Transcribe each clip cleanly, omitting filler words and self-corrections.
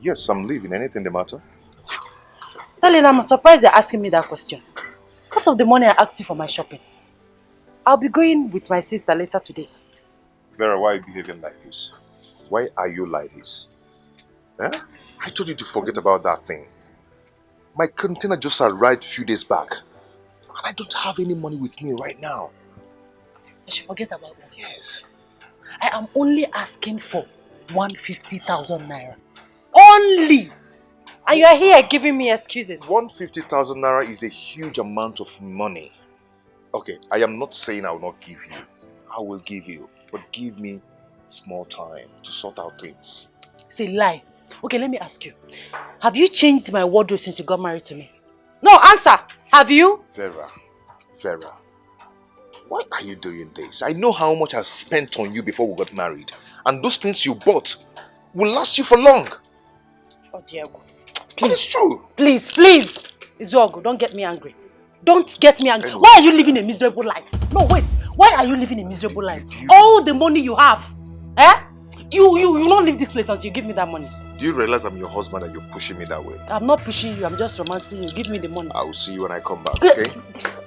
Yes, I'm leaving. Anything the matter? Darling, I'm surprised you're asking me that question. Part of the money I asked you for my shopping. I'll be going with my sister later today. Vera, why are you behaving like this? Why are you like this? Eh? I told you to forget about that thing. My container just arrived a few days back. And I don't have any money with me right now. I should forget about that. Yes. I am only asking for 150,000 naira. Only! And you are here giving me excuses. 150,000 naira is a huge amount of money. Okay, I am not saying I will not give you. I will give you. But give me small time to sort out things. It's a lie. Okay, let me ask you. Have you changed my wardrobe since you got married to me? No, answer. Have you? Vera, why are you doing this? I know how much I've spent on you before we got married. And those things you bought will last you for long. Oh, Diego. Please. It's true. Please. Izuogo, don't get me angry. Don't get me angry. Anyway. Why are you living a miserable life? No, wait. Why are you living a miserable life? All the money you have. Eh? You don't leave this place until you give me that money. Do you realize I'm your husband and you're pushing me that way? I'm not pushing you. I'm just romancing you. Give me the money. I will see you when I come back, okay?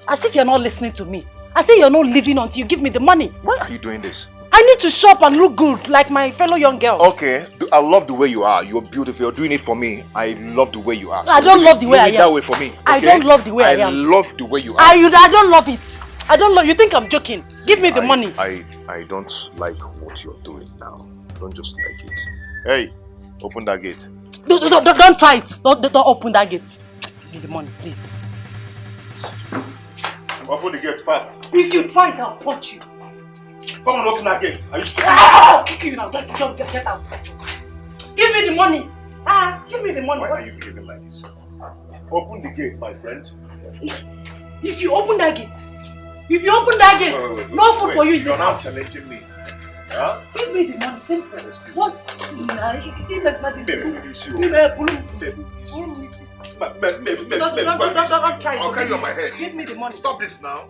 As if you're not listening to me. As if you're not leaving until you give me the money. Why are you doing this? I need to shop and look good like my fellow young girls. Okay, I love the way you are. You're beautiful. You're doing it for me. I love the way you are. I don't love the way I am. that way for me. Okay? I don't love the way I am. I love the way you are. I don't love it. I don't love. You think I'm joking? Give me the money. I don't like what you're doing now. I don't just like it. Hey, open that gate. Don't try it. Don't open that gate. Give me the money, please. Open the gate fast. If you try it, I'll punch you. Come on, open that gate. Are you sure? I'll kick you now. Get out. Give me the money. Give me the money. Why are you behaving like this? Open the gate, my friend. If you open that gate, wait, no food for you in this house. You're not challenging me. Huh? Give me the money, simple. What? Don't try it. I'll carry you on my head. Give me the money. Stop this now.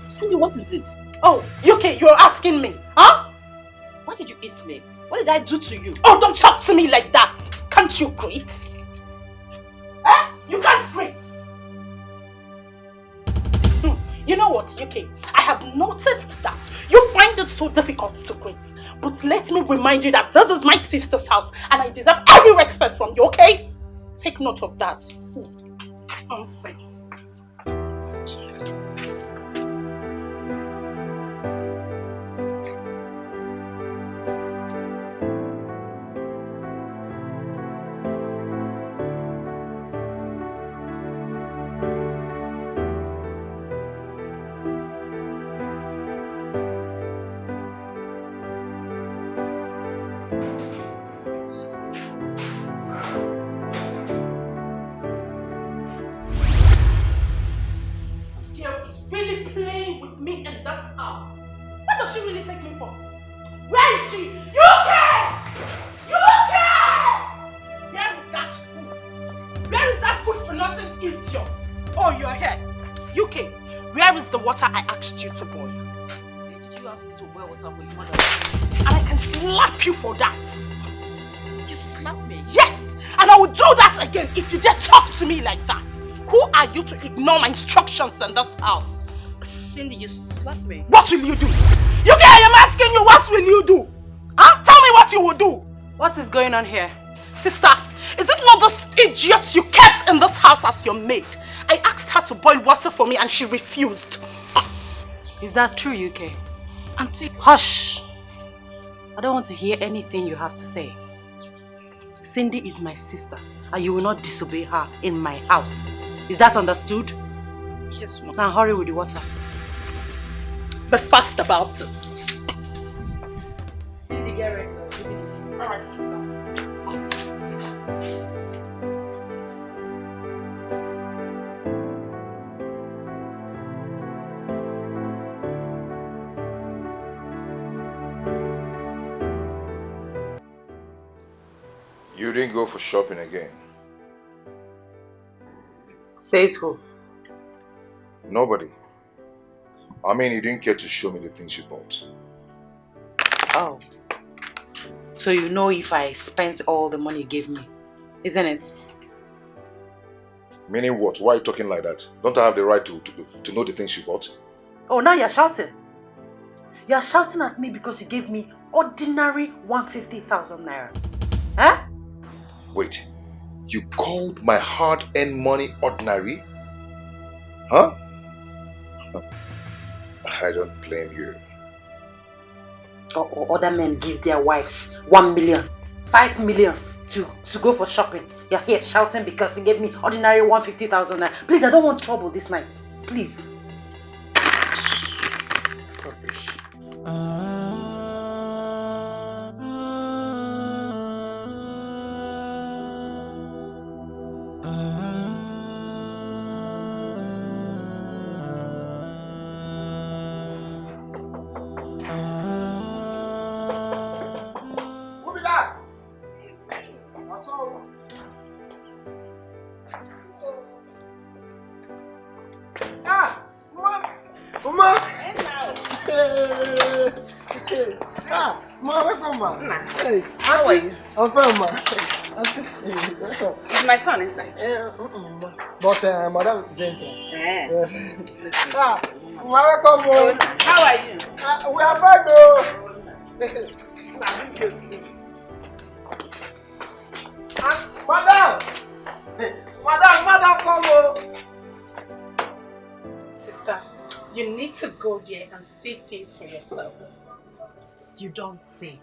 Cindy, what is it? Oh, UK, you're asking me, huh? Why did you eat me? What did I do to you? Oh, don't talk to me like that. Can't you greet? Eh? You can't greet. You know what, UK? I have noticed that you find it so difficult to greet. But let me remind you that this is my sister's house and I deserve every respect from you, okay? Take note of that. Fool. Nonsense. Really playing with me in this house. What does she really take me for? Where is she? UK! Where is that fool? Where is that good for nothing idiot? Oh, you're here. UK, where is the water I asked you to boil? Did you ask me to boil water for your mother? And I can slap you for that. You slap me? Yes! And I will do that again if you dare talk to me like that. Who are you to ignore my instructions in this house? Cindy, you slapped me. What will you do? UK, I am asking you, what will you do? Huh? Tell me what you will do. What is going on here? Sister, is it not this idiot you kept in this house as your maid? I asked her to boil water for me and she refused. Is that true, UK? Auntie, hush. I don't want to hear anything you have to say. Cindy is my sister and you will not disobey her in my house. Is that understood? Yes, ma'am. Now hurry with the water. But fast about it. Cindy, get ready. Alright, sister. you didn't go for shopping again? Says who? Nobody. I mean, you didn't care to show me the things you bought. Oh. So you know if I spent all the money you gave me, isn't it? Meaning what? Why are you talking like that? Don't I have the right to know the things you bought? Oh, now you're shouting. You're shouting at me because you gave me ordinary 150,000 naira. Huh? Wait, you called my hard-earned money ordinary? Huh? I don't blame you. Or other men give their wives 1 million, 5 million to go for shopping. You're here shouting because you gave me ordinary 150,000 naira. Please, I don't want trouble this night. Please. Rubbish. How are you? I'm fine, ma. Is my son inside? But Madam Jensen. Welcome. How are you? We are fine, though. Madam, come on. Sister, you need to go there and see things for yourself. You don't say.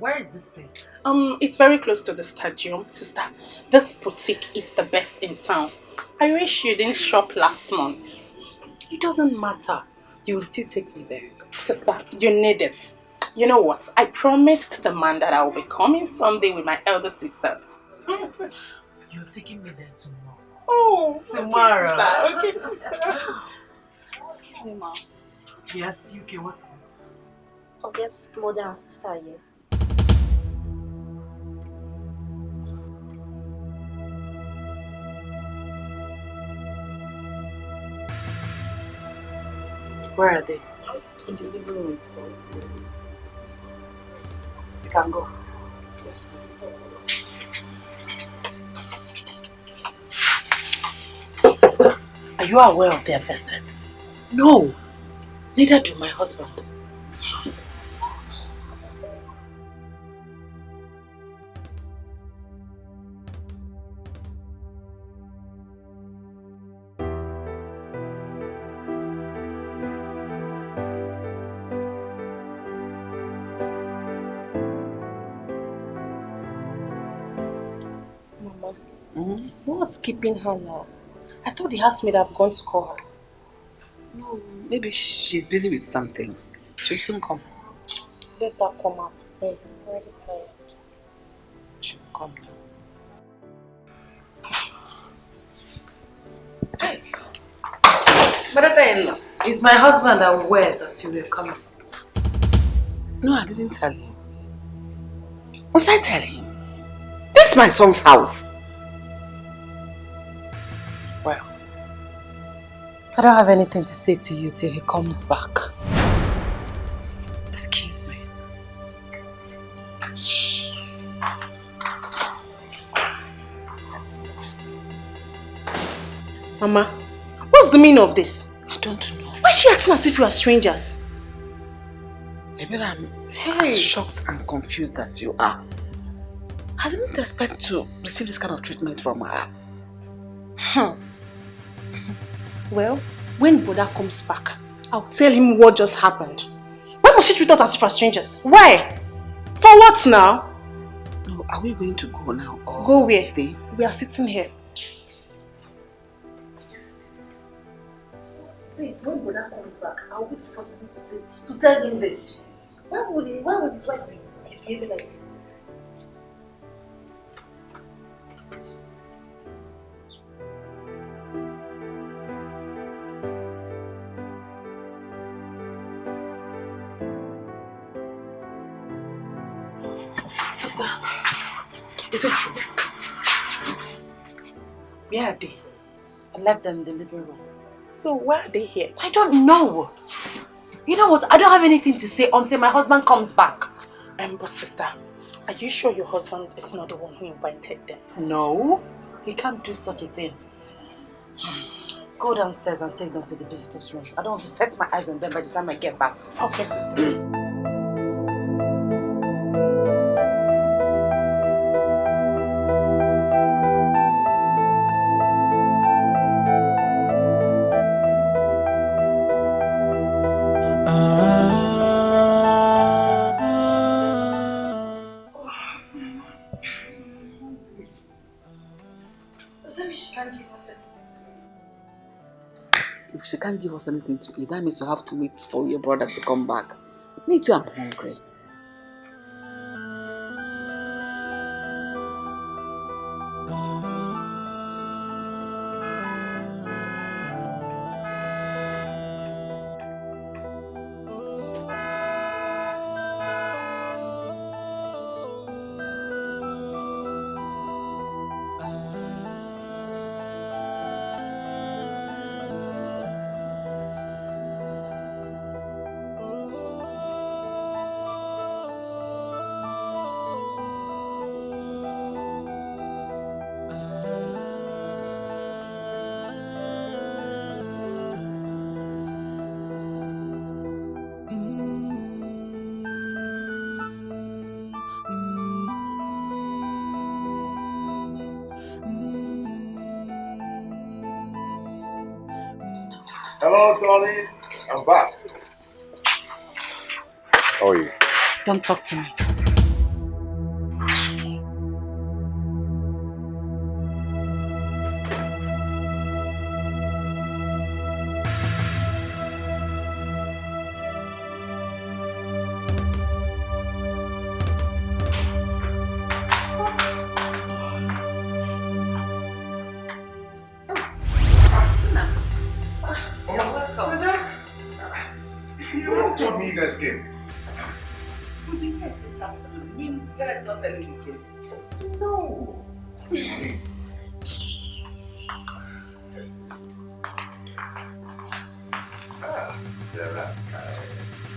Where is this place? It's very close to the stadium, sister. This boutique is the best in town. I wish you didn't shop last month. It doesn't matter. You will still take me there. Sister, you need it. You know what? I promised the man that I will be coming Sunday with my elder sister. You're taking me there tomorrow. Oh, Tomorrow. Okay, sister. Excuse me, ma'am. Yes, UK, what is it? I guess mother and sister are here. Where are they? In the living room. You can go. Yes. Sister, are you aware of their visits? No, neither do my husband. Mama, what's keeping her now? I thought the housemaid had gone to call her. No, maybe she's busy with some things. She'll soon come. Let her come out. I'm already tired. She'll come now. Mother-in-law, is my husband aware that you will come? No, I didn't tell him. Must I tell him? This is my son's house. Well, I don't have anything to say to you till he comes back. excuse me. Mama, what's the meaning of this? I don't know. Why is she acting as if you are strangers? Maybe I'm as shocked and confused as you are. I didn't expect to receive this kind of treatment from her. Well, when Buddha comes back, I'll tell him what just happened. Why must she treat us as if we are strangers? Why? For what now? No, are we going to go now or Go where? stay? We are sitting here. See, when Buddha comes back, I'll be the first one to tell him this. Why would his wife be behaving like this? Sister, Is it true? Yes. Where are they? I left them in the living room. So why are they here? I don't know. You know what? I don't have anything to say until my husband comes back. But sister, are you sure your husband is not the one who invited them? No, he can't do such a thing. Go downstairs and take them to the visitors' room. I don't want to set my eyes on them by the time I get back. Okay, sister. If she can't give us anything to eat, that means you have to wait for your brother to come back. Me too, I'm hungry. Hello, darling. I'm back. How are you? Don't talk to me. You told me you guys came. Yes, this afternoon. You said not telling me again. No.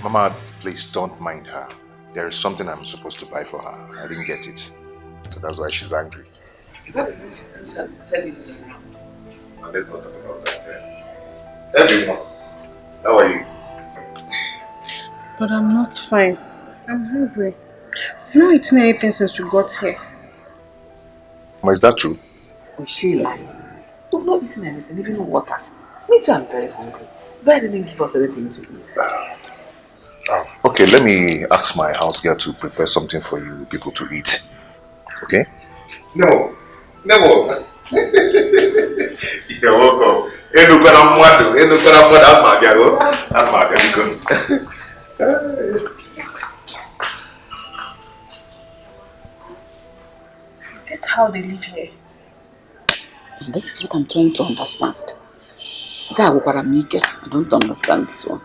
Mama, please don't mind her. There is something I'm supposed to buy for her. I didn't get it. So that's why she's angry. Is that reason she's telling me? Let's not talk about that. Everyone, how are you? But I'm not fine. I'm hungry. I've not eaten anything since we got here. Ma, is that true? Was she lying? We've not eaten anything, even water. Me too, I'm very hungry. But I didn't give us anything to eat. Okay, let me ask my house girl to prepare something for you people to eat. Okay? No. No. You're welcome. Is this how they live here? And this is what I'm trying to understand. I don't understand this one.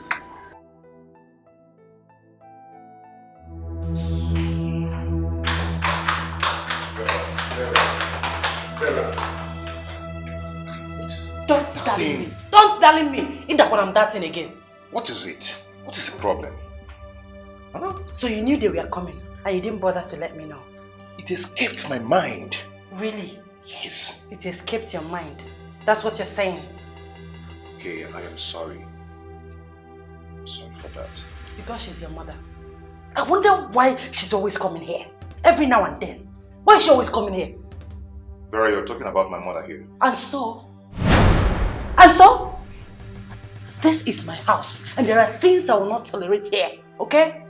Don't darling me. Don't darling me. Ain't that what I'm darting again? What is it? What is the problem? Huh? So you knew they were coming and you didn't bother to let me know? It escaped my mind. Really? Yes. It escaped your mind. That's what you're saying. Okay, I am sorry. I'm sorry for that. Because she's your mother. I wonder why she's always coming here. Every now and then. Why is she always coming here? Vera, you're talking about my mother here. And so? And so? This is my house and there are things I will not tolerate here. Okay?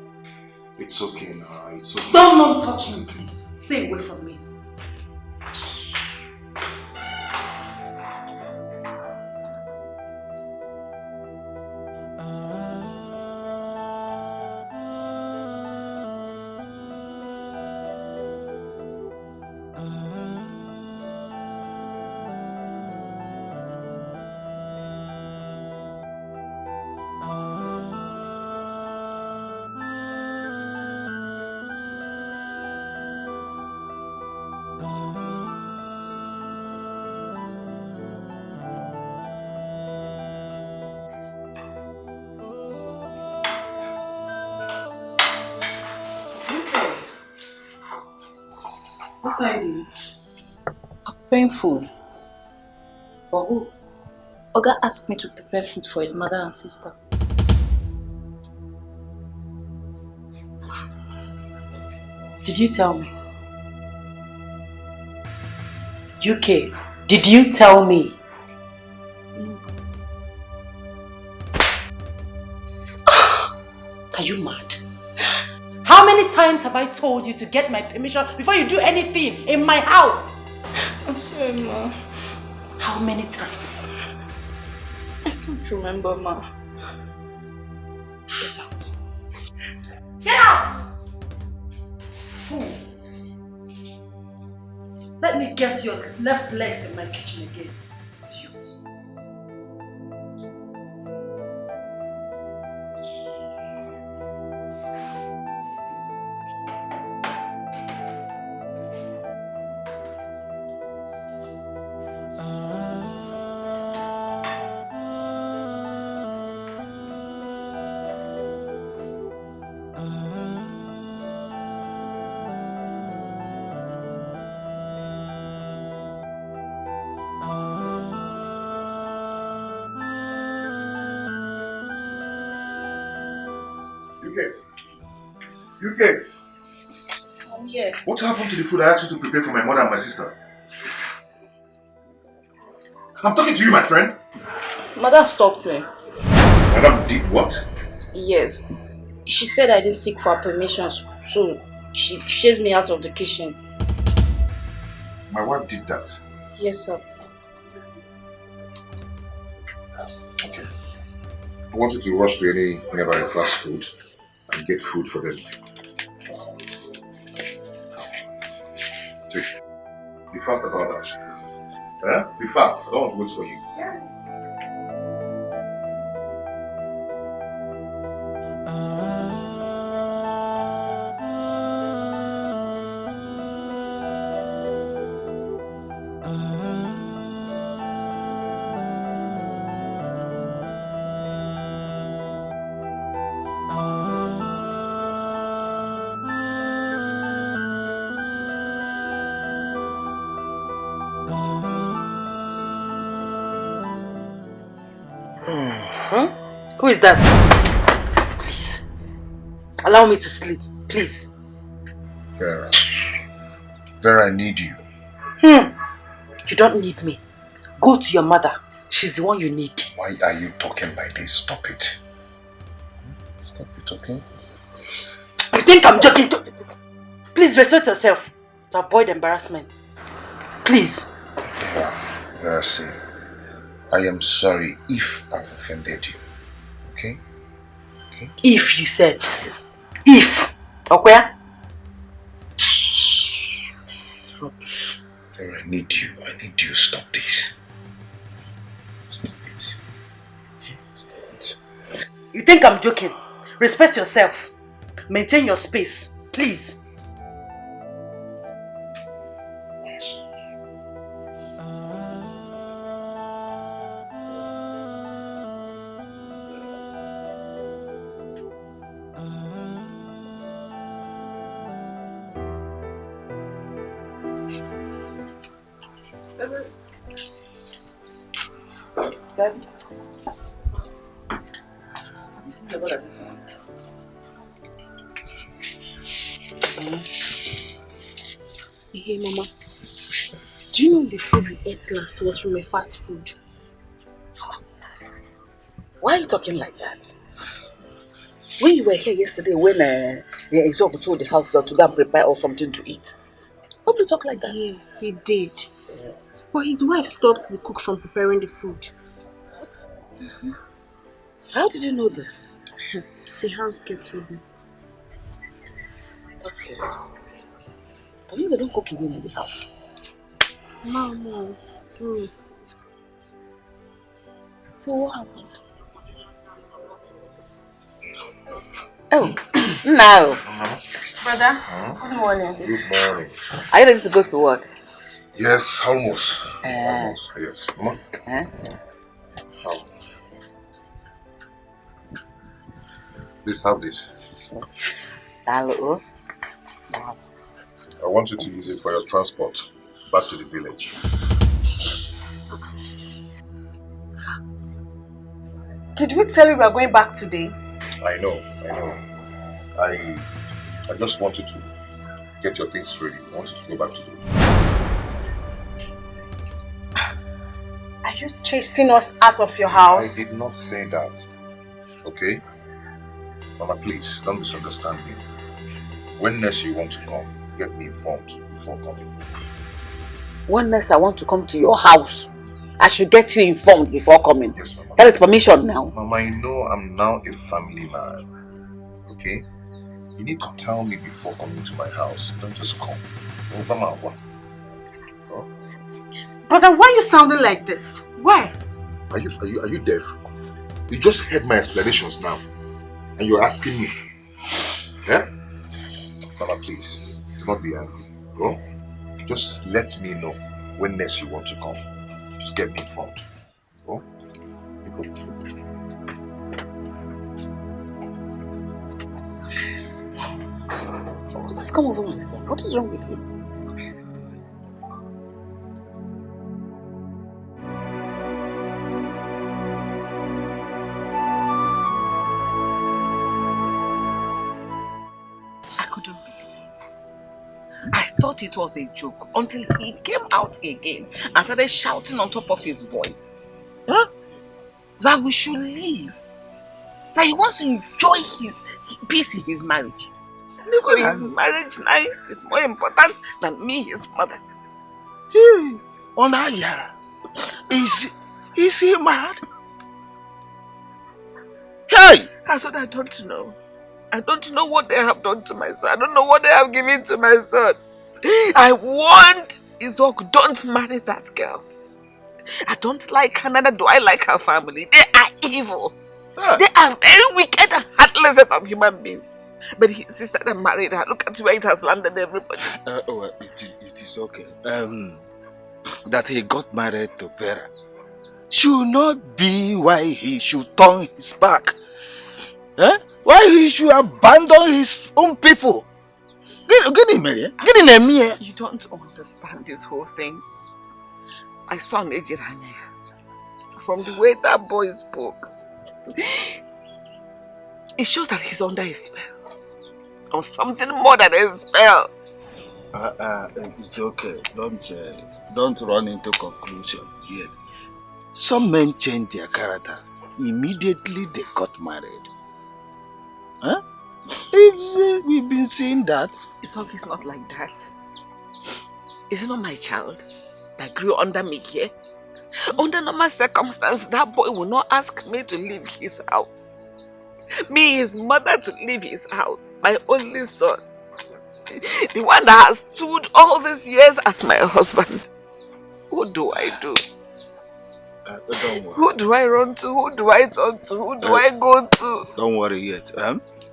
It's okay now. It's okay. Don't touch me, please. Stay away from me. What are you doing? Preparing food. For who? Oga asked me to prepare food for his mother and sister. Did you tell me? UK, did you tell me? No. Are you mad? How many times have I told you to get my permission before you do anything in my house? I'm sorry, Ma. How many times? I can't remember, Ma. Get out. Get out! Fool. Let me get your left legs in my kitchen again. Idiot. UK, So I'm here. what happened to the food I asked you to prepare for my mother and my sister? I'm talking to you, my friend. Mother stopped me. Madam did what? Yes. She said I didn't seek for her permission, so she chased me out of the kitchen. My wife did that. Yes, sir. Okay. I want you to rush to any nearby fast food and get food for them. Take. Be fast about that. Be fast. I don't want to wait for you. Who is that? Please. Allow me to sleep. Please. Vera. Vera, I need you. You don't need me. Go to your mother. She's the one you need. Why are you talking like this? Stop it. Stop it, okay? You think I'm joking? Please respect yourself to avoid embarrassment. Please. Vera, see. I am sorry if I've offended you. Okay? Okay? If you said. If. Okay? Rubbish. Vera, I need you. I need you. Stop this. Stop it. Okay? Stop it. You think I'm joking? Respect yourself. Maintain your space. Please. Hey, Mama. Do you know the food we ate last was from a fast food? Why are you talking like that? When you were here yesterday, when Isoku told the house girl to go and prepare us something to eat. Why do you talk like that? Yeah, he did. Yeah. But his wife stopped the cook from preparing the food. What? How did you know this? The house girl told me. That's serious. Doesn't mean they don't cook again in the house. Mama. So what happened? Oh, no. Brother, good morning. Good morning. Are you ready to go to work? Yes, almost. Almost, yes. Mama? How? Please have this. Hello. want you to use it for your transport back to the village. Did we tell you we are going back today? I know. I just want you to get your things ready. I want you to go back today. Are you chasing us out of your house? I did not say that. Okay? Mama, please, don't misunderstand me. When next you want to come, get me informed before coming. When next I want to come to your house, I should get you informed before coming. Yes, Mama. That is permission now. Mama, you know I'm now a family man. Okay? You need to tell me before coming to my house. Don't just come. Oh, Mama, what? Oh? Brother, why are you sounding like this? Why? Are you deaf? You just heard my explanations now. And you're asking me. Yeah? Mama, please. Do not be angry. Oh? Just let me know when next you want to come. Just get me informed. Oh? You go. Let's come over, my son. What is wrong with you? I couldn't believe it. I thought it was a joke until he came out again and started shouting on top of his voice. Huh? That we should leave. That he wants to enjoy his peace in his marriage. So his marriage now is more important than me, his mother. Hey, Onayara, is he mad? Hey! I said I don't know. I don't know what they have done to my son. I don't know what they have given to my son. I warned Izok, don't marry that girl. I don't like her, neither do I like her family. They are evil. They are very wicked and heartless set of human beings. But he insisted and married her. Look at where it has landed everybody. It is okay. That he got married to Vera should not be why he should turn his back. Why he should abandon his own people. Get him, Mary. Get in here. You don't understand this whole thing. My son, Ejiranya, from the way that boy spoke, it shows that he's under a spell. Or something more than a spell. It's okay. Don't run into conclusion yet. Some men change their character. Immediately they got married. Huh? We've been seeing that. It's not like that. Is it not my child that grew under me here? Under normal circumstances, that boy will not ask me to leave his house. Me, his mother, to leave his house. My only son. The one that has stood all these years as my husband. Who do I do? Don't worry. Who do I run to? Who do I turn to? Who do I go to? Don't worry yet.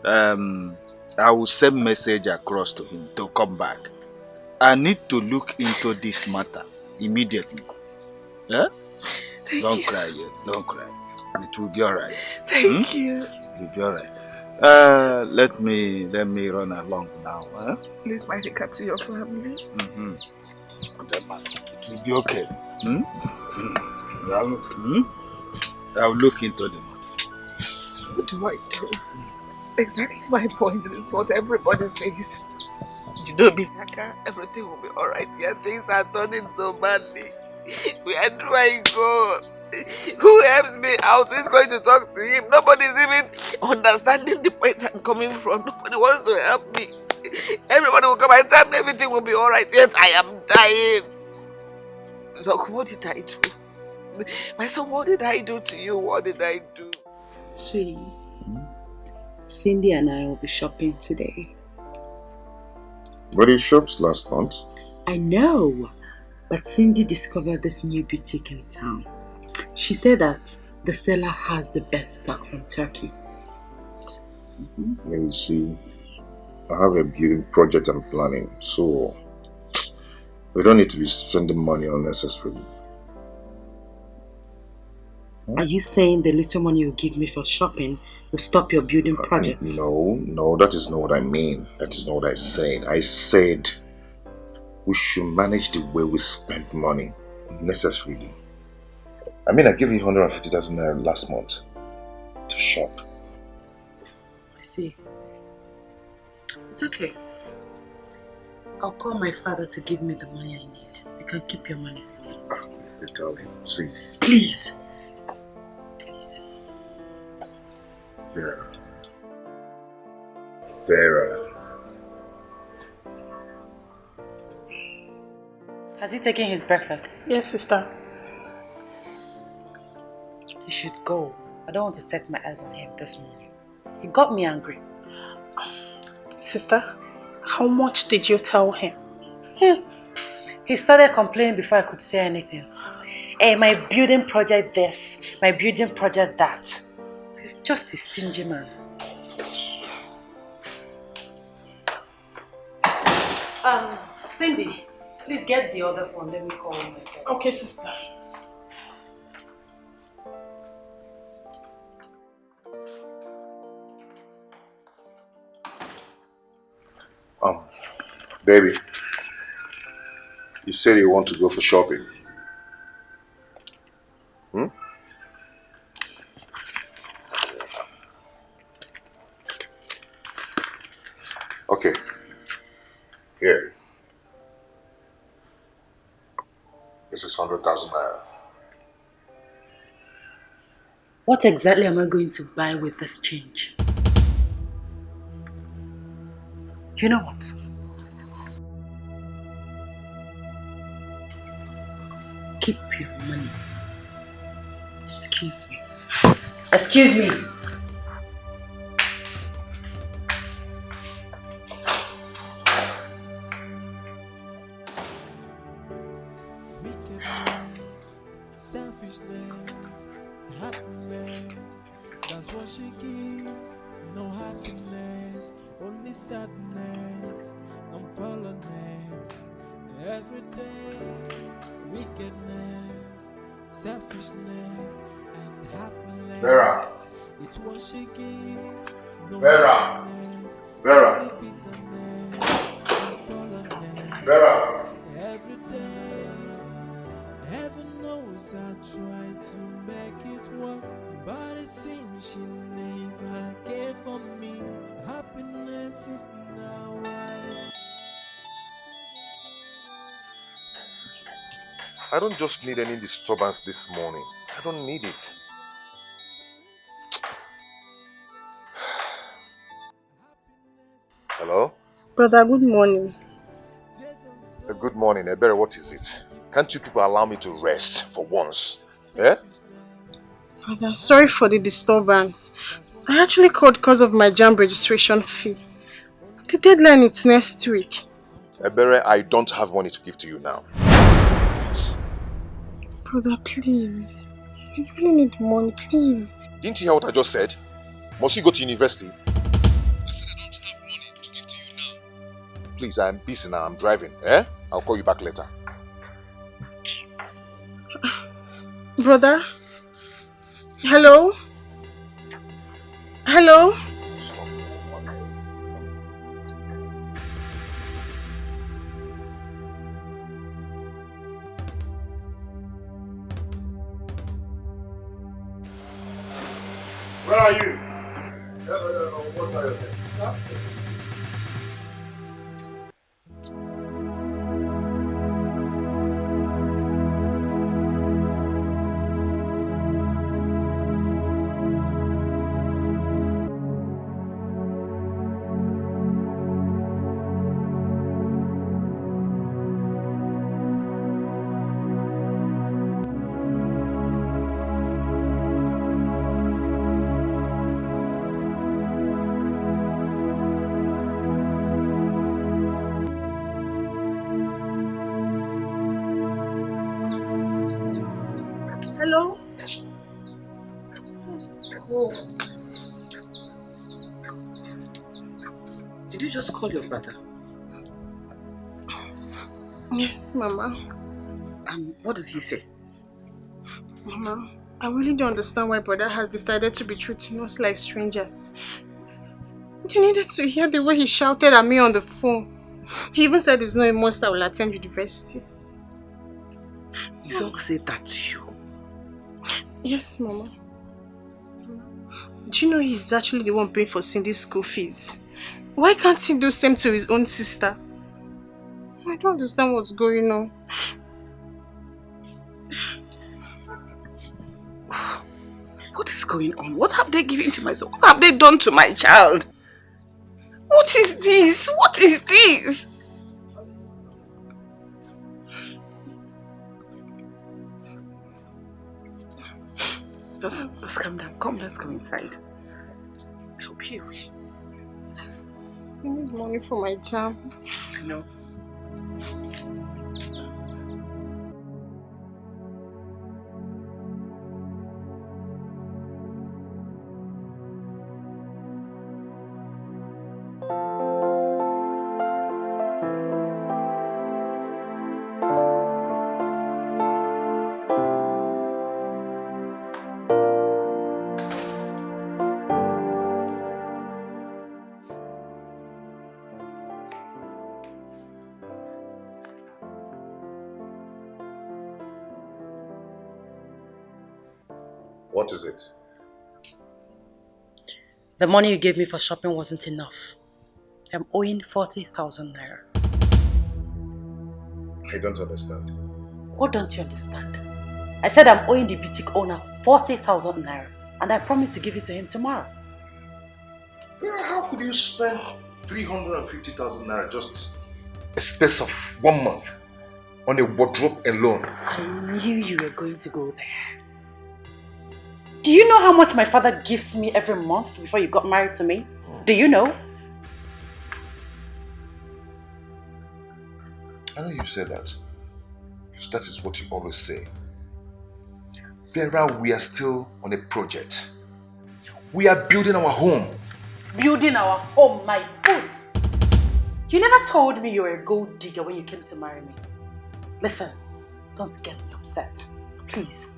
I will send message across to him to come back. I need to look into this matter immediately. Yeah? Don't cry yet. Don't cry. It will be alright. Thank you. It will be alright. Let me run along now. Huh? Please, my regard to your family. It will be okay. I'll look into the matter. What do I do? Exactly my point is what everybody says. You know, Binaka, everything will be alright. Yeah, things are turning so badly. Where do I go? Who helps me out? Who's going to talk to him? Nobody's even understanding the point I'm coming from. Nobody wants to help me. Everybody will come and tell me everything will be alright. Yet I am dying. So what did I do? My son, what did I do to you? What did I do? Sweetie, Cindy and I will be shopping today. But you shopped last month. I know, but Cindy discovered this new boutique in town. She said that the seller has the best stock from Turkey. Let me see. I have a building project I'm planning, so we don't need to be spending money unnecessarily. Are you saying the little money you give me for shopping will stop your building project? No, that is not what I mean. That is not what I said. I said we should manage the way we spend money unnecessarily. I mean, I gave you 150,000 naira last month to shop. I see. It's okay. I'll call my father to give me the money I need. You can keep your money. Hey, darling, see. Please. Please. Vera. Vera. Has he taken his breakfast? Yes, sister. He should go. I don't want to set my eyes on him this morning. He got me angry. Sister, how much did you tell him? He started complaining before I could say anything. Hey, my building project this, my building project that. He's just a stingy man. Cindy, please get the other phone. Let me call him. Okay, sister. Baby, you said you want to go for shopping. Okay. Here. This is 100,000 naira. What exactly am I going to buy with this change? You know what? Keep your money. Excuse me. Excuse me. Vera. Vera. Vera. Vera. Heaven knows I tried to make it work, but it seems she never cared for me. Happiness is now I don't just need any disturbance this morning. I don't need it. Hello? Brother, good morning. Good morning, Ebere. What is it? Can't you people allow me to rest for once? Eh? Brother, sorry for the disturbance. I actually called because of my JAMB registration fee. The deadline is next week. Ebere, I don't have money to give to you now. Please. Brother, please. I really need money, please. Didn't you hear what I just said? Must you go to university? I said I don't have money to give to you now. Please, I'm busy now. I'm driving. Eh? I'll call you back later. Brother? Hello? Hello? Where are you? What are you saying? Hello? Oh. Did you just call your brother? Yes, Mama. What did he say? Mama, I really don't understand why brother has decided to be treating us like strangers. You needed to hear the way he shouted at me on the phone. He even said he's not a monster will attend university. Izok said that to you? Yes, Mama. Do you know he's actually the one paying for Cindy's school fees? Why can't he do the same to his own sister? I don't understand what's going on. What is going on? What have they given to my son? What have they done to my child? What is this? What is this? Just calm down. Come, let's go inside. Help you. I need money for my job. I know. What is it? The money you gave me for shopping wasn't enough. I'm owing 40,000 naira. I don't understand. What don't you understand? I said I'm owing the boutique owner 40,000 naira and I promised to give it to him tomorrow. Vera, how could you spend 350,000 naira just a space of 1 month on a wardrobe alone? I knew you were going to go there. Do you know how much my father gives me every month before you got married to me? Do you know? I know you said that. Because that is what you always say. Vera, we are still on a project. We are building our home. Building our home, my foot. You never told me you were a gold digger when you came to marry me. Listen, don't get me upset. Please.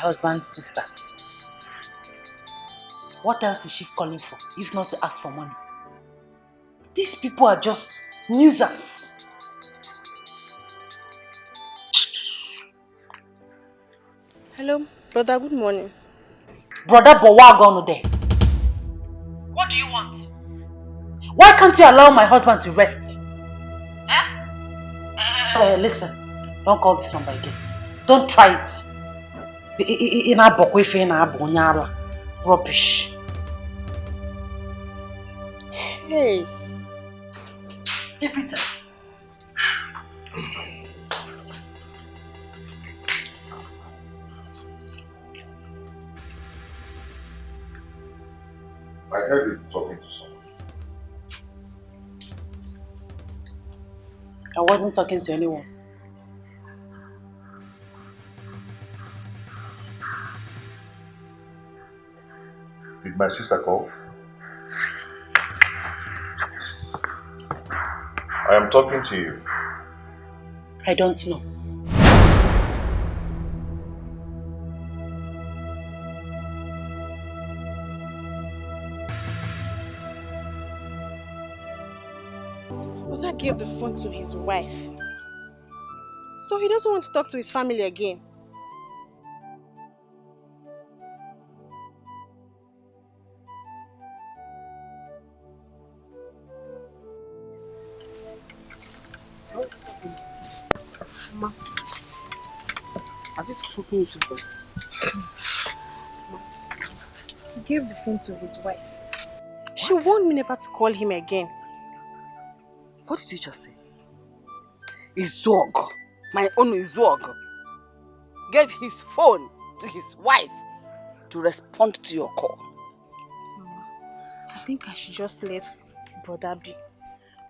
Husband's sister. What else is she calling for, if not to ask for money? These people are just nuisance. Hello, brother, good morning. Brother Bowa there. What do you want? Why can't you allow my husband to rest? Listen, don't call this number again. Don't try it. Rubbish. Hey. Every time. I heard you talking to someone. I wasn't talking to anyone. Did my sister call? I am talking to you. I don't know. Brother gave the phone to his wife. So he doesn't want to talk to his family again. Mama, have you spoken to her? He gave the phone to his wife. She warned me never to call him again. What did you just say? Izog, my own Izog, gave his phone to his wife to respond to your call. think I should just let brother be.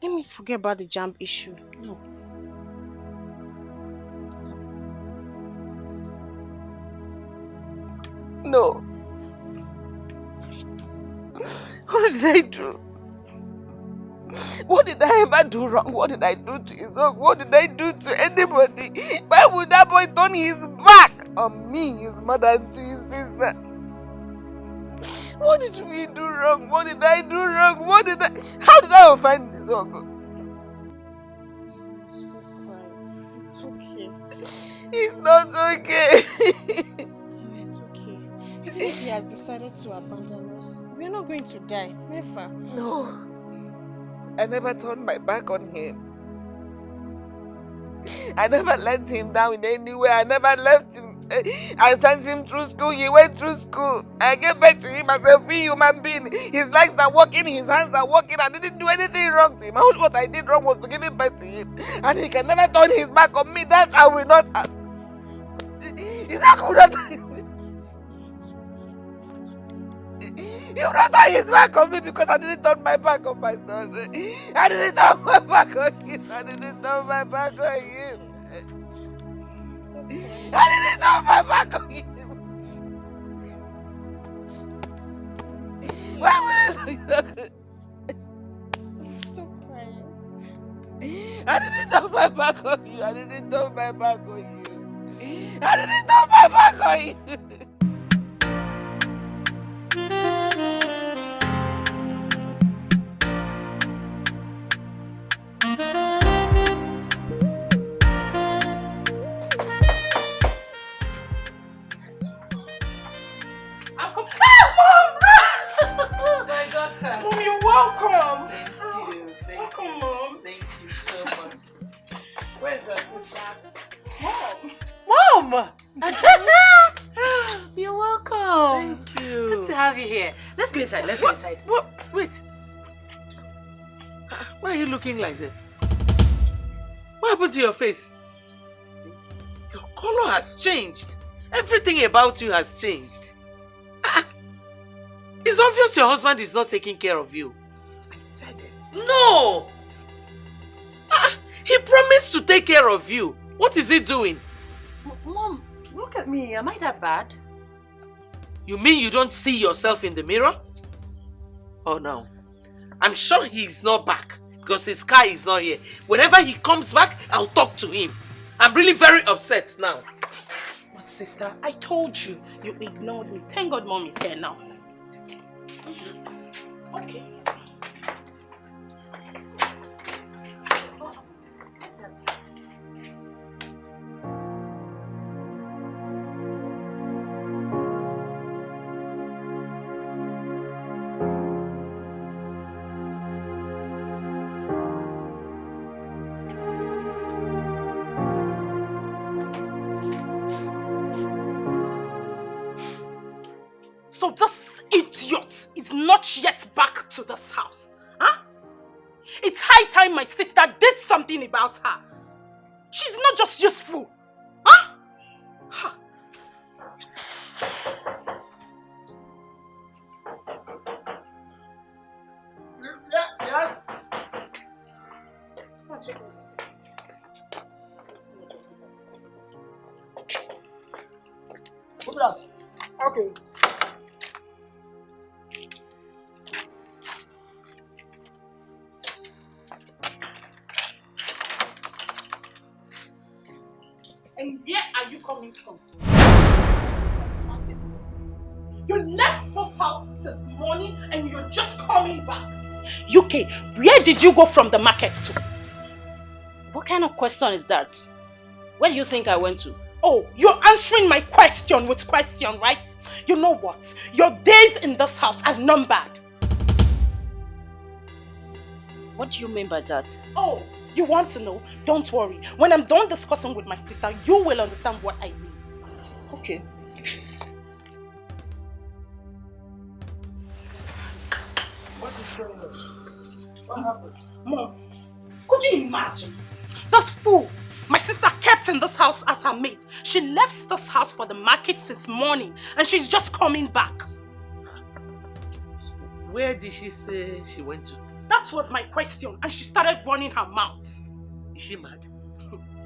Let me forget about the jam issue. No. No. What did I do? What did I ever do wrong? What did I do to his own? What did I do to anybody? Why would that boy turn his back on me, his mother, and to his sister? What did we do wrong? What did I do wrong? How did I offend this uncle? Stop crying. It's okay. It's not okay. It's okay. Even if he has decided to abandon us, we're not going to die. Never. No. I never turned my back on him. I never let him down in any way. I never left him. I sent him through school. He went through school. I gave back to him as a free human being. His legs are working, his hands are working. I didn't do anything wrong to him. All what I did wrong was to give him back to him. And he can never turn his back on me. That I will not have. Is that good? He will not turn his back on me because I didn't turn my back on my son. I didn't turn my back on him. I didn't turn my back on him. I didn't turn my back on him. Why would I Stop crying. I didn't turn my back on you. I didn't turn my back on you. I didn't turn my back on you. Mom, you're welcome. Thank you. Welcome, Mom. Thank you so much. Where's your sister? Mom! You're welcome. Thank you. Good to have you here. Let's go inside. Let's go inside. What? Wait. Why are you looking like this? What happened to your face? Your color has changed. Everything about you has changed. It's obvious your husband is not taking care of you. I said it. No! He promised to take care of you. What is he doing? Mom, look at me. Am I that bad? You mean you don't see yourself in the mirror? Oh no. I'm sure he's not back because his car is not here. Whenever he comes back, I'll talk to him. I'm really very upset now. But sister, I told you. You ignored me. Thank God Mom is here now. Okay. So this idiot is not yet back to this house, huh? It's high time my sister did something about her. She's not just useful, huh? Yes. Okay. And where are you coming from? You left this house since morning and you're just coming back. UK, where did you go from the market to? What kind of question is that? Where do you think I went to? Oh, you're answering my question with question, right? You know what? Your days in this house are numbered. What do you mean by that? Oh, you want to know? Don't worry. When I'm done discussing with my sister, you will understand what I mean. Okay. What is going on? What happened? Mom, could you imagine? That fool! My sister kept in this house as her maid. She left this house for the market since morning and she's just coming back. where did she say she went to? That was my question, and she started running her mouth. Is she mad?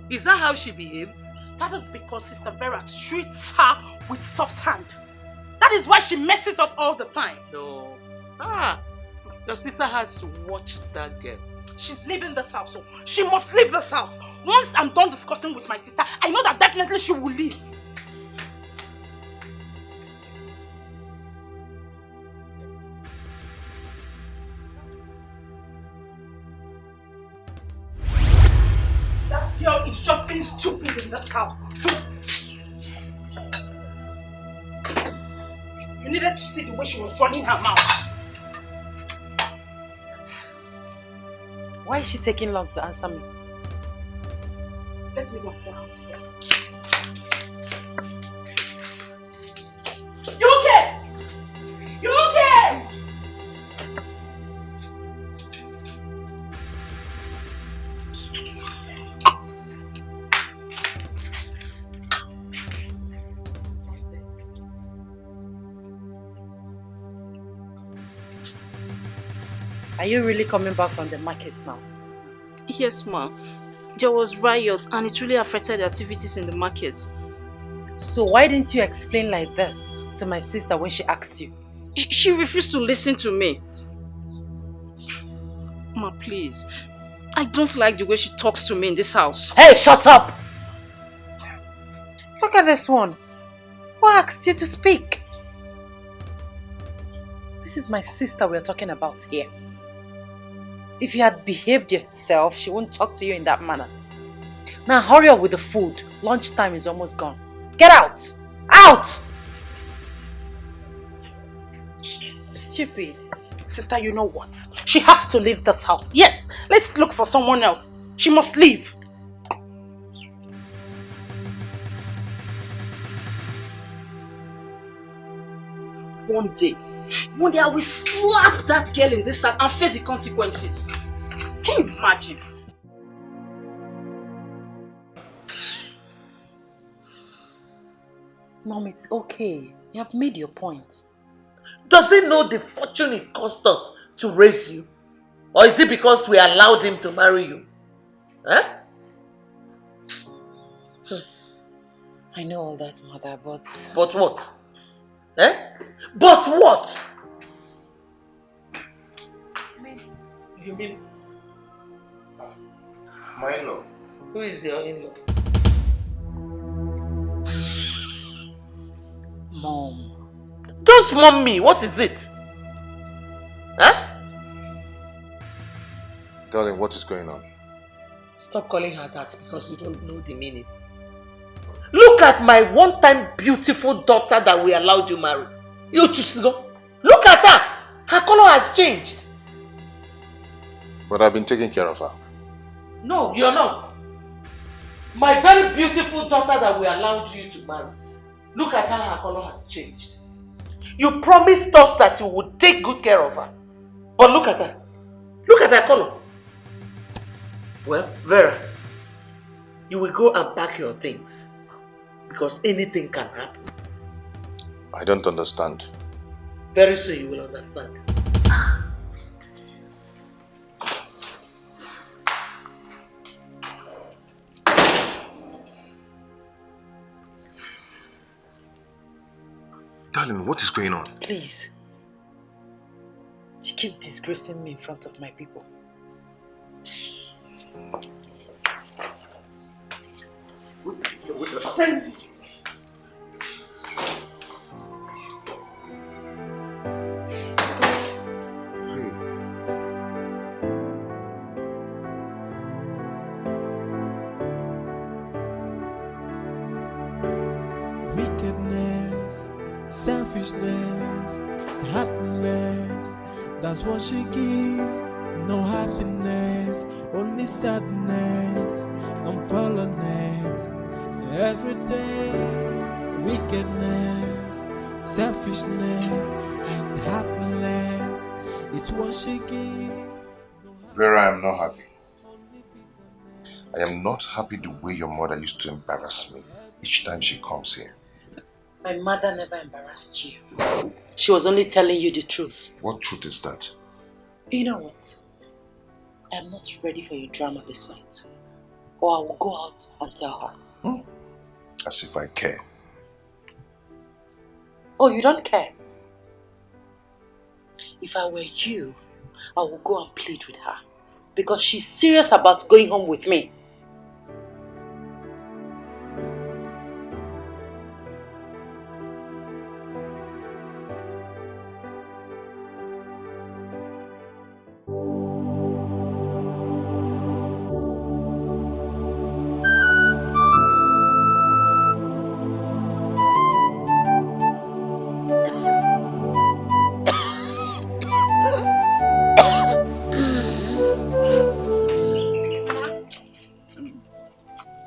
Is that how she behaves? That is because Sister Vera treats her with soft hand. That is why she messes up all the time. No. Your sister has to watch that girl. She's leaving this house. So she must leave this house. Once I'm done discussing with my sister, I know that definitely she will leave. That girl is just being stupid in this house. You needed to see the way she was running her mouth. Why is she taking long to answer me? Let me go and tell her myself. You okay? You okay? Are you really coming back from the market now? Yes, ma. There was riot and it really affected the activities in the market. So why didn't you explain like this to my sister when she asked you? She refused to listen to me. Ma, please. I don't like the way she talks to me in this house. Hey, shut up! Look at this one. Who asked you to speak? This is my sister we're talking about here. If you had behaved yourself, she won't talk to you in that manner. Now hurry up with the food. Lunchtime is almost gone. Get out! Out! Stupid. Sister, you know what? She has to leave this house. Yes, let's look for someone else. She must leave. One day I will slap that girl in this house and face the consequences. Can you imagine? Mom, it's okay. You have made your point. Does he know the fortune it cost us to raise you? Or is it because we allowed him to marry you? Huh? I know all that, Mother, but... But what? Eh? But what? You mean? My in-law. Who is your in-law? Mom. Don't mom me. What is it? Huh? Darling, what is going on? Stop calling her that because you don't know the meaning. Look at my one-time beautiful daughter that we allowed you marry. You choose to go. Look at her. Her color has changed. But I've been taking care of her. No, you're not. My very beautiful daughter that we allowed you to marry. Look at how her color has changed. You promised us that you would take good care of her. But look at her. Look at her color. Well, Vera, you will go and pack your things. Because anything can happen. I don't understand. Very soon you will understand. Darling, what is going on? Please. You keep disgracing me in front of my people. Wickedness, selfishness, heartless, that's what she gives. No happiness, only sadness and fallenness. Every day, wickedness, selfishness, and heartless is what she gives. Vera, I am not happy. I am not happy the way your mother used to embarrass me each time she comes here. My mother never embarrassed you. She was only telling you the truth. What truth is that? You know what? I am not ready for your drama this night. Or I will go out and tell her. As if I care. Oh, you don't care? If I were you, I would go and plead with her. Because she's serious about going home with me.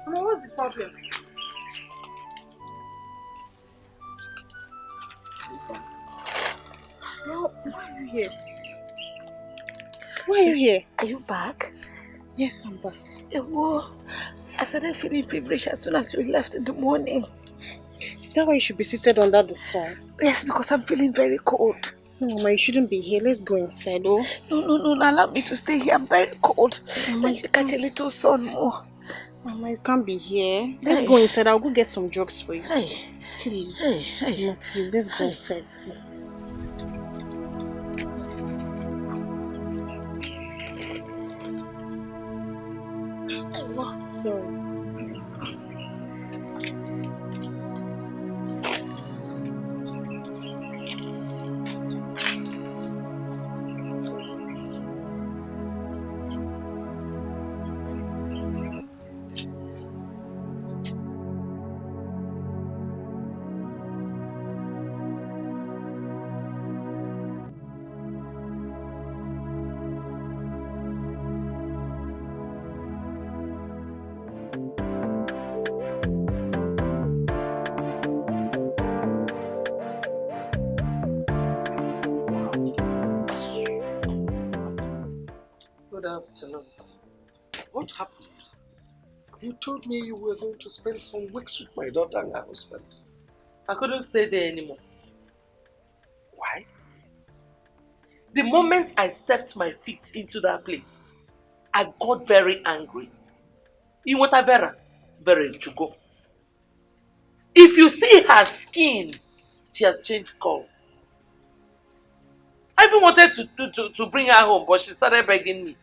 What's the problem? No, why are you here? Why are you here? Are you back? Yes, I'm back. Well, I started feeling feverish as soon as you left in the morning. Is that why you should be seated under the sun? Yes, because I'm feeling very cold. No, Mama, you shouldn't be here. Let's go inside, oh. No, allow me to stay here. I'm very cold. Mama, Let me catch a little sun more. Mama, you can't be here. Let's go inside. I'll go get some drugs for you. Please. No, please, let's go inside, please. Sorry. Good afternoon. What happened? You told me you were going to spend some weeks with my daughter and her husband. I couldn't stay there anymore. Why? The moment I stepped my feet into that place, I got very angry. You want a Vera? Vera Chugo. If you see her skin, she has changed color. I even wanted to bring her home, but she started begging me.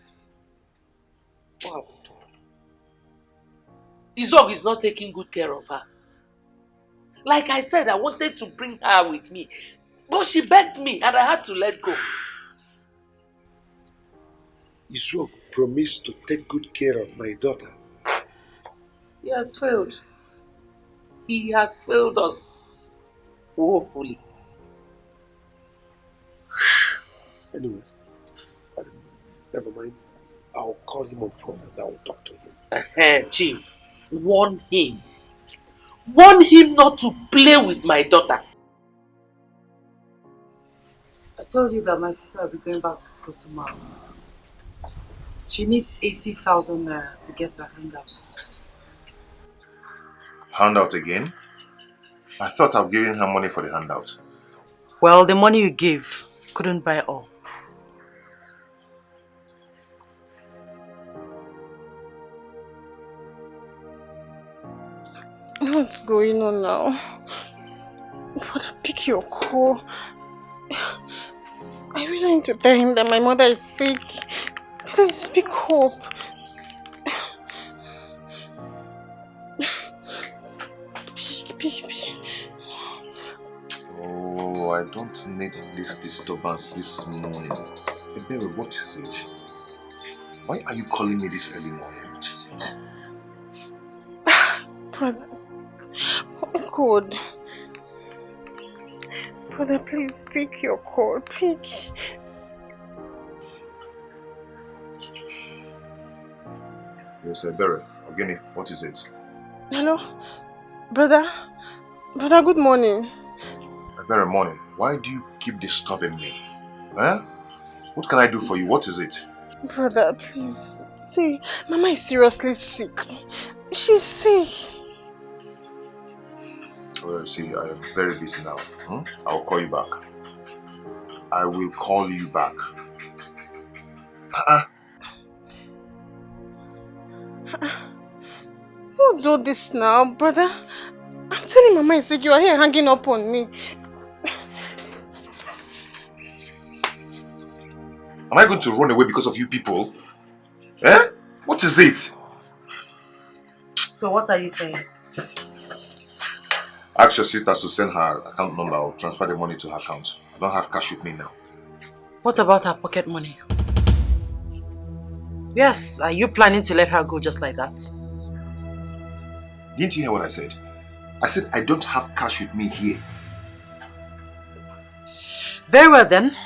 What happened? Izog is not taking good care of her. Like I said, I wanted to bring her with me, but she begged me and I had to let go. Izog promised to take good care of my daughter. He has failed. He has failed us woefully. Anyway, never mind. I'll call him on phone and I will talk to him. Chief, warn him. Warn him not to play with my daughter. I told you that my sister will be going back to school tomorrow. She needs 80,000 naira to get her handouts. Handout again? I thought I've given her money for the handout. Well, the money you gave couldn't buy all. What's going on now? Brother, pick your call. I really need to tell him that my mother is sick. Please pick up. Pick. Oh, I don't need this disturbance this morning. Baby, what is it? Why are you calling me this early morning? What is it? Brother, God. Brother, please pick your call. Pick. Yes, Berry. Ogini, what is it? Hello? Brother, good morning. Berry, morning. Why do you keep disturbing me? Huh? What can I do for you? What is it? Brother, please. See, Mama is seriously sick. She's sick. Well, see, I am very busy now. I'll call you back. I will call you back. Who do this now, brother? I'm telling Mama Isaac you are here hanging up on me. Am I going to run away because of you people? Eh? What is it? So what are you saying? Ask your sister to send her account number or transfer the money to her account. I don't have cash with me now. What about her pocket money? Yes, are you planning to let her go just like that? Didn't you hear what I said? I said I don't have cash with me here. Very well then.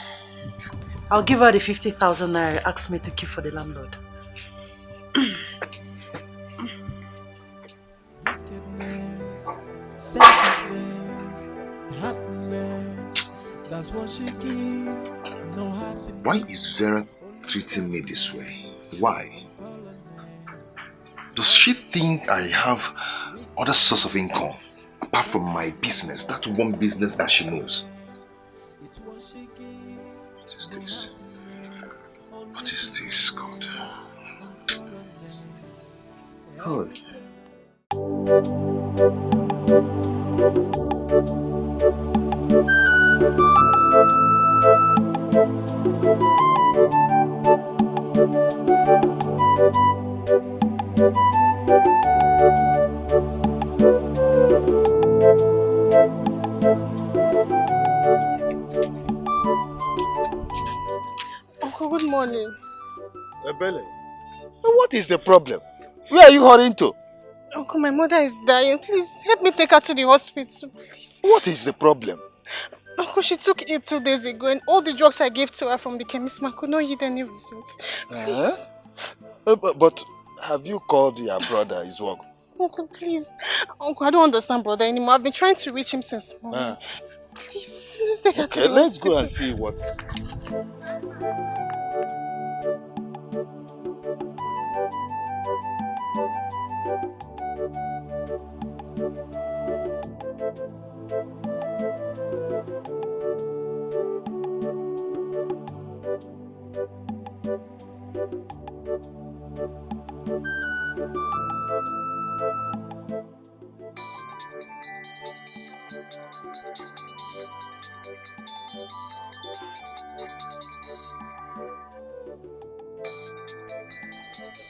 I'll give her the 50,000 naira asked me to keep for the landlord. Why is Vera treating me this way? Why? Does she think I have other source of income apart from my business, that one business that she knows? What is this? What is this, God? Oh. Uncle, good morning. Ebele, what is the problem? Where are you hurrying to? Uncle, my mother is dying. Please help me take her to the hospital, please. What is the problem? Uncle, she took it 2 days ago and all the drugs I gave to her from the chemist man could not yield any results. Please. But have you called your brother, his work? Uncle, please. Uncle, I don't understand brother anymore. I've been trying to reach him since morning. Please, let's take her to the let's hospital. go and see what.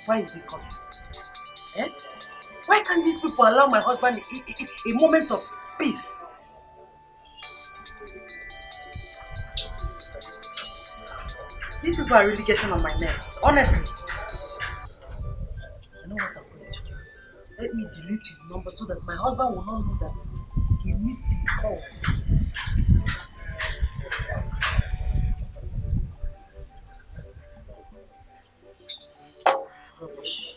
Why is he coming? Eh? Why can't these people allow my husband a moment of peace? These people are really getting on my nerves, honestly. I know what I'm going to do. Let me delete his number so that my husband will not know that he missed his calls. Rubbish.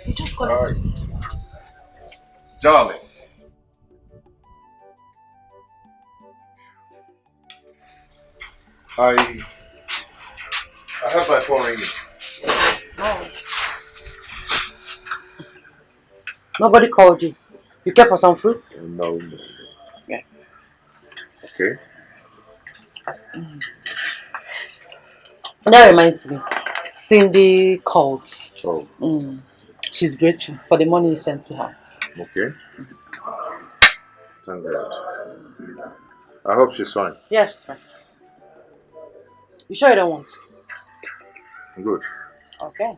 He just connected me. Darling. I have my phone ringing. Oh. Nobody called you. You care for some fruits? No. Yeah. Okay. That reminds me. Cindy called. Oh. She's grateful for the money you sent to her. Okay. Thank God. I hope she's fine. Yeah, she's fine. You sure you don't want? Good. Okay.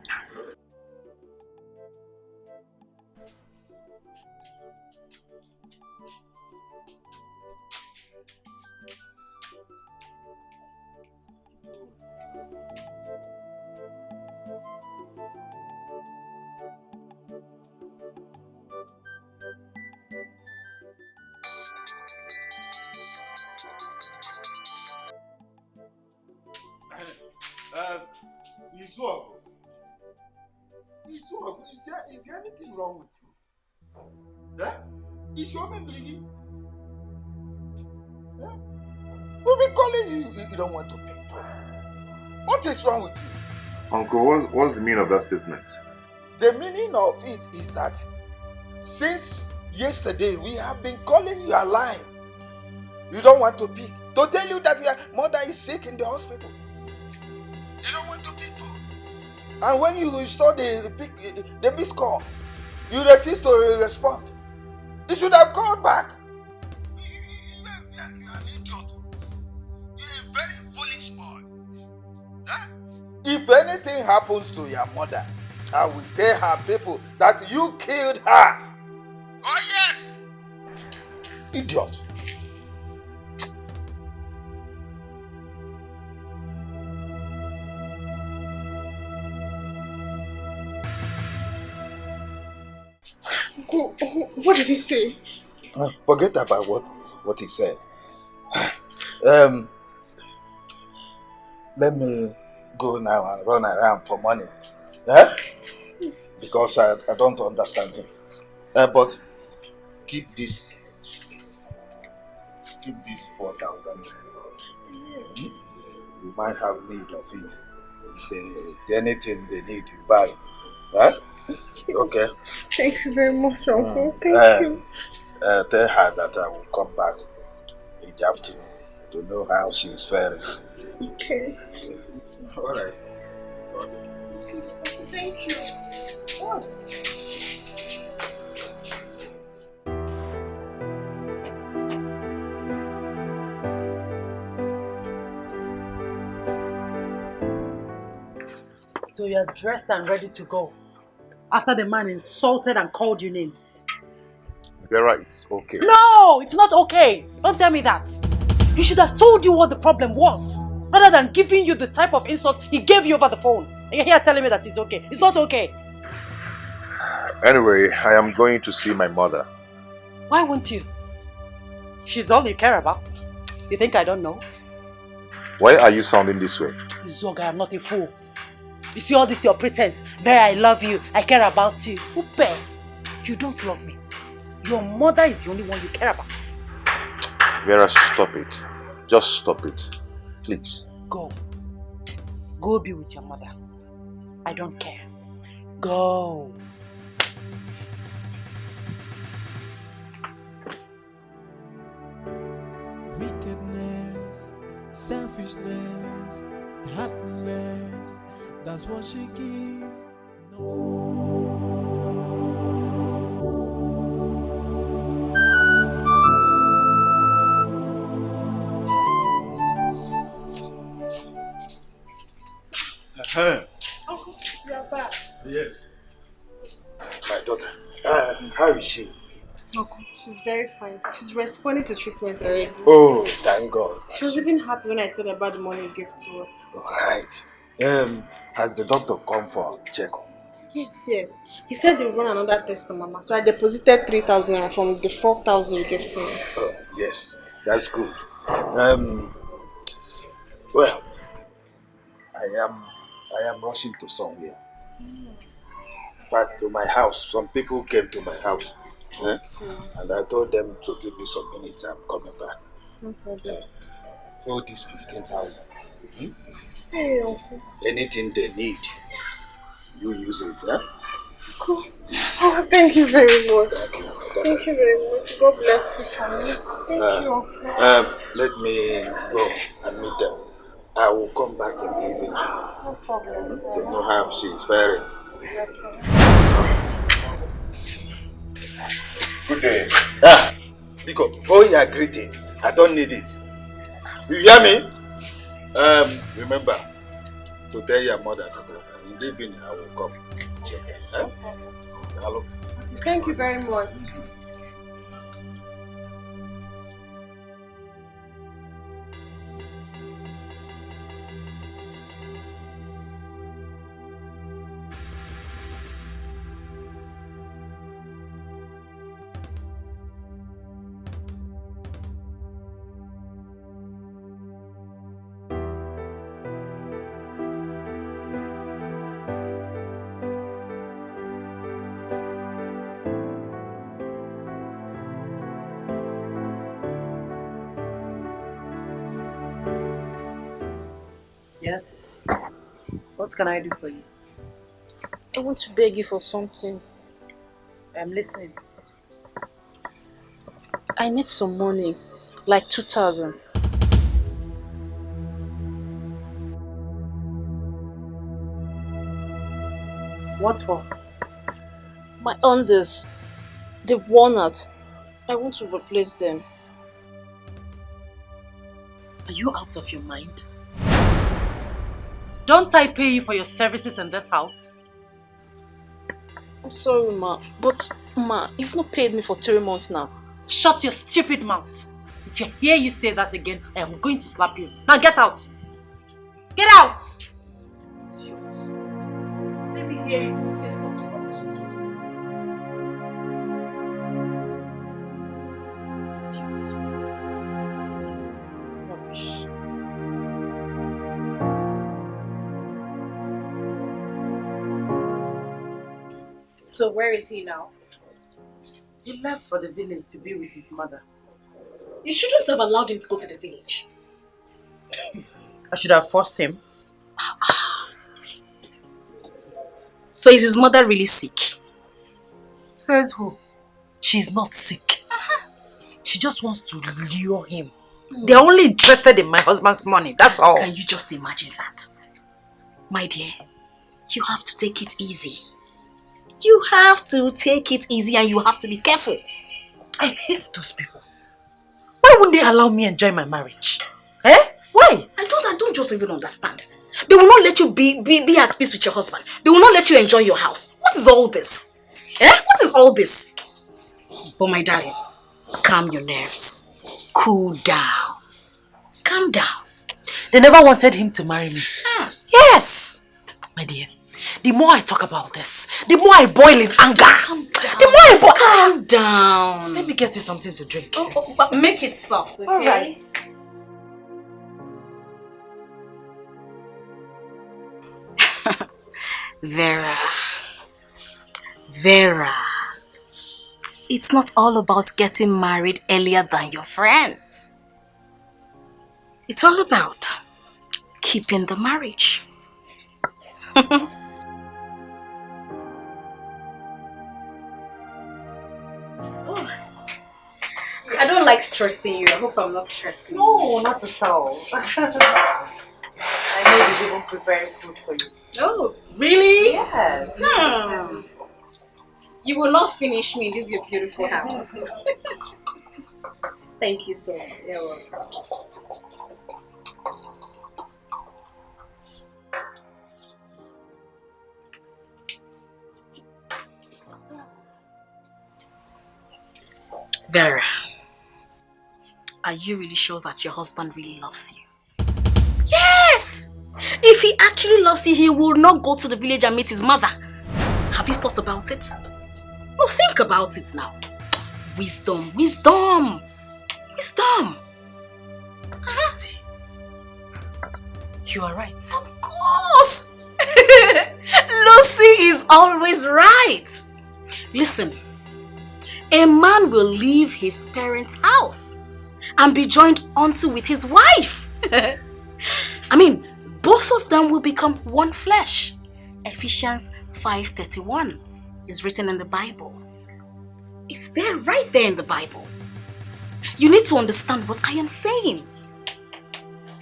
Is there anything wrong with you? Is your man bleeding? We've been calling you, you don't want to pick phone. What is wrong with you? Uncle, what's the meaning of that statement? The meaning of it is that since Yesterday, we have been calling you a line. You don't want to pick. To tell you that your mother is sick in the hospital. You don't want to pick phone. And when you saw the missed call, you refused to respond. You should have called back. You are an idiot. You're a very foolish boy. Huh? If anything happens to your mother, I will tell her people that you killed her. Oh yes! Idiot. What did he say? Forget about what he said. Let me go now and run around for money. Because I don't understand him. But keep this 4,000. You might have need of it. If there's anything they need, you buy. Okay. Thank you very much, Uncle. Thank you. Tell her that I will come back in the afternoon to know how she is faring. Okay. All right. Thank you. Oh. So you're dressed and ready to go after the man insulted and called you names. Vera, it's okay. No, it's not okay. Don't tell me that. He should have told you what the problem was rather than giving you the type of insult he gave you over the phone. And you're here telling me that it's okay. It's not okay. Anyway, I am going to see my mother. Why won't you? She's all you care about. You think I don't know? Why are you sounding this way? Zoga, I'm not a fool. You see all this your pretense. There, I love you. I care about you. Upe, you don't love me. Your mother is the only one you care about. Vera, stop it. Just stop it. Please. Go. Go be with your mother. I don't care. Go. Wickedness, selfishness, heartless, that's what she gives. Uncle, you are back. Yes. My daughter. How is she? Uncle, she's very fine. She's responding to treatment already. Oh, thank God. She was even happy when I told her about the money you gave to us. Alright. Has the doctor come for checkup? Yes. He said they'll run another test on Mama. So I deposited 3,000 from the 4,000 you gave to me. Oh, yes. That's good. Well, I am rushing to somewhere. In fact, to my house. Some people came to my house. And I told them to give me some minutes. I'm coming back. No problem. So this 15,000. Hey, Uncle. Anything they need, you use it, Cool. Oh, thank you very much. Thank you very much. God bless you, family. Thank you, Uncle. Let me go and meet them. I will come back in the evening. No problem. To know how she is faring. Good day. Because all your greetings, I don't need it. You hear me? Remember to tell your mother that in the evening I will come check her. Hello. Thank you very much. Yes. What can I do for you? I want to beg you for something. I'm listening. I need some money. Like 2,000. What for? My unders, they've worn out. I want to replace them. Are you out of your mind? Don't I pay you for your services in this house? I'm sorry, Ma. But, Ma, you've not paid me for 3 months now. Shut your stupid mouth. If you hear you say that again, I am going to slap you. Now get out! Get out! Idiot. Let me hear you say such rubbish. Idiot. Rubbish. So where is he now? He left for the village to be with his mother. You shouldn't have allowed him to go to the village. I should have forced him. So is his mother really sick? Says who? She's not sick. She just wants to lure him. They're only interested in my husband's money, that's all. Can you just imagine that? My dear, you have to take it easy. You have to take it easy and you have to be careful. I hate those people. Why wouldn't they allow me enjoy my marriage? Eh? Why? I don't just even understand. They will not let you be at peace with your husband. They will not let you enjoy your house. What is all this? Eh? What is all this? But my darling, calm your nerves. Cool down. Calm down. They never wanted him to marry me. Yes! My dear, the more I talk about this, the more I boil in anger. Calm down. The more I boil. Calm down. Let me get you something to drink. But make it soft, okay? All right. Vera, it's not all about getting married earlier than your friends. It's all about keeping the marriage. I don't like stressing you. I hope I'm not stressing you. No, not at all. I know he's even preparing food for you. Oh, really? Yeah. You will not finish me. This is your beautiful house. Thank you so much. You're welcome. Vera, are you really sure that your husband really loves you? Yes! If he actually loves you, he will not go to the village and meet his mother. Have you thought about it? No, think about it now. Wisdom, wisdom, wisdom. See, you are right. Of course! Lucy is always right. Listen, a man will leave his parents' house and be joined unto with his wife. I mean, both of them will become one flesh. Ephesians 5:31 is written in the Bible. It's there, right there in the Bible. You need to understand what I am saying.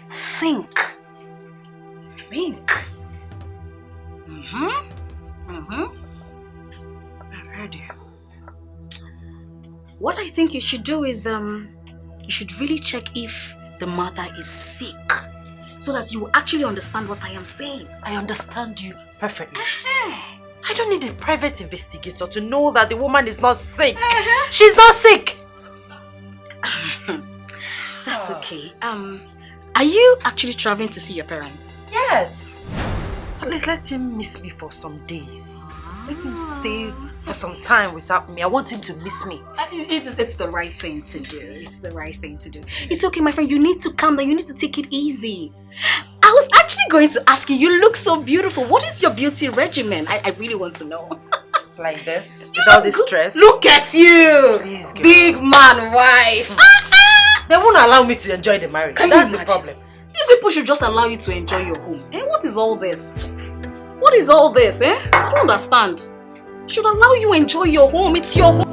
Think. I've heard you. What I think you should do is, you should really check if the mother is sick, so that you will actually understand what I am saying. I understand you perfectly. I don't need a private investigator to know that the woman is not sick. She's not sick. That's okay. Are you actually traveling to see your parents? Yes. At least let him miss me for some days. Let him stay for some time without me. I want him to miss me. It's the right thing to do. It's the right thing to do. It's okay, my friend. You need to calm down. You need to take it easy. I was actually going to ask you, you look so beautiful. What is your beauty regimen? I really want to know. Like this? With all this stress? Look at you! Please, girl. Big man wife. They won't allow me to enjoy the marriage. That's the problem. These people should just allow you to enjoy your home. What is all this? What is all this? I don't understand. They should allow you enjoy your home. It's your home.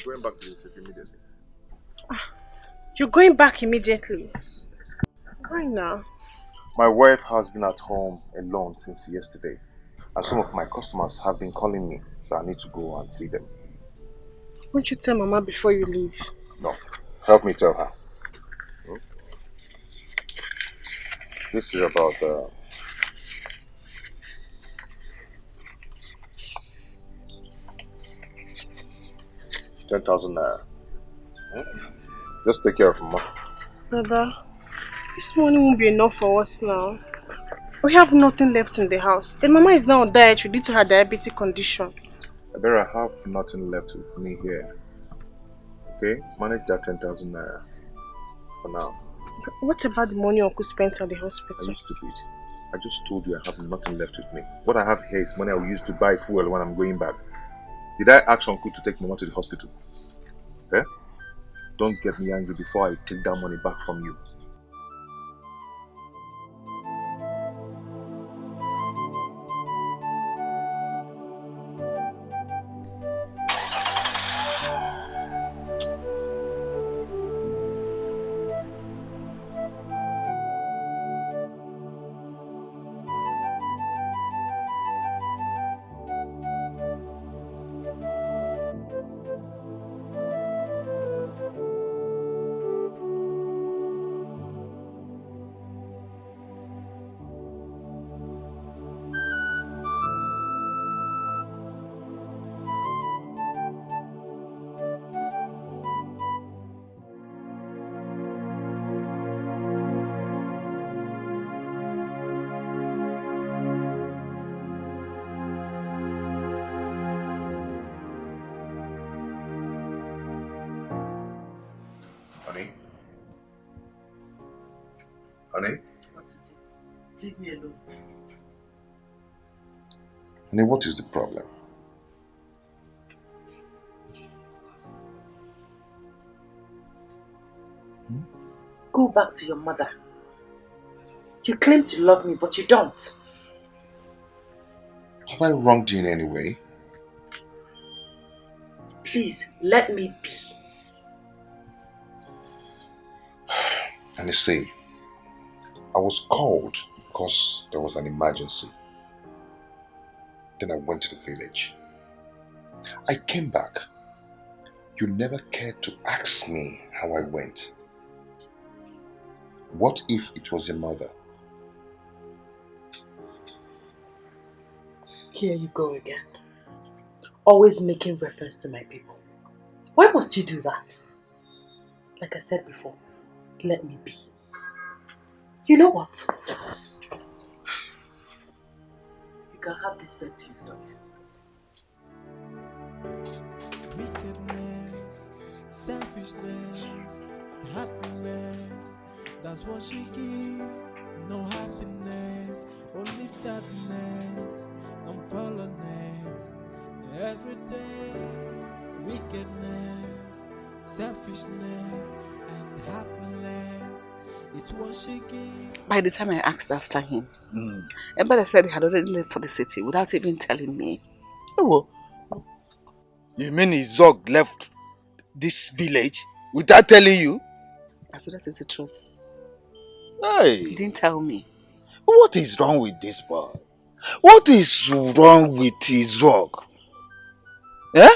going back to the city immediately. You're going back immediately? Why now? My wife has been at home alone since yesterday, and some of my customers have been calling me, so I need to go and see them. Won't you tell Mama before you leave? No, help me tell her. This is about 10,000 naira. Just take care of Mama. Brother, this money won't be enough for us now. We have nothing left in the house. And Mama is now on dietary due to her diabetic condition. I better have nothing left with me here. Okay? Manage that 10,000 naira for now. What about the money Uncle spent at the hospital? Are you stupid? I just told you I have nothing left with me. What I have here is money I will use to buy fuel when I'm going back. Did I ask Uncle to take Mama to the hospital? Okay? Don't get me angry before I take that money back from you. Honey? What is it? Leave me alone. Honey, what is the problem? Go back to your mother. You claim to love me, but you don't. Have I wronged you in any way? Please, let me be. And you see, I was called because there was an emergency. Then I went to the village. I came back. You never cared to ask me how I went. What if it was your mother? Here you go again. Always making reference to my people. Why must you do that? Like I said before, let me be. You know what? You can have this bed to yourself. Wickedness, selfishness, happiness, that's what she gives. No happiness, only sadness and fallenness. Every day, wickedness, selfishness and happiness is what she gives. By the time I asked after him, everybody said he had already left for the city without even telling me. Oh, you mean Zog left this village without telling you? So that is the truth. Hey. He didn't tell me. What is wrong with this boy? What is wrong with his Zog? Eh?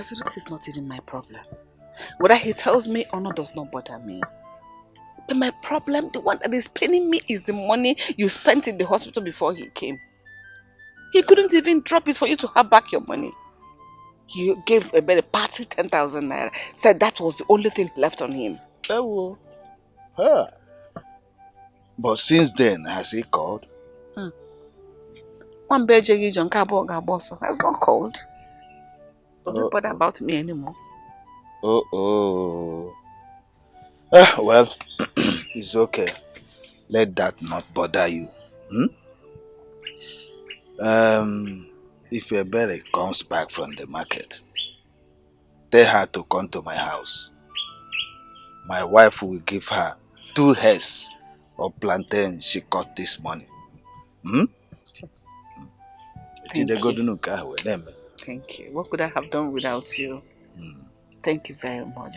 So that is not even my problem. Whether he tells me or not does not bother me. But my problem, the one that is paining me, is the money you spent in the hospital before he came. He couldn't even drop it for you to have back your money. He gave a better party 10,000 naira. Said that was the only thing left on him. Oh, huh. But since then, has he called? One Bejegi John Kaboso has not called. Doesn't bother about me anymore. Well, it's okay. Let that not bother you. If Ebere comes back from the market, tell her to come to my house. My wife will give her 2 heads of plantain she got this morning. Thank you. Thank you. What could I have done without you? Thank you very much.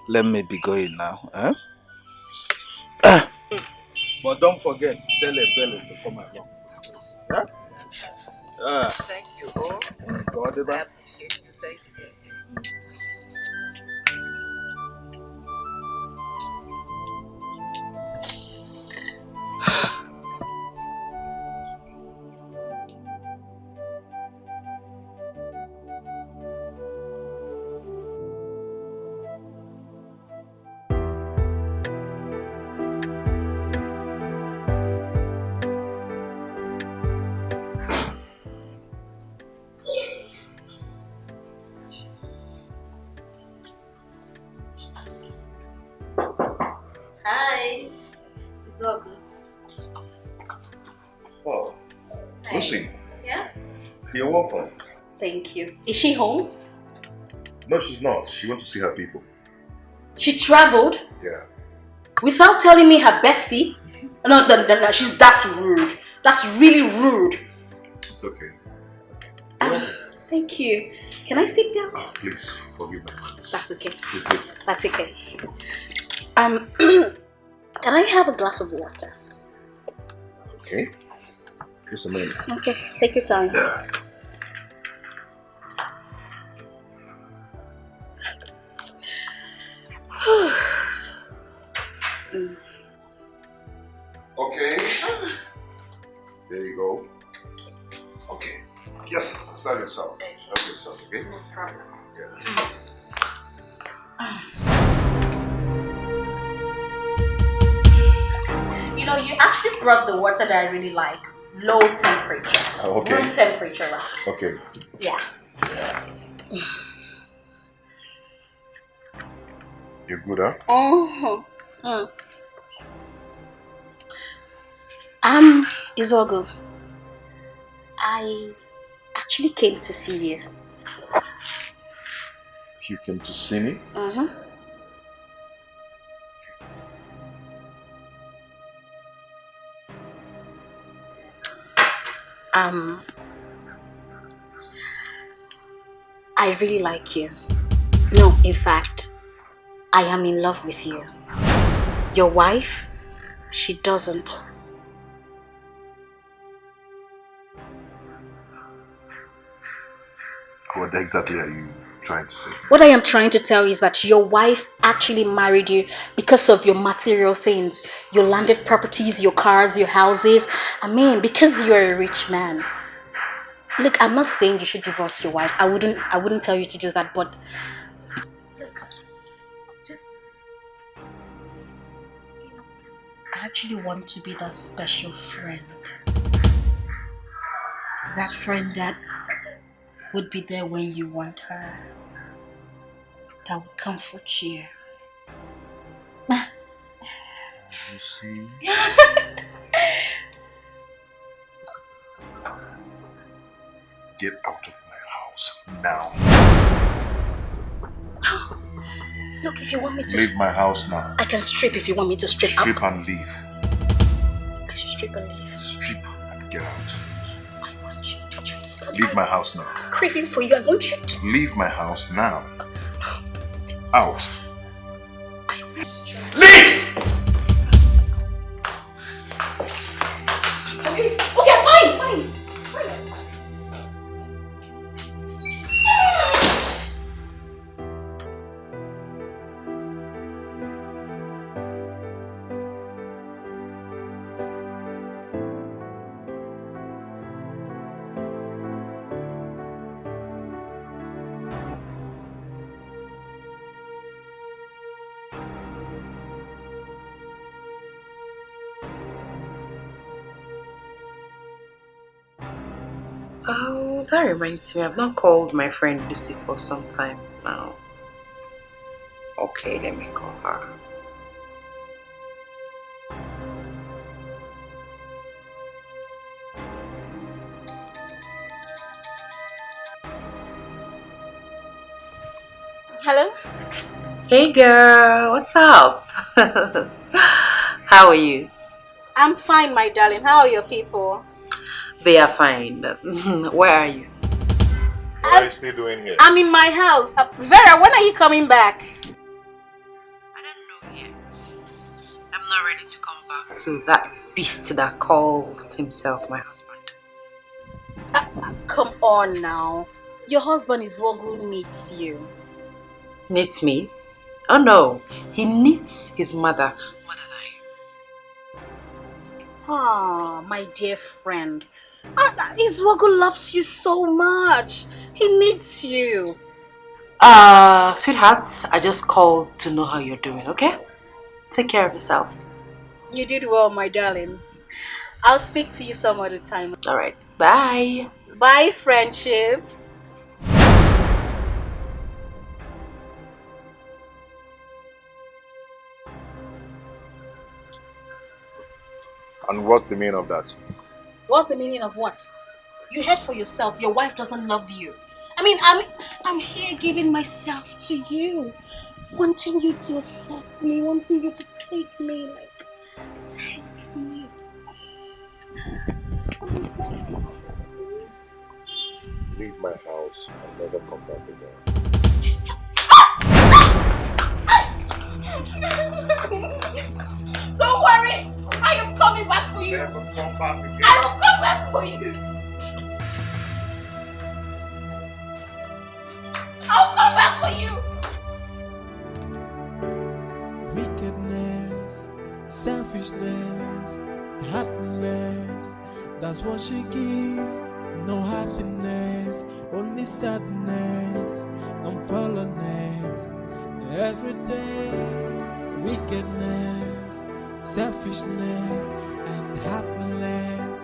Let me be going now. Huh? But don't forget, tell Bella to come along. Huh? Thank you. Oh, God, I appreciate you. Thank you. Hi. It's all good. Oh, Lucy, Yeah? you're welcome. Thank you. Is she home? No, she's not. She went to see her people. She traveled Yeah. without telling me her bestie? No, that's rude. That's really rude. It's okay. Thank you. Can I sit down? Oh, please, forgive me. That's okay. Please sit. That's okay. Can I have a glass of water? Okay. Just a minute. Okay, take your time. Okay. There you go. Okay. Yes, serve yourself. Help yourself, okay? No problem. Yeah. You know, you actually brought the water that I really like. Low temperature. Oh, okay. Room temperature, right? Okay. Yeah. You're good, huh? Izogo, I actually came to see you. You came to see me? I really like you. No, in fact, I am in love with you. Your wife, she doesn't. What exactly are you trying to say? What I am trying to tell is that your wife actually married you because of your material things. Your landed properties, your cars, your houses. I mean, because you're a rich man. Look, I'm not saying you should divorce your wife. I wouldn't tell you to do that, but look, I actually want to be that special friend. That friend that would be there when you want her. That would comfort you. You see? Get out of my house now. Look, if you want me to Leave my house now. I can strip if you want me to strip. Strip and leave. I should strip and leave. Strip and get out. I want you. Don't you understand? Leave my house now. I'm craving for you. I want you to Leave my house now. Out. leave. Okay, fine. Oh, that reminds me, I've not called my friend Lucy for some time now. Okay, let me call her. Hello? Hey girl, what's up? How are you? I'm fine, my darling. How are your people? They are fine. Where are you? What are you still doing here? I'm in my house. Vera, when are you coming back? I don't know yet. I'm not ready to come back to that beast that calls himself my husband. Come on now. Your husband is what who needs you. Needs me? Oh no, he needs his mother more than Ah, my dear friend. Iswago loves you so much. He needs you. I am. Sweetheart, I just called to know how you're doing, okay? Take care of yourself. You did well, my darling. I'll speak to you some other time. Alright, bye. Bye, friendship. And what's the meaning of that? What's the meaning of what? You heard for yourself. Your wife doesn't love you. I'm here giving myself to you. Wanting you to accept me. Wanting you to take me. Like, take me. Leave my house and never come back again. Don't worry. I am coming back for you. Never come back again. I will come back for you. I'll come back for you. Wickedness, selfishness, heartless. That's what she gives. No happiness, only sadness and fallenness. Every day, wickedness, selfishness, and heartless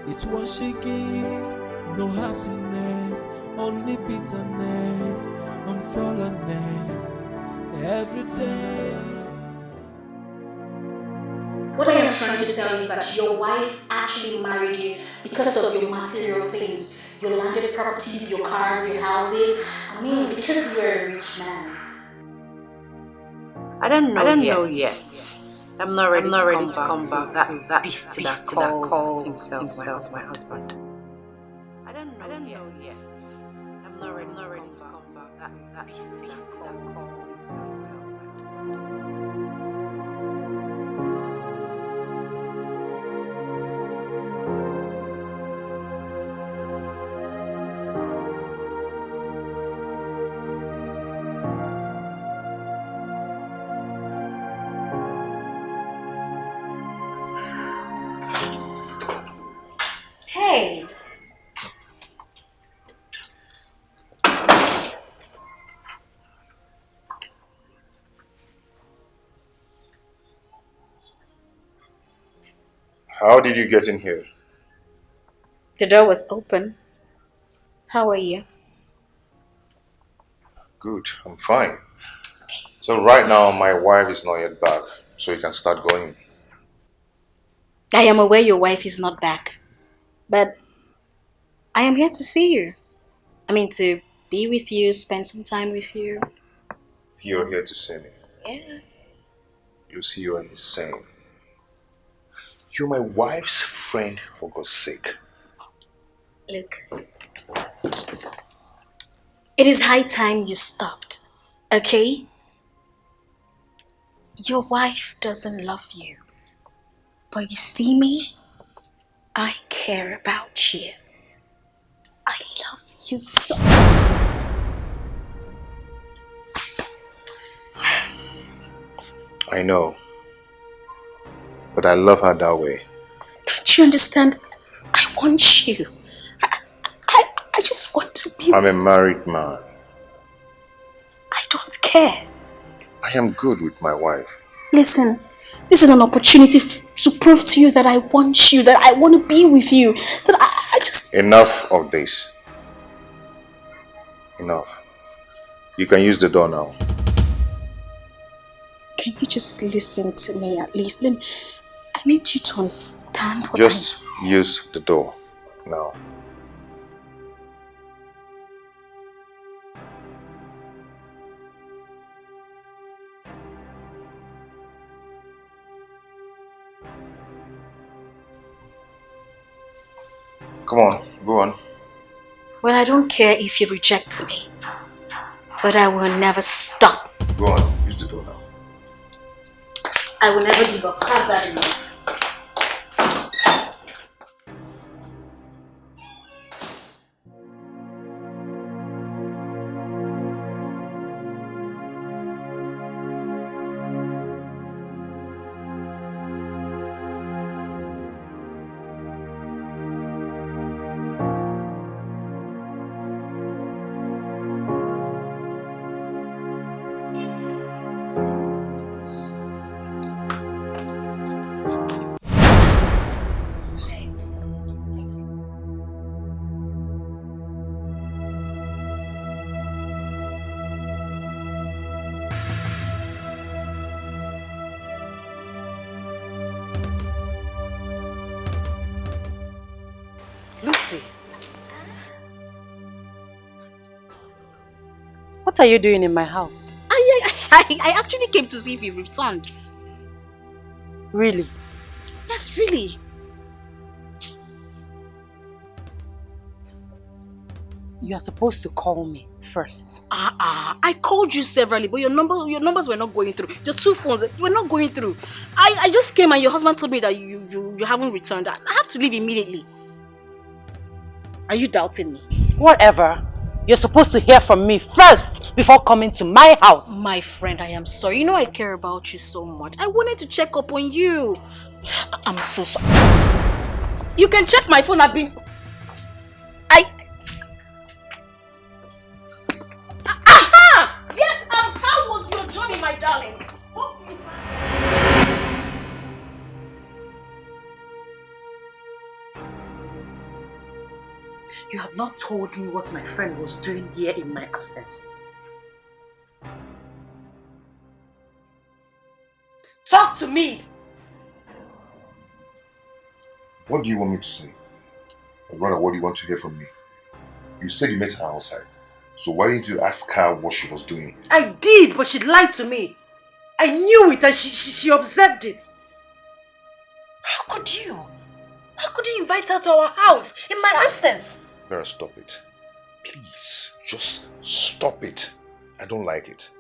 is what she gives. No happiness, only bitterness and fallenness. Every day. What I am trying to tell you is that your wife actually married you because of your material things, your landed properties, your cars, your houses. Because you're a rich man. I don't know yet. I'm not ready to come back to that beast that calls himself my husband. I don't know yet. I'm not ready to come back to that beast that calls himself my husband. Hey! How did you get in here? The door was open. How are you? Good, I'm fine. So right now my wife is not yet back, so you can start going. I am aware your wife is not back. But I am here to see you. To be with you, spend some time with you. You're here to see me. Yeah. You see, you're insane. You're my wife's friend, for God's sake. Look. It is high time you stopped. Okay? Your wife doesn't love you. But you see me? I care about you. I love you so much. I know. But I love her that way. Don't you understand? I want you. I just want to be. I'm a married man. I don't care. I am good with my wife. Listen, this is an opportunity to prove to you that I want you, that I want to be with you, that I just... Enough of this. Enough. You can use the door now. Can you just listen to me at least? I need you to understand what Just use the door now. Come on, go on. Well, I don't care if you reject me, but I will never stop. Go on, use the door now. I will never give up. Have that in mind. Lucy, what are you doing in my house? I actually came to see if you returned. Really? Yes, really. You are supposed to call me first. I called you severally, but your numbers were not going through. Your two phones were not going through. I just came and your husband told me that you haven't returned. I have to leave immediately. Are you doubting me? Whatever. You're supposed to hear from me first before coming to my house. My friend, I am sorry. You know I care about you so much. I wanted to check up on you. I'm so sorry. You can check my phone. Aha! Yes, how was your journey, my darling? You have not told me what my friend was doing here in my absence. Talk to me! What do you want me to say? Or rather, what do you want to hear from me? You said you met her outside. So why didn't you ask her what she was doing? I did, but she lied to me. I knew it and she observed it. How could you? How could you invite her to our house in my absence? Vera, stop it. Please, just stop it. I don't like it.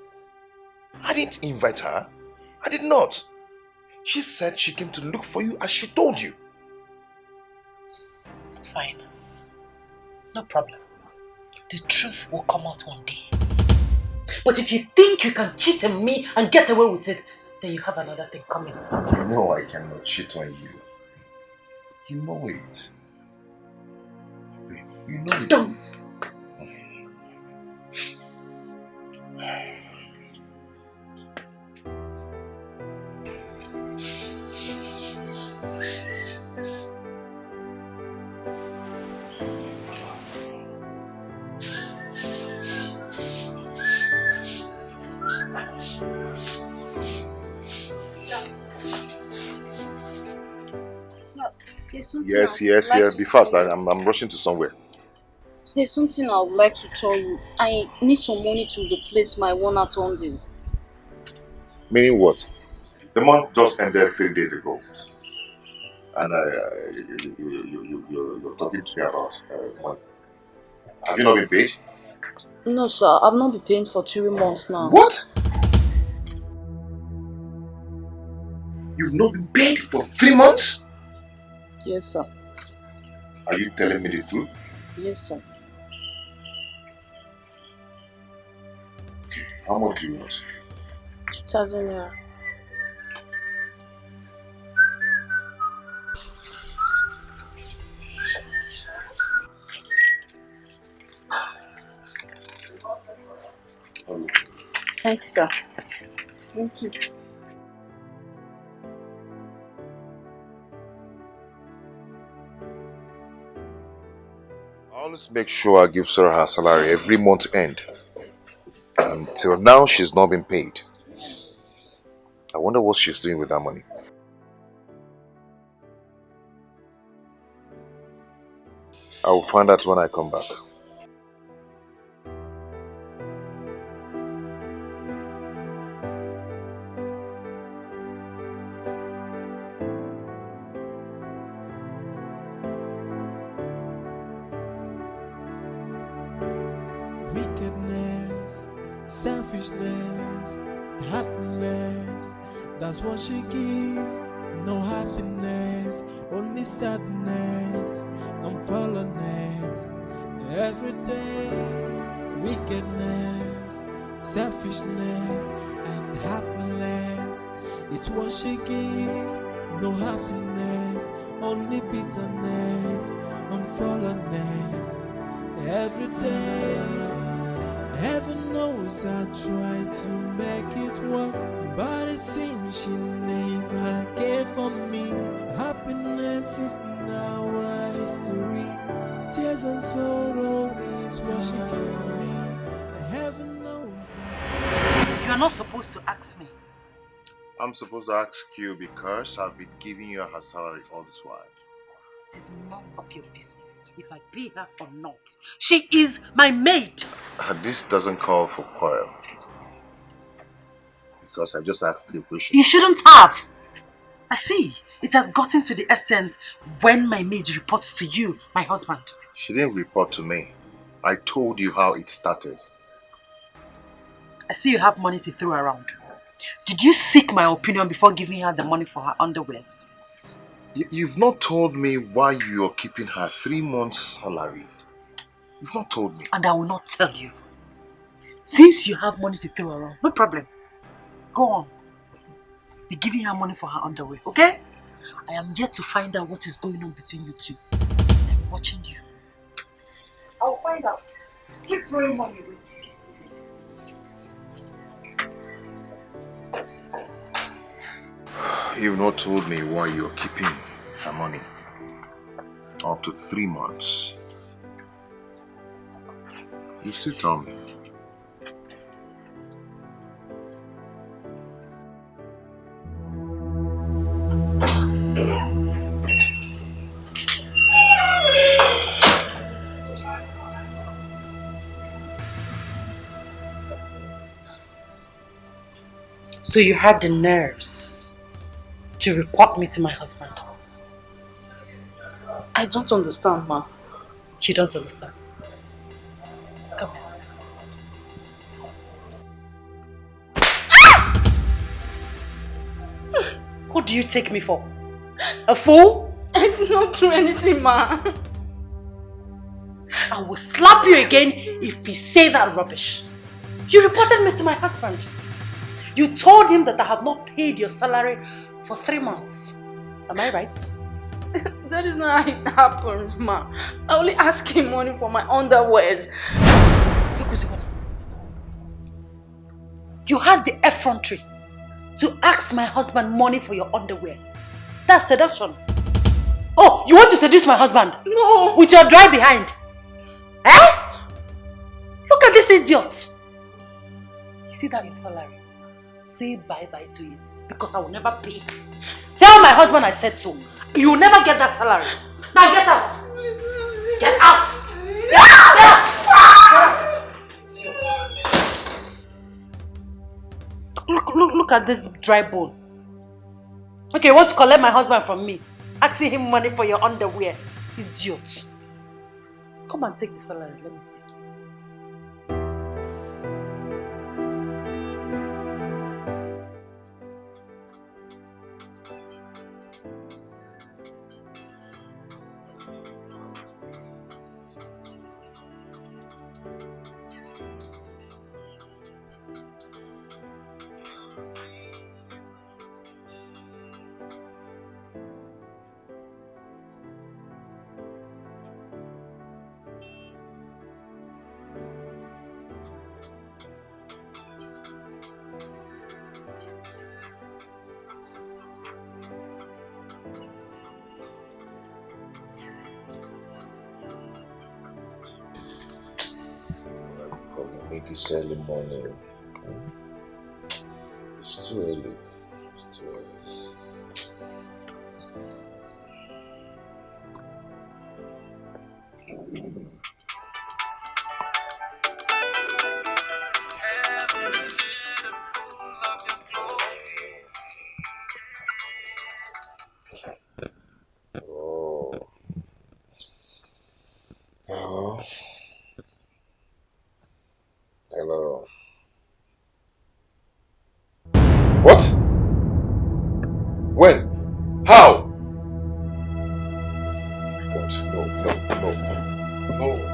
I didn't invite her. I did not. She said she came to look for you as she told you. Fine. No problem. The truth will come out one day. But if you think you can cheat on me and get away with it, then you have another thing coming. You know I cannot cheat on you. You know it. Babe, you know it. Don't. Yes. Be fast. I'm rushing to somewhere. There's something I would like to tell you. I need some money to replace my one-out days. Meaning what? The month just ended 3 days ago. And you're talking to me about money. Have you not been paid? No, sir. I've not been paying for 3 months now. What? You've not been paid for 3 months? Yes, sir. Are you telling me the truth? Yes, sir. Okay. How much do you want? 2,000 naira. Thanks, sir. Thank you. I always make sure I give Sarah her salary every month end. Until now, she's not been paid. I wonder what she's doing with that money. I will find out when I come back. selfishness, heartless. That's what she gives. No happiness, only sadness and fallenness. Every day, wickedness, selfishness, and heartless is what she gives. No happiness, only bitterness and fallenness. Every day, heaven knows I try to make it work, but it seems she never cared for me. Happiness is now a history. Tears and sorrow is what she gives to me. Heaven knows. You are not supposed to ask me. I'm supposed to ask you because I've been giving you her salary all this while. It is none of your business if I pay her or not. She is my maid. This doesn't call for quarrel. Because I just asked you a question. You shouldn't have. I see. It has gotten to the extent when my maid reports to you, my husband. She didn't report to me. I told you how it started. I see you have money to throw around. Did you seek my opinion before giving her the money for her underwears? You've not told me why you're keeping her 3 months' salary. You've not told me. And I will not tell you. Since you have money to throw around, no problem. Go on. Be giving her money for her underwear, okay? I am yet to find out what is going on between you two. I'm watching you. I will find out. Keep throwing money away. You've not told me why you're keeping her money. Up to 3 months. You still tell me. So you had the nerves to report me to my husband? I don't understand, ma. You don't understand? Come here. What do you take me for? A fool? I did not do anything, ma. I will slap you again if you say that rubbish. You reported me to my husband. You told him that I have not paid your salary for 3 months. Am I right? That is not how it happened, ma. I only asked him money for my underwears. You had the effrontery to ask my husband money for your underwear. That's seduction. Oh, you want to seduce my husband? No. With your dry behind? Eh? Look at this idiot. You see that your salary? Say bye-bye to it because I will never pay. Tell my husband I said so. You will never get that salary. Now get out. Get out. Get out. Look at this dry bone. Okay, you want to collect my husband from me? Asking him money for your underwear. Idiot. Come and take the salary. Let me see. This early morning. It's too early. It's too early. Oh. Hello. Hello. What? When? How? Oh my God, no.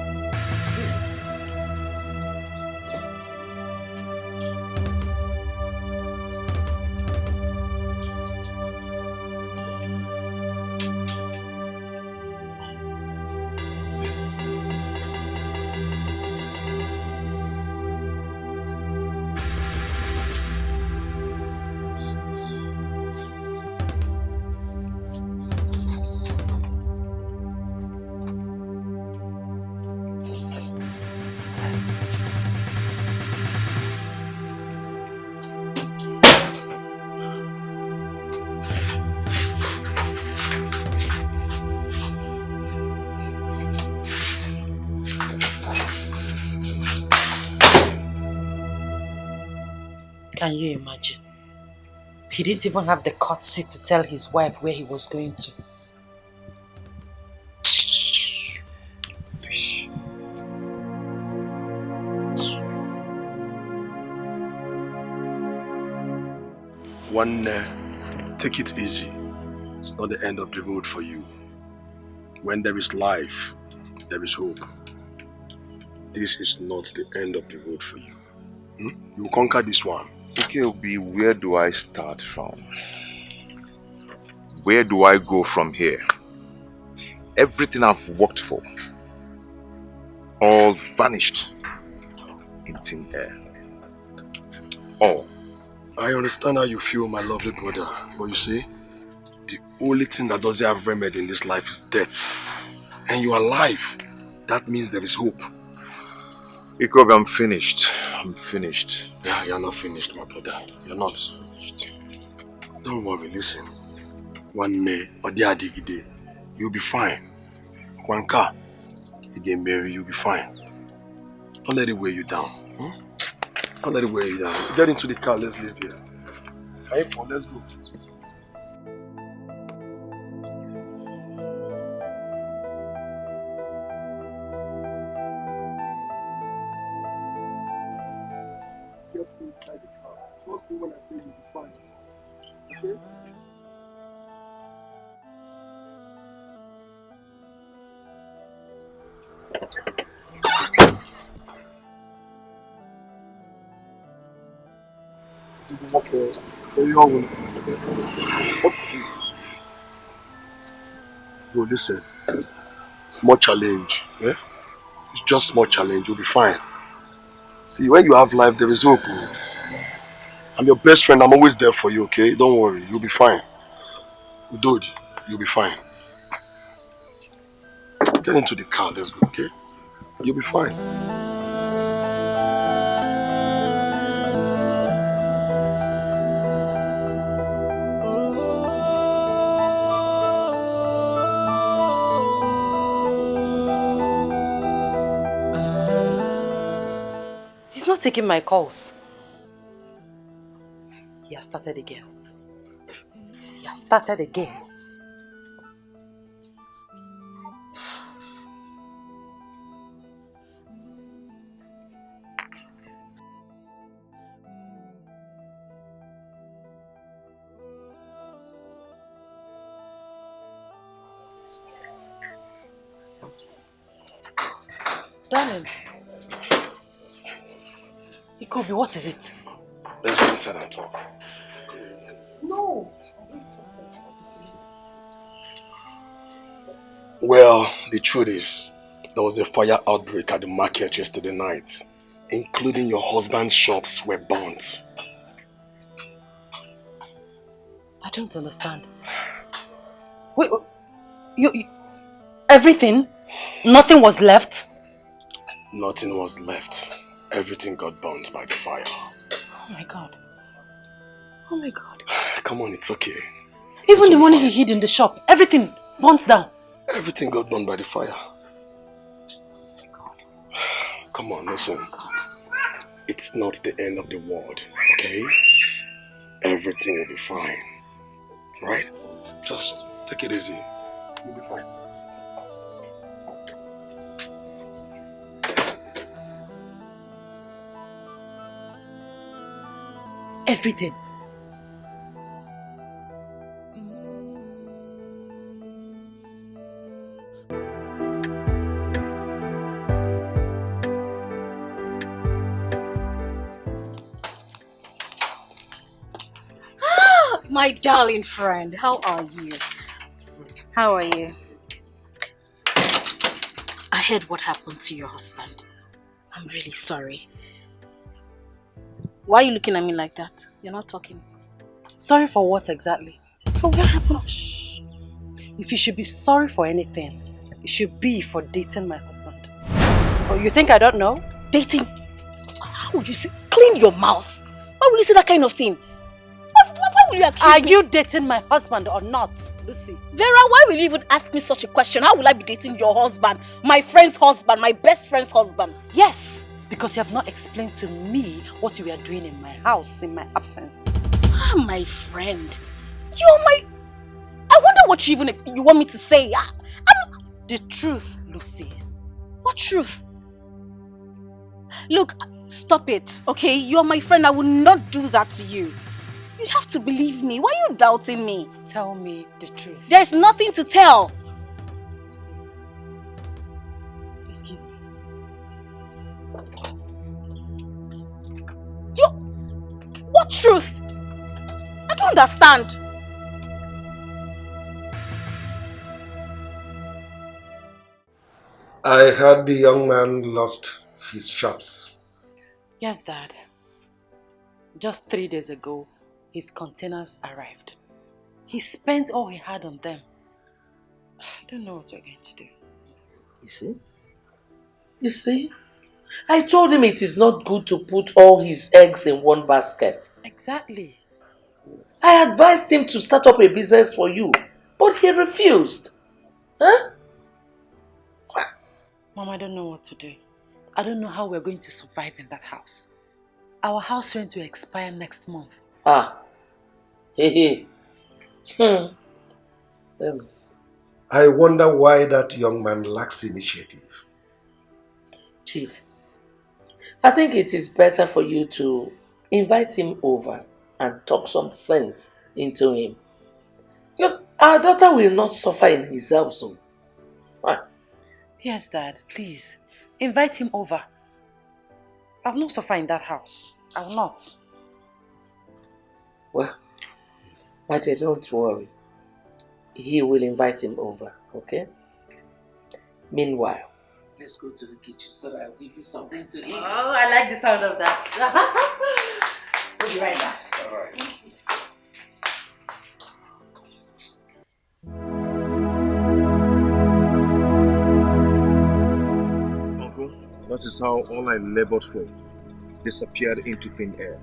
Can you imagine? He didn't even have the courtesy to tell his wife where he was going to. Take it easy. It's not the end of the road for you. When there is life, there is hope. This is not the end of the road for you. You will conquer this one. Okay, Obi, where do I start from? Where do I go from here? Everything I've worked for, all vanished in thin air. All. I understand how you feel, my lovely brother. But you see, the only thing that doesn't have remedy in this life is death. And you are alive. That means there is hope. Ikog, I'm finished. I'm finished. Yeah, you're not finished, my brother. You're not finished. Don't worry, listen. One day, or the other day, you'll be fine. One car, you get married, you'll be fine. Don't let it weigh you down. Don't let it weigh you down. Get into the car, let's leave here. Hey, let's go. Get inside the car. Trust me when I say you'll be fine. Okay? Okay. What is it? Bro, listen. Small challenge. Yeah? It's just small challenge. You'll be fine. See, when you have life, there is hope. I'm your best friend. I'm always there for you, okay? Don't worry. You'll be fine. Udodi, you'll be fine. Get into the car. Let's go, okay? You'll be fine. He's not taking my calls. He has started again. He has started again. Darling. Ikobi, what is it? Let's go inside and talk. No. Well, the truth is, there was a fire outbreak at the market yesterday night, including your husband's shops were burnt. I don't understand. Wait, you everything? Nothing was left? Nothing was left. Everything got burnt by the fire. Oh my God. Oh my God. Come on, it's okay. Even the money he hid in the shop, everything burnt down. Everything got burned by the fire. Come on, listen. It's not the end of the world, okay? Everything will be fine. Right? Just take it easy. You'll be fine. Everything. My darling friend, how are you? How are you? I heard what happened to your husband. I'm really sorry. Why are you looking at me like that? You're not talking. Sorry for what exactly? For what happened? Shh. If you should be sorry for anything, it should be for dating my husband. Oh, you think I don't know? Dating? How would you say? Clean your mouth. Why would you say that kind of thing? Why will you accuse me? Are you dating my husband or not, Lucy? Vera, why will you even ask me such a question? How will I be dating your husband? My friend's husband, my best friend's husband? Yes, because you have not explained to me what you were doing in my house in my absence. Ah, my friend. You're my... I wonder what you want me to say. The truth, Lucy. What truth? Look, stop it, okay? You're my friend. I will not do that to you. You have to believe me. Why are you doubting me? Tell me the truth. There's nothing to tell. Lucy. Excuse me. What truth? I don't understand. I heard the young man lost his shops. Yes, Dad. Just 3 days ago, his containers arrived. He spent all he had on them. I don't know what we're going to do. You see? You see? I told him it is not good to put all his eggs in one basket. Exactly. I advised him to start up a business for you, but he refused. Huh? Mom, I don't know what to do. I don't know how we're going to survive in that house. Our house rent will expire next month. Ah. Hey. I wonder why that young man lacks initiative. Chief, I think it is better for you to invite him over and talk some sense into him. Because our daughter will not suffer in his house. Right? Yes, Dad, please. Invite him over. I will not suffer in that house. I will not. Well, my dear, don't worry. He will invite him over, okay? Meanwhile, let's go to the kitchen so that I'll give you something to eat. Oh, I like the sound of that. We'll be right back. All right. Uncle, that is how all I labored for disappeared into thin air.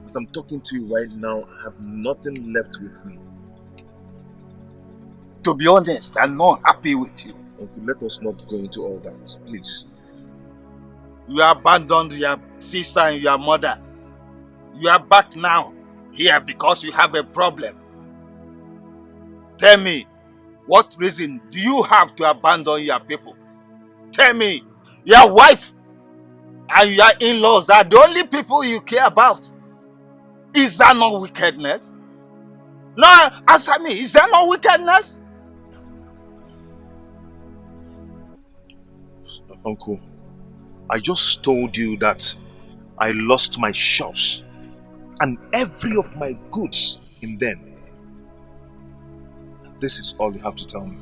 As I'm talking to you right now, I have nothing left with me. To be honest, I'm not happy with you. Uncle, let us not go into all that, please. You abandoned your sister and your mother. You are back now here because you have a problem. Tell me, what reason do you have to abandon your people? Tell me, your wife and your in-laws are the only people you care about. Is that not wickedness? No, answer me, is that not wickedness? Uncle, I just told you that I lost my shops and every of my goods in them. This is all you have to tell me.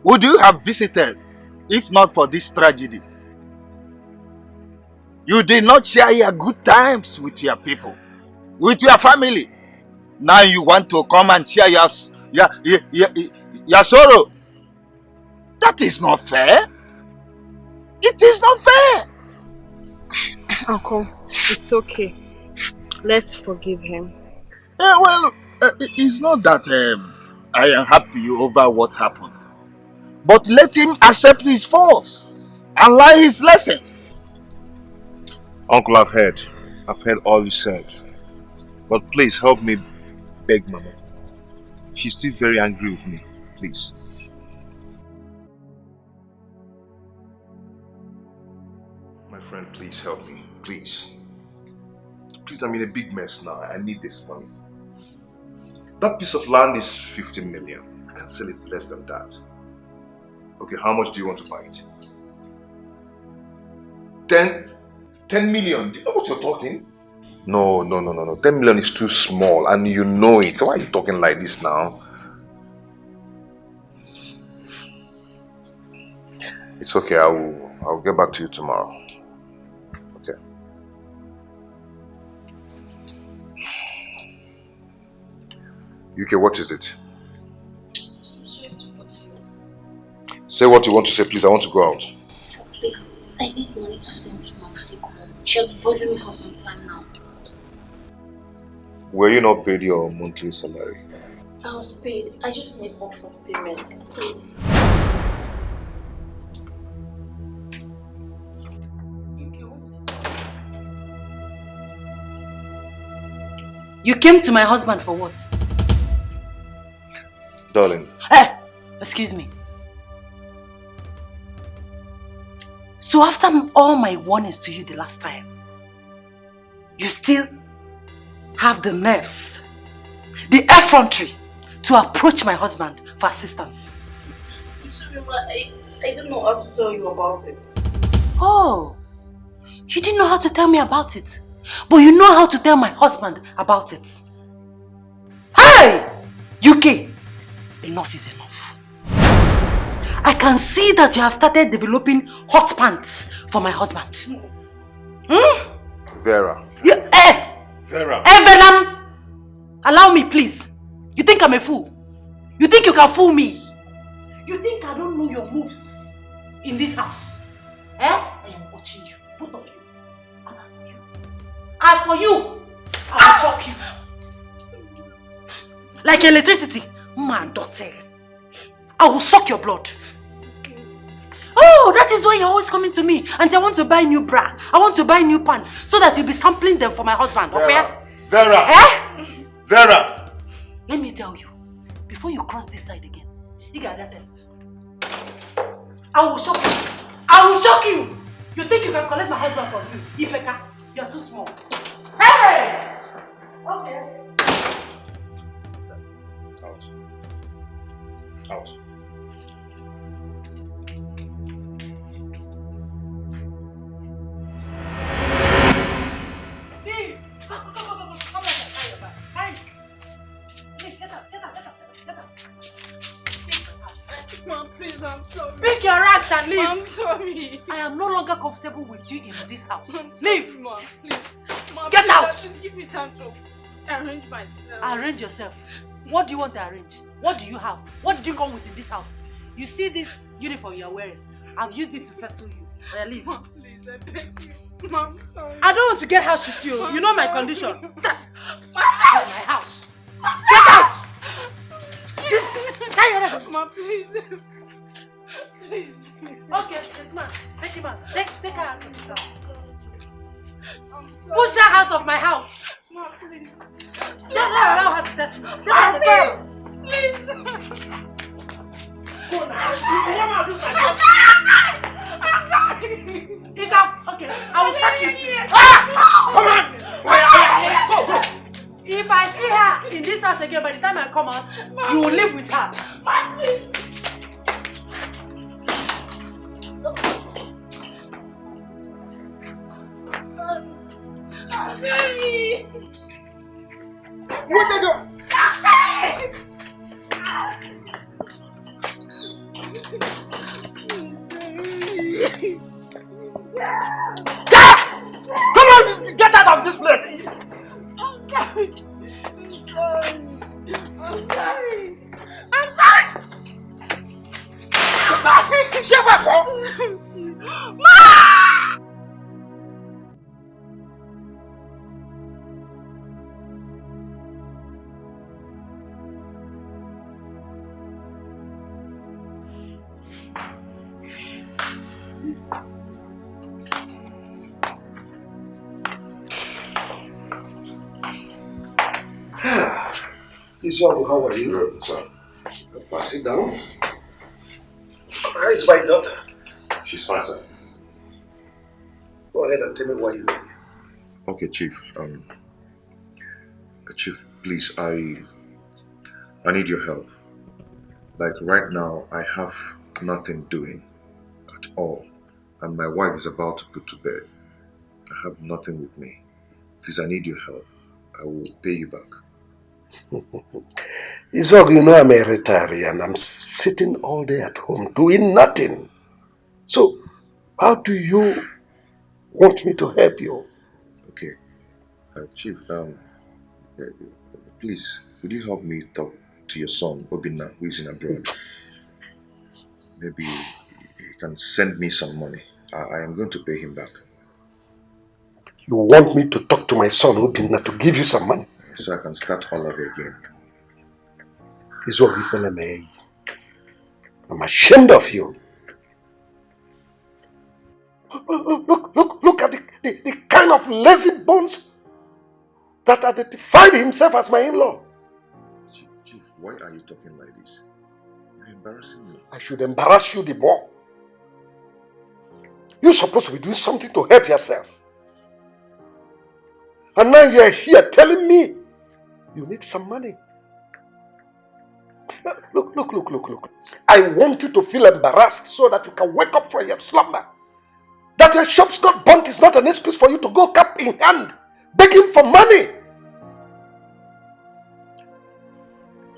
Would you have visited if not for this tragedy? You did not share your good times with your people, with your family. Now you want to come and share your sorrow. That is not fair. It is not fair. Uncle, it's okay. Let's forgive him. It's not that I am happy over what happened. But let him accept his faults and learn his lessons. Uncle, I've heard all you said. But please help me beg Mama. She's still very angry with me. Please. My friend, please help me. Please. Please, I'm in a big mess now. I need this money. That piece of land is 15 million. I can sell it less than that. Okay, how much do you want to buy it? 10 million? Do you know what you're talking? No, no, no, no, no. 10 million is too small and you know it. Why are you talking like this now? It's okay, I'll get back to you tomorrow. Okay. UK, what is it? I'm sorry to bother you. Say what you want to say, please. I want to go out. So please, I need money to send to my sick home. She'll be bothering me for some time now. Were you not paid your monthly salary? I was paid. I just need hope for the payments. Please. You came to my husband for what? Darling. Hey! Excuse me. So after all my warnings to you the last time, you still have the nerves, the effrontery to approach my husband for assistance. I'm sorry, ma. I don't know how to tell you about it. Oh, you didn't know how to tell me about it, but you know how to tell my husband about it. Hey! UK, enough is enough. I can see that you have started developing hot pants for my husband. Vera. Yeah, Vera. Venom! Allow me, please. You think I'm a fool? You think you can fool me? You think I don't know your moves in this house? I am watching you, both of you. And as for you, I will shock you. Like electricity, man, daughter. I will suck your blood. Oh, that is why you're always coming to me. And I want to buy new bra. I want to buy new pants so that you'll be sampling them for my husband. Okay? Vera! Vera! Let me tell you, before you cross this side again, you got that test. I will shock you. I will shock you. You think you can collect my husband from you? Ipeka, you're too small. Hey! Okay. Out. Out. Mom, please, I'm sorry. Pick your rags and leave. I'm sorry. I am no longer comfortable with you in this house. I'm sorry, Leave. Mom, please. Mom, Get please, out. Please give me time to arrange myself. Arrange yourself. What do you want to arrange? What do you have? What did you come with in this house? You see this uniform you are wearing? I've used it to settle you. Leave. Mom, please, I beg you. Mom, sorry. I don't want to get house with you. Mom, you know my sorry. condition. Stop. My house. Get out. Mom, please. Please. Okay, it's man. Take him out. Take her out of this house. I'm sorry. Push her out of my house. Mom, please. Don't allow her to touch me. Get out of the house. Please. Go now. I'm sorry. Get out. Okay, I will sack you. Come on! Go! If I see her in this house again, by the time I come out, you will live with her. Mom, please. I'm sorry. What the go? Come on, get out of this place! I'm sorry. I'm sorry. I'm sorry. I'm sorry. Shut up! Ma! Iswabu, how are you? Good, sir. Sit down. How is my daughter? She's fine, sir. Go ahead and tell me why you're here. Okay, Chief. Chief, please, I need your help. Like right now, I have nothing doing at all, and my wife is about to put to bed. I have nothing with me. Please, I need your help. I will pay you back. Izog, you know I'm a retiree and I'm sitting all day at home doing nothing. So, how do you want me to help you? Okay. Chief, please, would you help me talk to your son, Obina, who is in abroad? Maybe you can send me some money. I am going to pay him back. You want me to talk to my son, Obina, to give you some money? So I can start all over again. Izog, I'm ashamed of you. Look at the kind of lazy bones that identified himself as my in-law. Chief, why are you talking like this? You're embarrassing me. I should embarrass you the more. You're supposed to be doing something to help yourself. And now you're here telling me you need some money. Look. I want you to feel embarrassed so that you can wake up from your slumber. That your shops got burnt is not an excuse for you to go cap in hand, begging for money.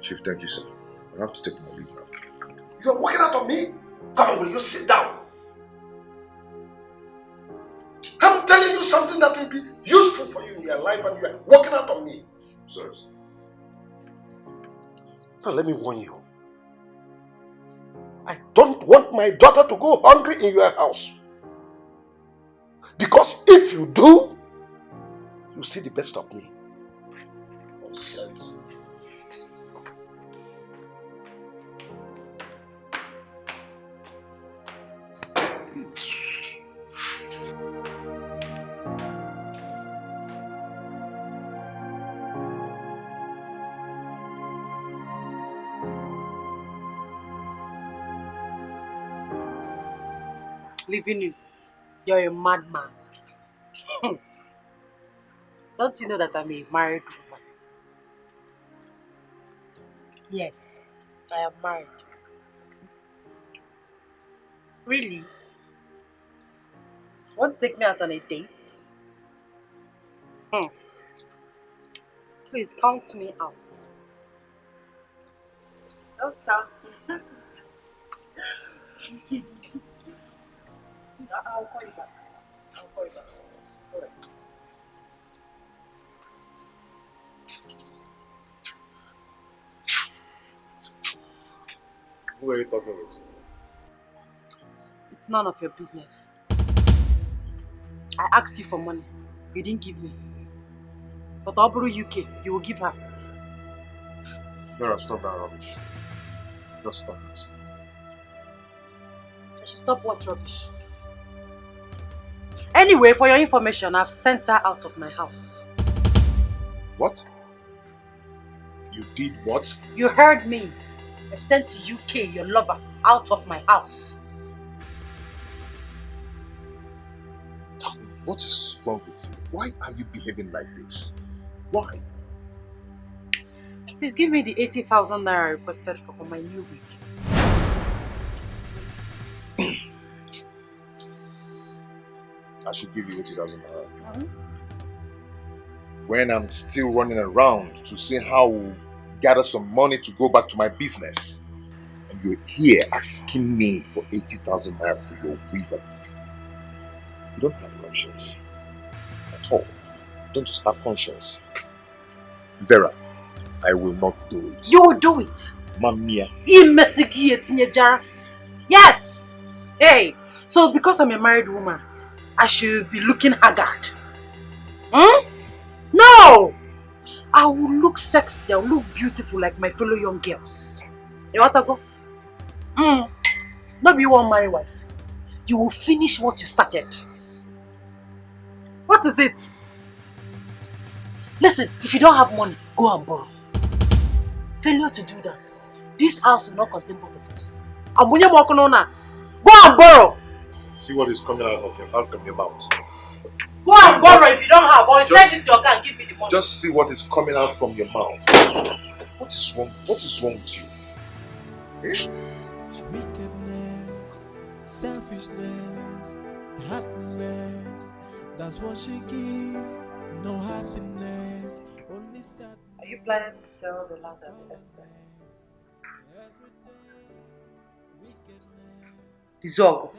Chief, thank you, sir. I have to take my leave now. You're walking out on me? Come on, will you sit down? I'm telling you something that will be useful for you in your life and you are walking out on me. Sorry, sir. Now let me warn you. I don't want my daughter to go hungry in your house. Because if you do, you see the best of me. Nonsense. Living news, you're a madman. Don't you know that I'm a married woman? Yes, I am married. Really? Want to take me out on a date? Please count me out. Okay. I'll call you back. All right. Who are you talking with? It's none of your business. I asked you for money. You didn't give me. But Oburu UK, you will give her. Vera, stop that rubbish. Just stop it. I should stop what rubbish? Anyway, for your information, I've sent her out of my house. What? You did what? You heard me. I sent UK, your lover, out of my house. Darling, what is wrong with you? Why are you behaving like this? Why? Please give me the 80,000 naira I requested for my new wig. I should give you 80,000 naira. When I'm still running around to see how we'll gather some money to go back to my business. And you're here asking me for 80,000 naira for your weaver. You don't have conscience. At all. You don't just have conscience. Vera, I will not do it. You will do it. Mamia. Yes. Hey, so because I'm a married woman, I should be looking haggard. No! I will look sexy, I will look beautiful like my fellow young girls. You want to go? Not be one married wife. You will finish what you started. What is it? Listen, if you don't have money, go and borrow. Failure to do that, this house will not contain both of us. Go and borrow. See what is coming out from your mouth. Go and borrow if you don't have, or instead this your car and give me the money. Just see what is coming out from your mouth. What is wrong? What is wrong with you? Eh? Wickedness, selfishness, heartless, that's what she gives. no happiness, only sadness. Are you planning to sell the land at the express? Izogo,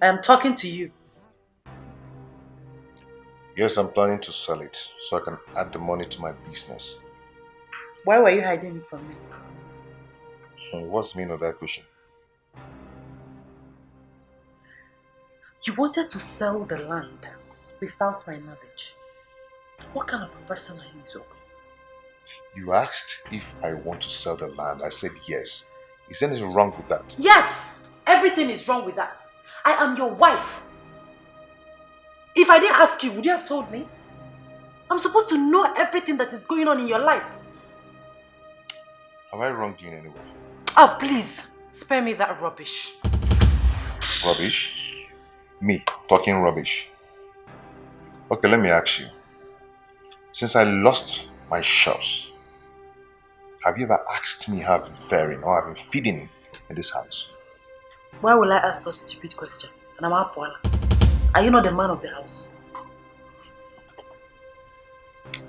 I am talking to you. Yes, I'm planning to sell it so I can add the money to my business. Why were you hiding it from me? What's the meaning of that question? You wanted to sell the land without my knowledge. What kind of a person are you, Izogo? You asked if I want to sell the land. I said yes. Is there anything wrong with that? Yes! Everything is wrong with that. I am your wife. If I didn't ask you, would you have told me? I'm supposed to know everything that is going on in your life. Have I wronged you in any way? Oh, please, spare me that rubbish. Rubbish? Me talking rubbish? Okay, let me ask you. Since I lost my shops, have you ever asked me how I've been faring or I've been feeding in this house? Why will I ask such a stupid question? And I'm Apuala. Are you not the man of the house?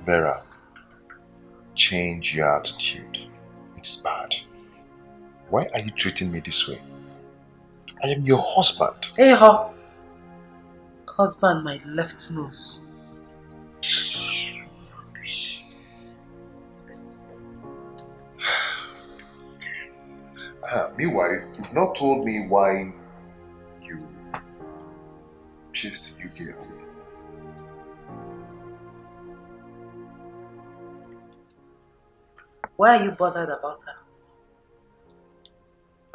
Vera, change your attitude. It's bad. Why are you treating me this way? I am your husband. Hey, ho. Husband, my left nose. Meanwhile, you've not told me why you chased UK away. Why are you bothered about her?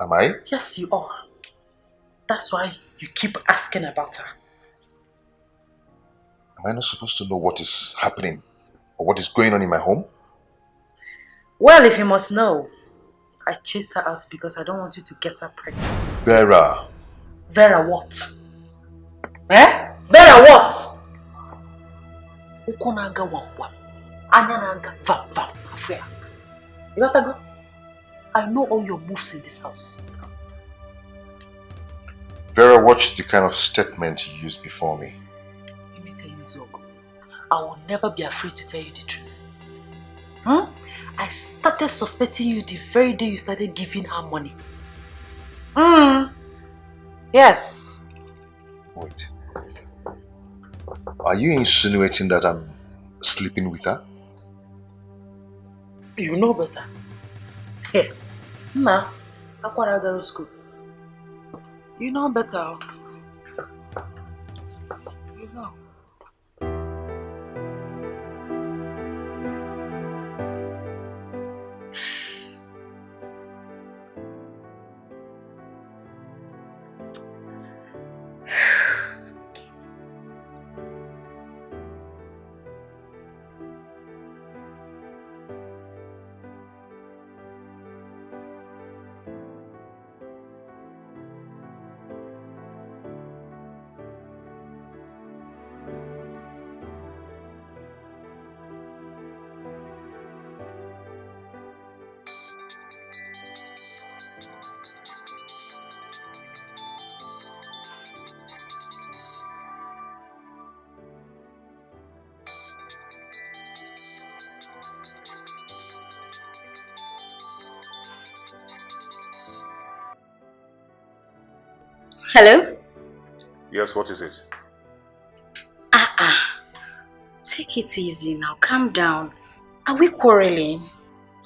Am I? Yes, you are. That's why you keep asking about her. Am I not supposed to know what is happening or what is going on in my home? Well, if you must know, I chased her out because I don't want you to get her pregnant. Vera. Vera what? Eh? Vera what? Ukonaga wangwa. Anyanaga vam vam affair. You got to go? I know all your moves in this house. Vera, watch the kind of statement you used before me. Let me tell you, Zogo. I will never be afraid to tell you the truth. Huh? I started suspecting you the very day you started giving her money. Yes. Wait. Are you insinuating that I'm sleeping with her? You know better. Hey, Nah, Akwara Girl School. You know better. You know. Hello? Yes, what is it? Take it easy now. Calm down. Are we quarreling?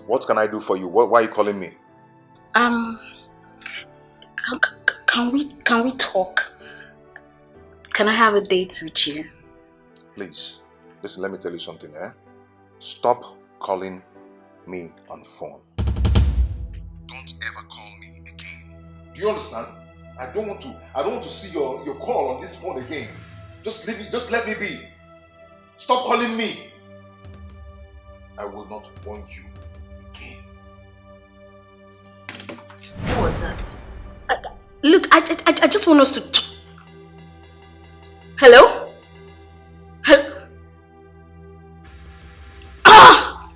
What can I do for you? Why are you calling me? Can we talk? Can I have a date with you? Please, listen, let me tell you something, eh? Stop calling me on phone. Don't ever call me again. Do you understand? I don't want to see your call on this phone again. Just let me be. Stop calling me. I will not want you again. Who was that? Look, I just want us to... Hello? Hello? Ah!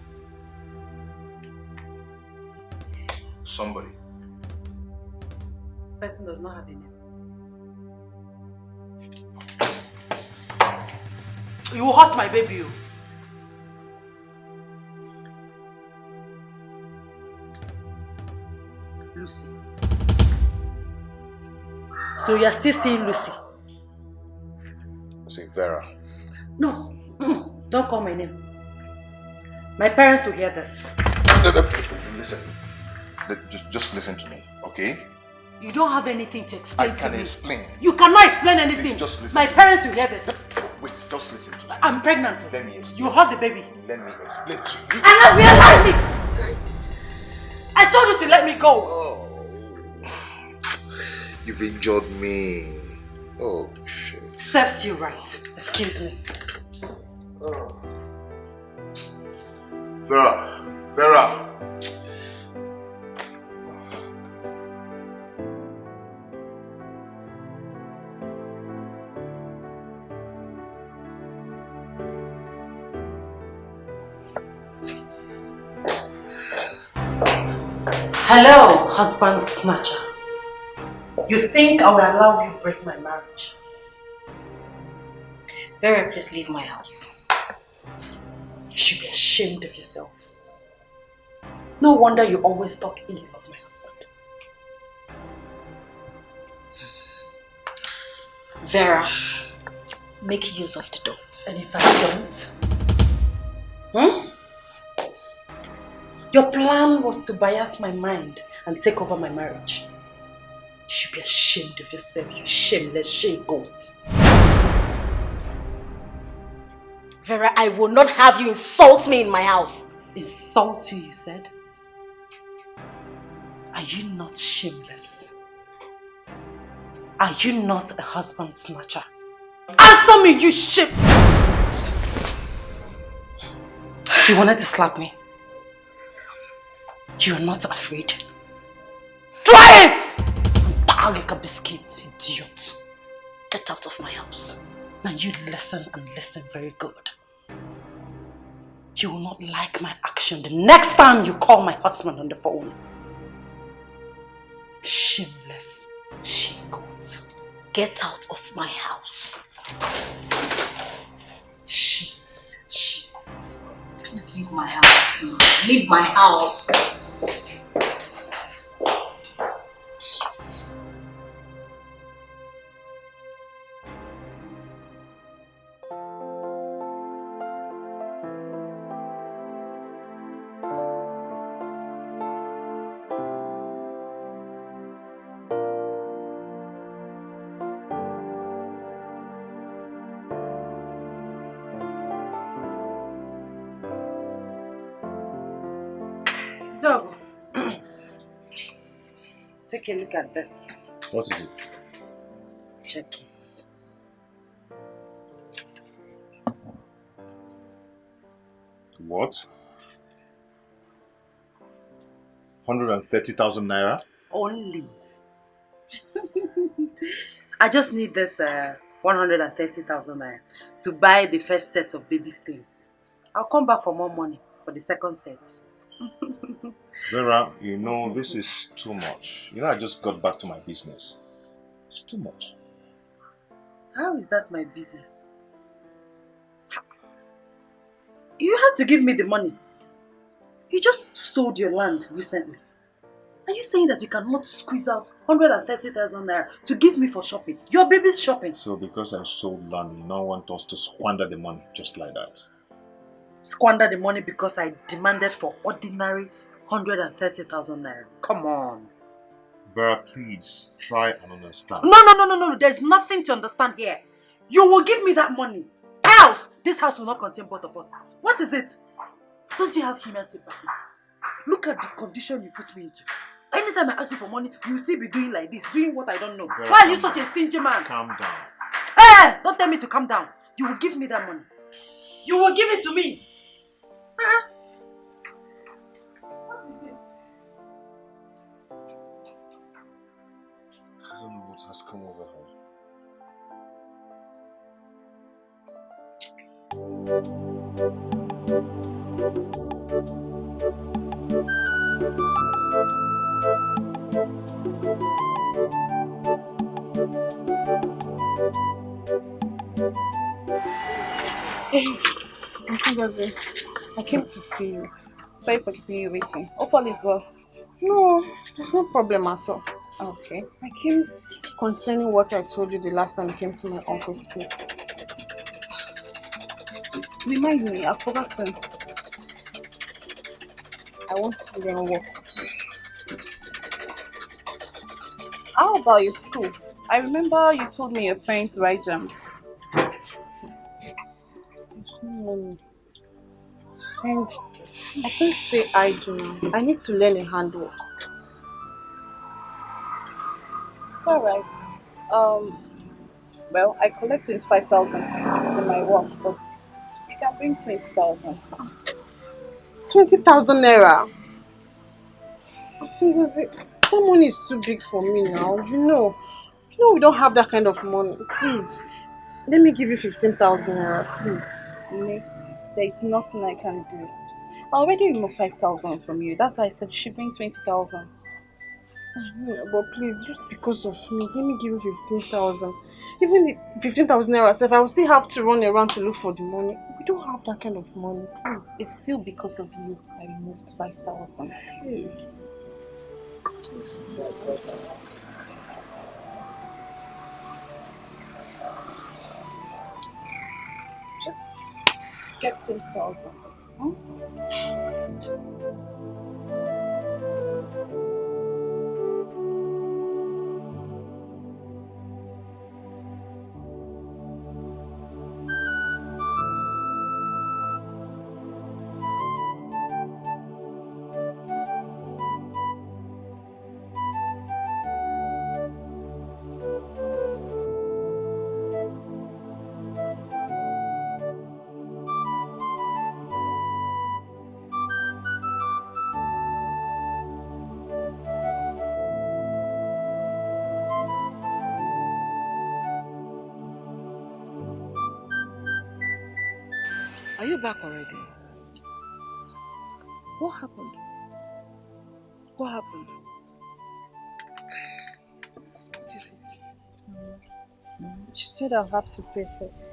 Somebody. Person does not have a name. You will hurt my baby. Lucy. So you are still seeing Lucy? Say Vera. No. Don't call my name. My parents will hear this. Listen. Just listen to me, okay? You don't have anything to explain to me. I can explain. You cannot explain anything. Please just listen. My parents will hear this. Wait, just listen to me. I'm pregnant. Let me explain. You hurt the baby. Let me explain to you. And I realized it. I told you to let me go. Oh. You've injured me. Oh, shit. Serves you right. Excuse me. Oh. Vera. Hello, husband snatcher. You think I will allow you to break my marriage? Vera, please leave my house. You should be ashamed of yourself. No wonder you always talk ill of my husband. Vera, make use of the door. And if I don't? Your plan was to bias my mind and take over my marriage. You should be ashamed of yourself, you shameless she-goat. Vera, I will not have you insult me in my house. Insult you, you said? Are you not shameless? Are you not a husband snatcher? Answer me, you sheep! You wanted to slap me? You're not afraid. Try it! I'll like a biscuit, idiot. Get out of my house. Now you listen and listen very good. You will not like my action the next time you call my husband on the phone. Shameless she-goat. Get out of my house. Shameless she-goat. Please leave my house now. Leave my house. Shit. So, take a look at this. What is it? Check it. What? 130,000 naira? Only. I just need this 130,000 naira to buy the first set of baby things. I'll come back for more money for the second set. Vera, you know, this is too much. You know, I just got back to my business. It's too much. How is that my business? You have to give me the money. You just sold your land recently. Are you saying that you cannot squeeze out 130,000 naira to give me for shopping? Your baby's shopping. So because I sold land, you now want us to squander the money just like that? Squander the money because I demanded for ordinary 130,000 naira. Come on. Vera, please try and understand. No. There's nothing to understand here. You will give me that money. Else, this house will not contain both of us. What is it? Don't you have human sympathy? Look at the condition you put me into. Anytime I ask you for money, you will still be doing like this, doing what I don't know. Vera, why are you such a stingy man? Calm down. Hey! Don't tell me to calm down. You will give me that money. You will give it to me. What is it? I don't know what has come over her. Hey, Auntie Ngozi, I came to see you. Sorry for keeping you waiting. Hope all is well. No, there's no problem at all. Okay. I came concerning what I told you the last time you came to my uncle's place. Remind me, I've forgotten. I want to learn work. How about your school? I remember you told me you're planning to write jam. And I can't stay idle now. I need to learn a handwork. It's alright. Well, I collect 25,000 to teach people my work, but you can bring 20,000. 20,000 naira. Auntie Ngozi, that money is too big for me now. You know we don't have that kind of money. Please, let me give you 15,000 naira, please. Nick, there is nothing I can do. I already removed 5,000 from you. That's why I said you should bring 20,000. But please, just because of me, let me give you 15,000. Even the 15,000 naira self, I will still have to run around to look for the money. We don't have that kind of money, please. It's still because of you I removed 5,000. Hey. Just get 20,000. Hmm? Are you back already? What happened? What happened? What is it? She said I'll have to pay first.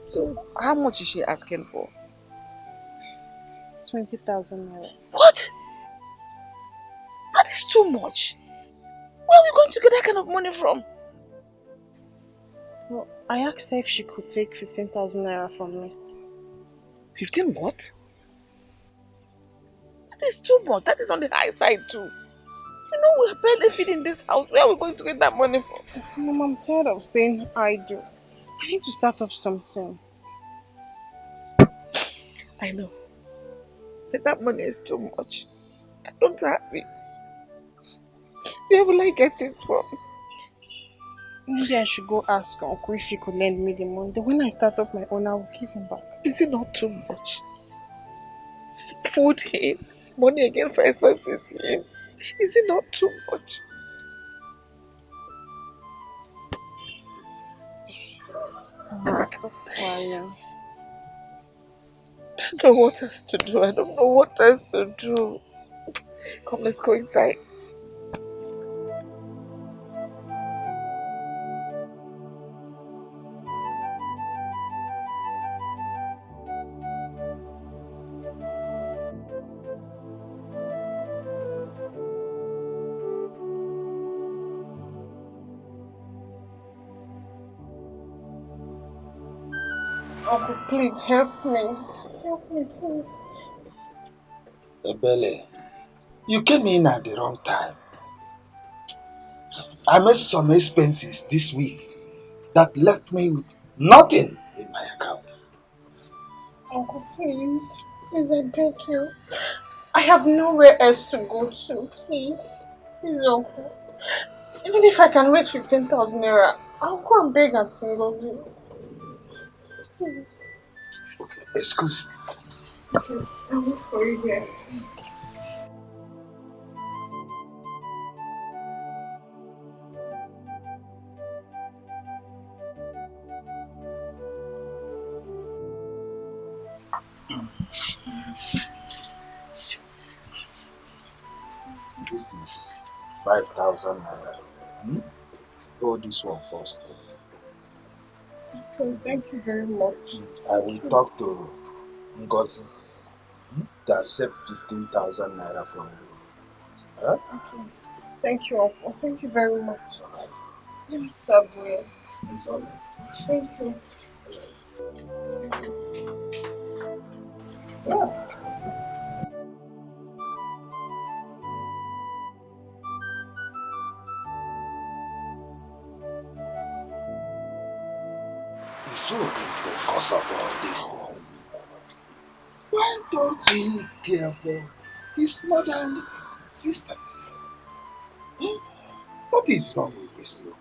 So, how much is she asking for? 20,000 naira. What? That is too much. Where are we going to get that kind of money from? Well, I asked her if she could take 15,000 naira from me. 15 what? That is too much. That is on the high side too. You know we're barely feeding this house. Where are we going to get that money from? Mom, I'm tired of staying idle. I need to start up something. I know. But that money is too much. I don't have it. Where will I get it from? Maybe I should go ask Uncle if he could lend me the money. Then when I start up my own, I will give him back. Is it not too much? Food in, money again for expenses in. Is it not too much? Stop crying. I don't know what else to do. I don't know what else to do. Come, let's go inside. Uncle, please help me. Help me, please. Ebele, you came in at the wrong time. I made some expenses this week that left me with nothing in my account. Uncle, please. Please, I beg you. I have nowhere else to go to. Please. Please, Uncle. Even if I can raise 15,000 naira, I'll go and beg Auntie Ngozi. Please. Okay, excuse me. Okay, I'll wait for you here. This is 5,000 naira. Hold this one first. Okay, thank you very much. I will talk to Ngozi to accept 15,000 naira from you. Huh? Okay. Thank you, Uncle. Thank you very much. Let me start doing. It's all right. Thank you. Zug is the cause of all this. Why don't he care for his mother and sister? Hmm? What is wrong with this Zug?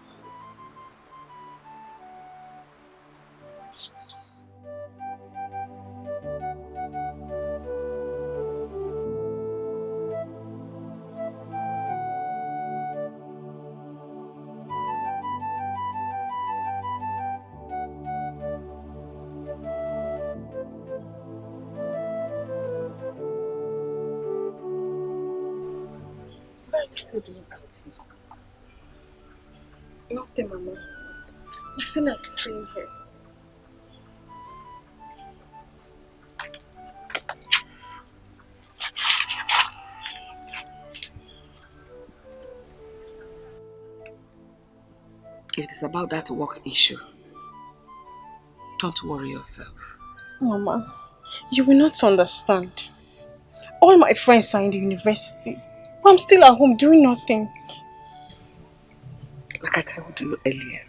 What are you still doing out here? Nothing, Mama. I feel like staying here. If it's about that work issue, don't worry yourself. Mama, you will not understand. All my friends are in the university. But I'm still at home doing nothing. Like I told you earlier,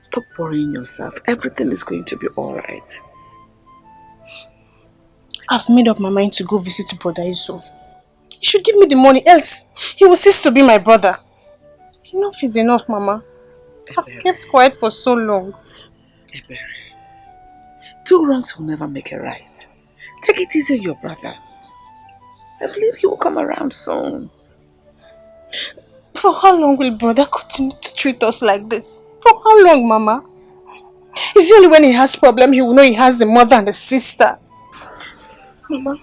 stop worrying yourself. Everything is going to be alright. I've made up my mind to go visit Brother Iso. He should give me the money, else he will cease to be my brother. Enough is enough, Mama. I've kept quiet for so long. Ebere, 2 wrongs will never make a right. Take it easy on your brother. I believe he will come around soon. For how long will brother continue to treat us like this? For how long, Mama? It's only when he has problem he will know he has a mother and a sister. Mama,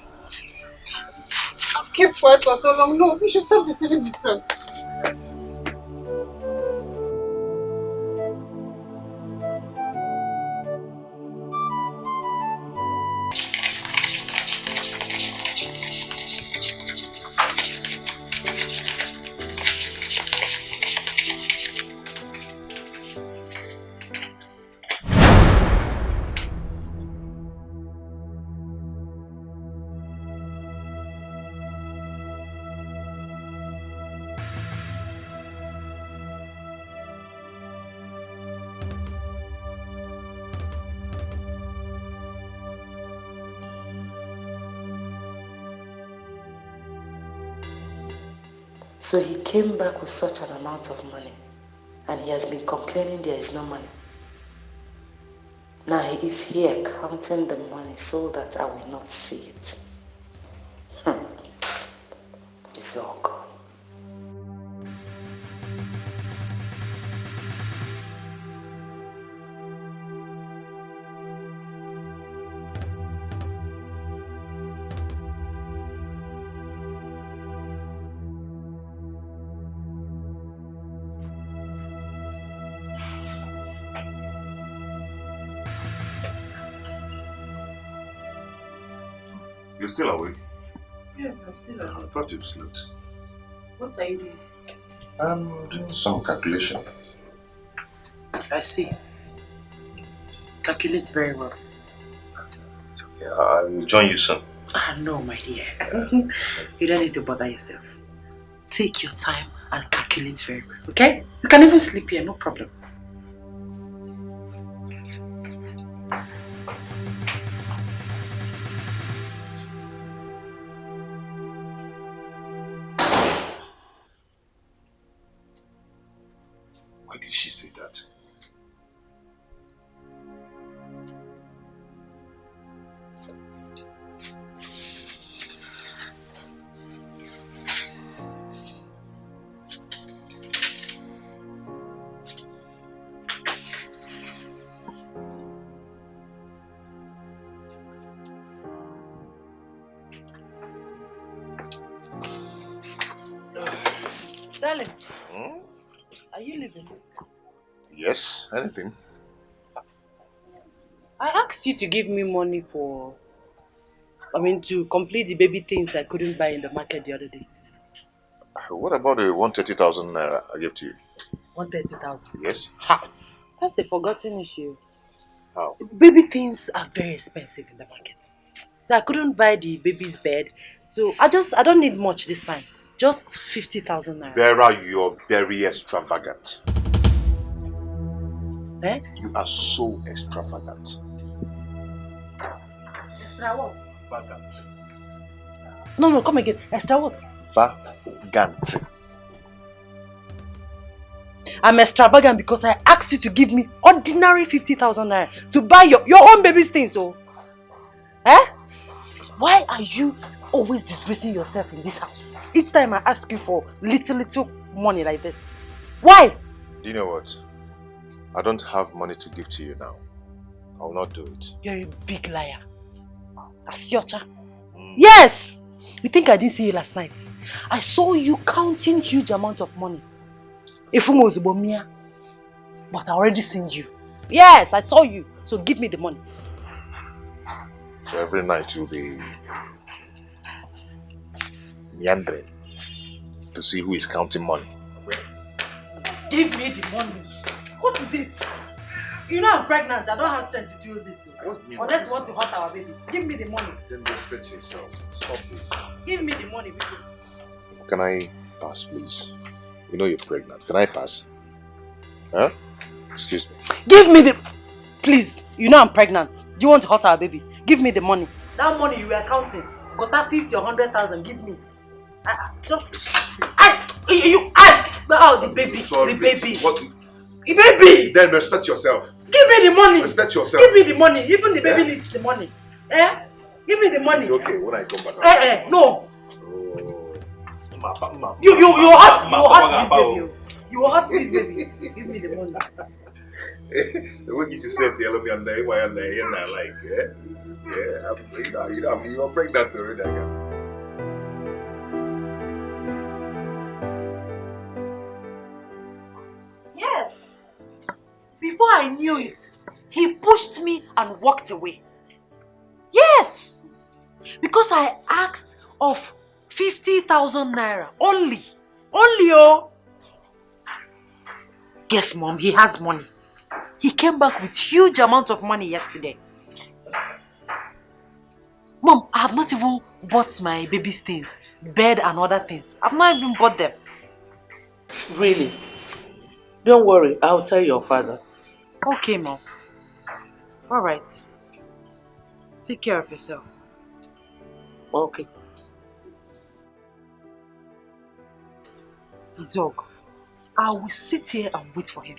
I've kept quiet for so long. No, we should stop deceiving himself. So he came back with such an amount of money, and he has been complaining there is no money. Now he is here counting the money so that I will not see it. It's all gone. You're still awake? Yes, I'm still awake. I thought you'd slept. What are you doing? I'm doing some calculation. I see. Calculate very well. Okay, I will join you soon. No, my dear. You don't need to bother yourself. Take your time and calculate very well, okay? You can even sleep here, no problem. Why did she say that? Darling, are you leaving? Yes, anything. I asked you to give me money to complete the baby things I couldn't buy in the market the other day. What about the 130,000 naira I gave to you? 130,000? Yes. Ha! That's a forgotten issue. How? Baby things are very expensive in the market. So I couldn't buy the baby's bed. So I don't need much this time. Just 50,000 naira. Vera, you're very extravagant. Eh? You are so extravagant. Extra what? Vagant. No, come again. Extra what? Vagant. I'm extravagant because I asked you to give me ordinary 50,000 naira to buy your own baby's things. So, why are you always disgracing yourself in this house? Each time I ask you for little money like this. Why? Do you know what? I don't have money to give to you now. I will not do it. You're a big liar. Asiocha. Yes! You think I didn't see you last night? I saw you counting huge amount of money. Ifumo Zubomia. But I already seen you. Yes, I saw you. So give me the money. So every night you'll be meandering to see who is counting money. Give me the money. What is it? You know I'm pregnant. I don't have strength to do this. Unless you want to hurt our baby. Give me the money. Then respect yourself. Stop this. Give me the money, people. Can I pass, please? You know you're pregnant. Can I pass? Huh? Excuse me. Give me the... Please, you know I'm pregnant. Do you want to hurt our baby? Give me the money. That money you were counting. Got that 50 or 100,000. Give me. The baby. Sorry, the baby. What? The baby. Then respect yourself. Give me the money. Respect yourself. Give me the money. Even the baby needs the money. Give me the money. It's okay when I come back. No. Oh. You hurt this baby. You hurt this baby. Give me the money. The way you said, tell me I'm there, why I'm there, and I like, you're pregnant already. Yes. Before I knew it, he pushed me and walked away. Yes. Because I asked of 50,000 naira only. Only, oh. Yes, Mom, he has money. He came back with huge amount of money yesterday. Mom, I have not even bought my baby's things, bed and other things. I've not even bought them. Really? Don't worry, I'll tell your father. Okay, Mom. Alright. Take care of yourself. Okay. Zog, I will sit here and wait for him.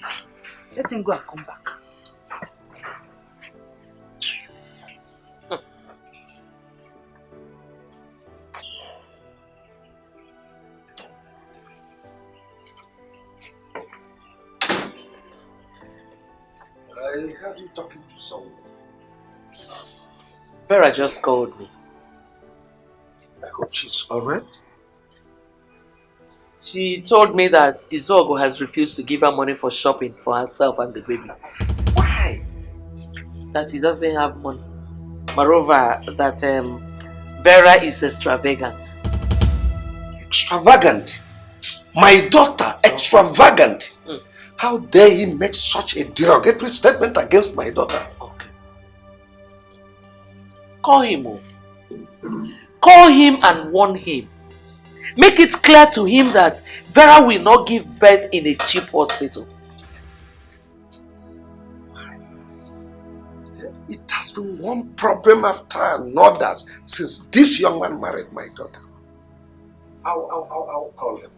Let him go and come back. I heard you talking to someone. Vera just called me. I hope she's alright. She told me that Izogo has refused to give her money for shopping for herself and the baby. Why? That he doesn't have money. Moreover, that Vera is extravagant. Extravagant? My daughter, extravagant? How dare he make such a derogatory statement against my daughter? Okay. Call him. Call him and warn him. Make it clear to him that Vera will not give birth in a cheap hospital. It has been one problem after another since this young man married my daughter. I'll call him.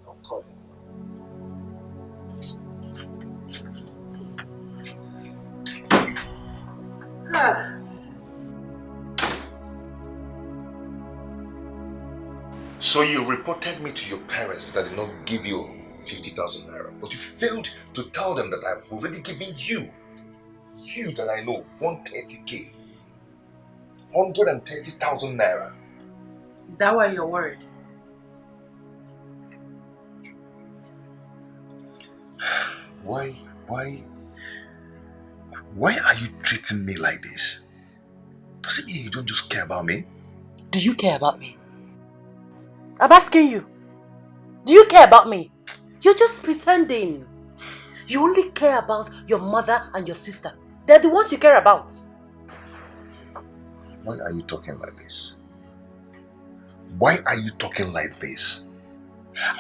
I'll call him. So you reported me to your parents that did not give you 50,000 naira, but you failed to tell them that I've already given you that I know, 130k, 130,000 naira. Is that why you're worried? Why Why are you treating me like this? Does it mean you don't just care about me? Do you care about me? I'm asking you. Do you care about me? You're just pretending. You only care about your mother and your sister. They're the ones you care about. Why are you talking like this? Why are you talking like this?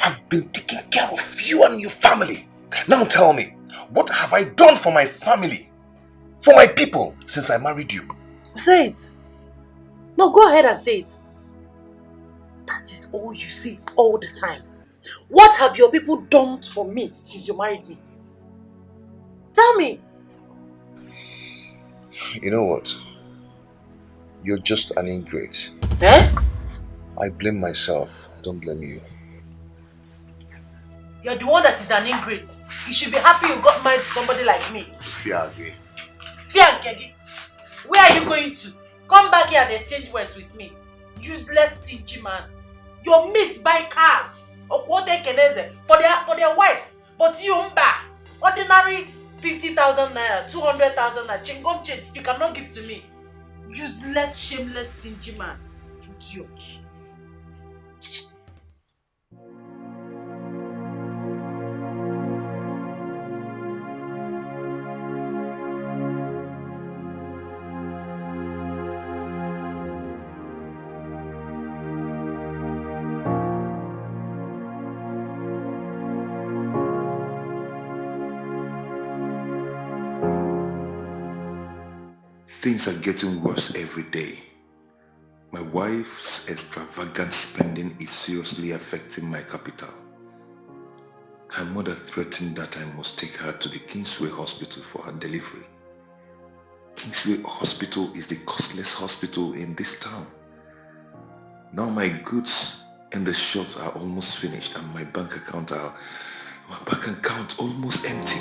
I've been taking care of you and your family. Now tell me, what have I done for my family? For my people since I married you? Say it. No, go ahead and say it. That is all you say all the time. What have your people done for me since you married me? Tell me. You know what? You're just an ingrate. Eh? I blame myself. I don't blame you. You're the one that is an ingrate. You should be happy you got married to somebody like me. Fiage. Fiage? Where are you going to? Come back here and exchange words with me. Useless, stingy man. Your mates buy cars for their wives. But you buy ordinary 50,000 naira, 200,000 naira, chingom chain you cannot give to me. Useless, shameless, stingy man. Idiot. Things are getting worse every day. My wife's extravagant spending is seriously affecting my capital. Her mother threatened that I must take her to the Kingsway Hospital for her delivery. Kingsway Hospital is the costless hospital in this town. Now my goods in the shops are almost finished and my bank account almost empty.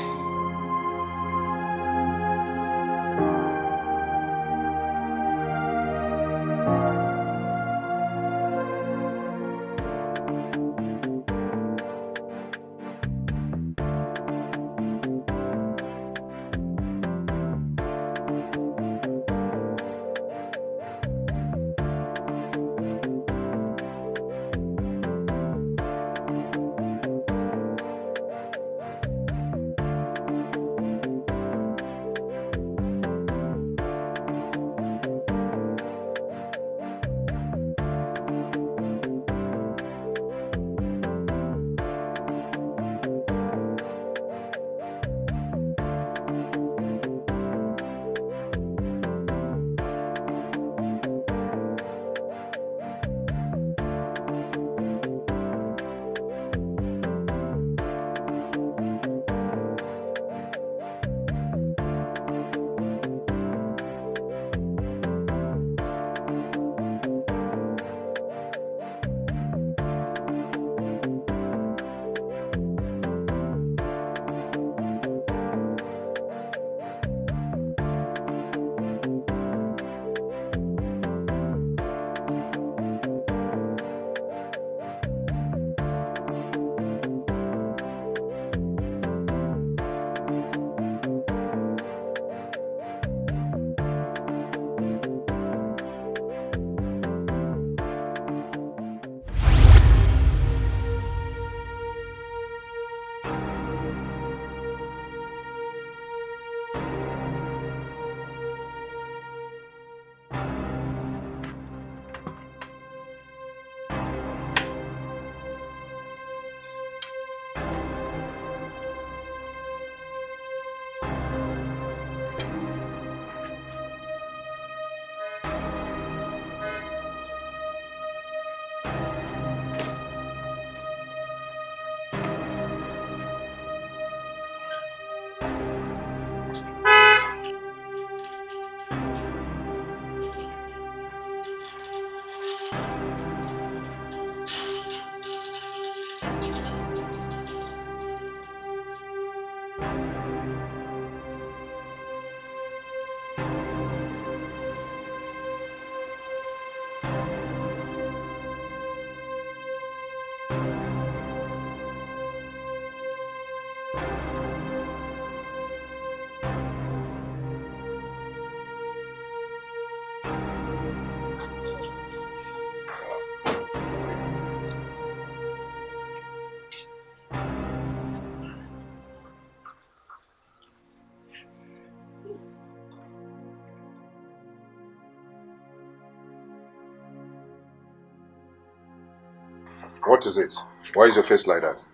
What is it? Why is your face like that?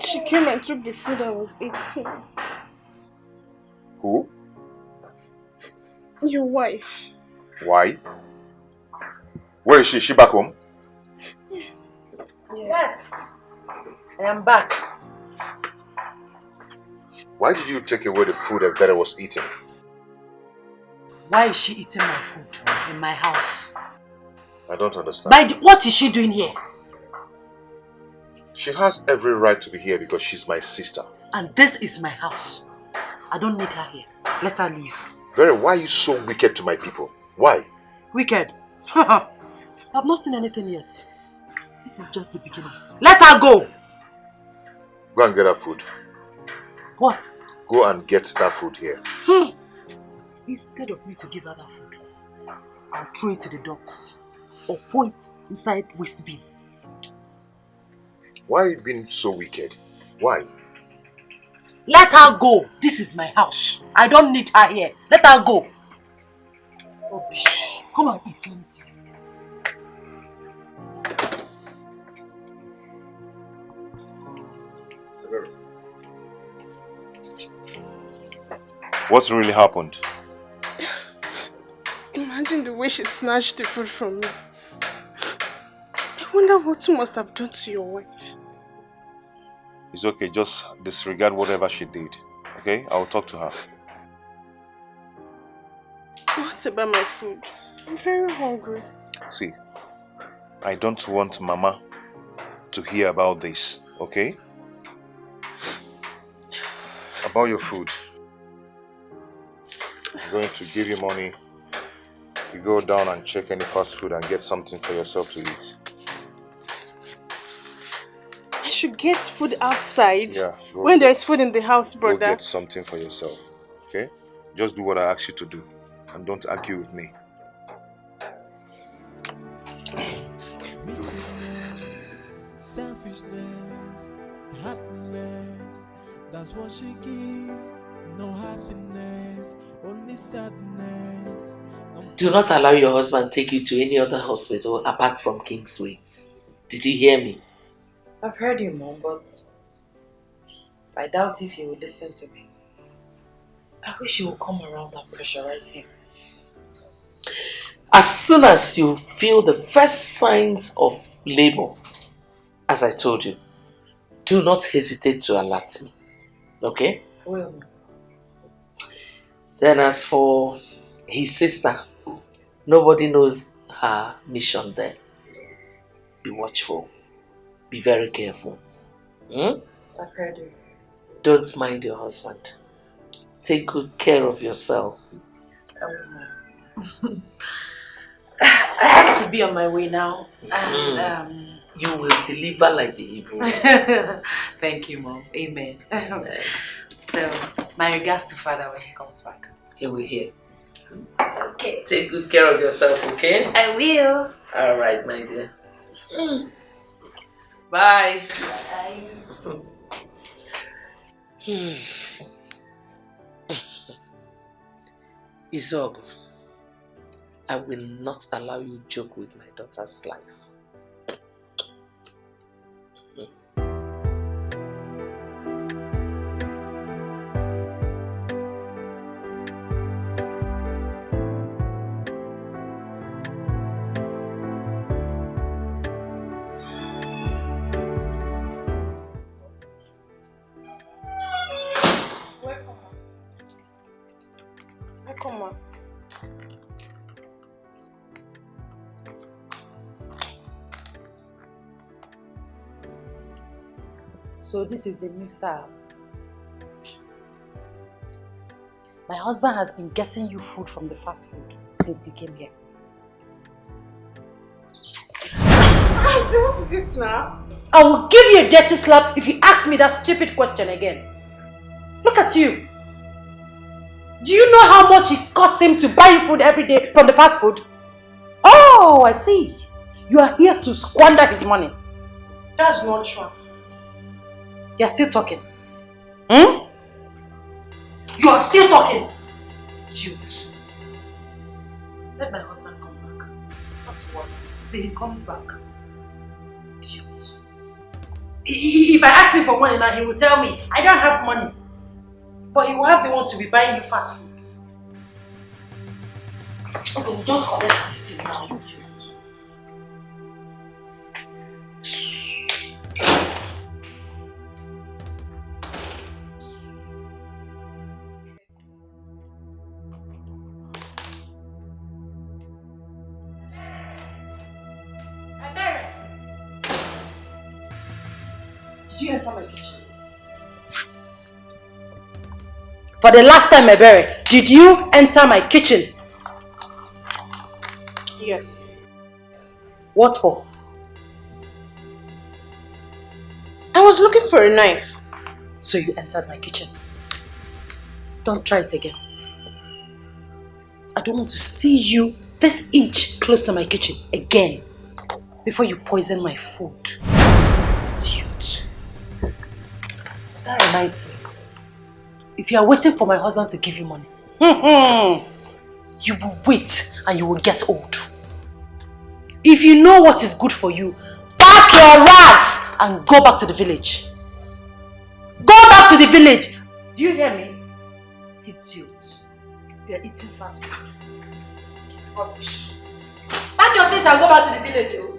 She came and took the food I was eating. Who? Your wife. Why? Where is she? Is she back home? Yes. Yes. I am back. Why did you take away the food Vera was eating? Why is she eating my food in my house? I don't understand. What is she doing here? She has every right to be here because she's my sister. And this is my house. I don't need her here. Let her leave. Vera, why are you so wicked to my people? Why? Wicked? I've not seen anything yet. This is just the beginning. Let her go! Go and get her food. What? Go and get that food here. Instead of me to give her that food, I'll throw it to the dogs or pour it inside waste bin. Why are you being so wicked? Why? Let her go. This is my house. I don't need her here. Let her go. Rubbish. Come and eat, let me see. What's really happened? Imagine the way she snatched the food from me. I wonder what you must have done to your wife. It's okay, just disregard whatever she did. Okay? I'll talk to her. What about my food? I'm very hungry. See, I don't want Mama to hear about this, okay? About your food. I'm going to give you money. You go down and check any fast food and get something for yourself to eat. I should get food outside. Yeah. When there's food in the house, brother. Go get something for yourself, okay? Just do what I ask you to do and don't argue with me. Selfishness, happiness, that's what she gives. No happiness, only sadness. Do not allow your husband take you to any other hospital apart from Kingsway's. Did you hear me? I've heard you, Mom, but I doubt if he will listen to me. I wish you would come around and pressurize him. As soon as you feel the first signs of labor, as I told you, do not hesitate to alert me. Okay? Well, then as for his sister, nobody knows her mission there. Be watchful. Be very careful. I've heard you. Don't mind your husband. Take good care of yourself. I have to be on my way now. And, you will deliver like the Hebrew. Thank you, Mom. Amen. So, my regards to Father when he comes back. He will hear. Okay. Take good care of yourself, okay? I will. All right, my dear. Bye. Bye. Izog, I will not allow you to joke with my daughter's life. Come on. So this is the new style. My husband has been getting you food from the fast food since you came here. Auntie, what is it now? I will give you a dirty slap if you ask me that stupid question again. Look at you. Do you know how much it costs him to buy you food every day from the fast food? Oh, I see. You are here to squander his money. That's not true. You are still talking. You are still talking. Dude. Let my husband come back. Not to worry. Till he comes back. If I ask him for money now, he will tell me, I don't have money. But he will have the one to be buying you fast food. Okay, we'll just collect this thing now. Did you enter my kitchen? For the last time, Ebere, did you enter my kitchen? Yes. What for? I was looking for a knife. So you entered my kitchen. Don't try it again. I don't want to see you this inch close to my kitchen again before you poison my food. Idiot. That reminds me. If you are waiting for my husband to give you money, you will wait and you will get old. If you know what is good for you, pack your rags and go back to the village. Go back to the village. Do you hear me? Idiot. You are eating fast food. Rubbish. Pack your things and go back to the village. Oh.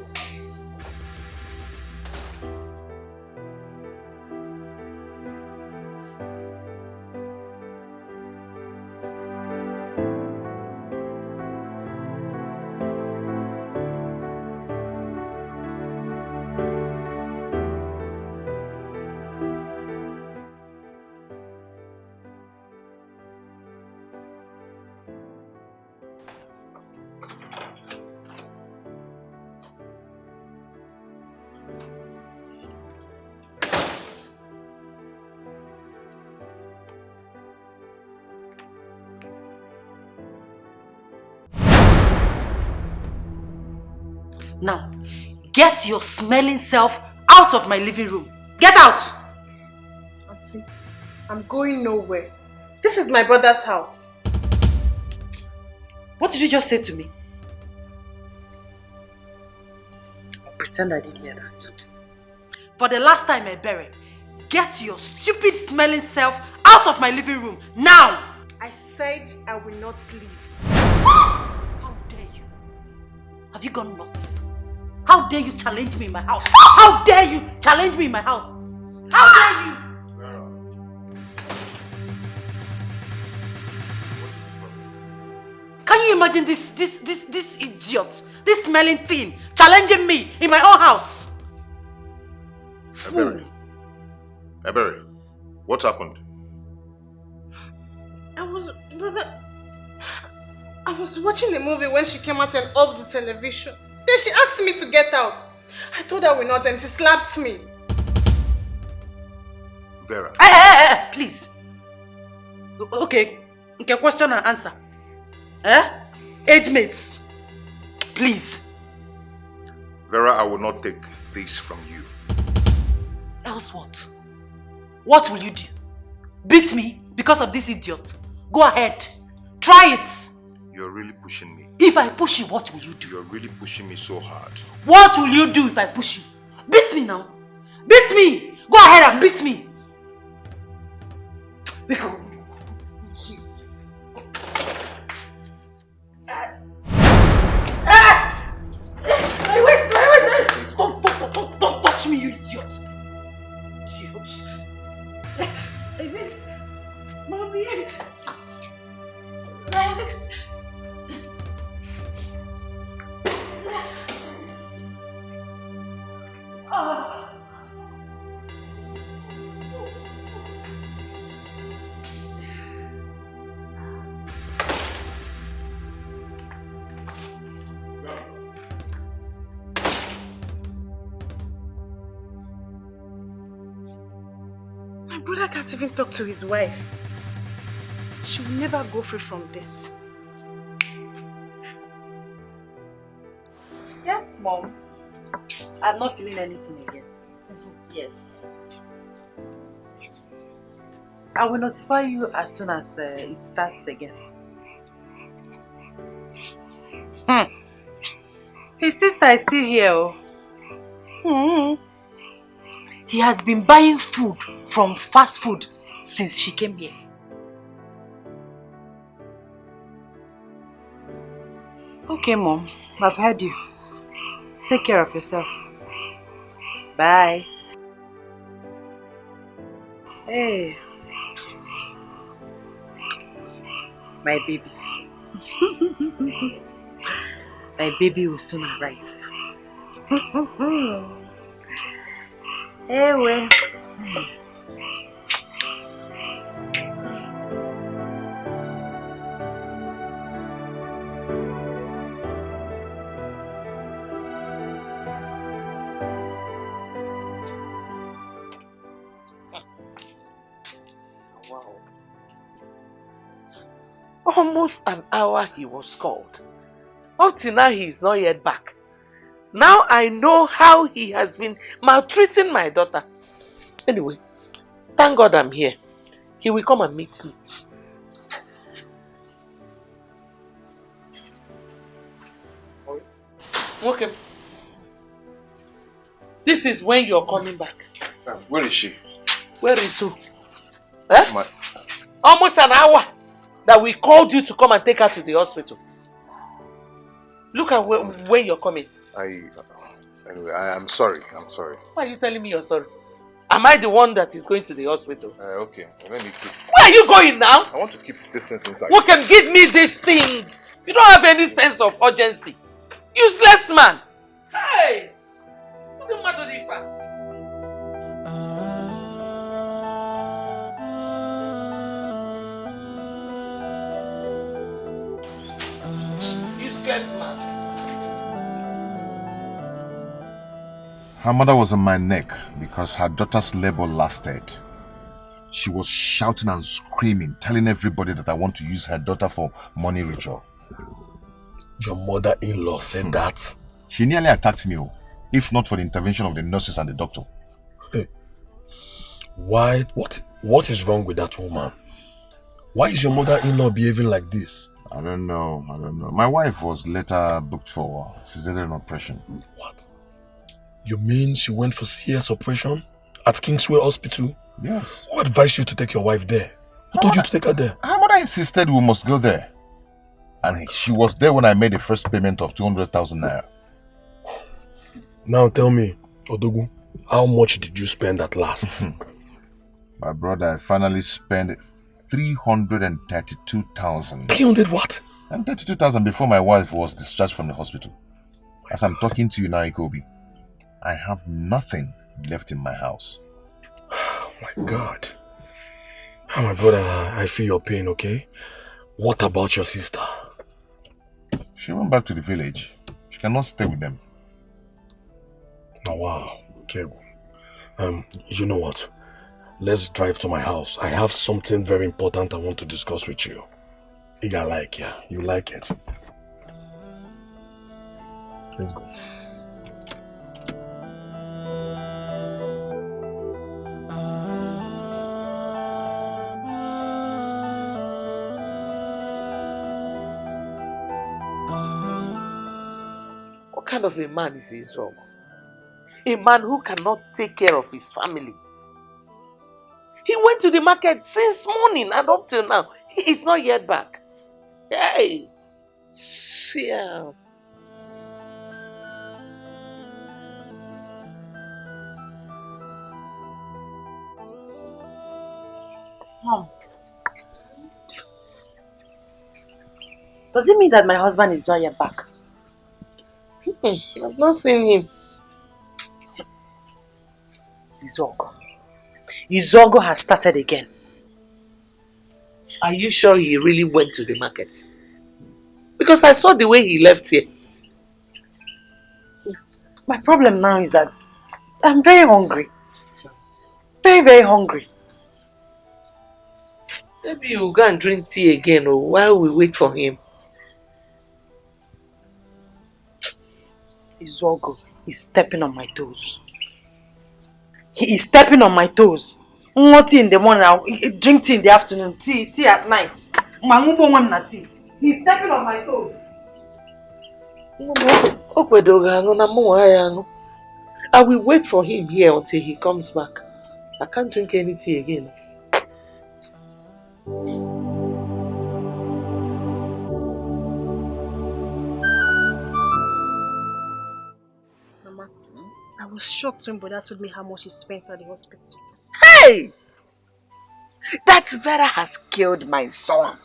Now, get your smelling self out of my living room. Get out! Auntie, I'm going nowhere. This is my brother's house. What did you just say to me? Pretend I didn't hear that. For the last time, Ebere, get your stupid smelling self out of my living room now! I said I will not leave. How dare you? Have you gone nuts? How dare you challenge me in my house? How dare you challenge me in my house? How dare you? Can you imagine this idiot, this smelling thing challenging me in my own house? Ebere. Ebere, what happened? I was watching a movie when she came out and off the television. Then she asked me to get out. I told her I will not and she slapped me. Vera. Hey, please. Okay, question and answer. Age mates. Please. Vera, I will not take this from you. Else what? What will you do? Beat me because of this idiot? Go ahead. Try it. You're really pushing me. If I push you, what will you do? You're really pushing me so hard. What will you do if I push you? Beat me now. Beat me. Go ahead and beat me. Because... Shit. Wait. Don't touch me, you idiot. I missed. Mommy. My brother can't even talk to his wife. She will never go free from this. Yes, Mom. I'm not feeling anything again. Yes. I will notify you as soon as it starts again. His sister is still here. He has been buying food from fast food since she came here. Okay, Mom. I've heard you. Take care of yourself. Bye. Hey. My baby. My baby will soon arrive. Hey, well. Wow. Almost an hour he was called. Up till now he is not yet back. Now I know how he has been maltreating my daughter. Anyway, thank God I'm here. He will come and meet me. Okay. This is when you're coming back. Where is she? Where is who? Eh? Almost an hour that we called you to come and take her to the hospital. Look at when you're coming. Anyway, I'm sorry. I'm sorry. Why are you telling me you're sorry? Am I the one that is going to the hospital? Okay, let me keep... Where are you going now? I want to keep this sense inside. Who can give me this thing? You don't have any sense of urgency. Useless man. Hey! What the matter with you? Useless man. Her mother was on my neck because her daughter's labor lasted. She was shouting and screaming, telling everybody that I want to use her daughter for money ritual. Your mother-in-law said that? She nearly attacked me, if not for the intervention of the nurses and the doctor. Hey. Why? What is wrong with that woman? Why is your mother-in-law behaving like this? I don't know. My wife was later booked for cesarean operation. What? You mean she went for CS operation at Kingsway Hospital? Yes. Who advised you to take your wife there? Who told you to take her there? Her mother insisted we must go there. And she was there when I made the first payment of 200,000 naira. Now tell me, Odogu, how much did you spend at last? My brother, I finally spent 332,000. 300 what? And 32,000 before my wife was discharged from the hospital. As I'm talking to you now, Ikobi, I have nothing left in my house. Oh my God. Oh my brother, I feel your pain, okay? What about your sister? She went back to the village. She cannot stay with them. Oh wow. Okay. You know what? Let's drive to my house. I have something very important I want to discuss with you. You like, yeah? You like it? Let's go. What kind of a man is Israel? A man who cannot take care of his family. He went to the market since morning and up till now. He is not yet back. Hey! Yeah. Mom. Does it mean that my husband is not yet back? I've not seen him. Izogo has started again. Are you sure he really went to the market? Because I saw the way he left here. My problem now is that I'm very hungry. Very, very hungry. Maybe you'll go and drink tea again while we wait for him. Izogo is stepping on my toes. He is stepping on my toes. Tea in the morning, I'll drink tea in the afternoon, tea at night. He is stepping on my toes. I will wait for him here until he comes back. I can't drink any tea again. Mama, I was shocked when Brother told me how much he spent at the hospital. Hey! That Vera has killed my son.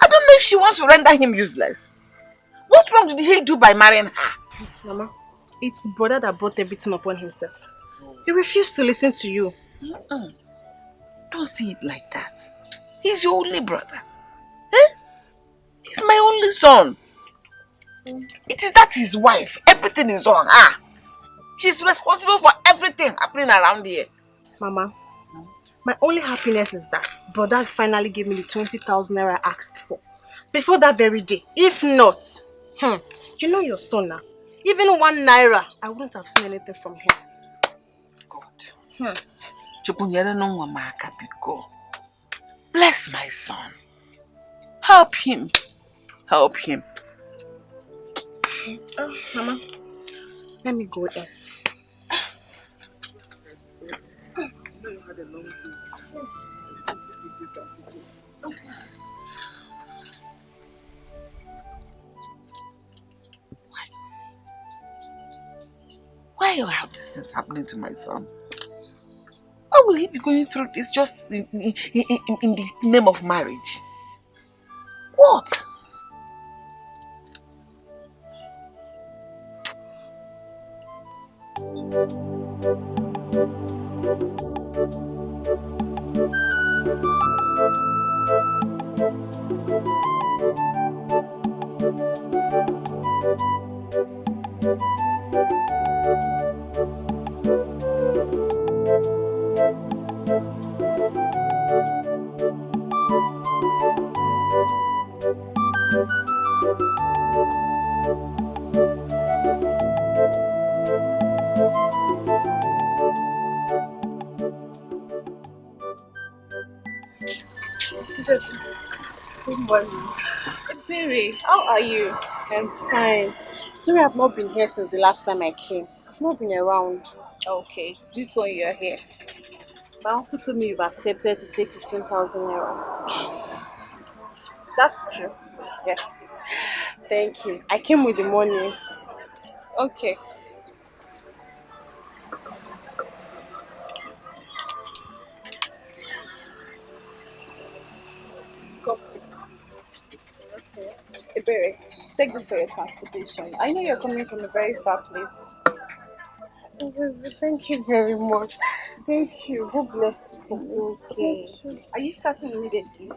I don't know if she wants to render him useless. What wrong did he do by marrying her? Mama, it's Brother that brought everything upon himself. He refused to listen to you. Don't see it like that. He's your only brother. Eh? He's my only son. It is that his wife. Everything is on her. She's responsible for everything happening around here. Mama, my only happiness is that Brother finally gave me the 20,000 naira I asked for. Before that very day. If not, you know your son now. Even 1 naira, I wouldn't have seen anything from him. God. Bless my son. Help him. Help him. Oh, Mama, let me go there. Why you have these things happening to my son? Why will he be going through this just in the name of marriage? What? Good morning. Baby, how are you? I'm fine. Sorry I've not been here since the last time I came. I've not been around. Okay, this one you're here. My uncle told me you've accepted to take 15,000 naira. That's true. Yes. Thank you. I came with the money. Okay. Hey, baby, take this for your transportation. I know you're coming from a very far place. Thank you very much. Thank you. God bless you. Okay. Are you starting immediately?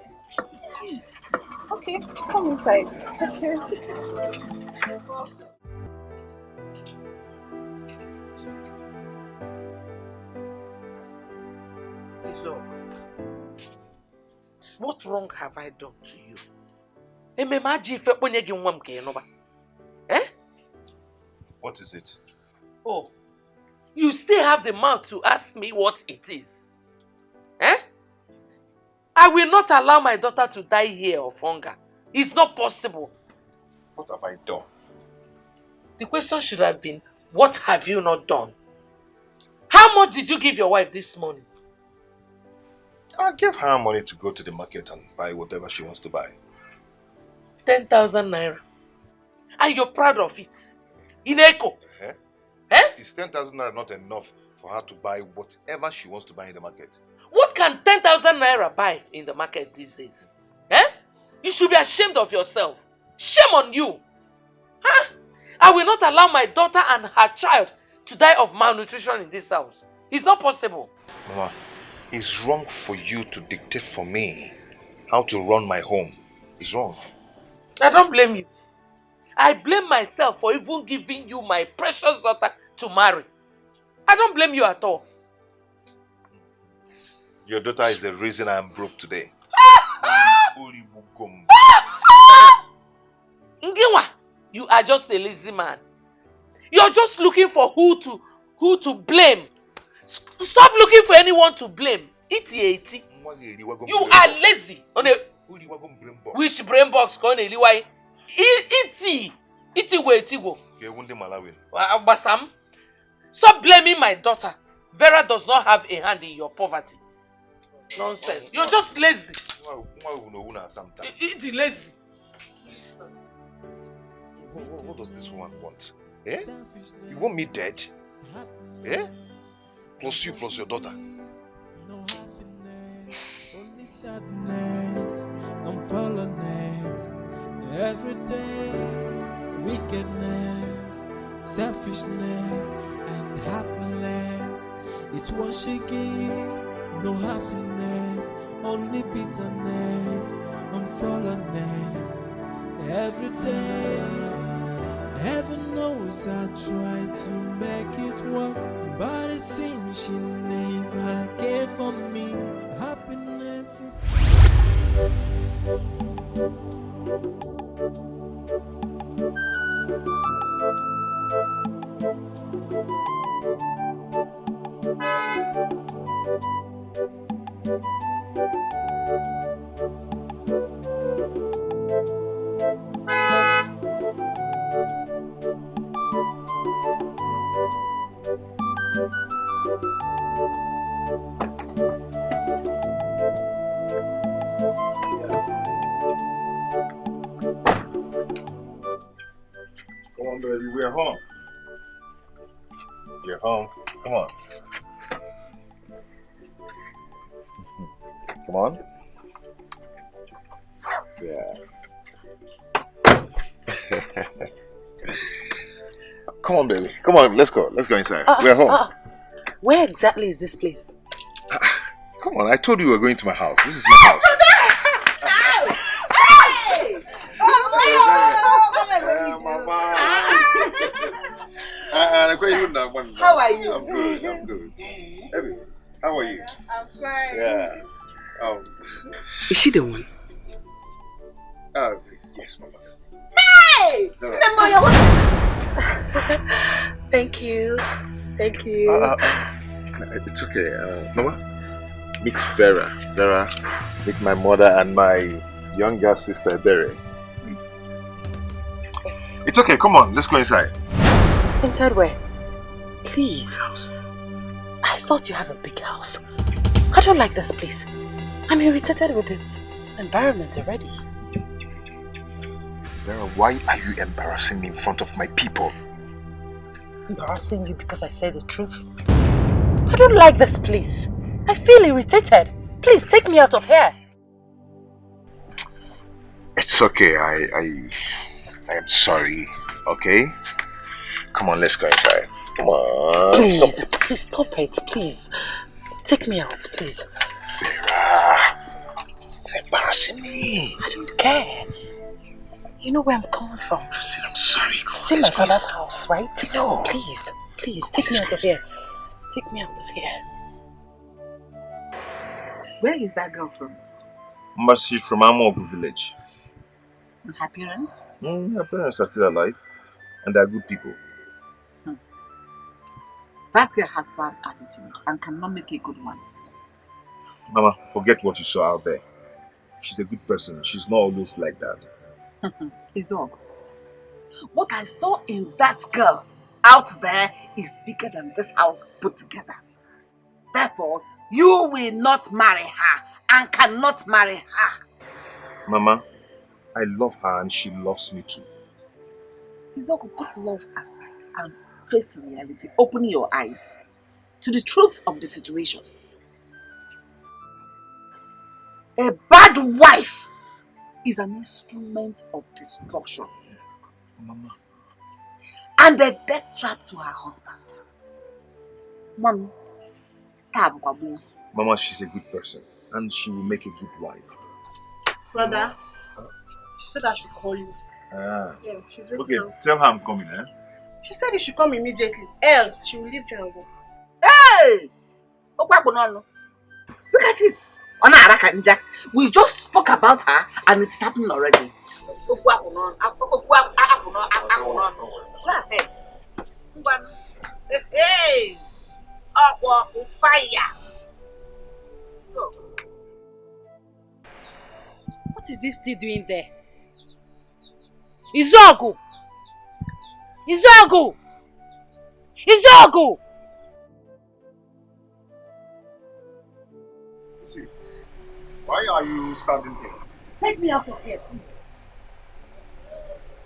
Yes. Okay, come inside. Okay. So, what wrong have I done to you? Eh? What is it? Oh, you still have the mouth to ask me what it is? Eh? I will not allow my daughter to die here of hunger. It's not possible. What have I done? The question should have been, what have you not done? How much did you give your wife this morning? I gave her money to go to the market and buy whatever she wants to buy. 10,000 naira. And you're proud of it. In Echo. Eh? Eh? Is 10,000 naira not enough for her to buy whatever she wants to buy in the market? What can 10,000 naira buy in the market these days? Eh? You should be ashamed of yourself. Shame on you. Huh? I will not allow my daughter and her child to die of malnutrition in this house. It's not possible. Mama, it's wrong for you to dictate for me how to run my home. It's wrong. I don't blame you. I blame myself for even giving you my precious daughter to marry. I don't blame you at all. Your daughter is the reason I am broke today. Ngiwa, you are just a lazy man. You're just looking for who to blame. Stop looking for anyone to blame. Iti. You are lazy. Which brain box can you liwai? Iti go. Basam. Stop blaming my daughter. Vera does not have a hand in your poverty. Nonsense. You're just lazy. You're lazy. What does this woman want? Eh? You want me dead? Eh? Plus you, plus your daughter. Only sadness and fallenness. Every day, wickedness, selfishness, and happiness is what she gives. No happiness, only bitterness and fallenness. Every day, heaven knows I try to make it work, but it seems she never cared for me. Happiness is Come on, baby, we're home. We're home. Come on. Come on. Yeah. Come on, baby. Come on, let's go. Let's go inside. We're home. Where exactly is this place? Come on, I told you we were going to my house. This is my house. How are you? I'm good. I'm good. Baby, how are you? I'm fine. Yeah. Is she the one? Yes, Mama. Hey! No. Thank you. Thank you. It's okay. Mama, meet Vera. Vera, meet my mother and my younger sister, Berry. It's okay. Come on. Let's go inside. Inside where? Please. I thought you have a big house. I don't like this place. I'm irritated with the environment already. Vera, why are you embarrassing me in front of my people? Embarrassing you because I said the truth? I don't like this place. I feel irritated. Please take me out of here. It's okay. I am sorry. Okay? Come on, let's go inside. Come on. Please, please stop it. Please. Take me out, please. Vera, you're embarrassing me. I don't care. You know where I'm coming from. I said I'm sorry. You've seen my father's house, right? No. Please, please, take me out of here. Take me out of here. Where is that girl from? Mercy from Amogu village. And her parents? Her parents are still alive. And they're good people. That girl has bad attitude and cannot make a good wife. Mama, forget what you saw out there. She's a good person. She's not always like that. Izog, what I saw in that girl out there is bigger than this house put together. Therefore, you will not marry her and cannot marry her. Mama, I love her and she loves me too. Izog, put love aside and face reality. Open your eyes to the truth of the situation. A bad wife is an instrument of destruction. Mama. And a death trap to her husband. Mom, Mama, she's a good person and she will make a good wife. Brother, she said I should call you. Yeah, she's waiting. Okay, now. tell her I'm coming, eh? She said you should come immediately, else she will leave you and go. Hey! Look at it. We just spoke about her and it's happening already. Go ahead. Hey! Fire! So, what is this still doing there? Izogu! Izogu! Izogu! Why are you standing here? Take me out of here, please.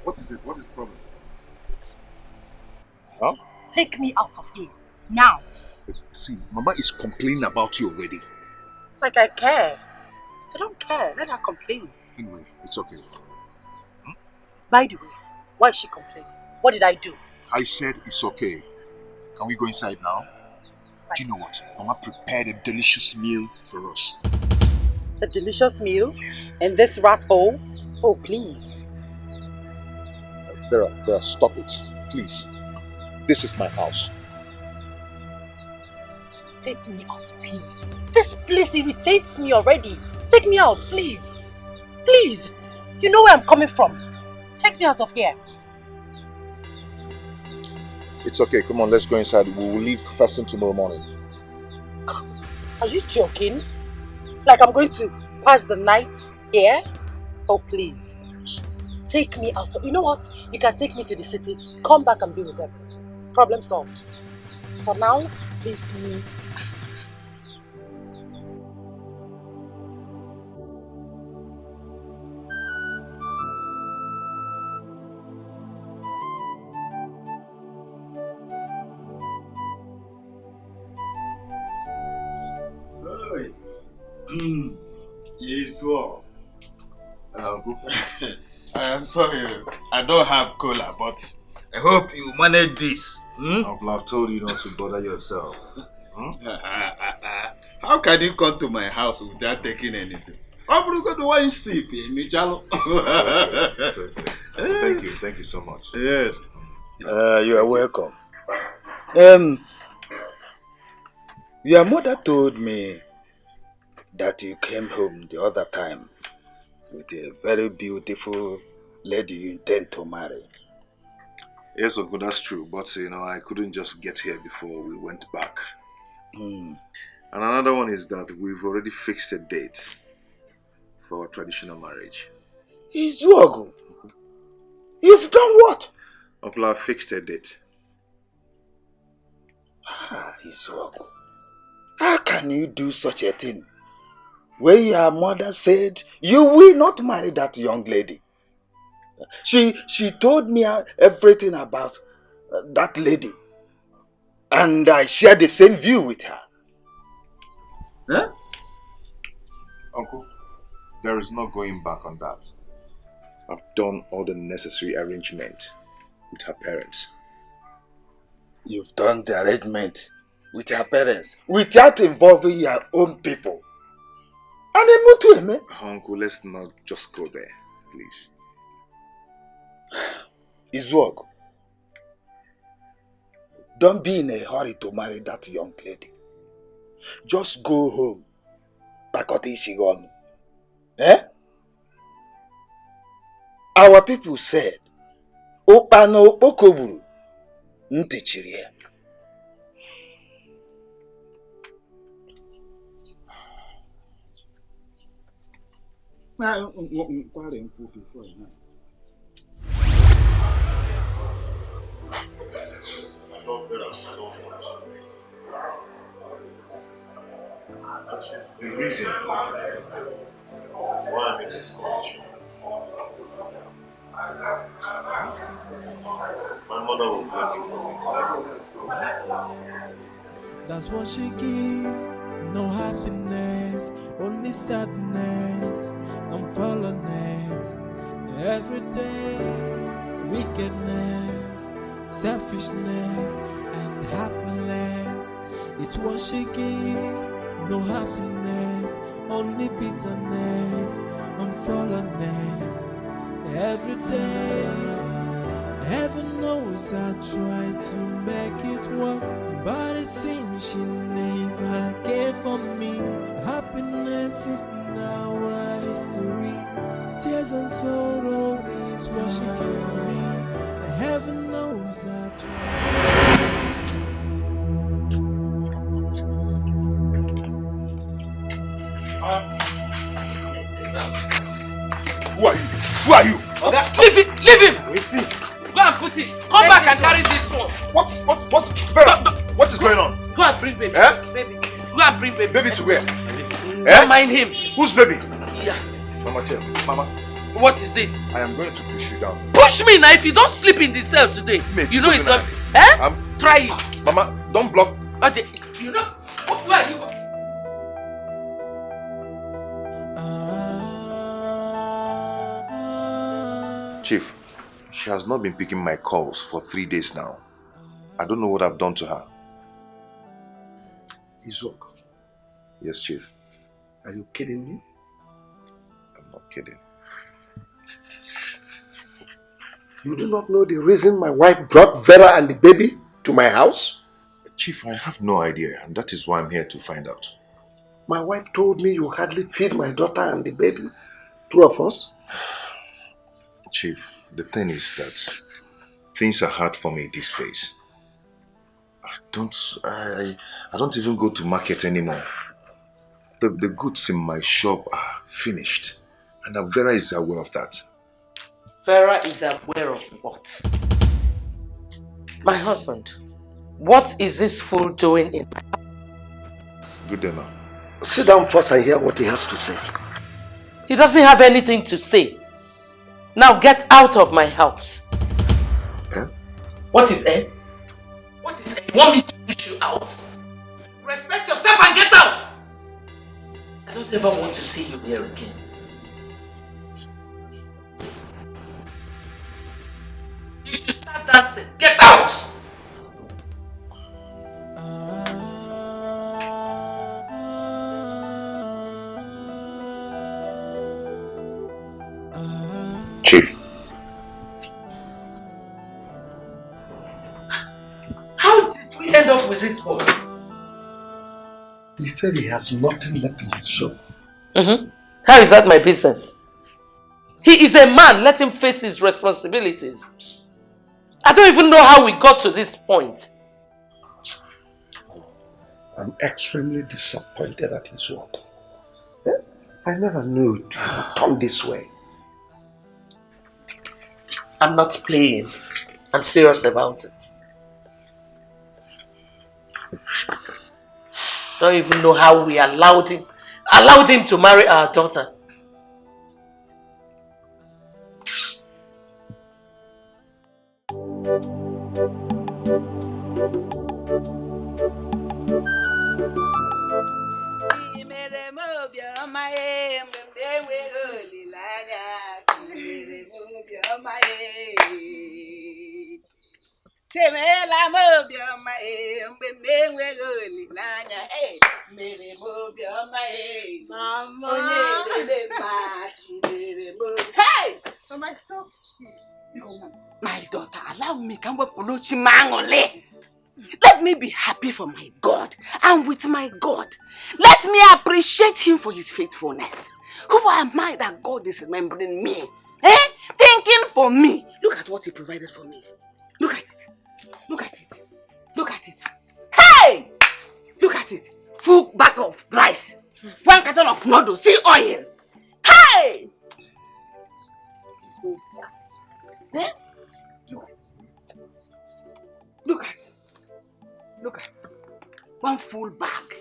What is it? What is the problem? Huh? Take me out of here. Now. See, Mama is complaining about you already. Like I care. I don't care. Let her complain. Anyway, it's okay. By the way, why is she complaining? What did I do? I said it's okay. Can we go inside now? Do you know what? Mama prepared a delicious meal for us. A delicious meal? Yes. In this rat hole? Oh, please. Vera, stop it. Please. This is my house. Take me out of here. This place irritates me already. Take me out, please. Please. You know where I'm coming from. Take me out of here. It's okay. Come on, let's go inside. We will leave first thing tomorrow morning. Are you joking? Like I'm going to pass the night here? Oh, please. Take me out. You know what? You can take me to the city. Come back and be with them. Problem solved. For now, take me out. It's well. I am sorry, I don't have cola, but I hope you manage this. I've told you not to bother yourself. How can you come to my house without taking anything? I'm going to go to one sip, Michalo. It's okay. Thank you so much. Yes. You are welcome. Your mother told me that you came home the other time with a very beautiful lady you intend to marry. Yes, Uncle, that's true. But, I couldn't just get here before we went back. And another one is that we've already fixed a date for our traditional marriage. Izuogu, you've done what? Uncle, I've fixed a date. Izuogu, how can you do such a thing? When your mother said you will not marry that young lady. She told me everything about that lady. And I share the same view with her. Huh? Uncle, there is no going back on that. I've done all the necessary arrangement with her parents. You've done the arrangement with her parents without involving your own people. Uncle, let's not just go there, please. Izuogu, don't be in a hurry to marry that young lady. Just go home. Pakoti Shigon. Our people said, Opano Okoburu, Ntichirie. That's the reason why I made this condition. My mother will blame me for it. That's what she gives. No happiness, only sadness and fallenness. Every day, wickedness, selfishness and heartlessness is what she gives. No happiness, only bitterness and fallenness. Every day, heaven knows I try to make it work, but it seems she never cared for me. Happiness is now a history. Tears and sorrow is what she gives to me. Heaven knows I try. Who are you? Who are you? Leave it! Leave him! Go and put it. Come back and carry this one. What is going on? Go and bring baby. Eh? Baby. Go and bring baby. Baby to where? Don't mind him. Whose baby? Yeah. Mama, chill. Mama. What is it? I am going to push you down. Push me now if you don't sleep in the cell today. Mate, you know it's not. Eh? Try it. Mama, don't block. Okay. You know. Where are you? Chief, she has not been picking my calls for 3 days now. I don't know what I've done to her. Izok. Yes, Chief. Are you kidding me? I'm not kidding. You do not know the reason my wife brought Vera and the baby to my house? Chief, I have no idea, and that is why I'm here to find out. My wife told me you hardly feed my daughter and the baby. Two of us? Chief, the thing is that things are hard for me these days. I don't even go to market anymore. The goods in my shop are finished, and Vera is aware of that. Vera is aware of what? My husband, what is this fool doing in my house? Good day, ma'am. Sit down first and hear what he has to say. He doesn't have anything to say. Now get out of my house. Eh? What is eh? What is eh? You want me to push you out? Respect yourself and get out! I don't ever want to see you there again. You should start dancing. Get out! Chief. How did we end up with this boy? He said he has nothing left in his shop. How is that my business? He is a man. Let him face his responsibilities. I don't even know how we got to this point. I'm extremely disappointed at his work. I never knew it would turn this way. I'm not playing. I'm serious about it. Don't even know how we allowed him to marry our daughter. Hey! My daughter, allow me come up Let me be happy for my God and with my God. Let me appreciate him for his faithfulness. Who am I that God is remembering me? Thinking for me. Look at what he provided for me. Look at it. Look at it. Look at it. Hey! Look at it. Full bag of rice. 1 carton of noodles. See oil. Hey! Look at. Look at. 1 full bag.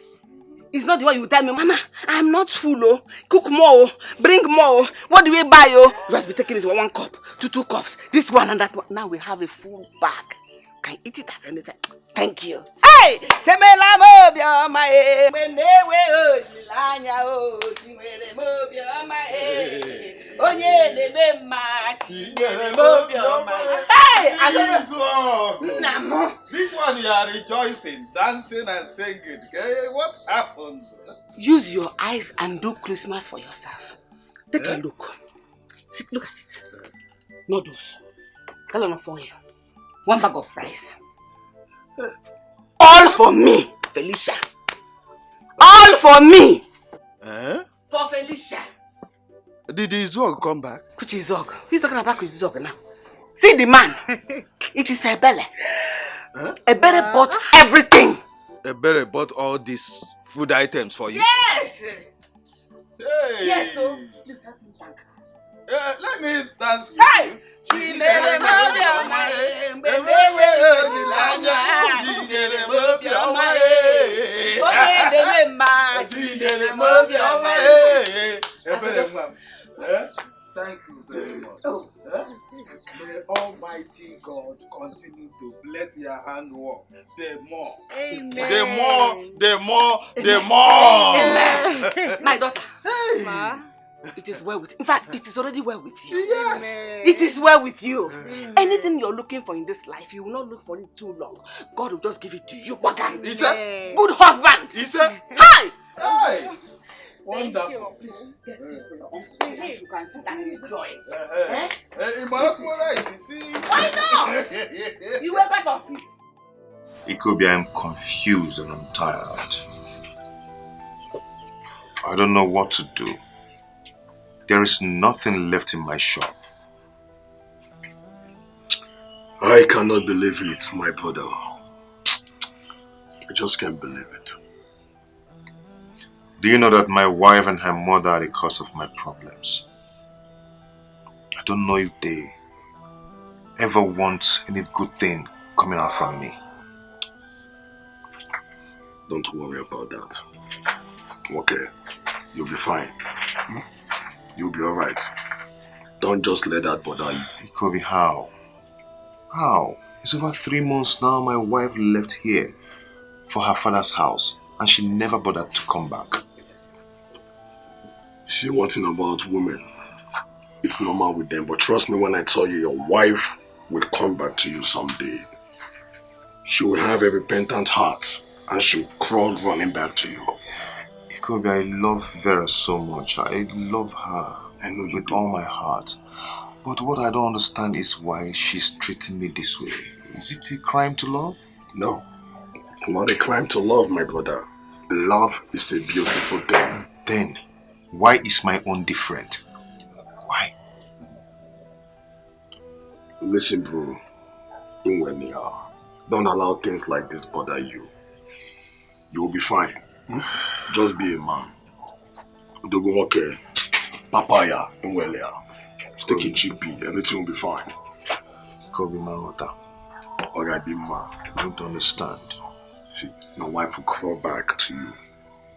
It's not the way you tell me, Mama, I'm not full, oh. Cook more, bring more. What do we buy, oh? You must be taking it 1 cup to 2 cups. This one and that one. Now we have a full bag. Can eat it as anytime. Thank you. Hey! This one you are rejoicing, dancing and singing. Okay? What happened? Use your eyes and do Christmas for yourself. Take a look. See, look at it. Noodles. Gallon of oil. 1 bag of rice. All for me, Felicia. All for me. For Felicia. Did Izog come back? Which Izog? Who's talking about which Izog now? See the man. It is Ebele. Ebele bought everything. Ebele bought all these food items for you? Yes. Hey. Yes, so please help me thank her. Let me dance with hey. you. Thank you very much. May Almighty God continue to bless your handwork. The more. Amen. The more. Amen. My daughter. Hey. Ma. It is well with you. In fact, it is already well with you. Yes. It is well with you. Anything you're looking for in this life, you will not look for it too long. God will just give it to you. He said, good husband. He said, hi. Hey. Wonderful. Yes. You can sit and enjoy. It must be rice, you see. Why not? You were part of it. It could be I'm confused and I'm tired. I don't know what to do. There is nothing left in my shop. I cannot believe it, my brother. I just can't believe it. Do you know that my wife and her mother are the cause of my problems? I don't know if they ever want any good thing coming out from me. Don't worry about that. Okay, you'll be fine. You'll be alright. Don't just let that bother you. Kobe, how? How? It's over 3 months now my wife left here for her father's house and she never bothered to come back. See, one thing about women, it's normal with them, but trust me when I tell you, your wife will come back to you someday. She will have a repentant heart and she'll crawl running back to you. Kobe, I love Vera so much. I love her. I know with all my heart. But what I don't understand is why she's treating me this way. Is it a crime to love? No. It's not a crime to love, my brother. Love is a beautiful thing. Then, why is my own different? Why? Listen, bro. Don't allow things like this bother you. You will be fine. Just be a man. Okay. Papaya, take it GP, everything will be fine. Kobe, my water. Alright, be man. I don't understand. See, your wife will crawl back to you.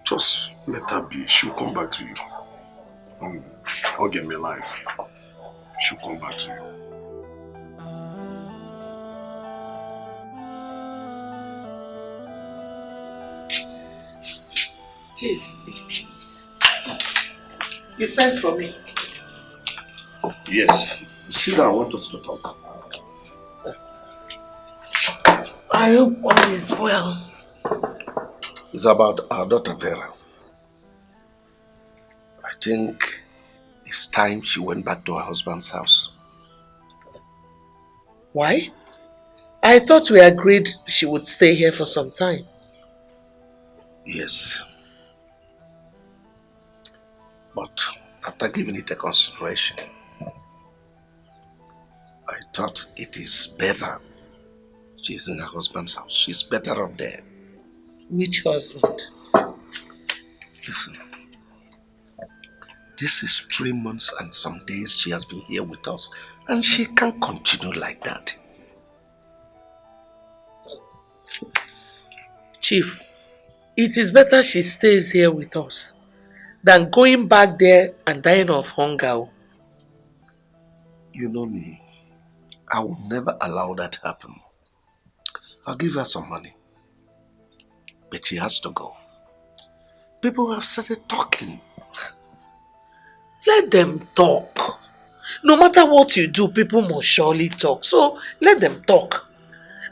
Just let her be. She'll come back to you. I'll get me life. She'll come back to you. Chief, you sent for me. Yes. Sit down, I want us to talk. I hope all is well. It's about our daughter Vera. I think it's time she went back to her husband's house. Why? I thought we agreed she would stay here for some time. Yes. But after giving it a consideration, I thought it is better she's in her husband's house. She's better off there. Which husband? Listen, this is 3 months and some days she has been here with us, and she can't continue like that. Chief, it is better she stays here with us than going back there and dying of hunger. You know me. I will never allow that to happen. I'll give her some money. But she has to go. People have started talking. Let them talk. No matter what you do, people must surely talk. So let them talk.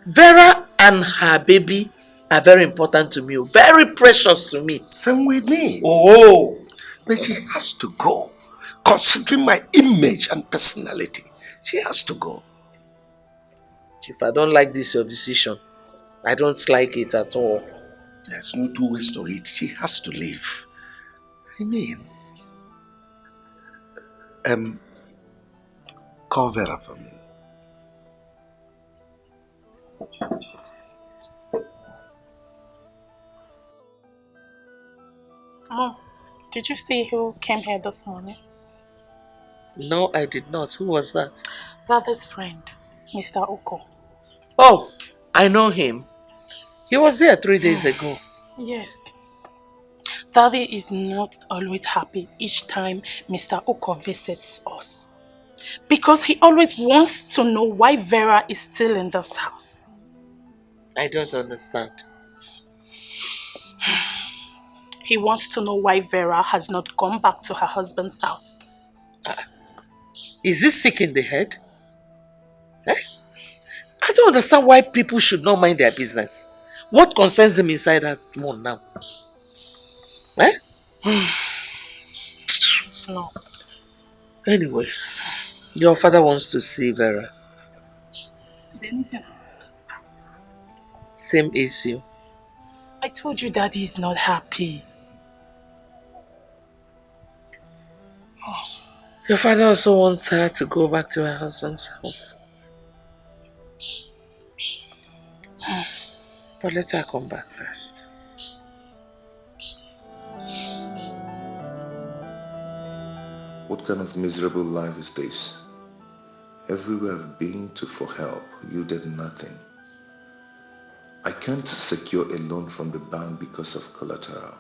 Vera and her baby are very important to me. Very precious to me. Same with me. Oh. But she has to go. Considering my image and personality, she has to go. Chief, I don't like this your decision. I don't like it at all. There's no two ways to it. She has to leave. I mean, call Vera for me. Mom, did you see who came here this morning? No, I did not. Who was that? Father's friend, Mr. Oko. Oh, I know him. He was here 3 days ago. Yes. Daddy is not always happy each time Mr. Oko visits us. Because he always wants to know why Vera is still in this house. I don't understand. He wants to know why Vera has not gone back to her husband's house. Is he sick in the head? Eh? I don't understand why people should not mind their business. What concerns him inside that one now? Eh? No. Anyway, your father wants to see Vera. Same issue. I told you Daddy is not happy. Your father also wants her to go back to her husband's house. But let her come back first. What kind of miserable life is this? Everywhere I've been to for help, you did nothing. I can't secure a loan from the bank because of collateral.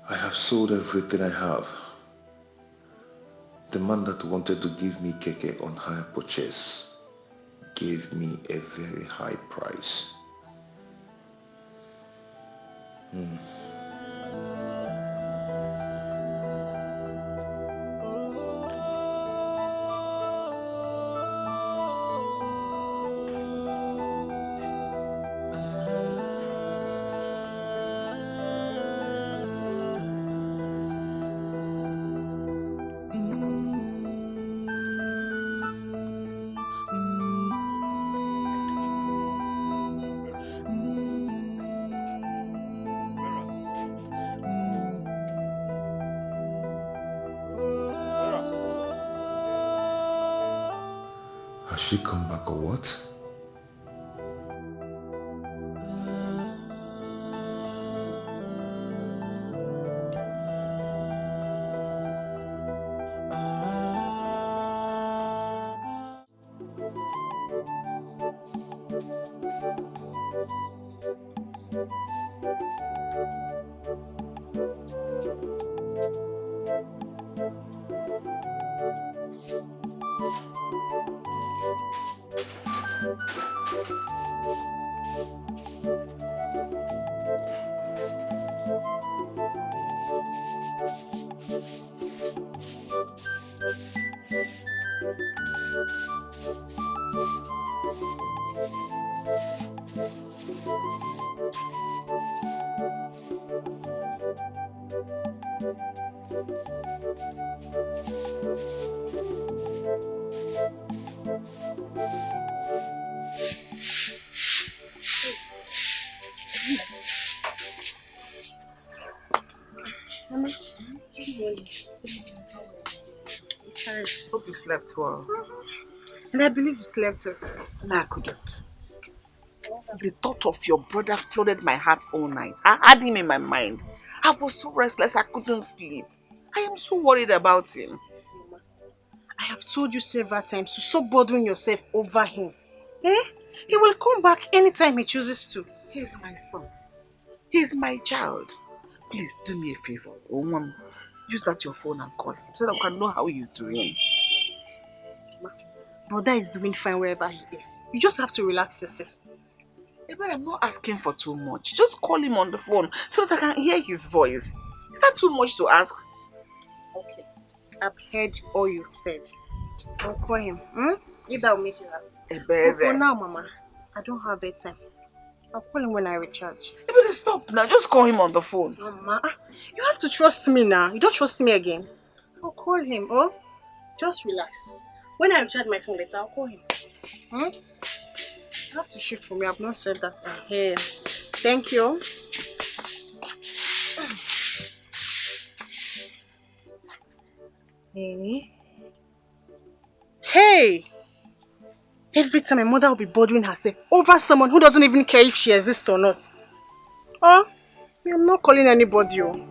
I have sold everything I have. The man that wanted to give me keke on hire purchase gave me a very high price. Has she come back or what? Hope you slept well. And I believe you slept well too. No, I couldn't. The thought of your brother flooded my heart all night. I had him in my mind. I was so restless I couldn't sleep. I am so worried about him. I have told you several times to stop bothering yourself over him. Eh? He will come back anytime he chooses to. He's my son. He's my child. Please do me a favor. Oh, Mom, use that your phone and call him so that I can know how he's doing. Brother is doing fine wherever he is. You just have to relax yourself. Yeah, but I'm not asking for too much. Just call him on the phone so that I can hear his voice. Is that too much to ask? Okay. I've heard all you said. I'll call him. If that will make you happy. But for now, Mama, I don't have that time. I'll call him when I recharge. You better stop now. Just call him on the phone. Mama, you have to trust me now. You don't trust me again. I'll call him. Oh, just relax. When I recharge my phone later, I'll call him. You have to shift for me. I've not said that. Here. Thank you. Hey! Every time my mother will be bothering herself over someone who doesn't even care if she exists or not. Oh, I'm not calling anybody. Oh.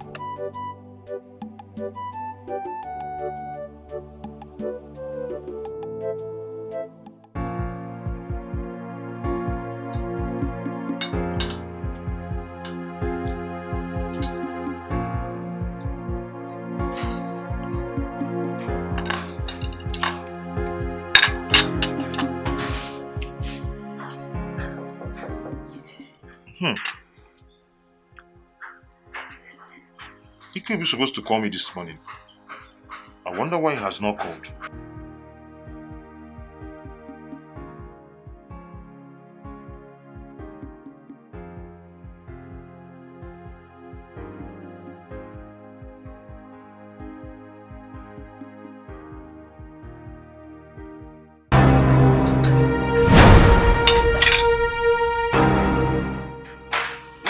Ike was supposed to call me this morning. I wonder why he has not called.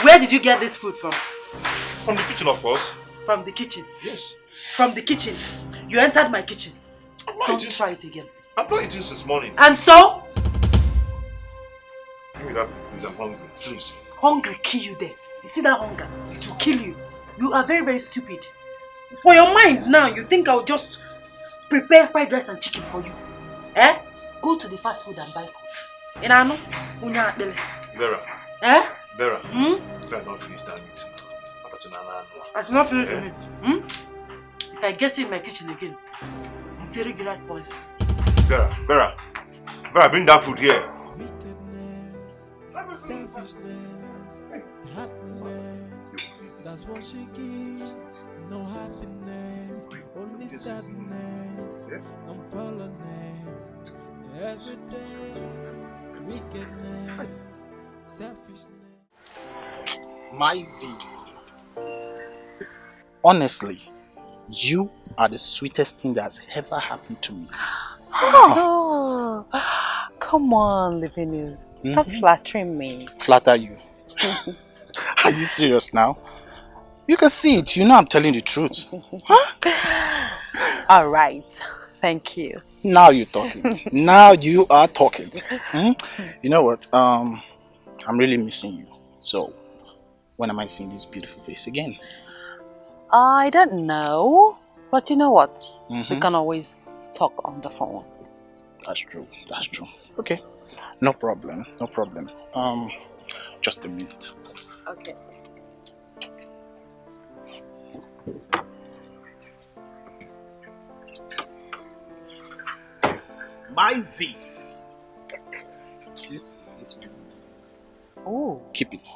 Where did you get this food from? From the kitchen, of course. From the kitchen? Yes. From the kitchen? You entered my kitchen. Don't try it again. I've not eaten since morning. And so? Give me that food, please. I'm hungry. Please. Hungry kill you there. You see that hunger? It will kill you. You are very, very stupid. For your mind now, you think I'll just prepare fried rice and chicken for you. Eh? Go to the fast food and buy food. Inano? Unya bele. Vera. Eh? Vera. If I don't finish that meat now, I should not finish the meat. If I get in my kitchen again, it's a regular poison. Vera. Vera, bring that food here. That's what she gives. No happiness, only sadness, unfollowness. Every day, wickedness, selfishness. My V. Honestly, you are the sweetest thing that's ever happened to me. Oh, come on, Livinus. Stop flattering me. Flatter you. Are you serious now? You can see it. You know I'm telling the truth. All right. Thank you. Now you're talking. Now you are talking. You know what? I'm really missing you. So, when am I seeing this beautiful face again? I don't know. But you know what? We can always talk on the phone. That's true. That's true. Okay. No problem. No problem. Just a minute. Okay. My V. This is for you. Oh. Keep it.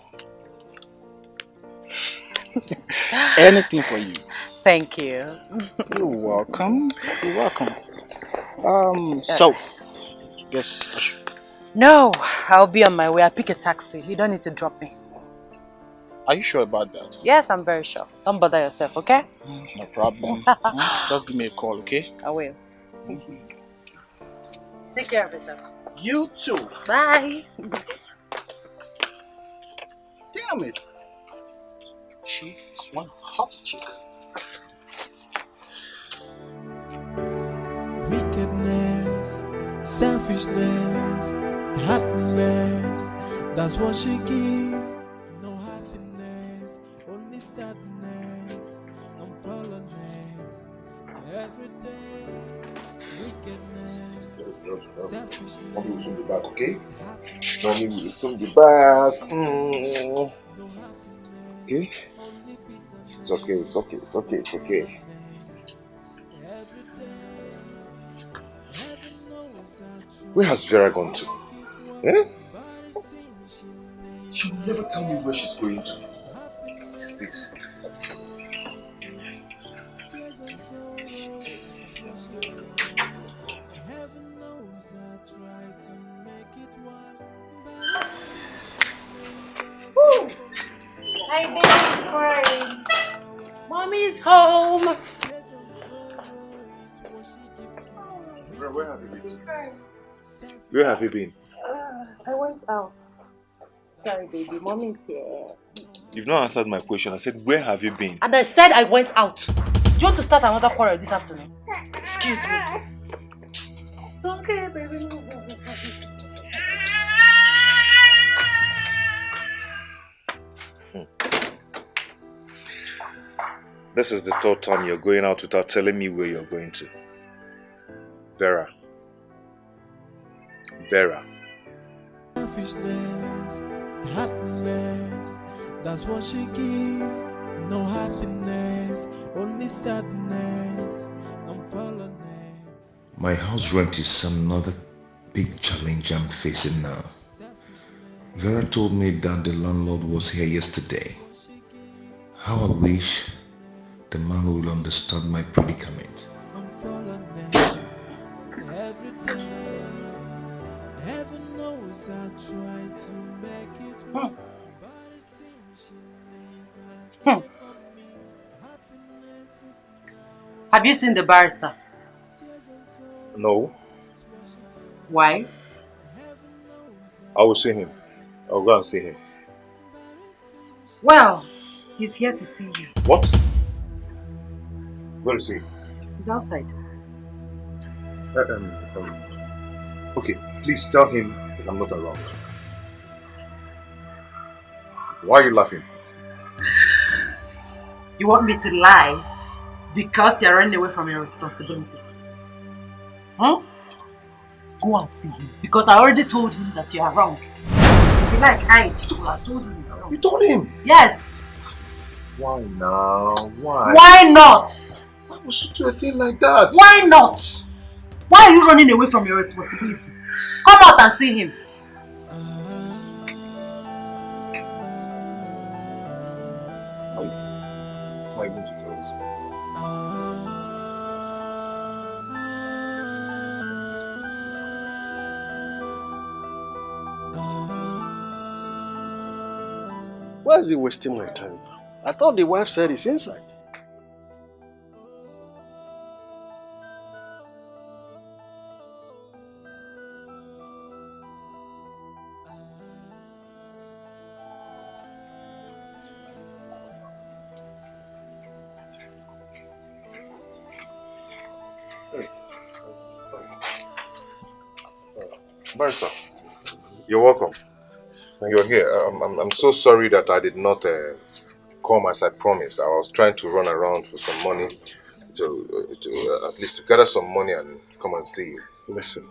Anything for you. Thank you. You're welcome. You're welcome. So, yes, I should. No, I'll be on my way. I'll pick a taxi. You don't need to drop me. Are you sure about that? Yes, I'm very sure. Don't bother yourself, okay? No problem. Just give me a call, okay? I will. Take care of yourself. You too. Bye. Damn it. She is one hot chick. Wickedness, selfishness, heartless. That's what she gives. No happiness, only sadness, unfollownness. Every day, wickedness, selfishness. Mommy will soon be back, okay? Mommy will soon be back. Okay? It's okay, it's okay, it's okay, it's okay. Where has Vera gone to? Eh? She'll never tell me where she's going to. What is this? Woo! Hi, baby's crying. Mommy's home. Where have you been? Where have you been? I went out. Sorry, baby. Mommy's here. You've not answered my question. I said, where have you been? And I said I went out. Do you want to start another quarrel this afternoon? Excuse me. It's okay, baby. This is the third time you're going out without telling me where you're going to. Vera. Vera. Selfishness, heartless. That's what she gives. No happiness, only sadness, unfollownness. My house rent is another big challenge I'm facing now. Vera told me that the landlord was here yesterday. How I wish the man will understand my predicament. Every day, heaven knows I try to make it work, but it seems she never cared for me. Happiness is now. Have you seen the barrister? No, Why? I will see him. I'll go and see him. Well, he's here to see you. What? Where is he? He's outside. Okay, please tell him that I'm not around. Why are you laughing? You want me to lie because you're running away from your responsibility? Huh? Go and see him because I already told him that you're around. If you like, hide. I told him you're around. You told him? Yes. Why now? Why? Why not? Why would you do a thing like that? Why not? Why are you running away from your responsibility? Come out and see him. How are you going to tell this? Why is he wasting my time? I thought the wife said it's inside. Barrister, you're welcome. You're here. I'm so sorry that I did not come as I promised. I was trying to run around for some money to at least to gather some money and come and see you. Listen.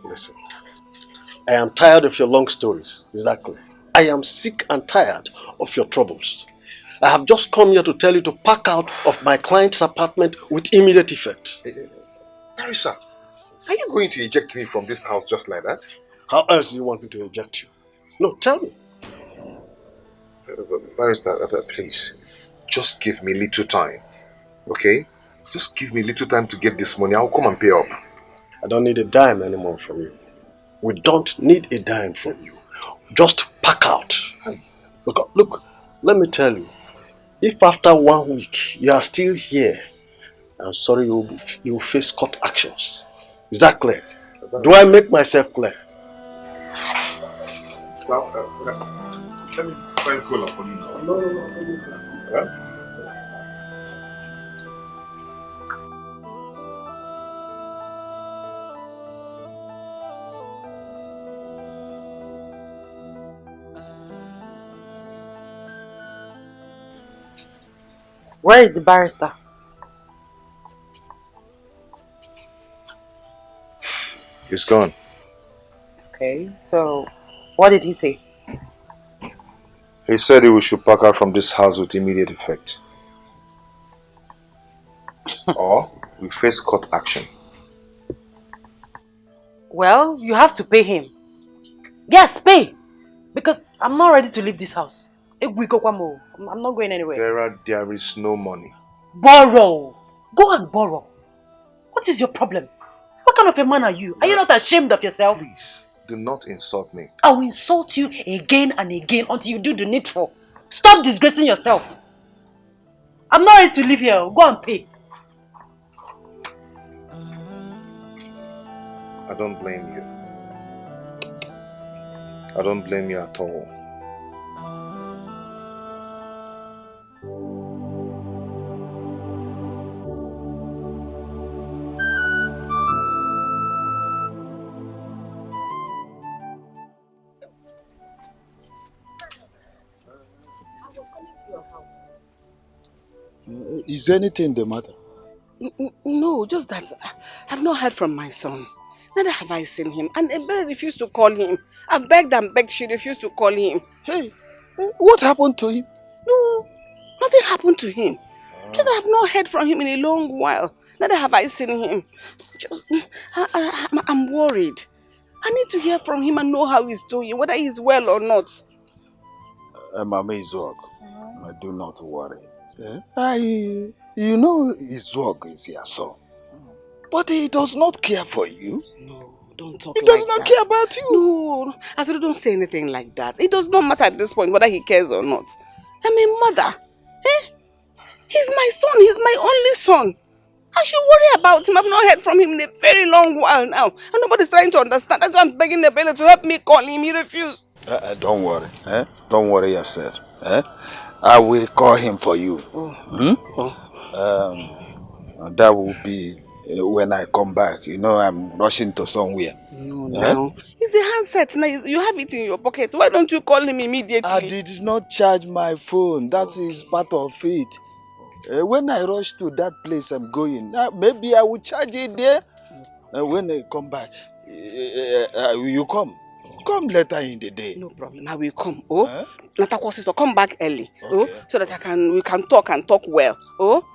I am tired of your long stories. Is that clear? I am sick and tired of your troubles. I have just come here to tell you to pack out of my client's apartment with immediate effect. Barrister, are you going to eject me from this house just like that? How else do you want me to eject you? No, tell me. Barrister, please, just give me little time, okay? Just give me little time to get this money. I'll come and pay up. I don't need a dime anymore from you. We don't need a dime from you. Just pack out. Look, let me tell you. If after 1 week you are still here, I'm sorry you will face court actions. Is that clear? Do I make myself clear? So, let me find cola for you now. No. Where is the barrister? He's gone. Okay, so what did he say? He said we should pack out from this house with immediate effect. Or we face court action. Well, you have to pay him. Yes, pay! Because I'm not ready to leave this house. I'm not going anywhere. Vera, there is no money. Borrow! Go and borrow. What is your problem? What kind of a man are you? Are you not ashamed of yourself? Please, do not insult me. I will insult you again and again until you do the needful. Stop disgracing yourself. I'm not ready to live here. Go and pay. I don't blame you. I don't blame you at all. Is anything the matter? No, just that I've not heard from my son. Neither have I seen him. And Ebere refused to call him. I've begged and begged, she refused to call him. Hey, what happened to him? No, nothing happened to him. Just that I've not heard from him in a long while. Neither have I seen him. Just, I'm worried. I need to hear from him and know how he's doing, whether he's well or not. Mama Izog, do not worry. You know Izog is your son. But he does not care for you. No, don't talk He like does not that. care about you. No, Azuru, don't say anything like that. It does not matter at this point whether he cares or not. I'm a mother. He's my son. He's my only son. I should worry about him. I've not heard from him in a very long while now. And nobody's trying to understand. That's why I'm begging the bailiff to help me call him. He refused. Don't worry. Don't worry yourself. I will call him for you. That will be when I come back. You know, I'm rushing to somewhere. No, now. It's the handset. Now you have it in your pocket. Why don't you call him immediately? I did not charge my phone. That is part of it. When I rush to that place I'm going, maybe I will charge it there. When I come back, you come. Come later in the day. No problem. I will come. Natakwa sister, come back early. Okay. So that we can talk and talk well. Okay.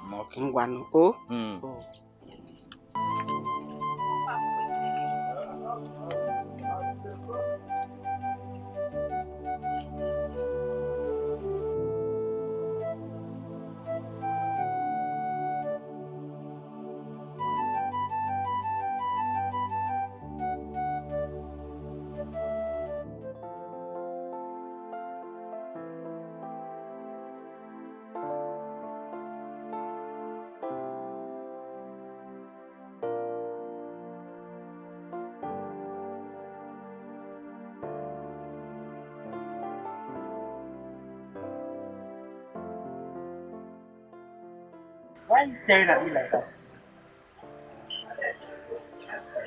Why are you staring at me like that?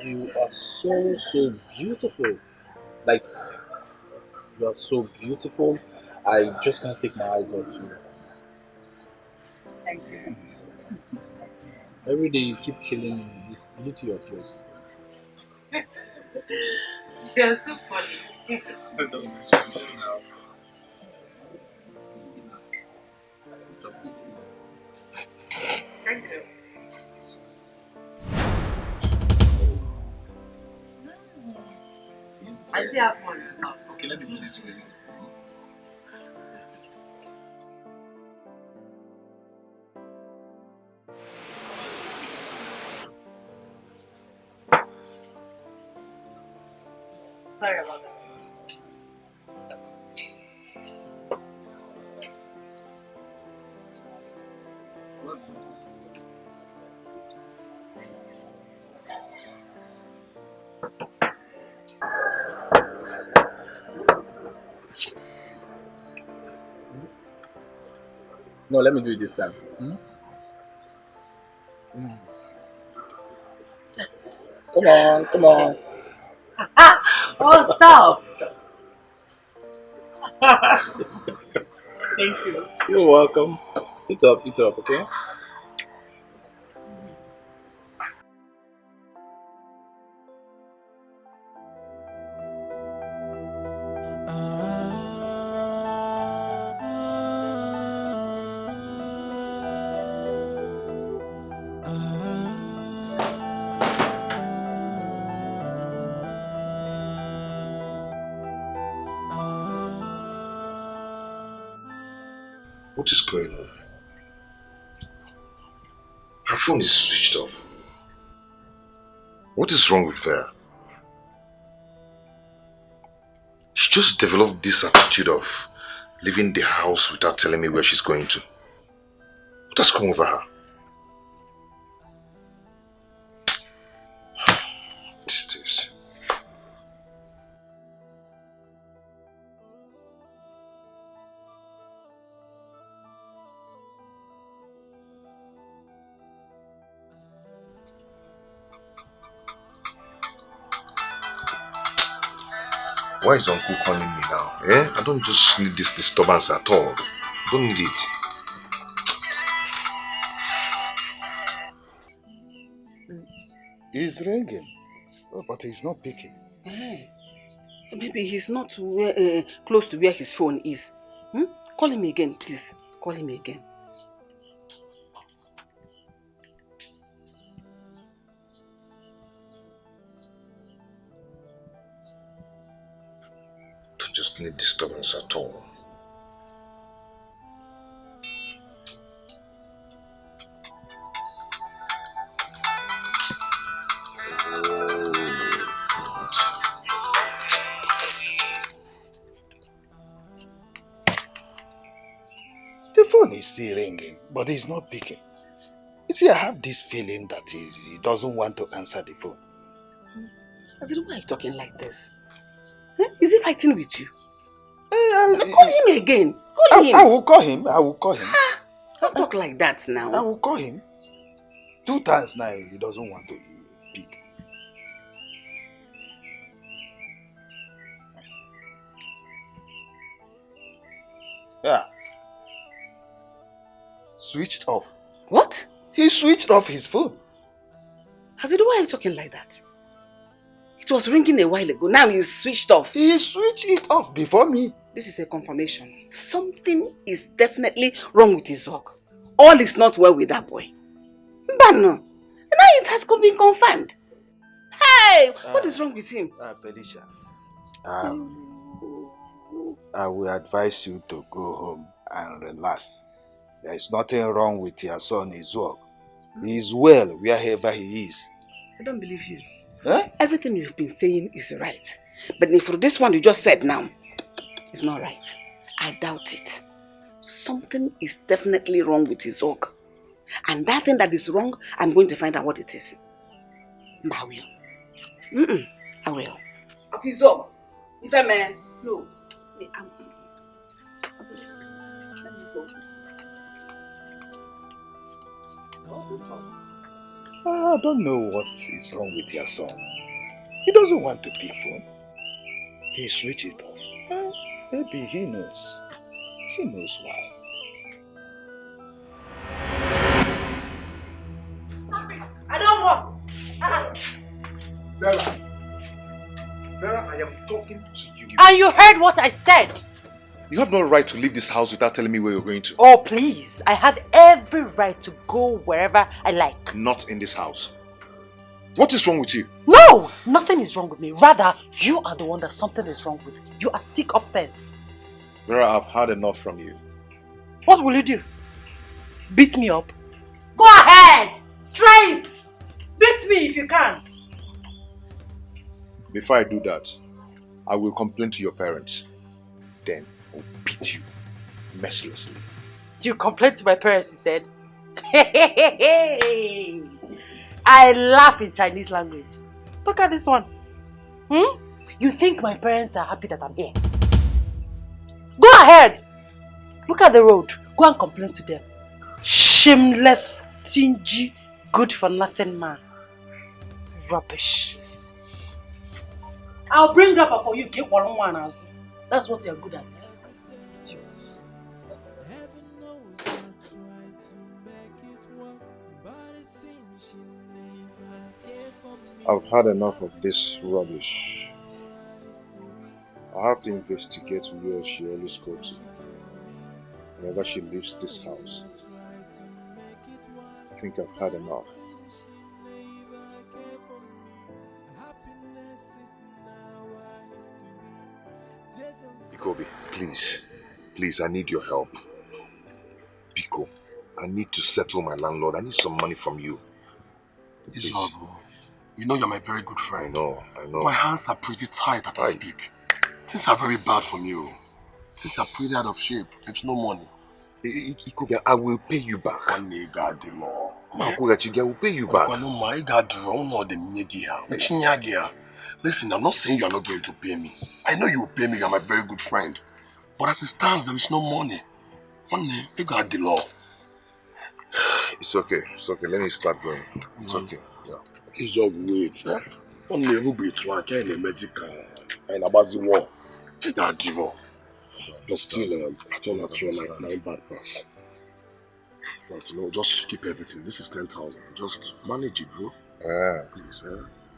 You are so beautiful. Like, you are so beautiful. I just can't take my eyes off you. Thank you. Every day you keep killing me with this beauty of yours. You're so funny. Thank you. I still have money. Okay, let me do this for you. Sorry about that. No, let me do it this time. Come on. Oh, stop! Thank you. You're welcome. Eat up, okay? What is going on? Her phone is switched off. What is wrong with Vera? She just developed this attitude of leaving the house without telling me where she's going to. What has come over her? What is this? Why is Uncle calling me now? I don't just need this disturbance at all. I don't need it. He's ringing. But he's not picking. Maybe he's not close to where his phone is. Call him again, please. Call him again. Don't just need disturbance at all. is still ringing, but he's not picking. You see, I have this feeling that he doesn't want to answer the phone. I said, why are you talking like this? Huh? Is he fighting with you? Call him again. Call him. I will call him. I will call him. Don't talk like that now. I will call him. 2 times now, he doesn't want to pick. Yeah. Switched off. What? He switched off his phone. Hazidu, why are you talking like that? It was ringing a while ago. Now he's switched off. He switched it off before me. This is a confirmation. Something is definitely wrong with his work. All is not well with that boy. But no. Now it has been confirmed. Hey! What is wrong with him? Felicia. I will advise you to go home and relax. There is nothing wrong with your son, his work. He is well wherever he is. I don't believe you. Huh? Everything you've been saying is right. But for this one you just said now, it's not right. I doubt it. Something is definitely wrong with his work. And that thing that is wrong, I'm going to find out what it is. I will. I will. His work. If a man, no. Let me go. I don't know what is wrong with your son. He doesn't want to pick phone. He switched it off. Maybe he knows. He knows why. I don't want. Vera, I am talking to you. And you heard what I said. You have no right to leave this house without telling me where you're going to. Oh, please. I have every right to go wherever I like. Not in this house. What is wrong with you? No, nothing is wrong with me. Rather, you are the one that something is wrong with. You are sick upstairs. Vera, I've had enough from you. What will you do? Beat me up? Go ahead. Try it. Beat me if you can. Before I do that, I will complain to your parents. Then I'll beat you mercilessly. You complained to my parents, he said. I laugh in Chinese language. Look at this one. You think my parents are happy that I'm here? Go ahead. Look at the road. Go and complain to them. Shameless, stingy, good-for-nothing man. Rubbish. I'll bring rubber for you. Get one else. That's what you're good at. I've had enough of this rubbish. I have to investigate where she always goes to whenever she leaves this house. I think I've had enough. Bikobi, please, I need your help. Biko, I need to settle my landlord. I need some money from you. Please. You know you're my very good friend. I know. My hands are pretty tight as I speak. Things are very bad for you. Things are pretty out of shape. There's no money. Ikobi, I will pay you back. One day, God, the law. I will pay you back. Listen, I'm not saying you're not going to pay me. I know you will pay me. You're my very good friend. But as it stands, there is no money. One day, you got the law. It's okay. Let me start going. It's okay. Yeah. It's all wait. One day, we'll be trying to get Mexican and about the war. It's not the war. But still, I don't know you're not bad pass. But just keep everything. This is 10,000. Just manage it, bro. Please,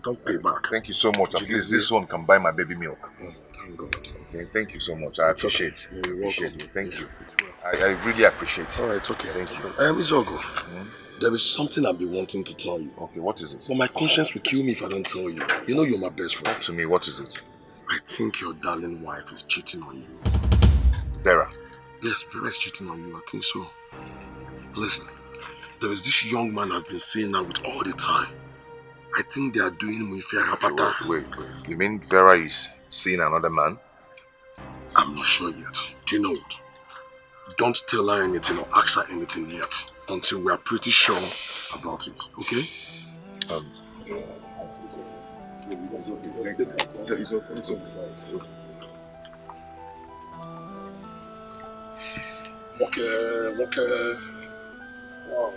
don't pay back. Thank you so much. At least this one can buy my baby milk. Oh, thank God. Okay, thank you so much. I appreciate it. Appreciate you. Thank you. I really appreciate it. Alright, it's okay. Thank you. Izogo, there is something I've been wanting to tell you. Okay, what is it? But my conscience will kill me if I don't tell you. You know you're my best friend. Talk to me. What is it? I think your darling wife is cheating on you. Vera? Yes, Vera is cheating on you. I think so. Listen, there is this young man I've been seeing now with all the time. I think they are doing Muifia Rapata. Wait. You mean Vera is seeing another man? I'm not sure yet. Do you know what? Don't tell her anything or ask her anything yet until we are pretty sure about it, okay? Okay. Wow.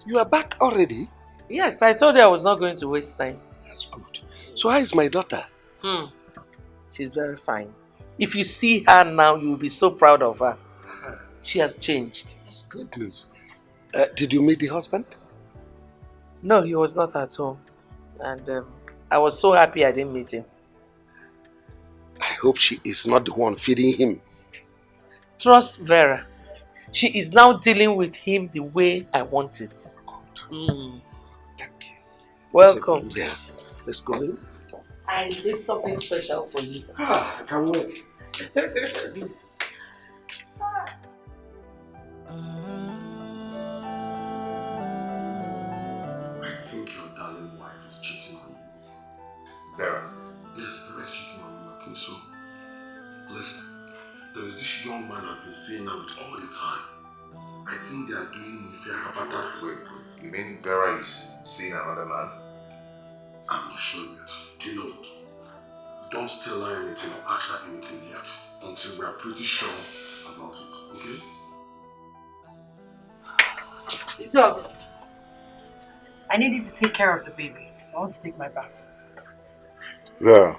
You are back already? Yes, I told you I was not going to waste time. That's good. So how is my daughter? She's very fine. If you see her now, you will be so proud of her. She has changed. That's good news. Did you meet the husband? No, he was not at home. And I was so happy I didn't meet him. I hope she is not the one feeding him. Trust Vera. She is now dealing with him the way I want it. Thank you. Welcome. Yeah. Let's go in. I did something special for you. I can't wait. I think your darling wife is cheating on you. Vera. Yes, Vera is cheating on you. I think so. Listen, there is this young man I've been seeing out all the time. I think they are doing Mafia Kapata. Wait. You mean Vera is seeing another man? I'm not sure yet. Do you know what? Don't tell her anything or ask her anything yet until we are pretty sure about it, okay? It's all good. I need you to take care of the baby. I want to take my bath. Vera.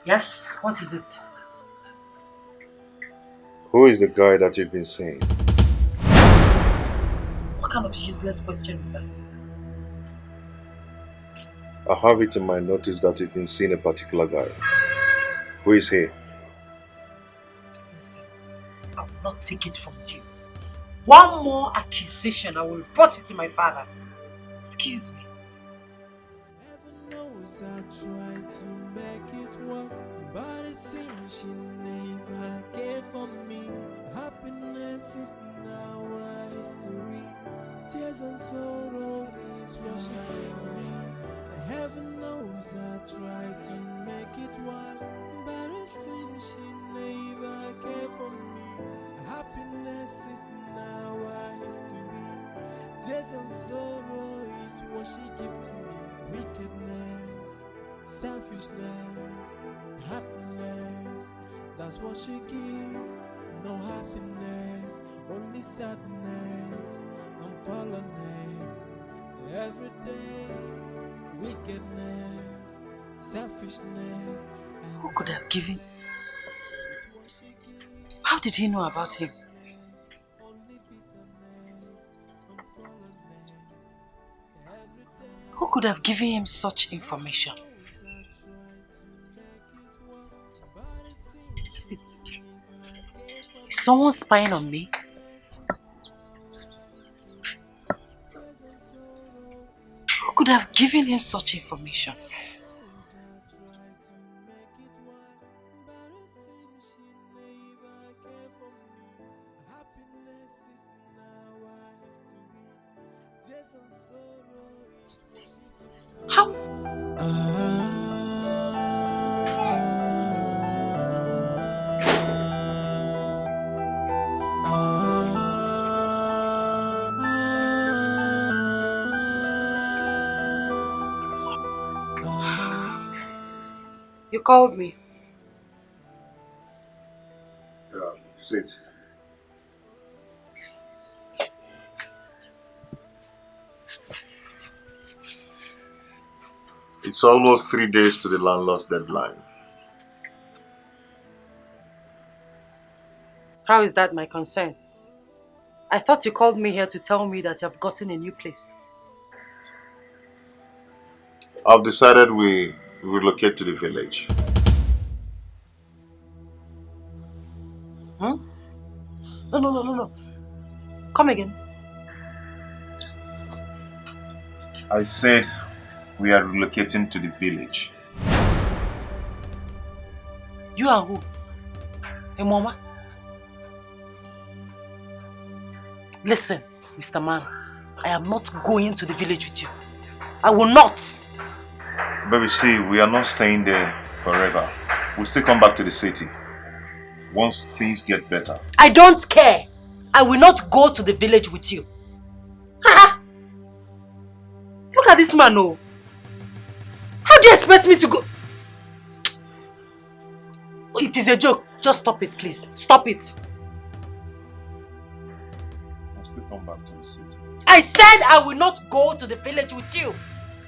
Yes? What is it? Who is the guy that you've been seeing? What kind of useless question is that? I have it in my notice that you've been seeing a particular guy. Who is he? Listen, I will not take it from you. One more accusation, I will report it to my father. Excuse me. Knows I tried to make it work, but it seems she never cared for me. Happiness is now a history. Tears and sorrow is what she gave to me. Heaven knows I tried to make it work, but it seems she never cared for me. Happiness is now a history. Tears and sorrow is what she gave to me. Wickedness, selfishness, heartless, that's what she gives. No happiness, only sadness and fallenness. Every day, wickedness, selfishness. Who could have given? How did he know about him? Who could have given him such information? Is someone spying on me? Who could have given him such information? How? You called me. Yeah, sit. It's almost 3 days to the landlord's deadline. How is that my concern? I thought you called me here to tell me that you have gotten a new place. I've decided we relocate to the village. Hmm? No. Come again. I said we are relocating to the village. You and who? Hey, Mama. Listen, Mr. Man, I am not going to the village with you. I will not. Baby, see, we are not staying there forever. We'll still come back to the city once things get better. I don't care. I will not go to the village with you. Look at this man, oh. How do you expect me to go? If it's a joke, just stop it, please. Stop it. We'll still come back to the city. I said I will not go to the village with you.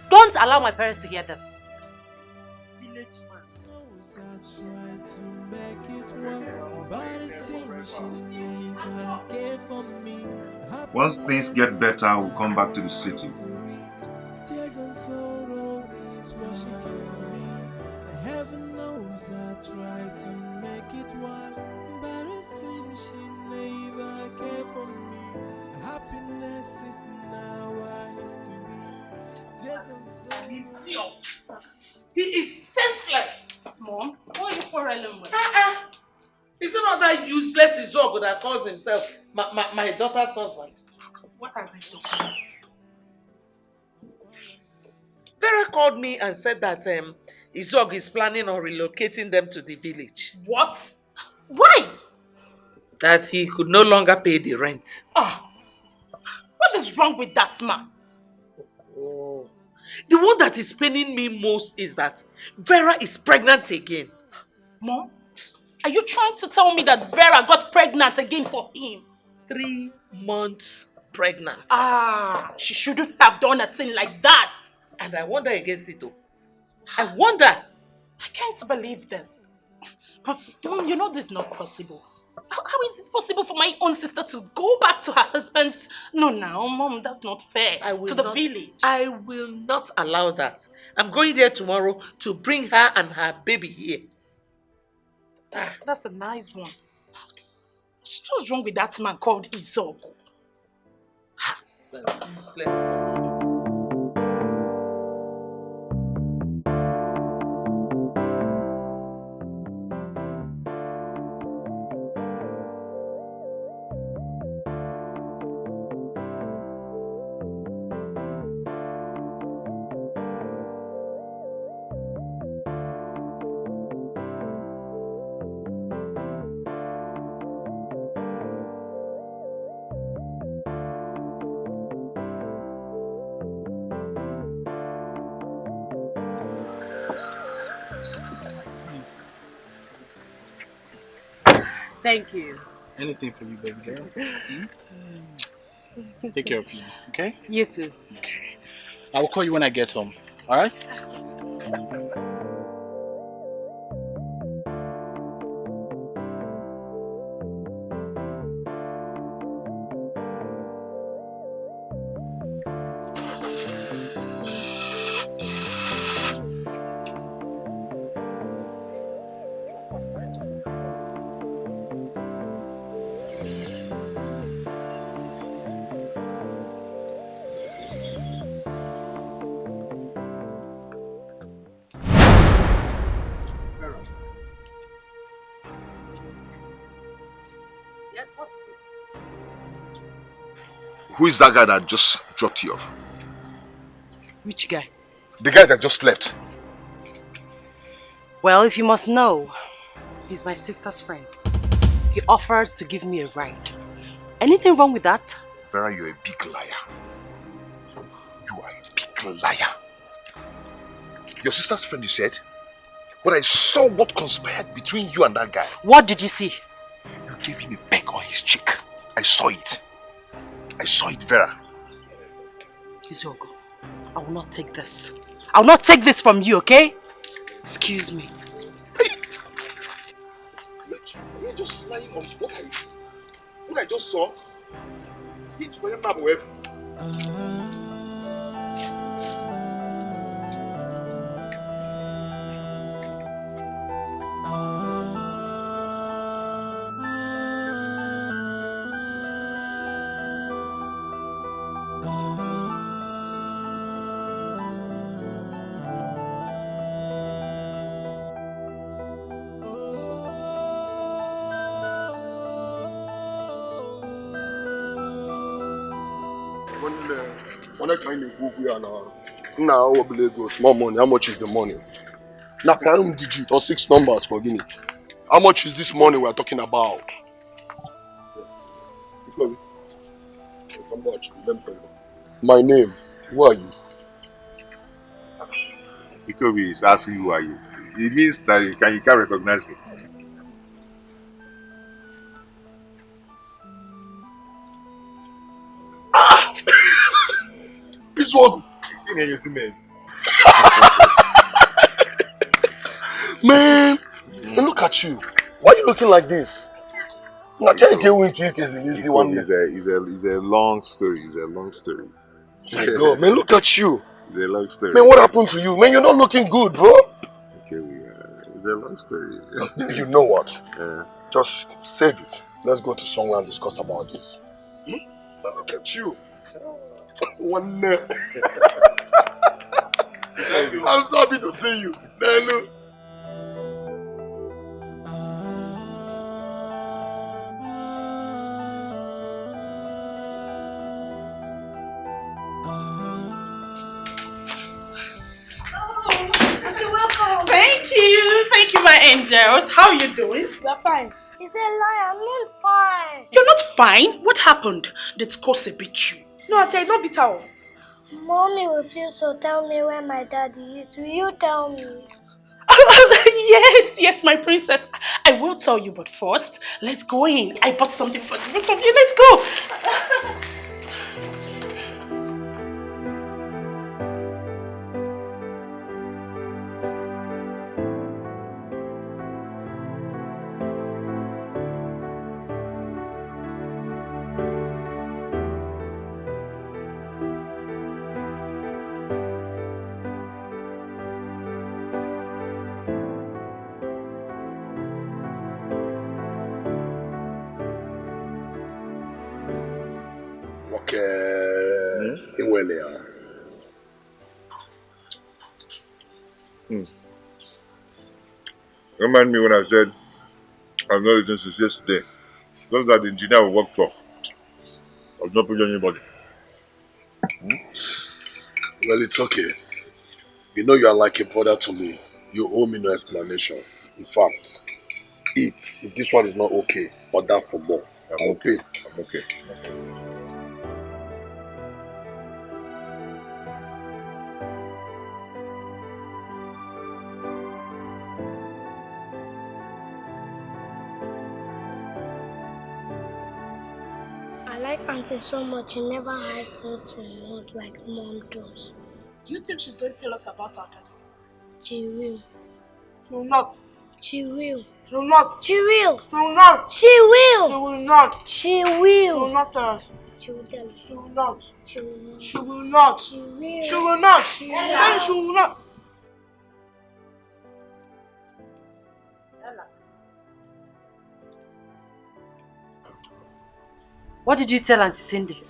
Don't allow my parents to hear this. Village man. Once things get better, we'll come back to the city. Tears and sorrow is what she gave to me. Heaven knows I try to make it work, but it seems she never cared for me. Happiness is now a history. Tears and sorrow. He is senseless. Mom, what are you quarreling with? Is it not that useless Izogo that calls himself my daughter's husband? What has he done? Vera called me and said that Izog is planning on relocating them to the village. What? Why? That he could no longer pay the rent. What is wrong with that man? Oh. The one that is paining me most is that Vera is pregnant again. Mom, are you trying to tell me that Vera got pregnant again for him? 3 months pregnant. She shouldn't have done a thing like that. And I wonder against it though. I wonder. I can't believe this. But Mom, you know this is not possible. How is it possible for my own sister to go back to her husband's? No, Mom, that's not fair. To the village. I will not allow that. I'm going there tomorrow to bring her and her baby here. That's a nice one. What's wrong with that man called Izog? Useless. Thank you. Anything for you, baby girl. Take care of you, okay? You too. Okay. I will call you when I get home, alright? Yes, what is it? Who is that guy that just dropped you off? Which guy? The guy that just left. Well, if you must know, he's my sister's friend. He offered to give me a ride. Anything wrong with that? Vera, you're a big liar. You are a big liar. Your sister's friend, you said? But I saw what conspired between you and that guy. What did you see? You gave him a peck on his cheek. I saw it. I saw it, Vera. Izuogo, I will not take this. I will not take this from you, okay? Excuse me. You're just lying on what I just saw. Hit my map with. When I kind of go here now, go small money. How much is the money? Now, can digit or 6 numbers for Guinea. How much is this money we are talking about? My name. Who are you? Ikobi is asking who are you. It means that you can't recognize me. This one. Man, look at you. Why are you looking like this? I can't get weak. It's a long story. It's a long story. My God, man, look at you. It's a long story. Man, what happened to you? Man, you're not looking good, bro. Okay, it's a long story. You know what? Yeah. Just save it. Let's go to somewhere and discuss about this. Look at you. One I'm so happy to see you. Look. Thank you, my angels. How are you doing? You're fine. He's a liar. I'm not fine. You're not fine? What happened? Did Kose beat you? No, I tell you, not beat her. Mommy refused to tell me where my daddy is. Will you tell me? Yes, my princess. I will tell you, but first, let's go in. I bought something for the both of you. Let's go. Remind me when I said I've not eaten since yesterday. Just that the engineer will work for. I've not put anybody. Well, it's okay. You know you are like a brother to me. You owe me no explanation. In fact, eat. If this one is not okay, order for more. I'm okay. I like Auntie so much. She never hides us from us like Mom does. Do you think she's going to tell us about our daddy? She will. She will not. She will. She will not. She will. She will not. She will. She will not. She will. She will not tell us. She will tell us. She will not. She will not. She will not. She will. She will not. She will. She will not. What did you tell Auntie Cindy?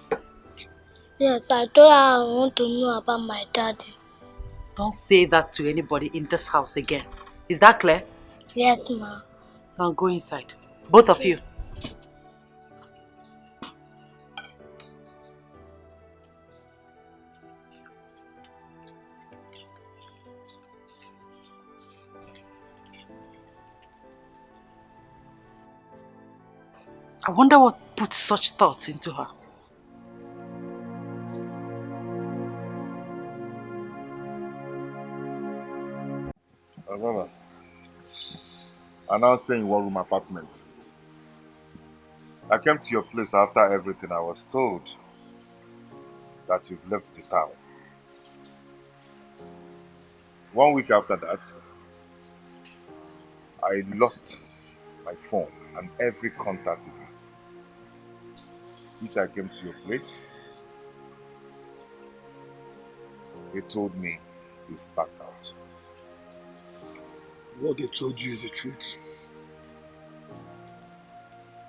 Yes, I told her I want to know about my daddy. Don't say that to anybody in this house again. Is that clear? Yes, Ma. Now go inside. Both of you. I wonder what put such thoughts into her. Mama, I'm now staying in one-room apartment. I came to your place after everything. I was told that you've left the town. 1 week after that, I lost my phone and every contact in it. Which I came to your place. They told me you've backed out. What they told you is the truth.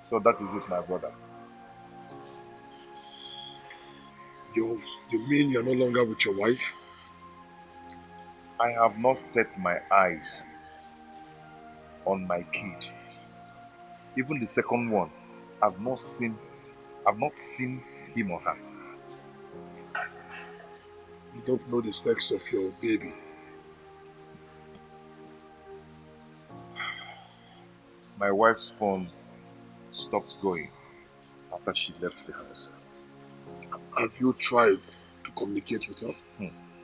So that is it, my brother. You mean you're no longer with your wife? I have not set my eyes on my kid. Even the second one, I've not seen him or her. You don't know the sex of your baby. My wife's phone stopped going after she left the house. Have you tried to communicate with her?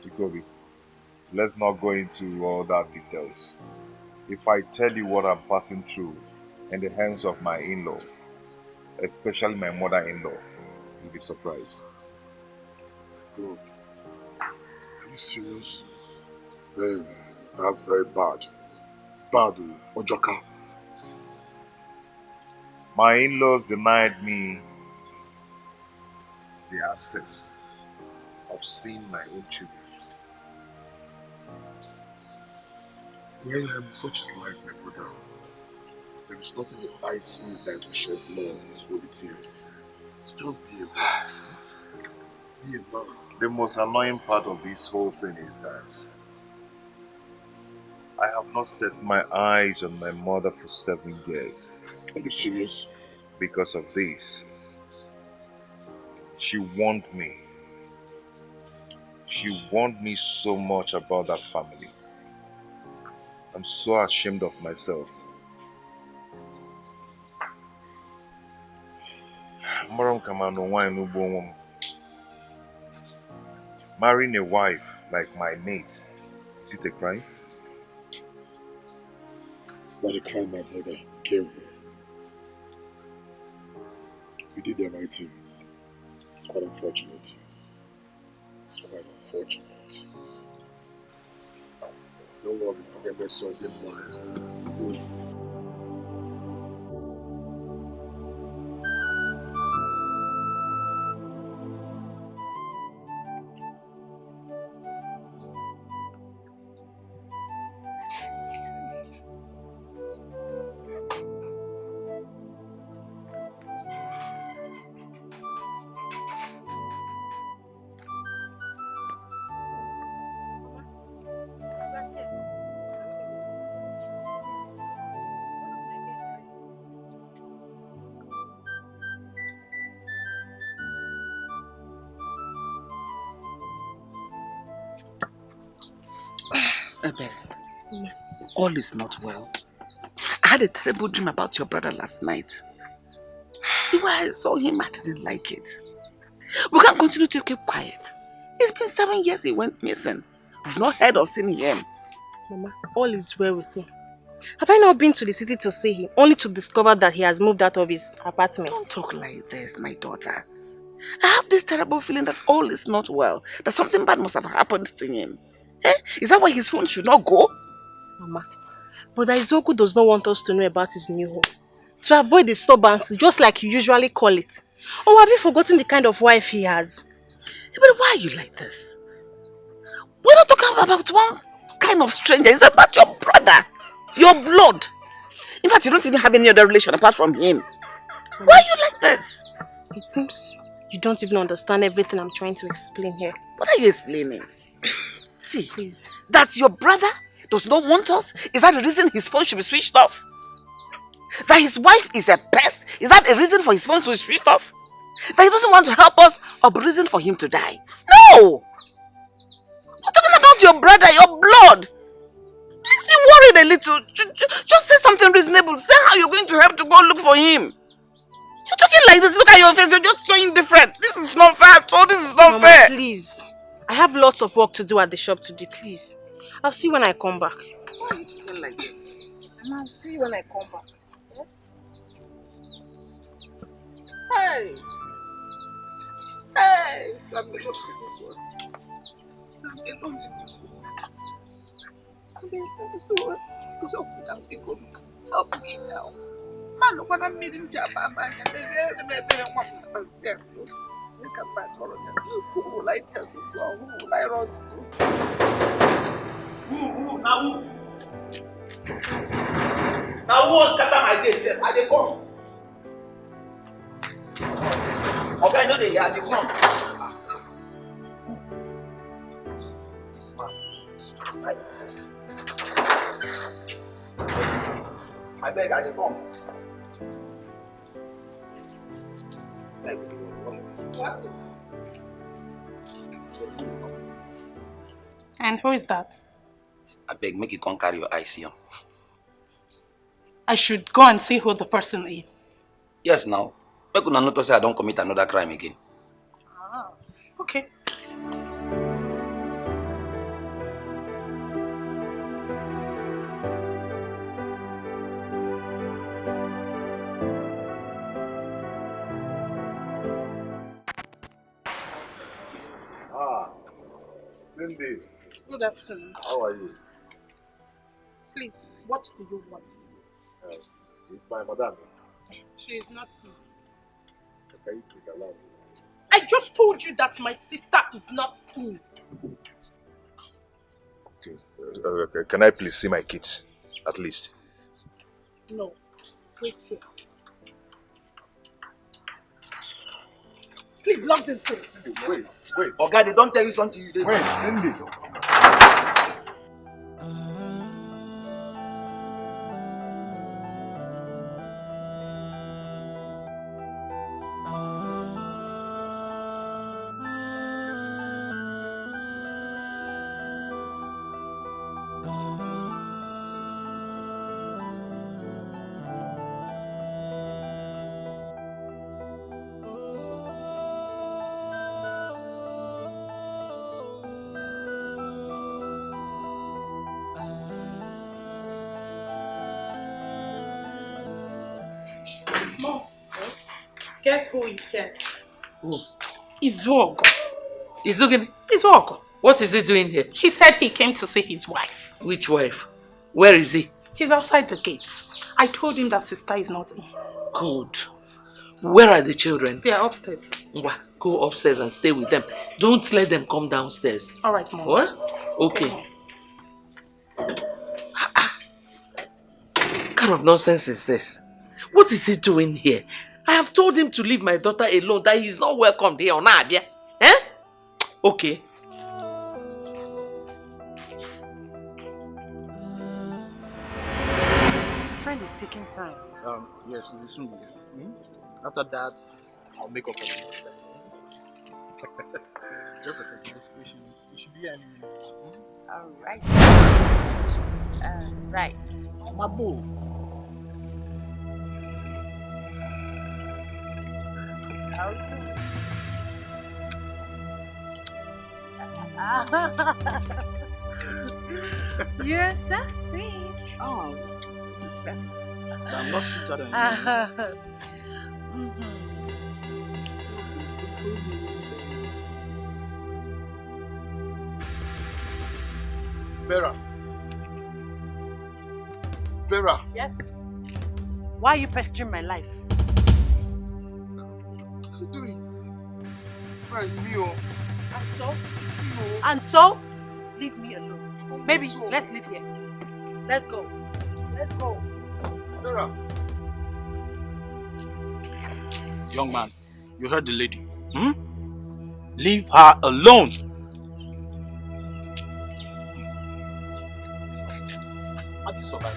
Tikobi, let's not go into all that details. If I tell you what I'm passing through in the hands of my in-law, especially my mother-in-law, you'll be surprised. God. Are you serious? Man, that's very bad. It's bad, Ojoka. My in-laws denied me the access of seeing my own children. Well, such is life, my brother. There is nothing the eye sees than to shed blood through the tears. So just be a man. Be a man. The most annoying part of this whole thing is that I have not set my eyes on my mother for 7 years. Are you serious? Because of this. She warned me. She warned me so much about that family. I'm so ashamed of myself. Marrying a wife like my mate, is it a crime? It's not a crime, my brother. Careful. You did the right thing. It's quite unfortunate. It's quite unfortunate. Don't worry, I'm going to solve it mine. Ebere, all is not well. I had a terrible dream about your brother last night. The way I saw him, I didn't like it. We can't continue to keep quiet. It's been 7 years he went missing. We've not heard or seen him. Mama, all is well with him. Have I not been to the city to see him, only to discover that he has moved out of his apartment? Don't talk like this, my daughter. I have this terrible feeling that all is not well, that something bad must have happened to him. Is that why his phone should not go? Mama, Brother Izoku does not want us to know about his new home. To avoid disturbance, just like you usually call it. Or have you forgotten the kind of wife he has? But why are you like this? We're not talking about one kind of stranger. It's about your brother. Your blood. In fact, you don't even have any other relation apart from him. Why are you like this? It seems you don't even understand everything I'm trying to explain here. What are you explaining? See, please. That your brother does not want us? Is that the reason his phone should be switched off? That his wife is a pest? Is that a reason for his phone to be switched off? That he doesn't want to help us or a reason for him to die? No! We're talking about your brother, your blood. Makes me worried a little. Just say something reasonable. Say how you're going to help to go look for him. You're talking like this. Look at your face. You're just showing different. This is not fair. Oh, this is not Mama, fair. Please. I have lots of work to do at the shop today. Please. I'll see you when I come back. Why are you talking like this? And I'll see you when I come back. Yeah? Hey! Hey! So I'm not see this one. So I'm alone in this one. I'm in this one. It's okay now, people. Help me now. Man, look what I'm meeting Jabba, man. I'm busy. I'm busy. You come back, who will I tell this one? Who will I run to? Who? Now who? Now who wants scatter my date? I dey come. Okay, I know they are. They come. This man. I beg, I dey come. What is it? And who is that? I beg, make you come carry your eyes here. I should go and see who the person is. Yes, now. Make una not say I don't commit another crime again. Ah, okay. Cindy. Good afternoon. How are you? Please, what do you want? It's my madam. She is not here. Can you please allow me? I just told you that my sister is not in. Okay. Can I please see my kids? At least. No. Wait here. Please lock this place. Wait. Okay, they don't tell you something you did. Wait, Cindy. Mom, guess who is here? Who? Izuogo. Izugin? Izuogo. What is he doing here? He said he came to see his wife. Which wife? Where is he? He's outside the gates. I told him that sister is not in. Good. Where are the children? They are upstairs. Go upstairs and stay with them. Don't let them come downstairs. All right, Mom. What? Okay. What kind of nonsense is this? What is he doing here? I have told him to leave my daughter alone, that he's not welcome here on Abia. Eh? Okay. Friend is taking time. Yes, it will soon be here. After that, I'll make up for the next time. Just as a situation, you should be any minute. Alright. Right. My boo. You're so sweet. Oh. I'm not sweeter than you. Vera. Yes? Why are you pestering my life? What are you doing? Vera, it's me, oh. And so? It's me, oh. And so? Leave me alone. Maybe let's leave here. Let's go. Let's go. Vera. Young man, you heard the lady. Leave her alone. How do you survive?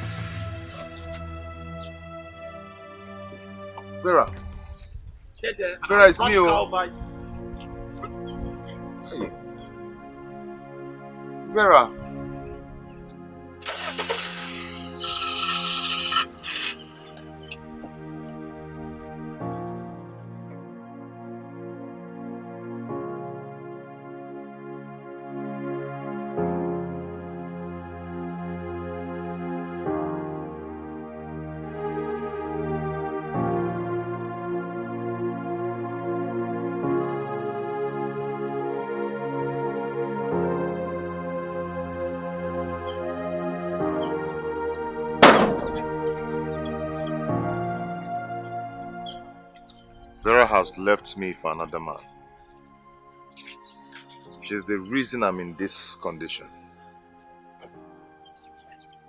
Vera. Stay there. Vera, it's me, oh. Hey. Vera. Vera has left me for another man. She's the reason I'm in this condition.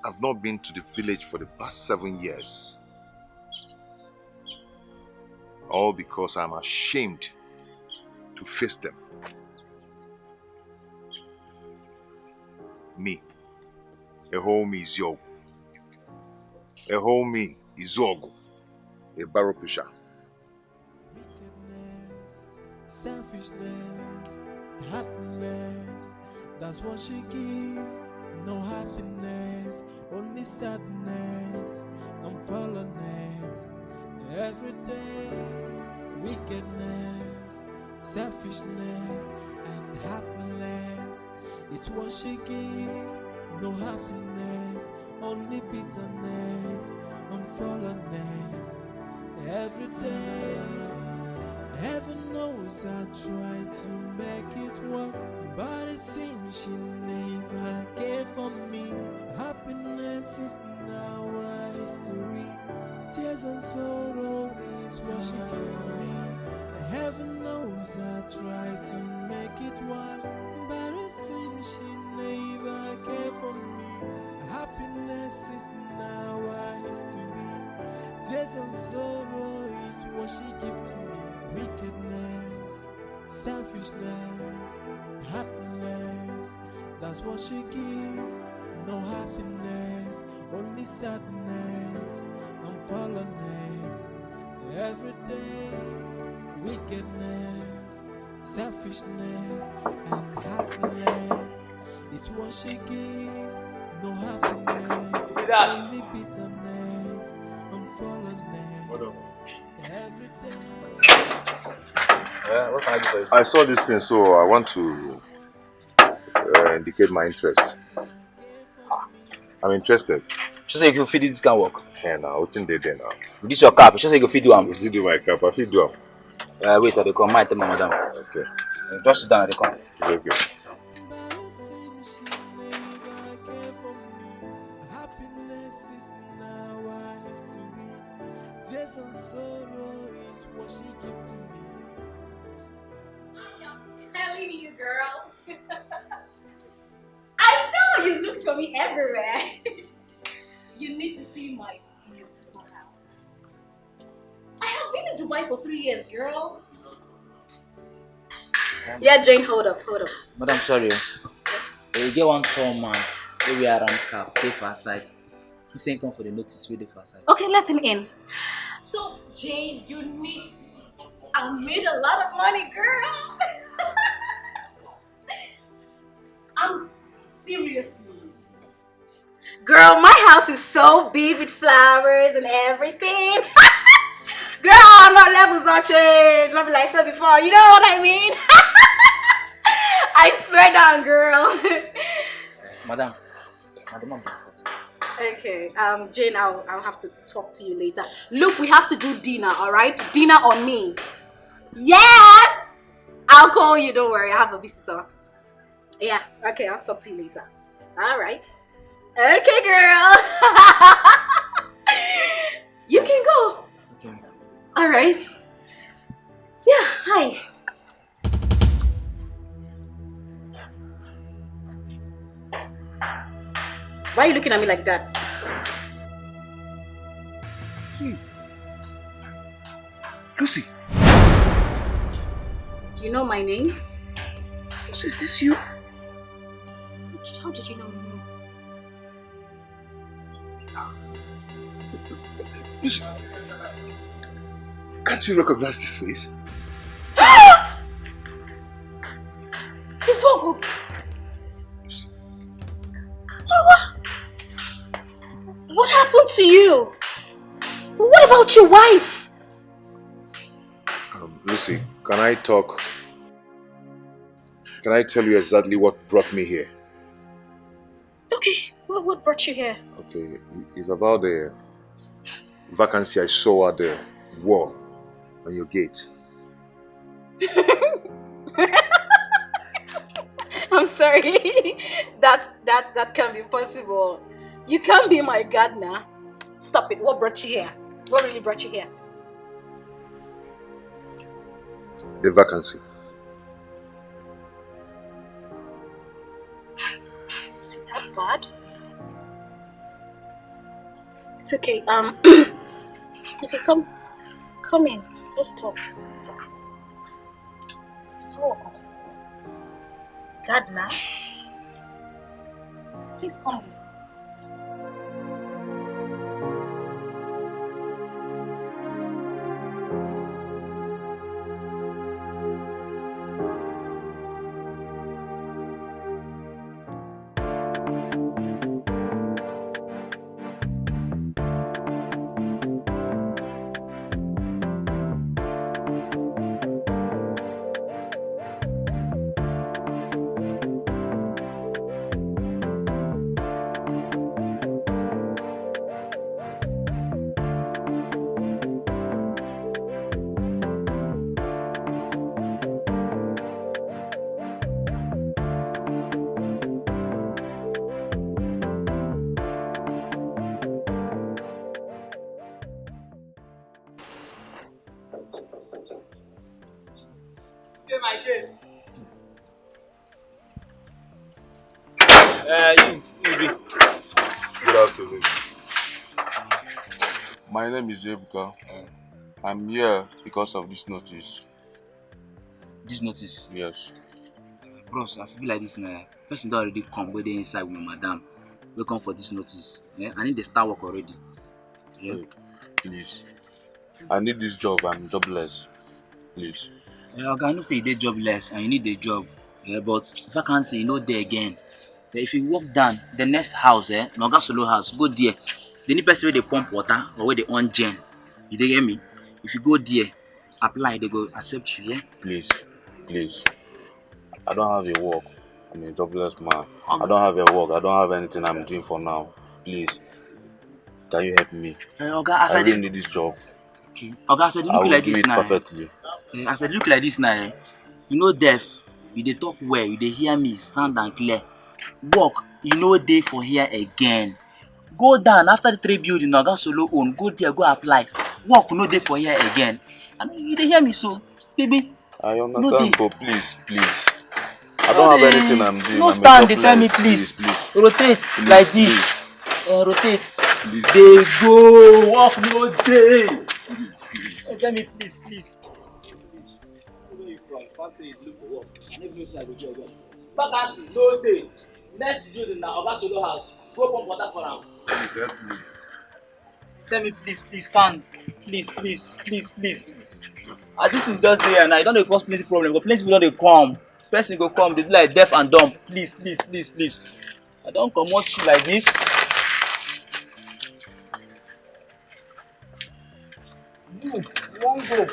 I've not been to the village for the past 7 years. All because I'm ashamed to face them. Me. A homie is Yogu. A homie is Zogu. A barrel pusher. Selfishness, happiness, that's what she gives. No happiness, only sadness and fallenness. Every day, wickedness, selfishness and happiness is what she gives. No happiness, only bitterness and fallenness. Every day, heaven knows I try to make it work, but it seems she never cared for me. Happiness is now a history. Tears and sorrow is what she gives to me. Heaven knows I try to make it work, but it seems she never cared for me. Happiness is now a history. Tears and sorrow is what she gives to me. Wickedness, selfishness, happiness, that's what she gives. No happiness, only sadness and fallenness. Every day, wickedness, selfishness and happiness is what she gives. No happiness, only bitterness and fallenness. Every day. What can I do for you? I saw this thing, so I want to indicate my interest. I'm interested. She say you can feed this can work. Yeah, now what's in there now? This your cap. She say you can feed you am. What's it do my cap? I feed you am. Wait, I dey come. I tell my madam. Okay. Just sit down at the corner. It's okay. Telling you, girl. I know you looked for me everywhere. You need to see my beautiful house. I have been in Dubai for 3 years, girl. Yeah, Jane, hold up. Madam, sorry. You get one tall man. We wear around cap. Pay for side. He saying come for the notice. We dey for side. Okay, let him in. So, Jane, you need. I made a lot of money, girl. I'm seriously. Girl, my house is so big with flowers and everything. Girl, no levels don't change. I'll be like I said before, you know what I mean? I swear down, girl. Madam, Okay, Jane, I'll have to talk to you later. Look, we have to do dinner, alright? Dinner on me. Yes! I'll call you, don't worry, I have a visitor. Yeah, okay, I'll talk to you later. Alright. Okay, girl. You can go. Okay. Alright. Yeah, hi. Why are you looking at me like that? Lucy. Do you know my name? Lucy, is this you? How did you know me? Lucy, can't you recognize this face? It's so good. What happened to you? What about your wife? Lucy, can I talk? Can I tell you exactly what brought me here? Okay, what brought you here? Okay, it's about the vacancy I saw at the wall on your gate. I'm sorry. that can't be possible. You can't be my gardener. Stop it. What brought you here? What really brought you here? The vacancy. Is it that bad? It's okay. Okay, come in. Let's talk. Smoke. Gardener, please come in. Good afternoon. My name is Ebuka. I'm here because of this notice. This notice? Yes. Bros, as it be like this now, person don't already come where they inside with my madam. We come for this notice. Yeah? I need the start work already. Yeah? Hey, please. I need this job. I'm jobless. Please. Okay, I know say you did jobless and you need the job. Yeah, but if I can't say you know there again. If you walk down the next house, Noga Solo house, go there. The only person where they pump water or where they on gen. You dey get me? If you go there, apply, they go accept you, yeah? Please. Please. I don't have a work. I'm a jobless man. I don't have a work. I don't have anything I'm doing for now. Please. Can you help me? Oga, I really need this job. Okay. Oga, I said I look will like do this it now. perfectly. I said look like this now. You know deaf. You dey talk well. You dey hear me sound and clear. Work, you know dey for here again. Go down after the 3 building Oga Solo own. Go there, go apply. Work no dey for here again. And you dey hear me so, baby. I No understand, dey. but please. I don't have anything I'm doing. No I'm stand, a they tell me jobless. please. Rotate Please, like this. Rotate. Please. They go. Work no dey. Please. Tell me please. Where you from? Factory is look for work. I never know say I go do again. Vacancy no dey. Next building na Oga Solo house. Go pump water for am. Please help me. Tell me please stand. Please. As this is just there and I don't dey cause plenty problem, but plenty people don dey come. Person go come, they be like deaf and dumb. Please. I don't comot you like this. You won't go.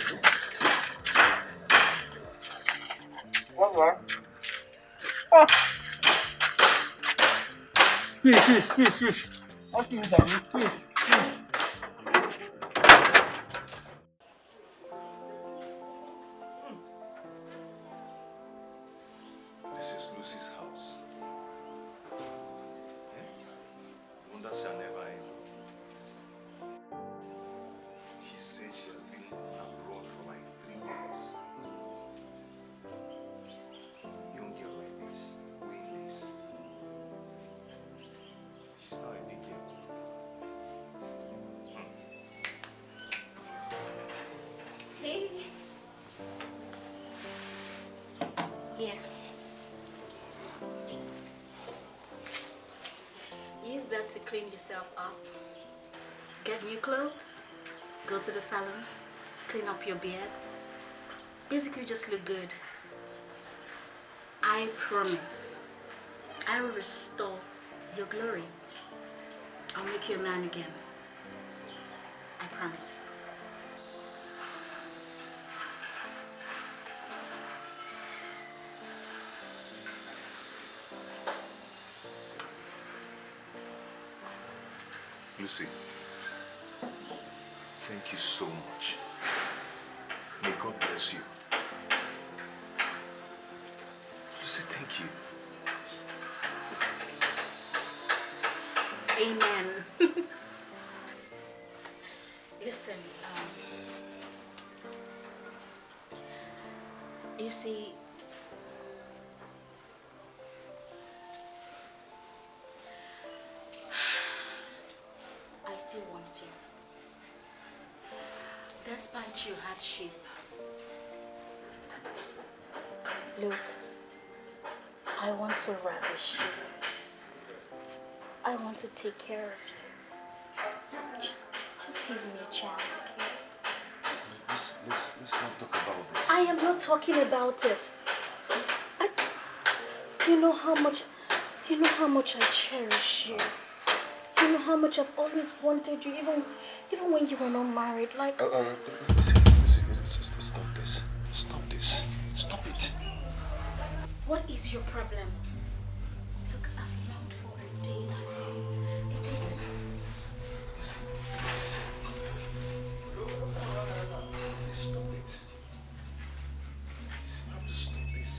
Alright. Please. What you doing? Please. This is Lucy's house. Wonders shall never end. She said she has been abroad for like 3 years. Young girl like this, doing this. She's not a big girl. Hey. Here. Use that to clean yourself up. Get new clothes. Go to the salon. Clean up your beards. Basically just look good. I promise. I will restore your glory. I'll make you a man again. I promise. Lucy, thank you so much. May God bless you. Lucy, thank you. Amen. Listen, You see, I still want you. Despite your hardship. Look, I want to ravish you. I want to take care of you. Just give me a chance, okay? Let's not talk about this. I am not talking about it. You know how much I cherish you. You know how much I've always wanted you, even when you were not married. Like. Listen, stop this. Stop this. Stop it. What is your problem? Look, I've longed for a day like this. A day to. Please stop it. Please, you have to stop this.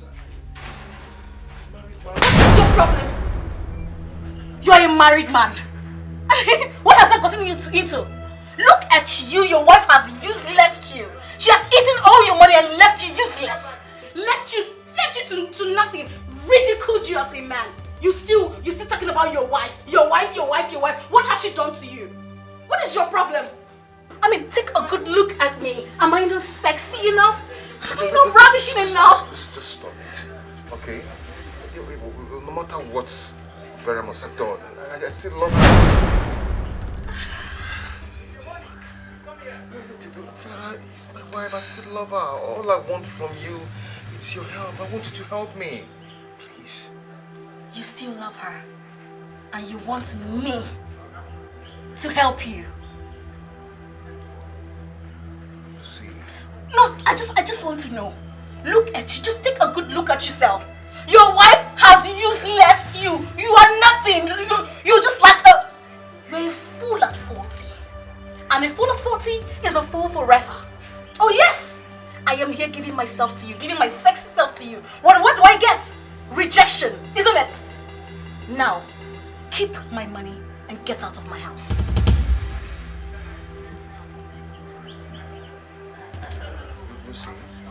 What is your problem? You are a married man. What has that gotten you into? Look at you. Your wife has useless you. She has eaten all your money and left you useless. Left you to nothing. Ridiculed you as a man. You still talking about your wife. Your wife. What has she done to you? What is your problem? I mean, take a good look at me. Am I not sexy enough? Am I not ravishing enough? Just stop it, okay? No matter what Vera must have done, I still love her. Vera is my wife. I still love her. All I want from you is your help. I want you to help me, please. You still love her, and you want me to help you. See. No, I just want to know. Look at you. Just take a good look at yourself. Your wife has useless you. You are nothing. You're just like you're a fool at 40. And a fool at 40 is a fool forever. Oh yes! I am here giving myself to you, giving my sexy self to you. What do I get? Rejection, isn't it? Now, keep my money and get out of my house.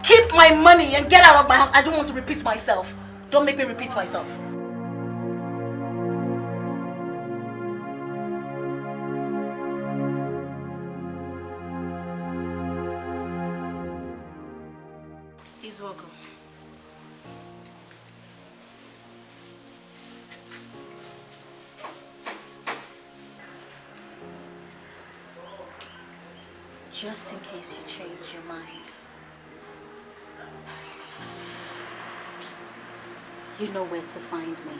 Keep my money and get out of my house. I don't want to repeat myself. Don't make me repeat myself. Izuogo. Just in case you change your mind. You know where to find me.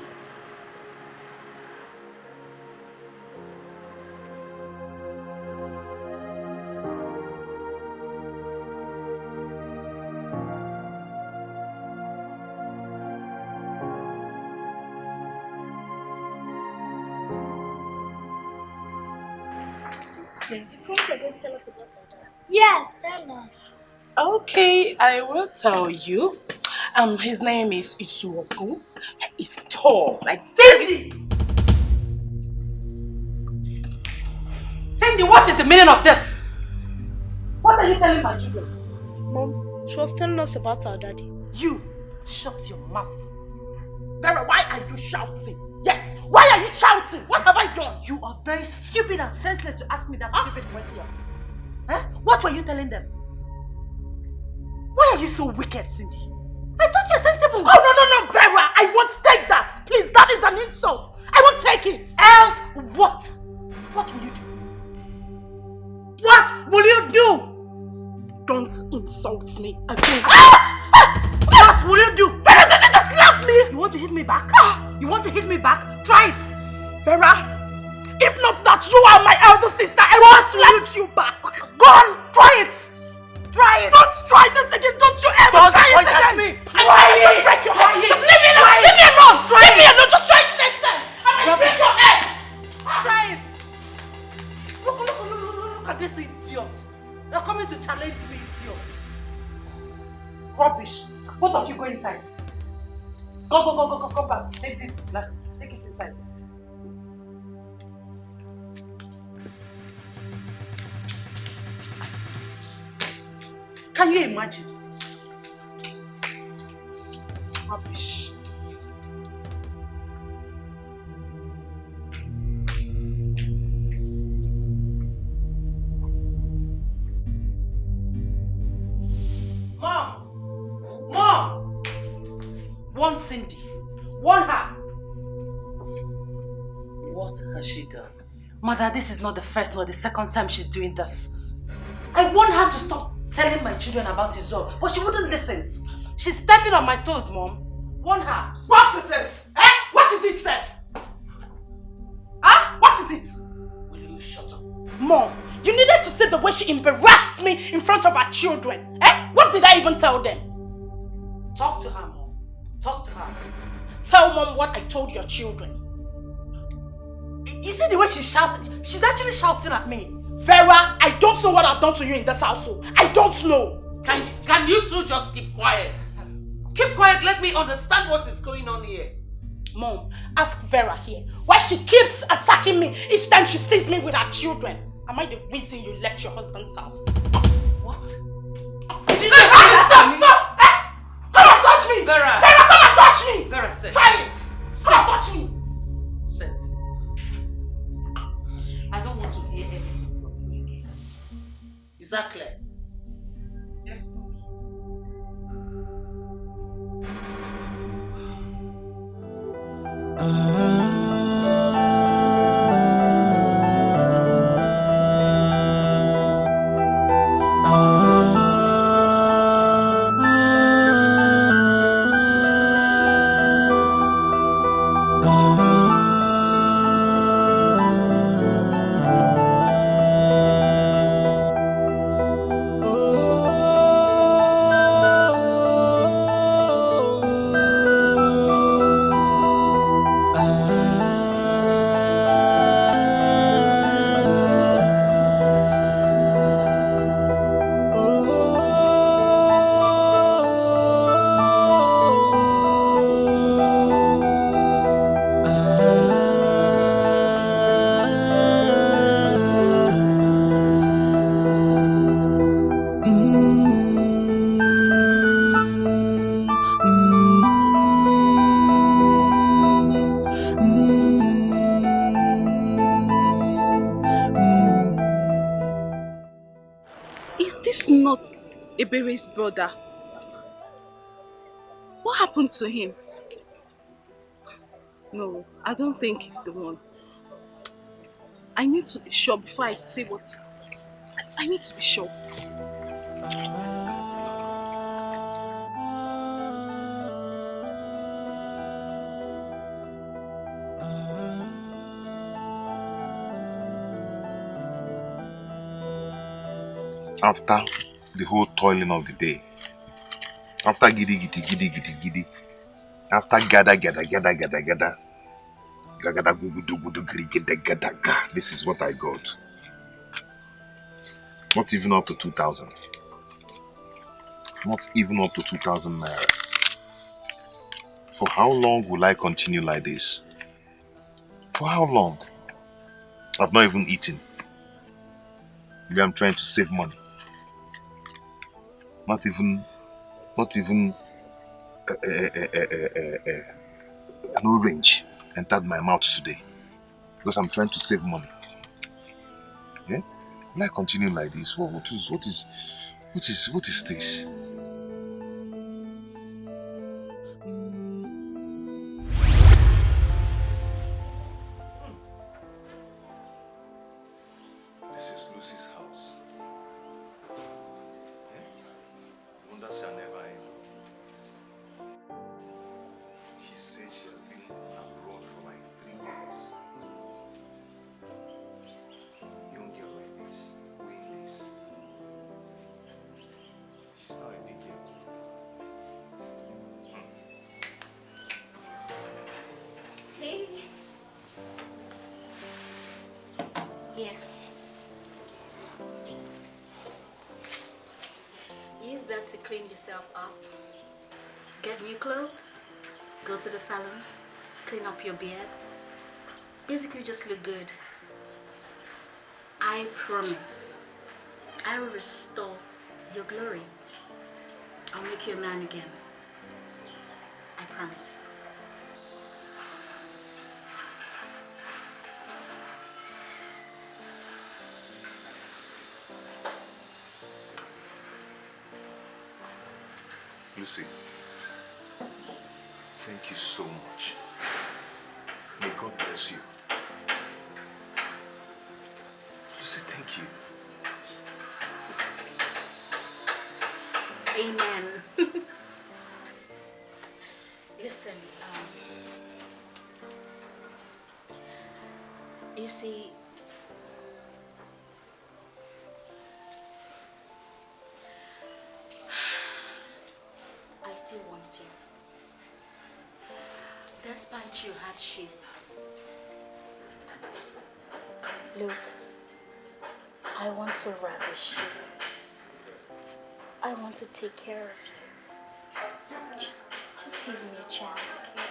Tell us about her. Yes, tell us. Okay, I will tell you. His name is Izuoku. He's tall, like Cindy. Cindy, what is the meaning of this? What are you telling my children? Mom, she was telling us about our daddy. You, shut your mouth. Vera, why are you shouting? Yes, why are you shouting? What have I done? You are very stupid and senseless to ask me that stupid question. Huh? What were you telling them? Why are you so wicked, Cindy? I thought you were sensible. Oh, no, Vera, I won't take that. Please, that is an insult. I won't take it. Else, what? What will you do? What will you do? Don't insult me again. What will you do? Vera, did you just slap me? You want to hit me back? You want to hit me back? Try it. Vera, if not that you are my elder sister, I will slap you back. Go on, try it. Try it. Don't try this again. Don't you ever try it again. Me. I'm going to break your head. Leave me alone. Leave me alone. Leave me alone. Just try it next time. I'm going to break your head. Try it. Look at this idiot. You're coming to challenge me, idiot. Rubbish. Both of you go inside. Go back. Take these glasses. Take it inside. Can you imagine? warn Cindy. Warn her. What has she done? Mother, this is not the first nor the second time she's doing this. I want her to stop telling my children about Izzo, but she wouldn't listen. She's stepping on my toes, Mom. Warn her. What is it? Eh? What is it, Seth? Huh? What is it? Will you shut up? Mom, you needed to see the way she embarrassed me in front of her children. Eh? What did I even tell them? Talk to her, Mom. Talk to her. Tell Mom what I told your children. You see the way she shouted? She's actually shouting at me. Vera, I don't know what I've done to you in this household. I don't know. Can you two just keep quiet? Keep quiet, let me understand what is going on here. Mom, ask Vera here why she keeps attacking me each time she sees me with her children. Am I the reason you left your husband's house? What? Stop! Eh? Come and touch me! Vera, come and touch me! Vera, sit. Try it! Come and touch me! Sit. I don't want to hear anything from you again. Is that clear? Yes, Mom. Is this not Ebere's brother? What happened to him? No, I don't think he's the one. I need to be sure before I say what... I need to be sure. After the whole toiling of the day, after giddy, after gada, this is what I got. Not even up to 2,000. Not even up to 2,000 naira. For how long will I continue like this? For how long? I've not even eaten. Maybe I'm trying to save money. Not even an orange entered my mouth today because I'm trying to save money. Yeah? Will I continue like this? What is this? This is Lucy's house. Wonders shall never end. She said she has been abroad for like 3 years. Young girl like this, wearing this. She's not a big girl. Hey. Here. Use that to clean yourself up. Get new clothes. Go to the salon. Clean up your beards. Basically just look good. I promise I will restore your glory. I'll make you a man again. I promise. Lucy, thank you so much. May God bless you. Lucy, thank you. Amen. Listen, you see, I still want you. Despite your hardship, look, I want to ravish you. I want to take care of you. Just give me a chance, okay?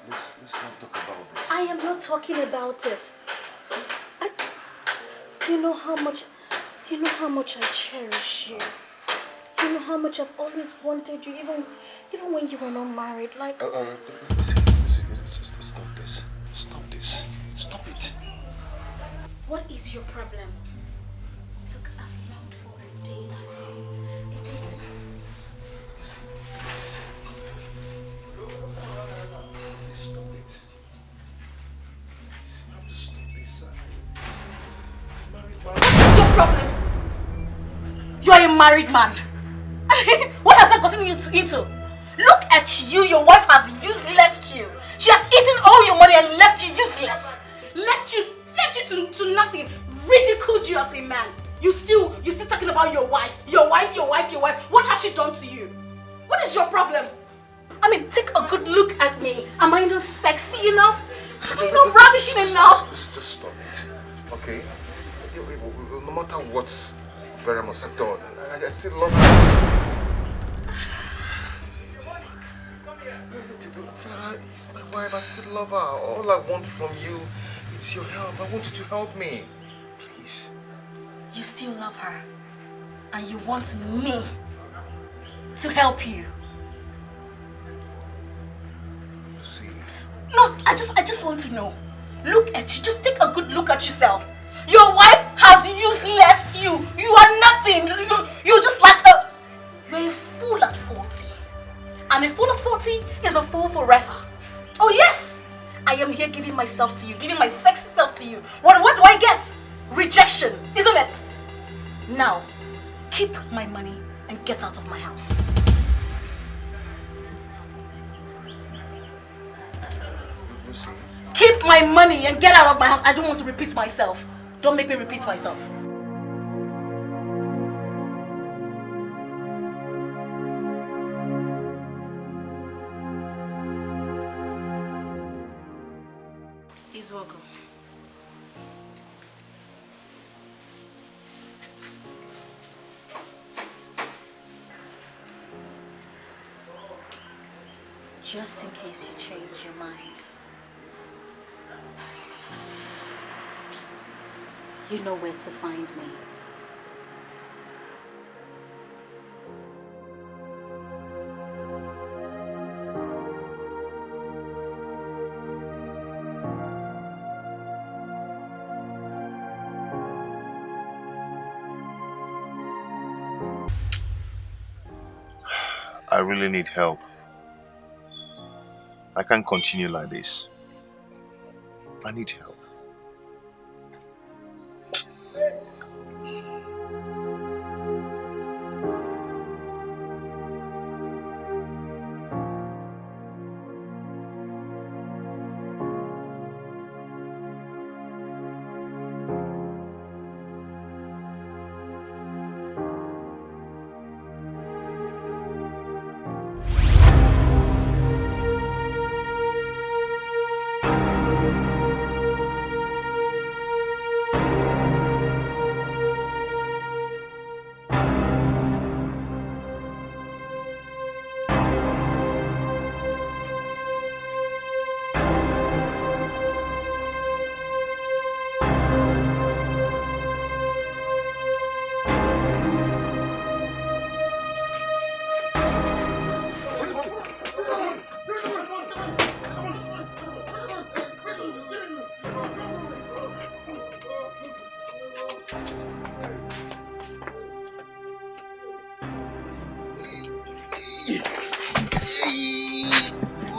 Let's not talk about this. I am not talking about it. You know how much I cherish you. You know how much I've always wanted you, even when you were not married. Like. Listen, stop this. Stop this. Stop it. What is your problem? Look, I've longed for a day like this. A day to. Stop it. Please, you have to stop this. What is your problem? You are a married man. What has that gotten you into? Look at you. Your wife has useless you. She has eaten all your money and left you useless. Left you to nothing. Ridiculed you as a man. You still talking about your wife. Your wife. What has she done to you? What is your problem? I mean, take a good look at me. Am I not sexy enough? Am I not ravishing enough? Just stop it, okay? No matter what Vera must have done, I still love her. Vera is my wife. I still love her. All I want from you is your help. I want you to help me, please. You still love her, and you want me to help you. See. No, I just want to know. Look at you. Just take a good look at yourself. Your wife has useless you. You are nothing. You're just like you're a fool at 40. And a fool at 40 is a fool forever. Oh yes! I am here giving myself to you, giving my sexy self to you. What do I get? Rejection, isn't it? Now, keep my money and get out of my house. Keep my money and get out of my house. I don't want to repeat myself. Don't make me repeat myself. He's welcome. Just in case you change your mind. You know where to find me. I really need help. I can't continue like this. I need help.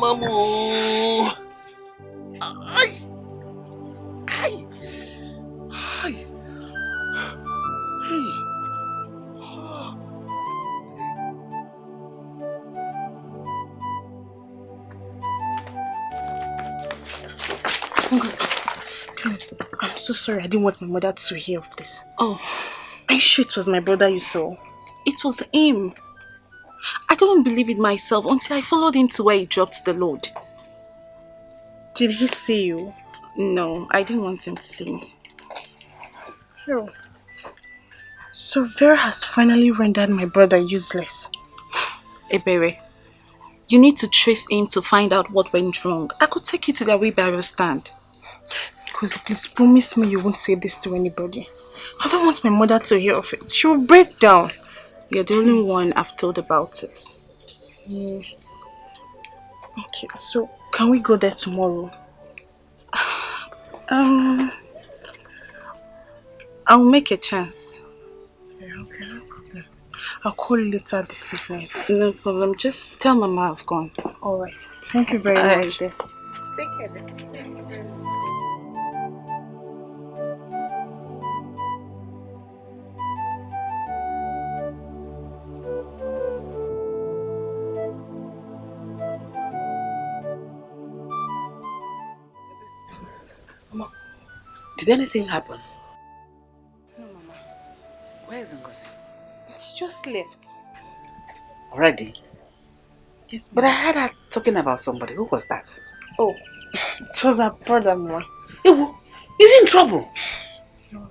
Mamu. Ay. Ay. Ay. Hey. Ngozi, please, I'm so sorry. I didn't want my mother to hear of this. Oh, are you sure it was my brother you saw? It was him. I couldn't believe it myself until I followed him to where he dropped the load. Did he see you? No, I didn't want him to see me. Oh. So Vera has finally rendered my brother useless. Ebere, you need to trace him to find out what went wrong. I could take you to their wheelbarrow stand. Ngozi, please promise me you won't say this to anybody. I don't want my mother to hear of it. She will break down. You're the only one I've told about it. Okay, so can we go there tomorrow? I'll make a chance. Okay, no problem. I'll call you later this evening. No problem. Just tell Mama I've gone. Alright. Thank you very much. Take care then. Thank you very much. Did anything happen? No, Mama. Where is Ngozi? She just left. Already? Yes, But I heard her talking about somebody. Who was that? Oh, it was her brother, Mama. Ewo, is he in trouble? No.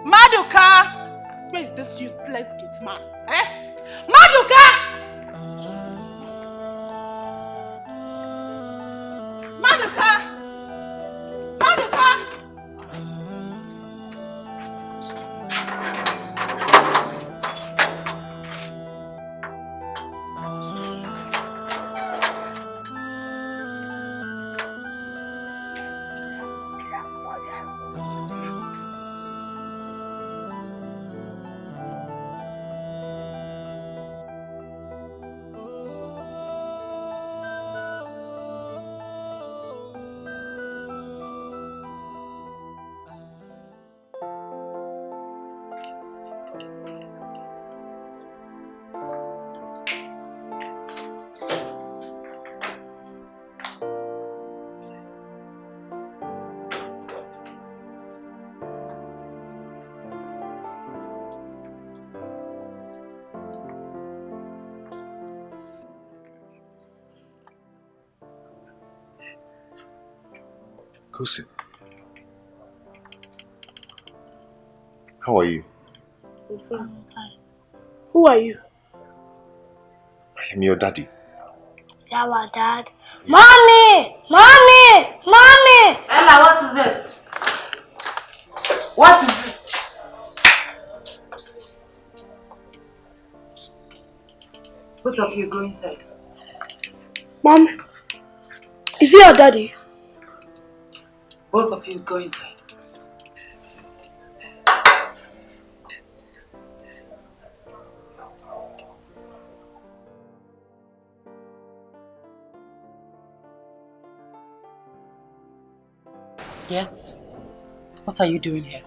Maduka! Where is this useless gate man? Eh? Maduka! Maduka! Maduka! Kusi, how are you? I'm fine. Who are you? I am your daddy. Our dad. Mommy! Mommy! Mommy! Ella, what is it? What is it? Both of you go inside. Mom, is he your daddy? Both of you go inside. Yes? What are you doing here?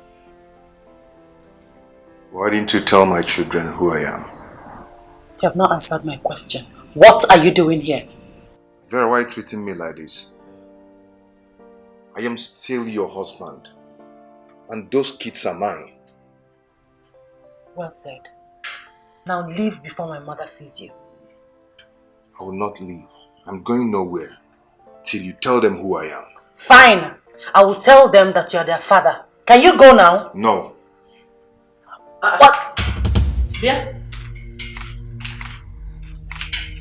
Why didn't you tell my children who I am? You have not answered my question. What are you doing here? Vera, why are you treating me like this? I am still your husband. And those kids are mine. Well said. Now leave before my mother sees you. I will not leave. I'm going nowhere till you tell them who I am. Fine. I will tell them that you are their father. Can you go now? No. What? Yeah?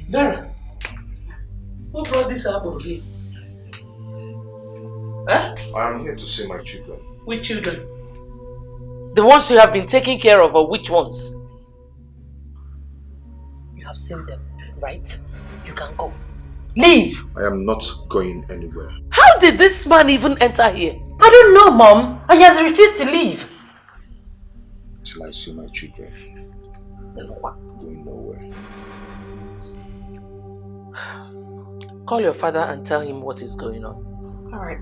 Vera, who brought this apple here? Huh? I am here to see my children. Which children? The ones you have been taking care of, or which ones? You have seen them, right? You can go. Leave! I am not going anywhere. How did this man even enter here? I don't know, Mom. And he has refused to leave. Till I see my children. Going nowhere. Call your father and tell him what is going on. Alright.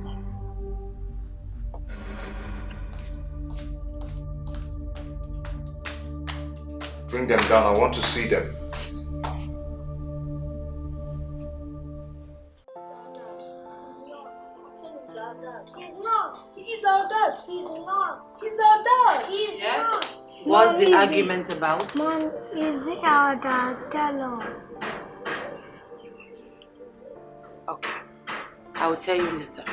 Bring them down. I want to see them. He's our dad. He's not. He's our dad. He's Yes. not. What's Mom, the argument about? Mom, is it our dad? Tell us. Okay. I will tell you later.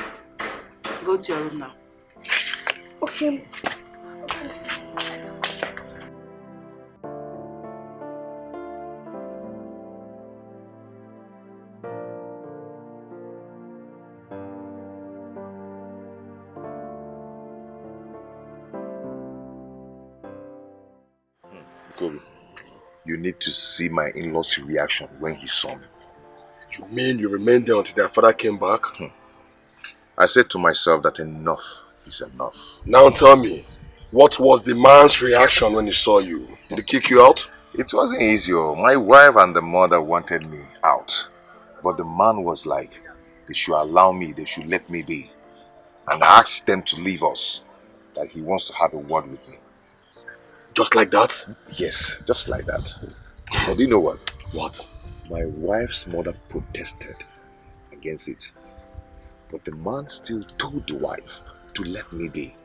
Go to your room now. Okay. Kobe, you need to see my in-law's reaction when he saw me. You mean you remained there until their father came back? I said to myself that enough is enough. Now tell me, what was the man's reaction when he saw you? Did he kick you out? It wasn't easy. My wife and the mother wanted me out. But the man was like, they should allow me, they should let me be. And I asked them to leave us, that he wants to have a word with me. Just like that? Yes, just like that. But do you know what? What? My wife's mother protested against it. But the man still told the wife to let me be.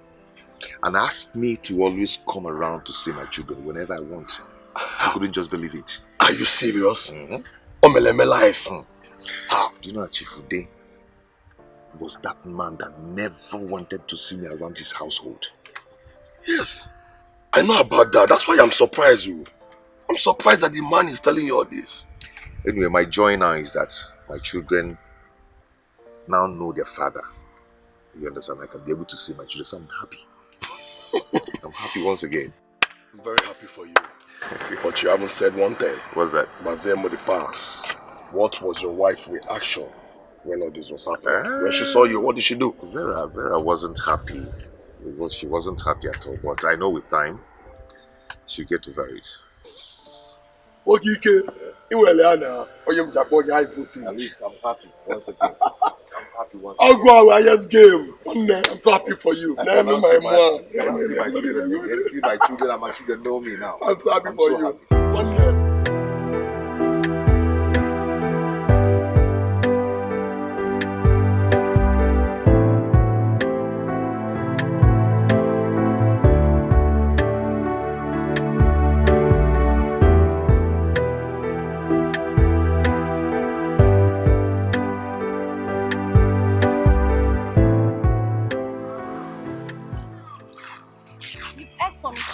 And asked me to always come around to see my children whenever I want. I couldn't just believe it. Are you serious? Omeleme life. How? Do you know that Chifude was that man that never wanted to see me around his household? Yes. I know about that. That's why I'm surprised. I'm surprised that the man is telling you all this. Anyway, my joy now is that my children now know their father. You understand? I can be able to see my children, so I'm happy. I'm happy once again. I'm very happy for you. But you haven't said one thing. What's that? Bazemo the pass. What was your wife's reaction when all this was happening? When she saw you, what did she do? Vera wasn't happy. She wasn't happy at all. But I know with time, she'll get over it. At least I'm happy once again. I'm happy once I'll again. go our highest game. I'm so happy for you. I cannot see my children again. See my children and my children know me now. I'm so happy for you. Happy.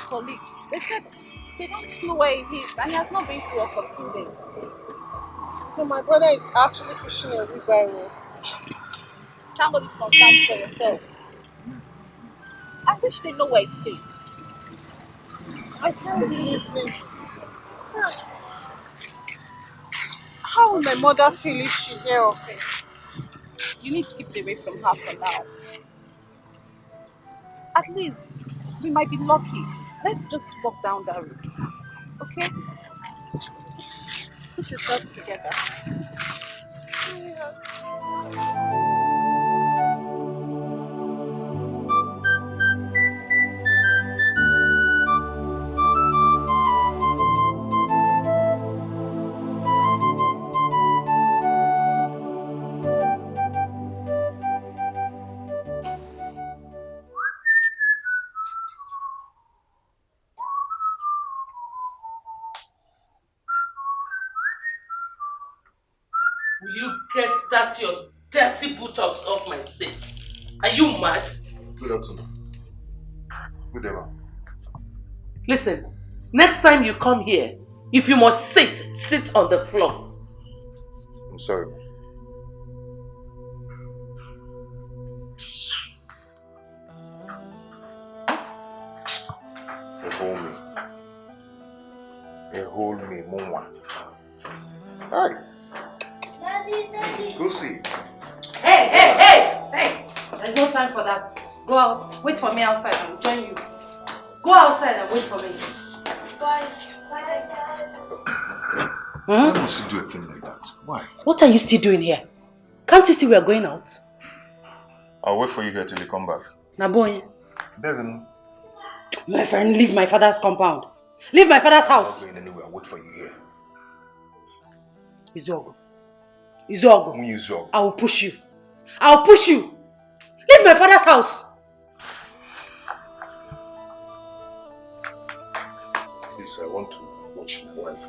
Colleagues. They said they don't know where he is and he has not been to work for 2 days. So my brother is actually pushing a wheelbarrow. Can't believe you confirm for yourself. I wish they know where he stays. I can't believe this. How will my mother feel if she hears of it? You need to keep it away from her for now. At least we might be lucky. Let's just walk down that road. Okay? Put yourself together. Will you get that your dirty buttocks off my seat? Are you mad? Good afternoon. Good day, ma'am. Listen, next time you come here, if you must sit on the floor. I'm sorry. Hold me, Mama. Hi. Daddy. Go see. Hey! There's no time for that. Go out. Wait for me outside. I will join you. Go outside and wait for me. Bye, Dad. Why must you do a thing like that? Why? What are you still doing here? Can't you see we are going out? I'll wait for you here till you come back. Naboy. Devin. My friend, leave my father's compound. Leave my father's house. I'm not going anywhere. I'll wait for you here. Izuogo. I will push you. Leave my father's house. Please, I want to watch my wife.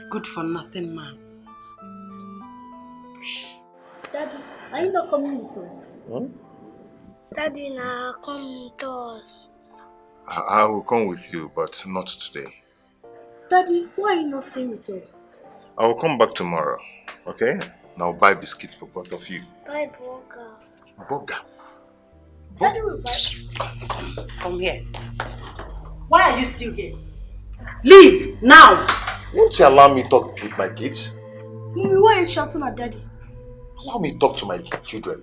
Good for nothing, man. Daddy, are you not coming with us? Daddy, now come with us. I will come with you, but not today. Daddy, why are you not staying with us? I will come back tomorrow, okay? Now buy biscuit for both of you. Buy burger. Burger? Daddy will buy. Come here. Why are you still here? Leave now! Won't you allow me to talk with my kids? Mommy, why are you shouting at Daddy? Allow me to talk to my children.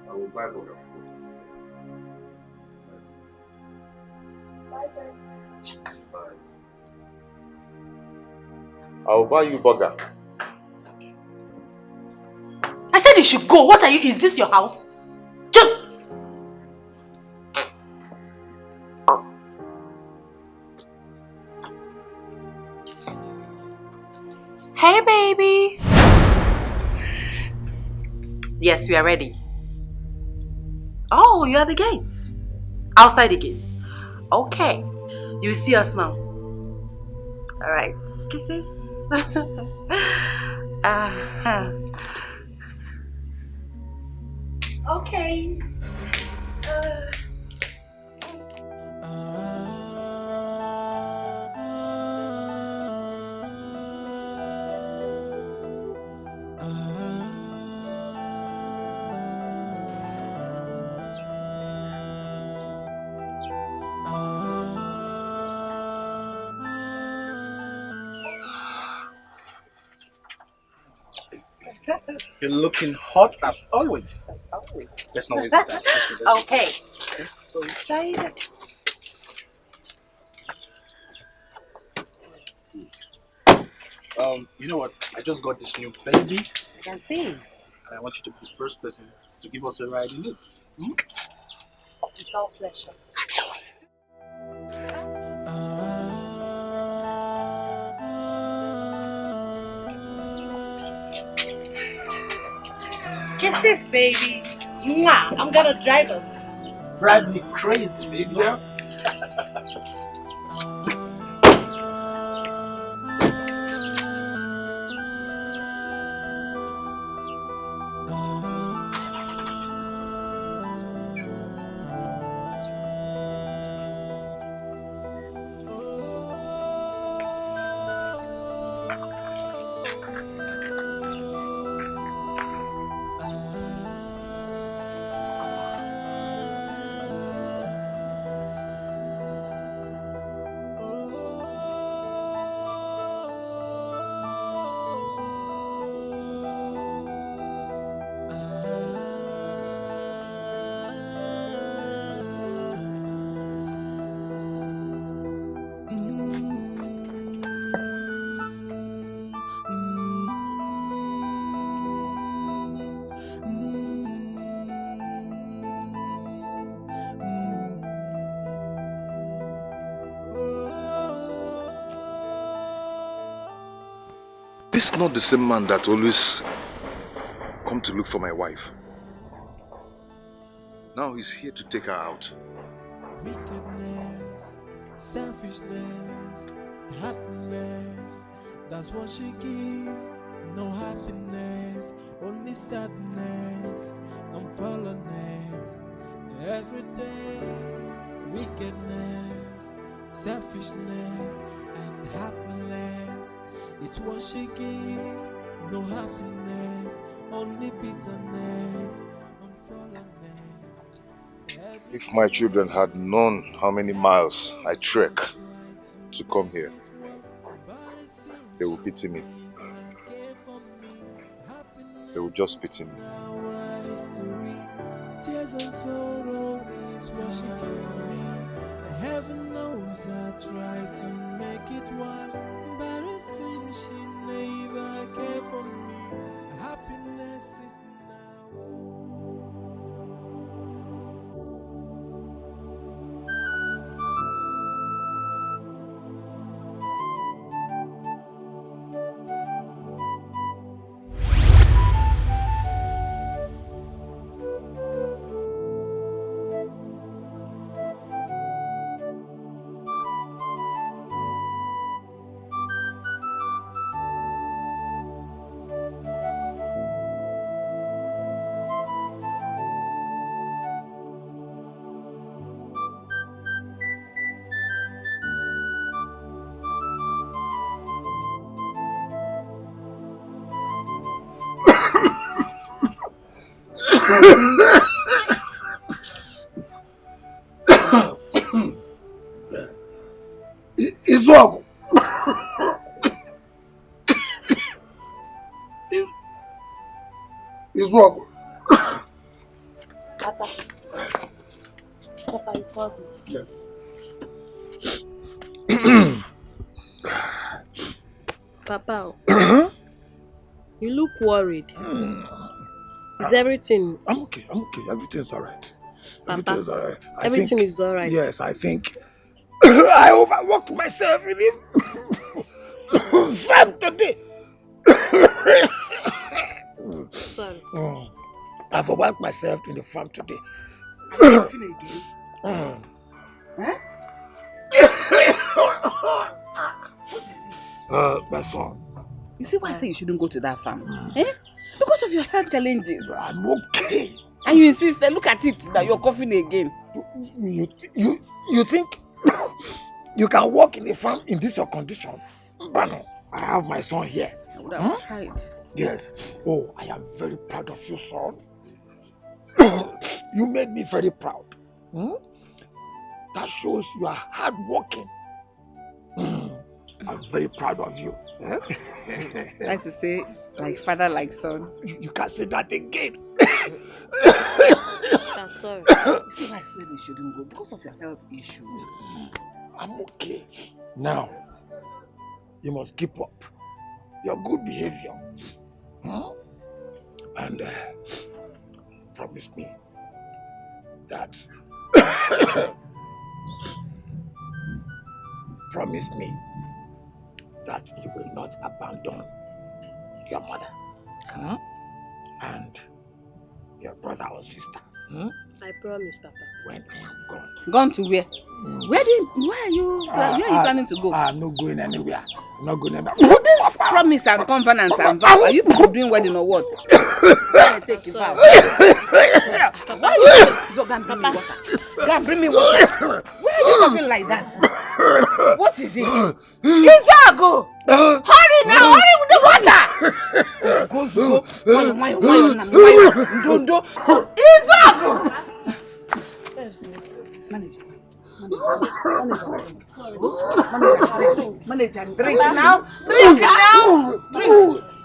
I will buy burger for you. Bye, Daddy. Bye. I will buy you burger. I said you should go. What are you? Is this your house? Just... Hey, baby. Yes, we are ready. Oh, you are the gate. Outside the gate. Okay. You will see us now. Alright. Kisses. Okay. You're looking hot as always. Let's not waste time. Let's go. Okay. Let's go inside. You know what? I just got this new baby. I can see. And I want you to be the first person to give us a ride in it. It's all pleasure. Kisses, baby. Mwah. I'm gonna drive us. Drive me crazy, baby girl. This is not the same man that always come to look for my wife. Now he's here to take her out. Wickedness, selfishness, heartless, that's what she gives no happiness, only sadness and fallenness. Every day, wickedness, selfishness, and heartless is what she gives. No happiness, only bitterness and fallenness. If my children had known how many miles I trek to come here, they would pity me. They would just pity me. Tears and sorrow is what she gives to me. Heaven knows I try to make it work, but it seems she never cared for me. Happiness is Izuaku. Izuaku. Papa. Papa, you called me. Yes. Papa, you look worried. Is everything? I'm okay. Everything's alright. Papa, Everything's alright. everything is alright. Yes, I think I overworked myself in this farm today. Sorry. I've overworked myself in the farm today. Are you coughing again? Huh? What is this? My son. You see why I say you shouldn't go to that farm? Eh? Because of your health challenges. I'm okay. And you insist, look at it, that you're coughing again. You think you can work in the farm in this your condition? But no, I have my son here. I would have tried. Yes. Oh, I am very proud of you, son. You made me very proud. That shows you are hardworking. I'm very proud of you. Like to say, like father, like son. You can't say that again. I'm sorry. You see why I said you shouldn't go? Because of your health issue. I'm okay. Now, you must keep up your good behavior. And promise me that you will not abandon your mother and your brother or sister. I promise, Papa. When I am gone. Gone to where? Where are you planning to go? I'm not going anywhere. I'm not going anywhere. What this promise and covenant and vow? Are you people doing wedding or what? Take a vow. Why are you? Go and bring me water. Go and bring me water. Why are you coughing like that? What is it? Izago! Hurry now! Hurry with the water! Go. Izago! Manage and drink now. Drink now.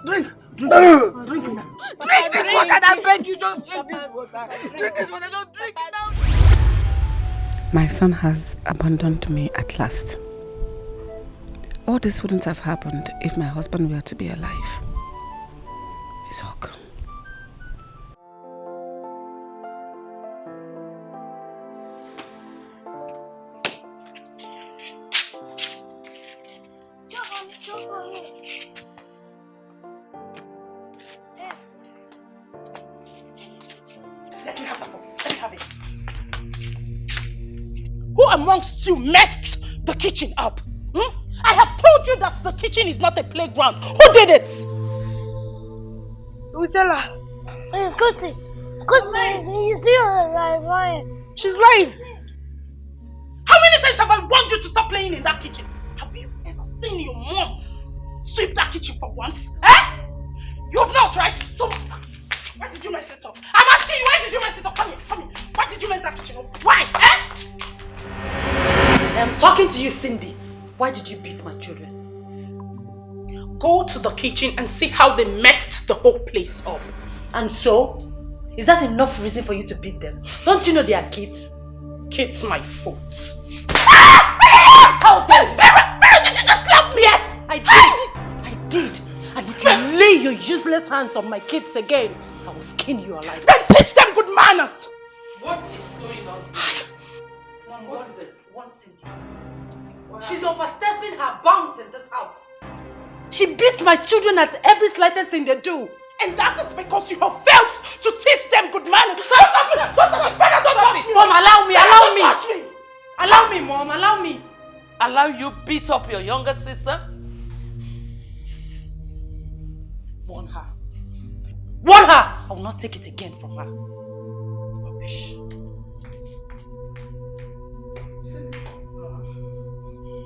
Drink now. Drink this water. I beg you, just drink this water. Drink this water. Just drink it now. My son has abandoned me at last. All this wouldn't have happened if my husband were to be alive. Isaac. Let me have it. Who amongst you messed the kitchen up? I have told you that the kitchen is not a playground. Who did it? Usela. It's Kosi. Kosi, you see her lying. She's lying. How many times have I warned you to stop playing in that kitchen? Have you ever seen your mom sweep that kitchen for once? Eh? You have not, right? So, why did you mess it up? I'm asking you, why did you mess it up? Come here, come here. Why did you mess that kitchen up? Why? Eh? I'm talking to you, Cindy. Why did you beat my children? Go to the kitchen and see how they messed the whole place up. And so? Is that enough reason for you to beat them? Don't you know they are kids? Kids my fault. How dare you? Vera, did you just slap me? Yes, I did. I did. And if you lay your useless hands on my kids again, I will skin you alive. Then teach them good manners. What is going on? Mom, what is it? One Cindy. She's overstepping her bounds in this house. She beats my children at every slightest thing they do. And that is because you have failed to teach them good manners. Don't touch me! Don't touch me! Don't touch me! Mom, allow me! Allow me! Don't touch me! Allow me, Mom! Allow me! Allow you beat up your younger sister? Warn her. Warn her! I will not take it again from her. Rubbish.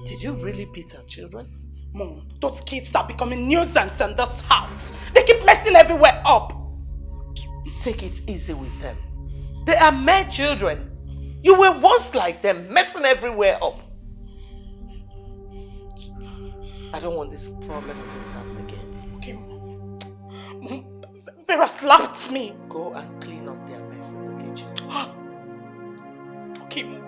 Did you really beat her children? Mom, those kids are becoming nuisance in this house. They keep messing everywhere up. Take it easy with them. They are mere children. You were once like them, messing everywhere up. I don't want this problem in this house again. Okay, Mom. Vera slapped me. Go and clean up their mess in the kitchen. Okay, Mom.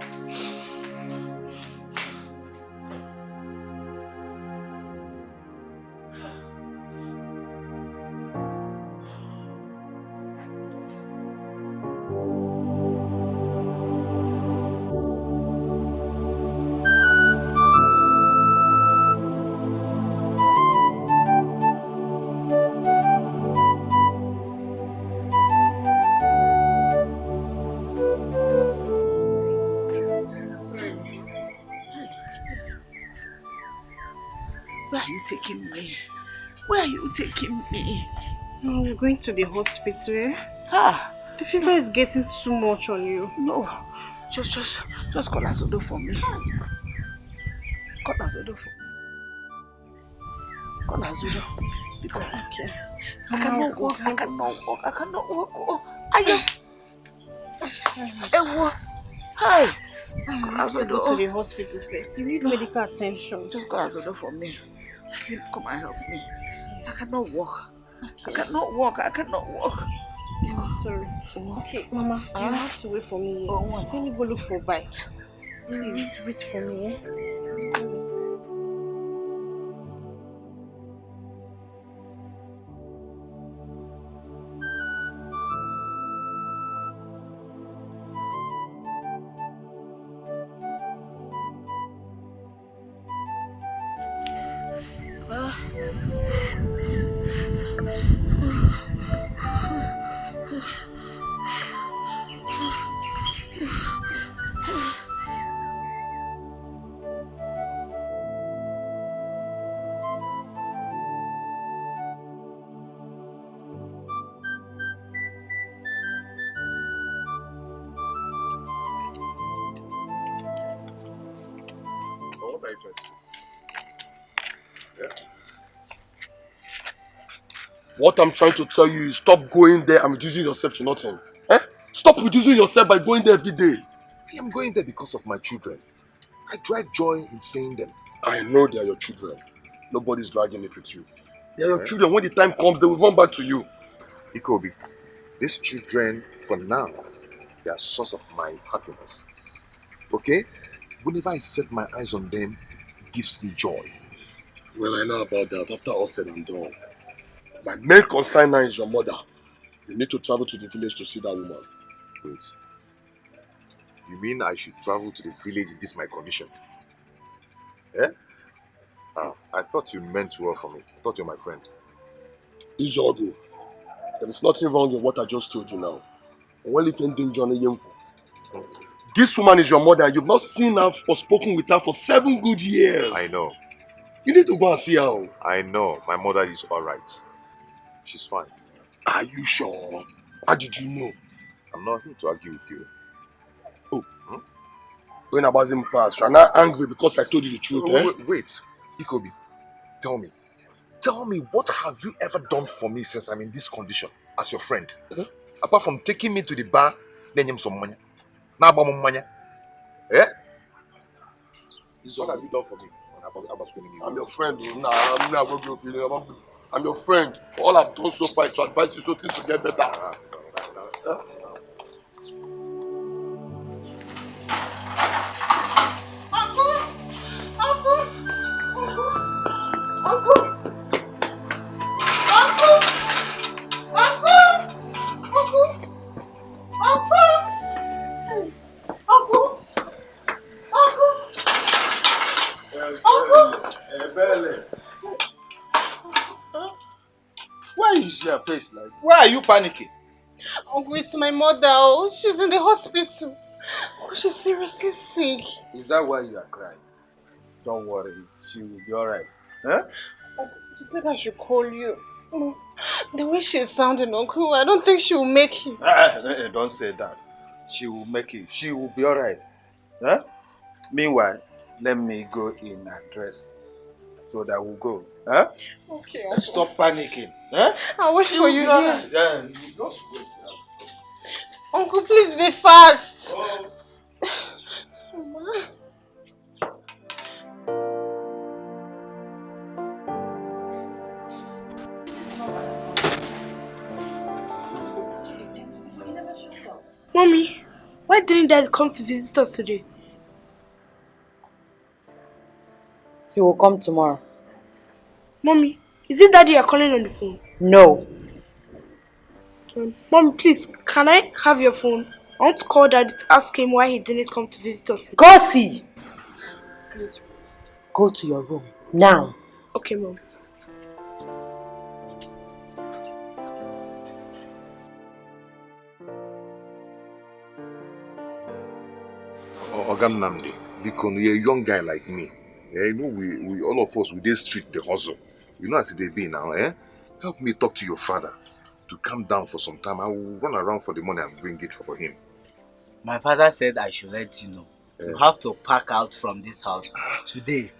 Where are you taking me? Where are you taking me? No, we're going to the hospital, eh? Ah, the fever is getting too much on you. No, just call Azodo for me. Call Azodo for me. Call Azodo. Because okay. I cannot walk. I cannot walk. Oh, Hi. I have to go to the hospital first. You need medical attention. Just call Azodo for me. Let him come and help me. I cannot walk. I cannot walk. I'm sorry. Okay, Mama, you have to wait for me. Let me go look for a bike. Please wait for me. What I'm trying to tell you is stop going there and reducing yourself to nothing. Eh? Stop reducing yourself by going there every day. I am going there because of my children. I drive joy in seeing them. I know they are your children. Nobody's dragging it with you. They are your children. When the time comes, they will run back to you. Ikobi, these children, for now, they are source of my happiness. Okay? Whenever I set my eyes on them, it gives me joy. Well, I know about that. After all said and done. My main concern now is your mother. You need to travel to the village to see that woman. Wait. You mean I should travel to the village in this my condition? Eh? I thought you meant well for me. I thought you were my friend. Ijogo, there is nothing wrong with what I just told you now. This woman is your mother. You've not seen her or spoken with her for 7 good years. I know. You need to go and see her. I know. My mother is alright. She's fine. Are you sure? How did you know? I'm not here to argue with you. Oh, when I was in past, you're not angry because I told you the truth, eh? Wait, Ikobi, tell me. Tell me, what have you ever done for me since I'm in this condition as your friend? Apart from taking me to the bar, then you some money. Now about money. Eh? What have you done for me? I'm your friend. Nah, I'm not going to be I'm your friend. All I've done so far is to advise you so things to get better. Why is your face like? Why are you panicking? Uncle, it's my mother. Oh, she's in the hospital. Oh, she's seriously sick. Is that why you are crying? Don't worry, she will be alright. Huh? Uncle, she said I should call you. No, the way she's sounding, Uncle, I don't think she will make it. Don't say that. She will make it. She will be alright. Huh? Meanwhile, let me go in and dress so that we'll go. Huh? Okay, Uncle. Stop panicking. Huh? I'll wait for you here. Yeah, just wait. Uncle, please be fast. Oh. Mama. Mommy, why didn't Dad come to visit us today? He will come tomorrow. Mommy, is it Daddy you're calling on the phone? No. Mommy, please, can I have your phone? I want to call Daddy to ask him why he didn't come to visit us. Go see. Please. Go to your room now. Okay, Mom. Ogam Namdi, because you're a young guy like me. Yeah, you know, we all of us, we dey street the hustle. You know as they be now, eh? Help me talk to your father to calm down for some time. I will run around for the money and bring it for him. My father said I should let you know. You have to pack out from this house today.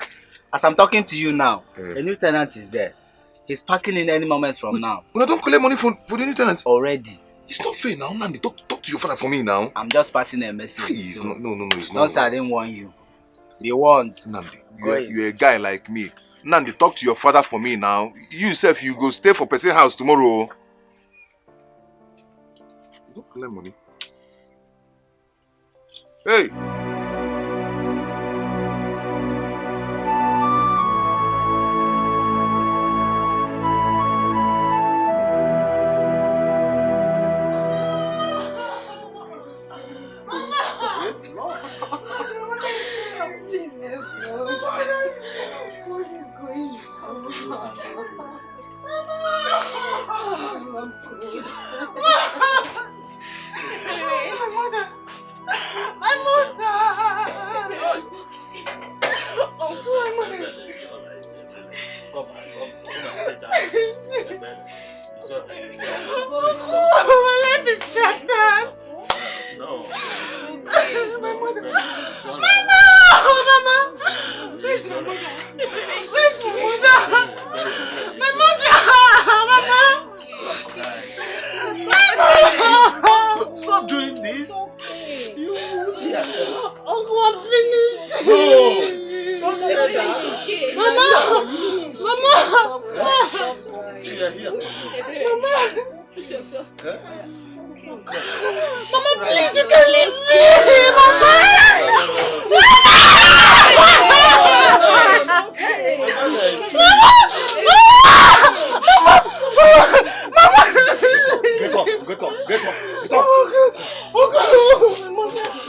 As I'm talking to you now, a new tenant is there. He's packing in any moment from now. When I don't collect money for the new tenant? Already. It's not fair now, Nandi. Talk to your father for me now. I'm just passing a message. Please, no, it's not. No, sir, I didn't warn you. Be warned. Nandi, you're a guy like me. Nandi, talk to your father for me now. You yourself, you go stay for person house tomorrow. You don't collect money. Hey! Stop doing this. You Uncle, I'm finished. No. Don't say that. Mama. Mama, please, you can leave me. Mama. Get up.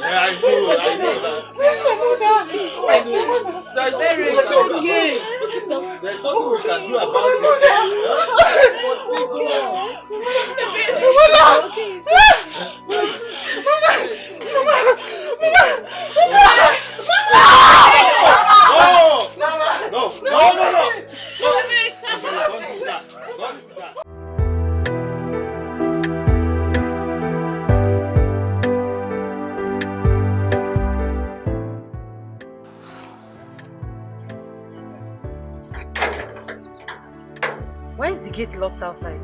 Yeah, I know that. Where's my mother? There's nothing we can do about it. No. gate locked outside?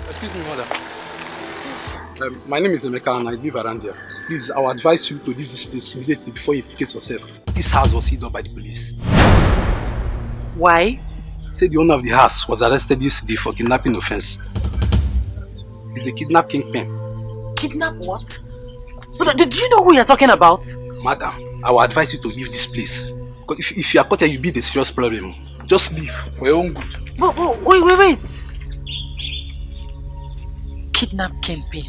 Excuse me, mother. My name is Emeka and I live around here. Please, I would advise you to leave this place immediately before you implicate yourself. This house was sealed up by the police. Why? Say the owner of the house was arrested yesterday for kidnapping offense. He's a kidnap kingpin. Kidnap what? But do you know who you're talking about? Madam, I would advise you to leave this place. Because if you are caught here, you'll be the serious problem. Just leave for your own good. Wait. Kidnap kingpin.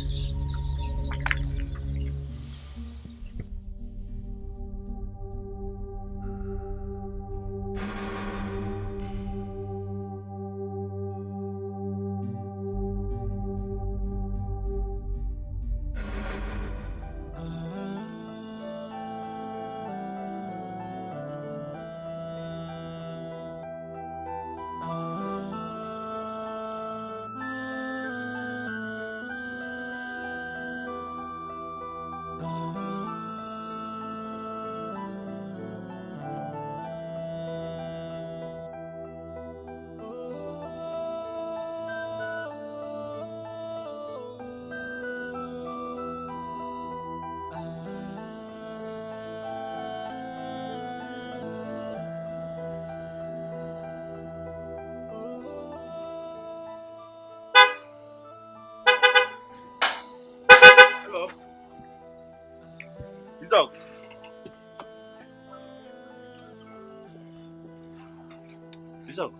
Rizal.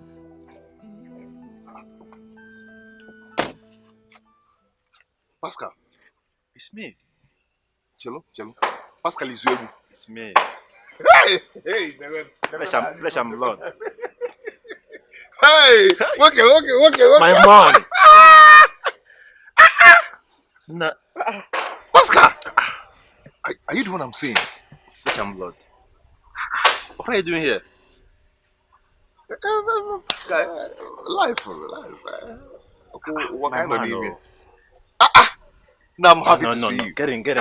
Pascal. It's me. Cello. Pascal is you. It's me. Hey, flesh and blood. Hey, okay. My man. Nah. Pascal. Are you the one I'm seeing? Flesh and blood. What are you doing here? Pascal, life. What My kind man, of name? no. Now I'm happy to see you. Get in. Go.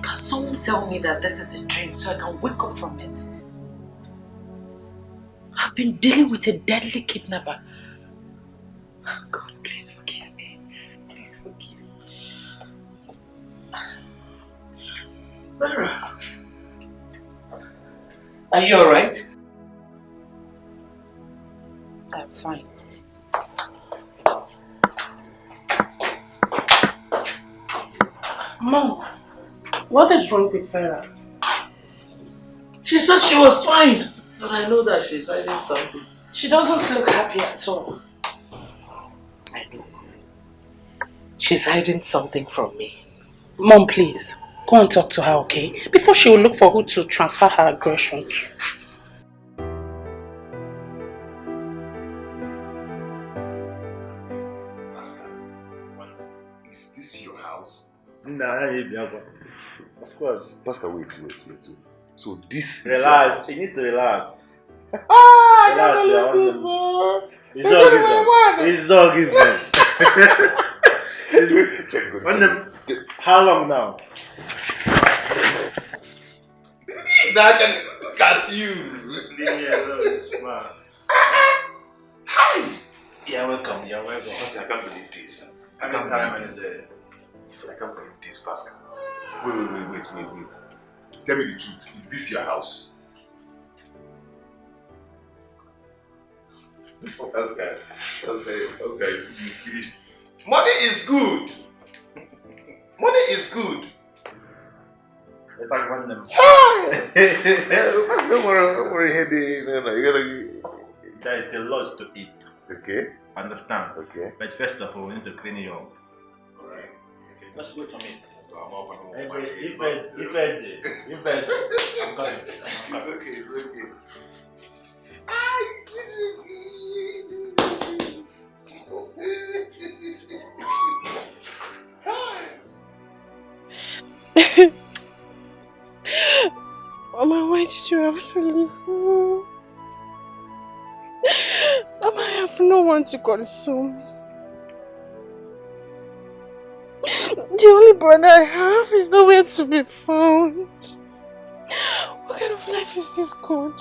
Can someone tell me that this is a dream so I can wake up from it? I've been dealing with a deadly kidnapper. God, please forgive me. Please forgive me. Vera, are you alright? I'm fine. Mom, what is wrong with Vera? She said she was fine, but I know that she's hiding something. She doesn't look happy at all. I know. She's hiding something from me. Mom, please, go and talk to her, okay? Before she will look for who to transfer her aggression to. Is this your house? Nah, of course. Pascal, wait. So this Relax. You need to relax. Relax, It's dog. How long now? Now I can look at you. Leave me alone, this man. Hide. You're welcome. Pascal, I can't believe this. I can't believe this, Pascal. Wait. Tell me the truth. Is this your house? That's guy, you finished. Money is good. Money is good. If I want them. Don't worry, headache. No, you gotta. There is still lots to eat. Okay. Understand? Okay. But first of all, we need to clean you up. Alright. Just wait for me. I'm coming. It's okay, it's okay. Mama, why did you have to leave me? Mama, I have no one to console me. The only brother I have is nowhere to be found. What kind of life is this, God?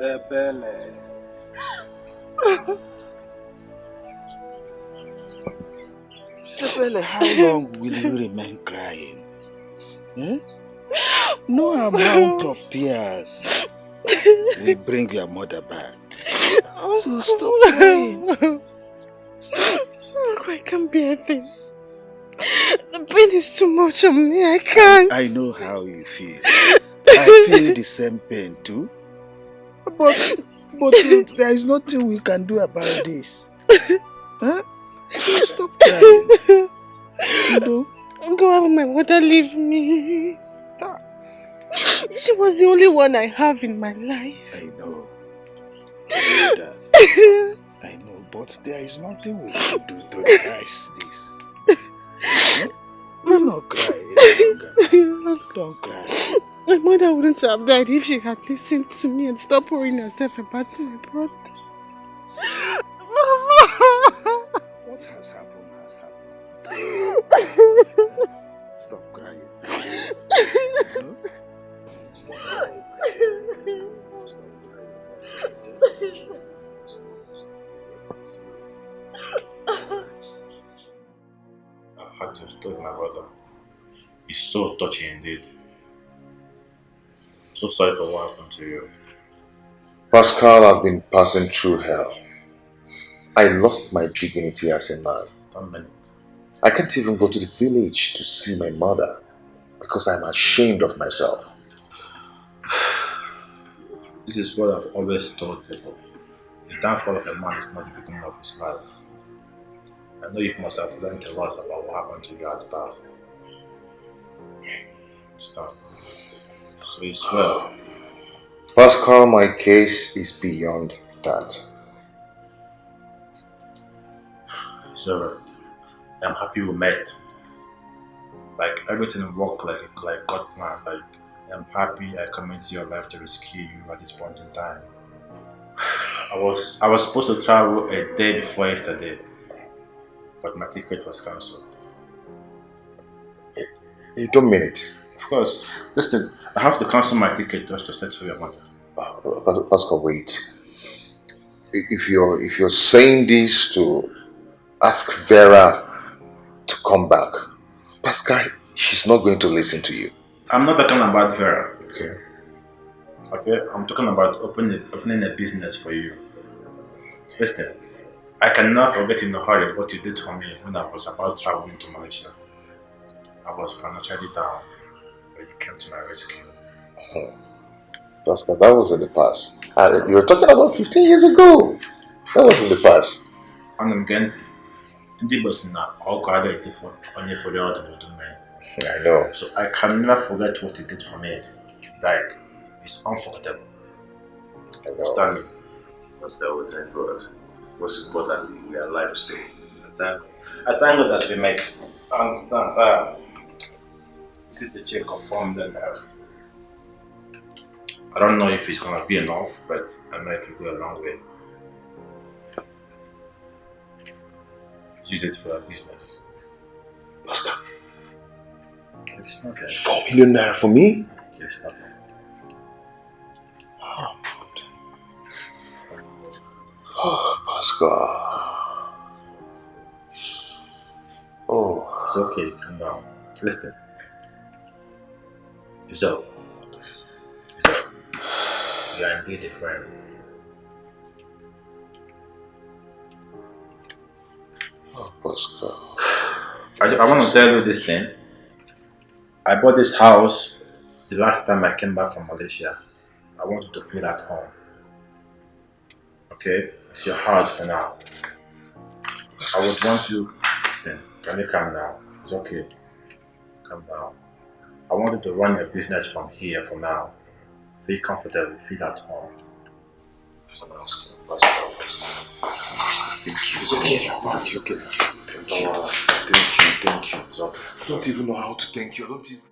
Ebele, how long will you remain crying? No amount of tears will bring your mother back. So stop crying. I can't bear this. The pain is too much on me. I can't. I know how you feel. I feel the same pain too. But there is nothing we can do about this. Huh? So stop crying. No. Go have my mother leave me. She was the only one I have in my life. I know that. I know, but there is nothing we can do to reverse this. Do not cry any longer. Don't cry. My mother wouldn't have died if she had listened to me and stopped worrying herself about my brother. Mama! What has happened has happened. Stop crying. Stop crying. Stop crying. I've had to stop my brother. It's so touching indeed. So sorry for what happened to you. Pascal, I've been passing through hell. I lost my dignity as a man. 1 minute. I can't even go to the village to see my mother because I'm ashamed of myself. This is what I've always told people. The downfall of a man is not the beginning of his life. I know you must have learned a lot about what happened to you at the past. Stop. Please swear. Pascal, my case is beyond that. It's alright. I'm happy we met. Like everything worked like God planned. Like I'm happy I come into your life to rescue you at this point in time. I was supposed to travel a day before yesterday, but my ticket was cancelled. You don't mean it? Of course. Listen, I have to cancel my ticket just to settle your mother. Pascal, wait. If you're saying this to ask Vera to come back, Pascal, she's not going to listen to you. I'm not talking about Vera. Okay. Okay, I'm talking about opening a business for you. Listen, I cannot forget in a hurry what you did for me when I was about traveling to Malaysia. I was financially down, but you came to my rescue. Pascal, that was in the past. You're talking about 15 years ago. That was in the past. And I'm Genti. Ndị boss na ọkụ adịghị for onye for the other to me. I know. So I can never forget what you did for me. Like, it's unforgettable. I know. Stand me. That's that we thank God. Most importantly, we are alive today. I thank God that we met. I understand. This is a check of form and I don't know if it's gonna be enough, but I know it will go a long way. Use it for our business. Pascal. It's not that. 4 million naira for me? It's not that. Oh, Oscar. Oh. It's okay, calm down. Listen. So, you are indeed a friend. Oh, Oscar. I want to tell you this thing. I bought this house the last time I came back from Malaysia. I want you to feel at home. Okay? It's your house for now. I would want you. Listen, can you calm down? It's okay. Calm down. I want you to run your business from here for now. Feel comfortable, feel at home. It's okay. It's okay. Thank you. It's okay. I don't even know how to thank you. I don't even.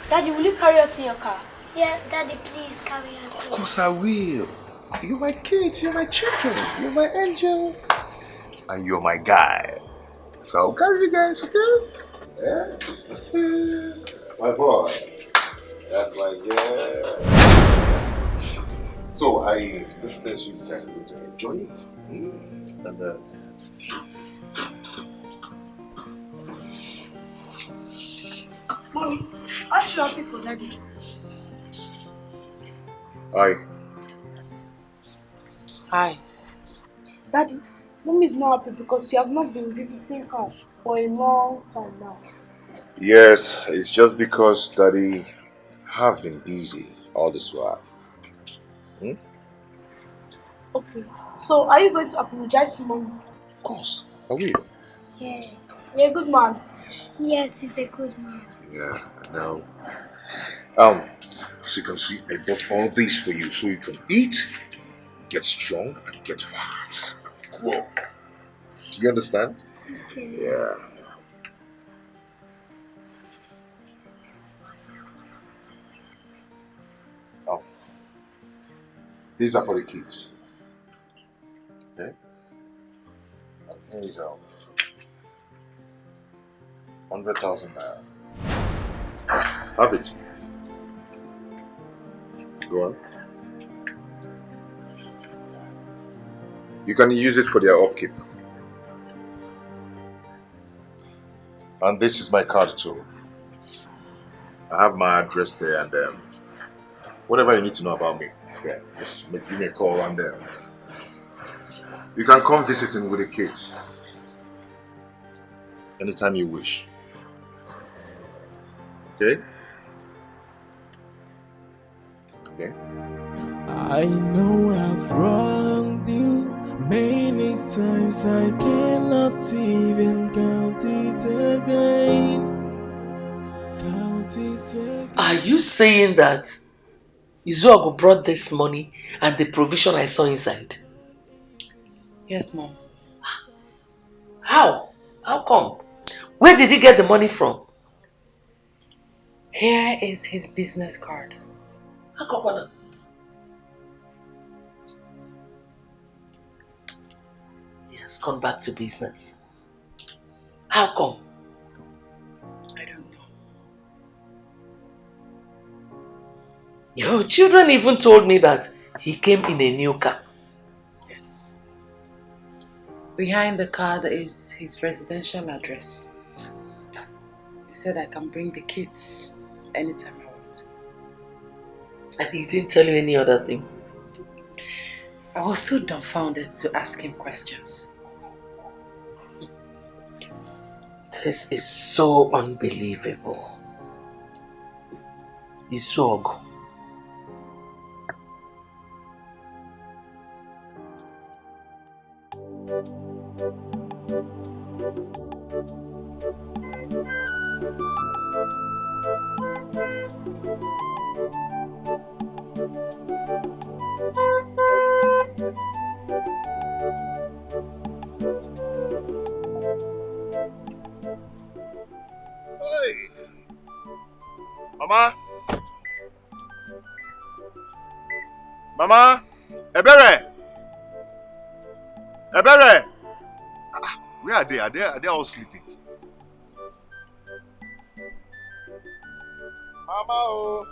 Daddy, will you carry us in your car? Yeah, Daddy, please carry us. Of course I will. You're my kids, you're my children, you're my angel. And you're my guy. So I'll carry you guys, okay? Yeah. My boy. That's my girl. So this thing you guys are going to enjoy it. And Mommy, aren't you happy for Daddy? Hi. Daddy, Mommy is not happy because you have not been visiting her for a long time now. yes, it's just because Daddy have been busy all this while. Okay, so are you going to apologize to Mommy? Of course, I will. Yeah. You're a good man. Yes, he's a good man. Yeah, I know. As you can see, I bought all these for you so you can eat, get strong, and get fat. Whoa. Do you understand? Okay. Yeah. These are for the kids. Okay? And here is 100,000 naira. Have it. Go on. You can use it for their upkeep. And this is my card too. I have my address there, and whatever you need to know about me is there. Just give me a call, and you can come visiting with the kids anytime you wish. Okay? Okay? I know I've wronged you many times. I cannot even count it again. Are you saying that Izuogu brought this money and the provision I saw inside? Yes, Mom. How? How come? Where did he get the money from? Here is his business card. How come? He has gone back to business. How come? I don't know. Your children even told me that he came in a new car. Yes. Behind the card is his residential address. He said I can bring the kids anytime I want. And he didn't tell you any other thing? I was so dumbfounded to ask him questions. This is so unbelievable. Izuogu. Hey! Mama? Mama? Ebere! Ebere! Where are they? Are they all sleeping? Mama, oh.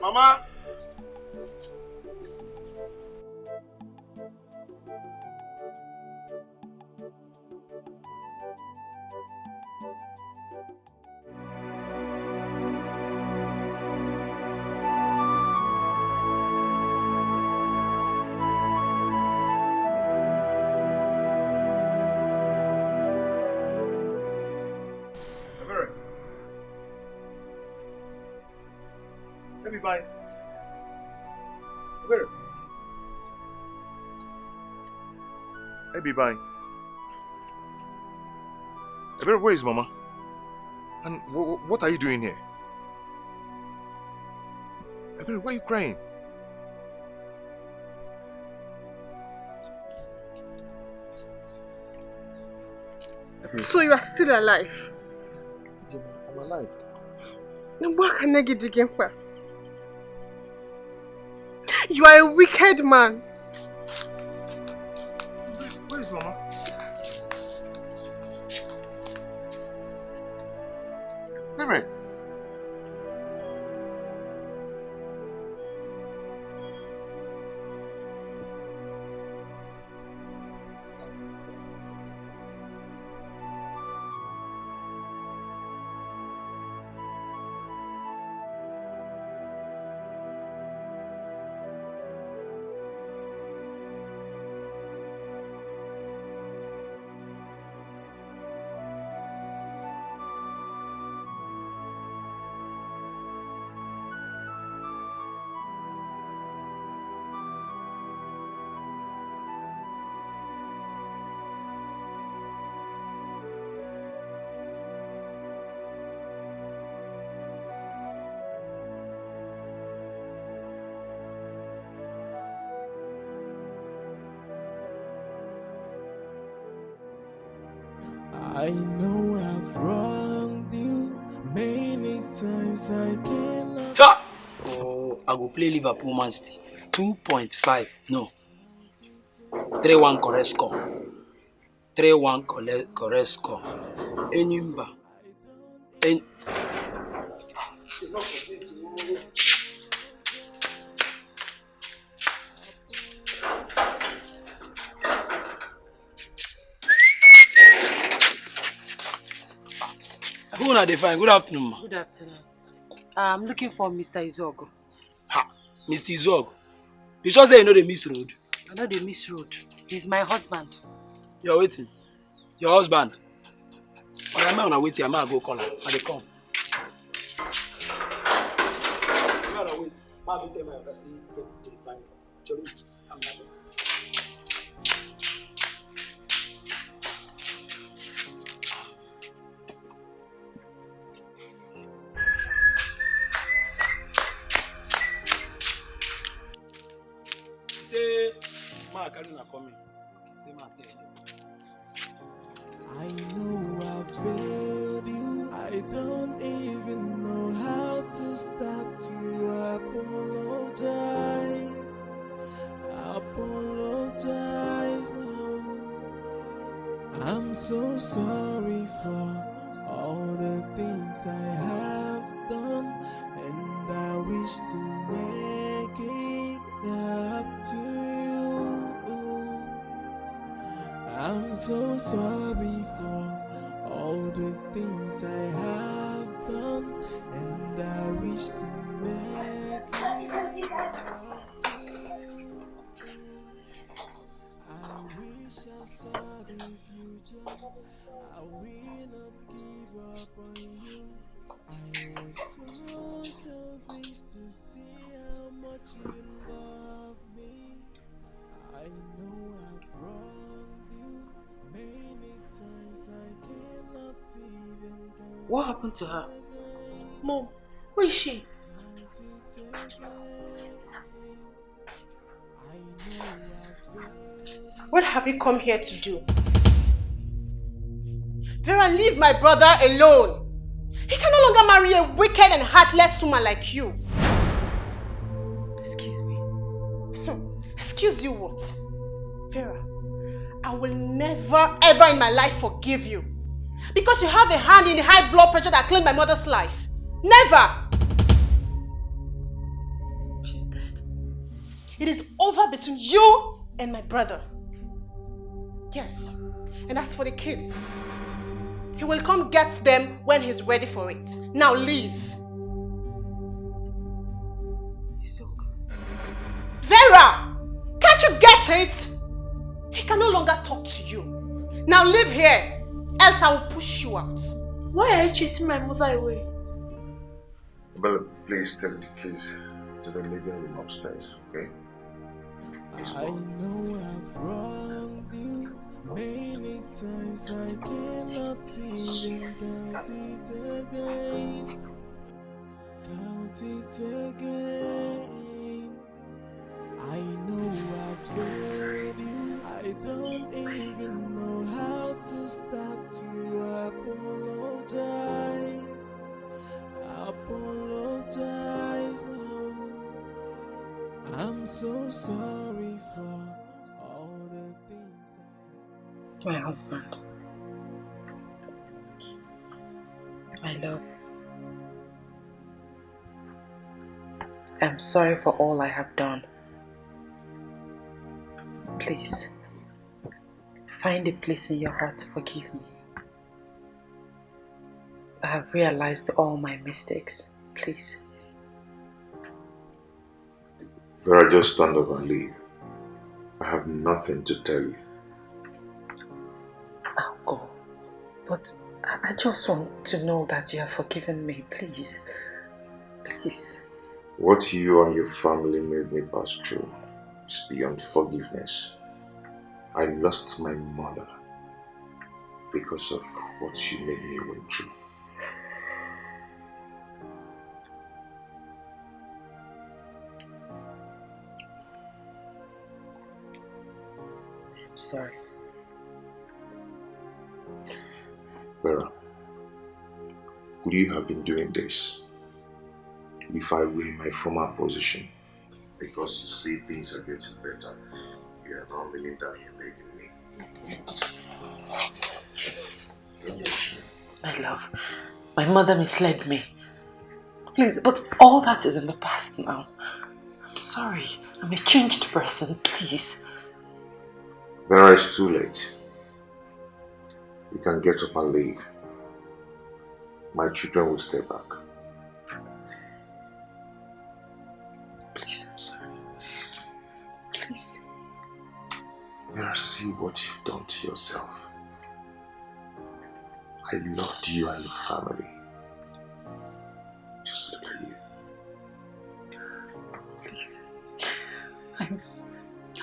Mama! Bye. Where? Hey, bye. Where is Mama? And what are you doing here? Why are you crying? So you are still alive? I'm alive. Then what can I get again for? You are a wicked man. Where is Mama? Mary. I know I've wronged you many times. I cannot. Ha! Oh, I go play Liverpool Man City. 2.5. No. 3-1 correct score. 3-1 correct score. Enimba. Who are they fine? Good afternoon, ma. Good afternoon. I'm looking for Mr. Izogo. Ha! Mr. Izogo. You sure say you know the miss road? I know the miss road. He's my husband. You're waiting. Your husband. Oh, I'm not waiting. I'm going to go call him. I will come. I'm going to wait. I'm going to tell my person to find him. I'm not. Say, Ma, Karina coming. Say, Ma, I know I've failed you. I don't even know how to start to apologize. Apologize. Oh. I'm so sorry for all the things I have done, and I wish to make it up to you. I'm so sorry for all the things I have done, and I wish to make it up to you. I wish I saw the future. I will not give up on you. I was so selfish to see how much you love me. I know I've wronged you many times. I cannot even count. What happened to her? Mom, where is she? What have you come here to do? Vera, leave my brother alone. He can no longer marry a wicked and heartless woman like you. Excuse me. Excuse you what? Vera, I will never ever in my life forgive you. Because you have a hand in the high blood pressure that claimed my mother's life. Never! She's dead. It is over between you and my brother. Yes. And as for the kids, he will come get them when he's ready for it. Now leave. Vera! Can't you get it? He can no longer talk to you. Now leave here, else I will push you out. Why are you chasing my mother away? Bella, please take the keys to the living room upstairs, okay? I know I've wronged you many times. I cannot even count it again. Count it again. I know I've failed you. I don't even know how to start to apologize. Apologize. Oh. I'm so sorry for all the things My husband, my love, I'm sorry for all I have done. Please, find a place in your heart to forgive me. I have realized all my mistakes. Please. Vera, just stand up and leave. I have nothing to tell you. I'll go. But I just want to know that you have forgiven me. Please. Please. What you and your family made me pass through is beyond forgiveness. I lost my mother because of what she made me went through. I'm sorry. Vera, would you have been doing this if I were in my former position? Because you see things are getting better, you are now kneeling down here begging me. Listen, my love, my mother misled me. Please, but all that is in the past now. I'm sorry. I'm a changed person, please. Vera, it's too late. You can get up and leave. My children will stay back. Please, I'm sorry. Please. Vera, see what you've done to yourself. I loved you and your family. Just look at you. Please.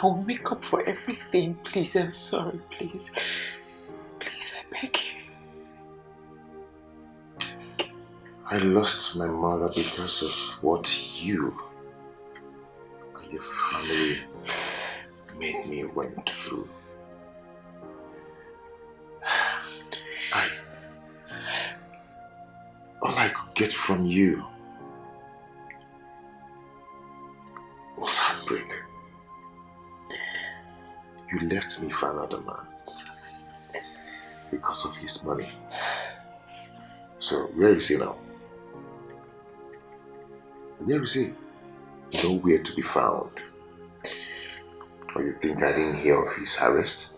I'll make up for everything. Please, I'm sorry. Please. Please, I beg you. I lost my mother because of what you and your family made me went through. All I could get from you was heartbreak. You left me for another man because of his money. So where is he now? Where is he? Nowhere to be found. Or you think I didn't hear of his arrest?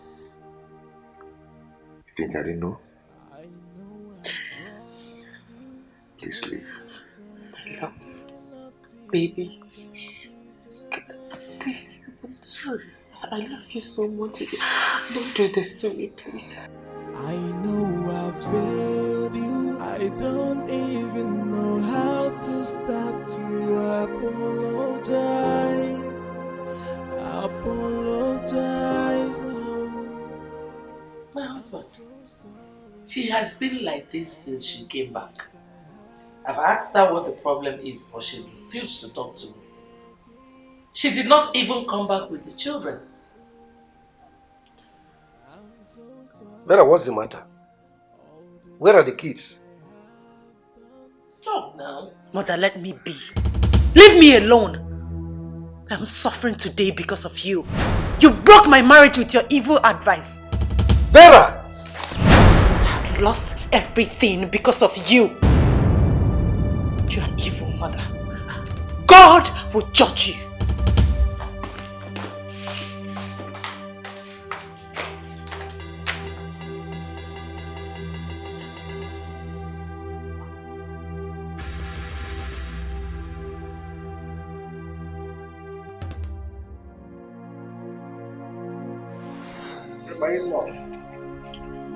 You think I didn't know? Please leave. Look, baby. Please, I'm sorry. I love you so much. Don't do this to me, please. I know I've failed you. I don't even know how to start to apologize. Apologize. My husband, she has been like this since she came back. I've asked her what the problem is, but she refused to talk to me. She did not even come back with the children. Vera, what's the matter? Where are the kids? Talk now. Mother, let me be. Leave me alone. I'm suffering today because of you. You broke my marriage with your evil advice. Vera! I've lost everything because of you. You're an evil mother. God will judge you. My in-law, we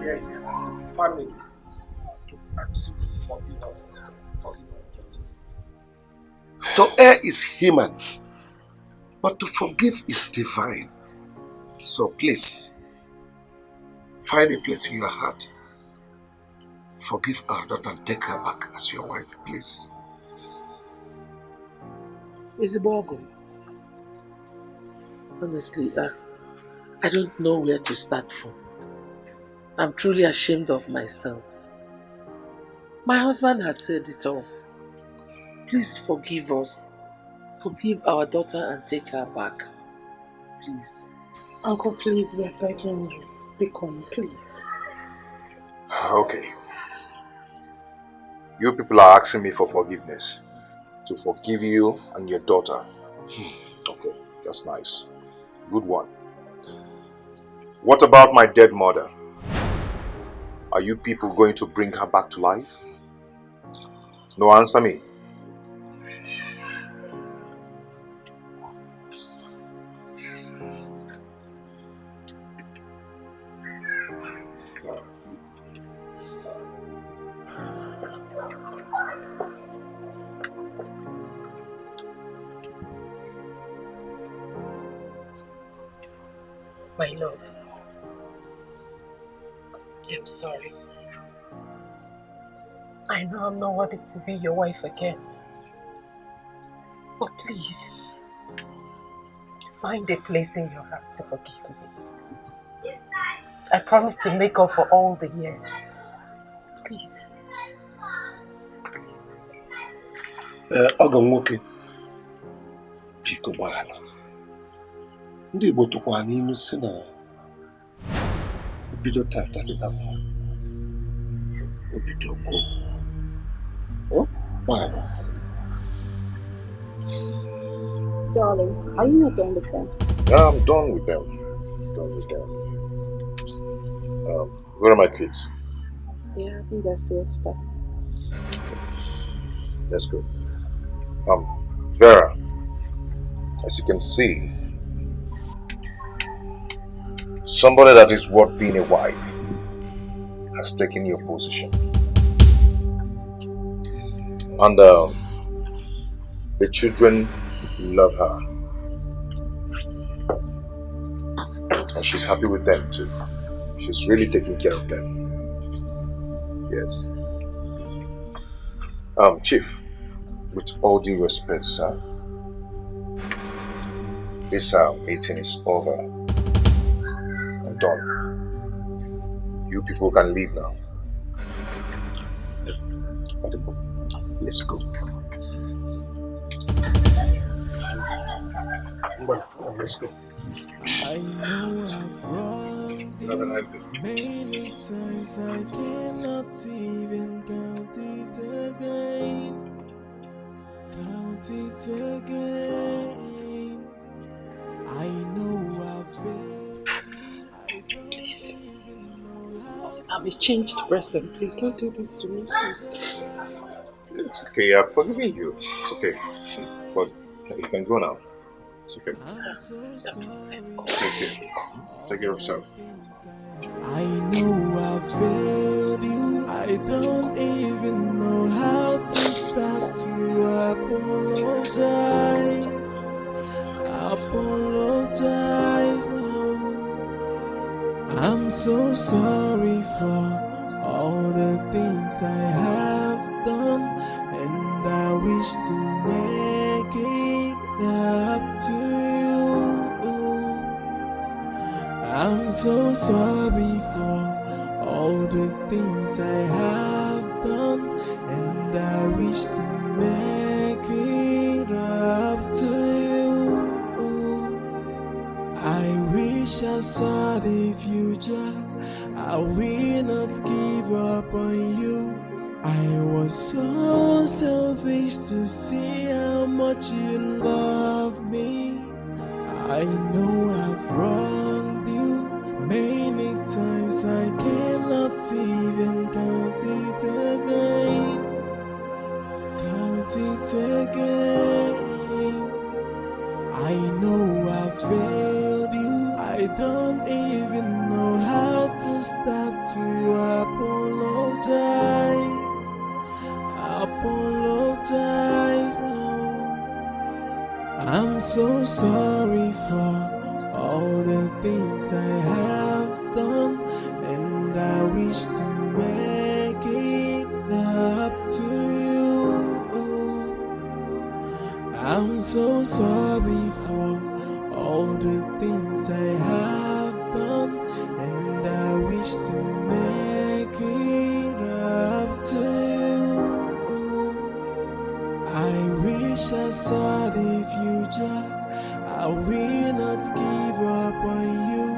are here as a family to ask you to forgive us. Forgive us. To err is human, but to forgive is divine. So please, find a place in your heart. Forgive our daughter and take her back as your wife, please. Isibogo, honestly, I don't know where to start from. I'm truly ashamed of myself. My husband has said it all. Please forgive us. Forgive our daughter and take her back. Please. Uncle, please, we're begging you. Become, please. Okay. You people are asking me for forgiveness. To forgive you and your daughter. Okay, that's nice. Good one. What about my dead mother? Are you people going to bring her back to life? No, answer me. My love, I'm sorry. I know I'm not worthy to be your wife again. But please, find a place in your heart to forgive me. I promise to make up for all the years. Please. Please. Ogonwoke, biko gbaghara. Ndị Igbo tụkwara n'ilu sị na obido tata dịka mma, obido gboo. Oh, gbaghara. Darling, are you not done with them? Yeah, I'm done with them. Where are my kids? Yeah, I think that's your stuff. That's good. Vera, as you can see, somebody that is worth being a wife has taken your position. And the children love her. And she's happy with them too. She's really taking care of them. Yes. Chief, with all due respect, sir, this meeting is over. I'm done. You people can leave now. Let's go. Let's go. I know I've wronged you many times. I cannot even count it again. Count it again. I know I've failed. Please. I'm a changed person. Please don't do this to me, please. It's okay, I've forgiven you. It's okay. But you can go now. It's okay. Sister, please, let's go. Take care of yourself. I know I've failed you. I don't even know how to start to apologize. I'm so sorry for all the things I have done, and I wish to make it up to you. I'm so sorry for all the things I have done, and I wish make it up to you. I wish I saw the future. I will not give up on you. I was so selfish to see how much you love me. I know I've wronged you many times. I cannot even count it again. Count it again. I know I failed you. I don't even know how to start to apologize. Apologize. Oh. I'm so sorry for all the things I have done, and I wish to make it up to you. I'm so sorry for all the things I have done, and I wish to make it up to you. I wish I saw the future. I will not give up on you.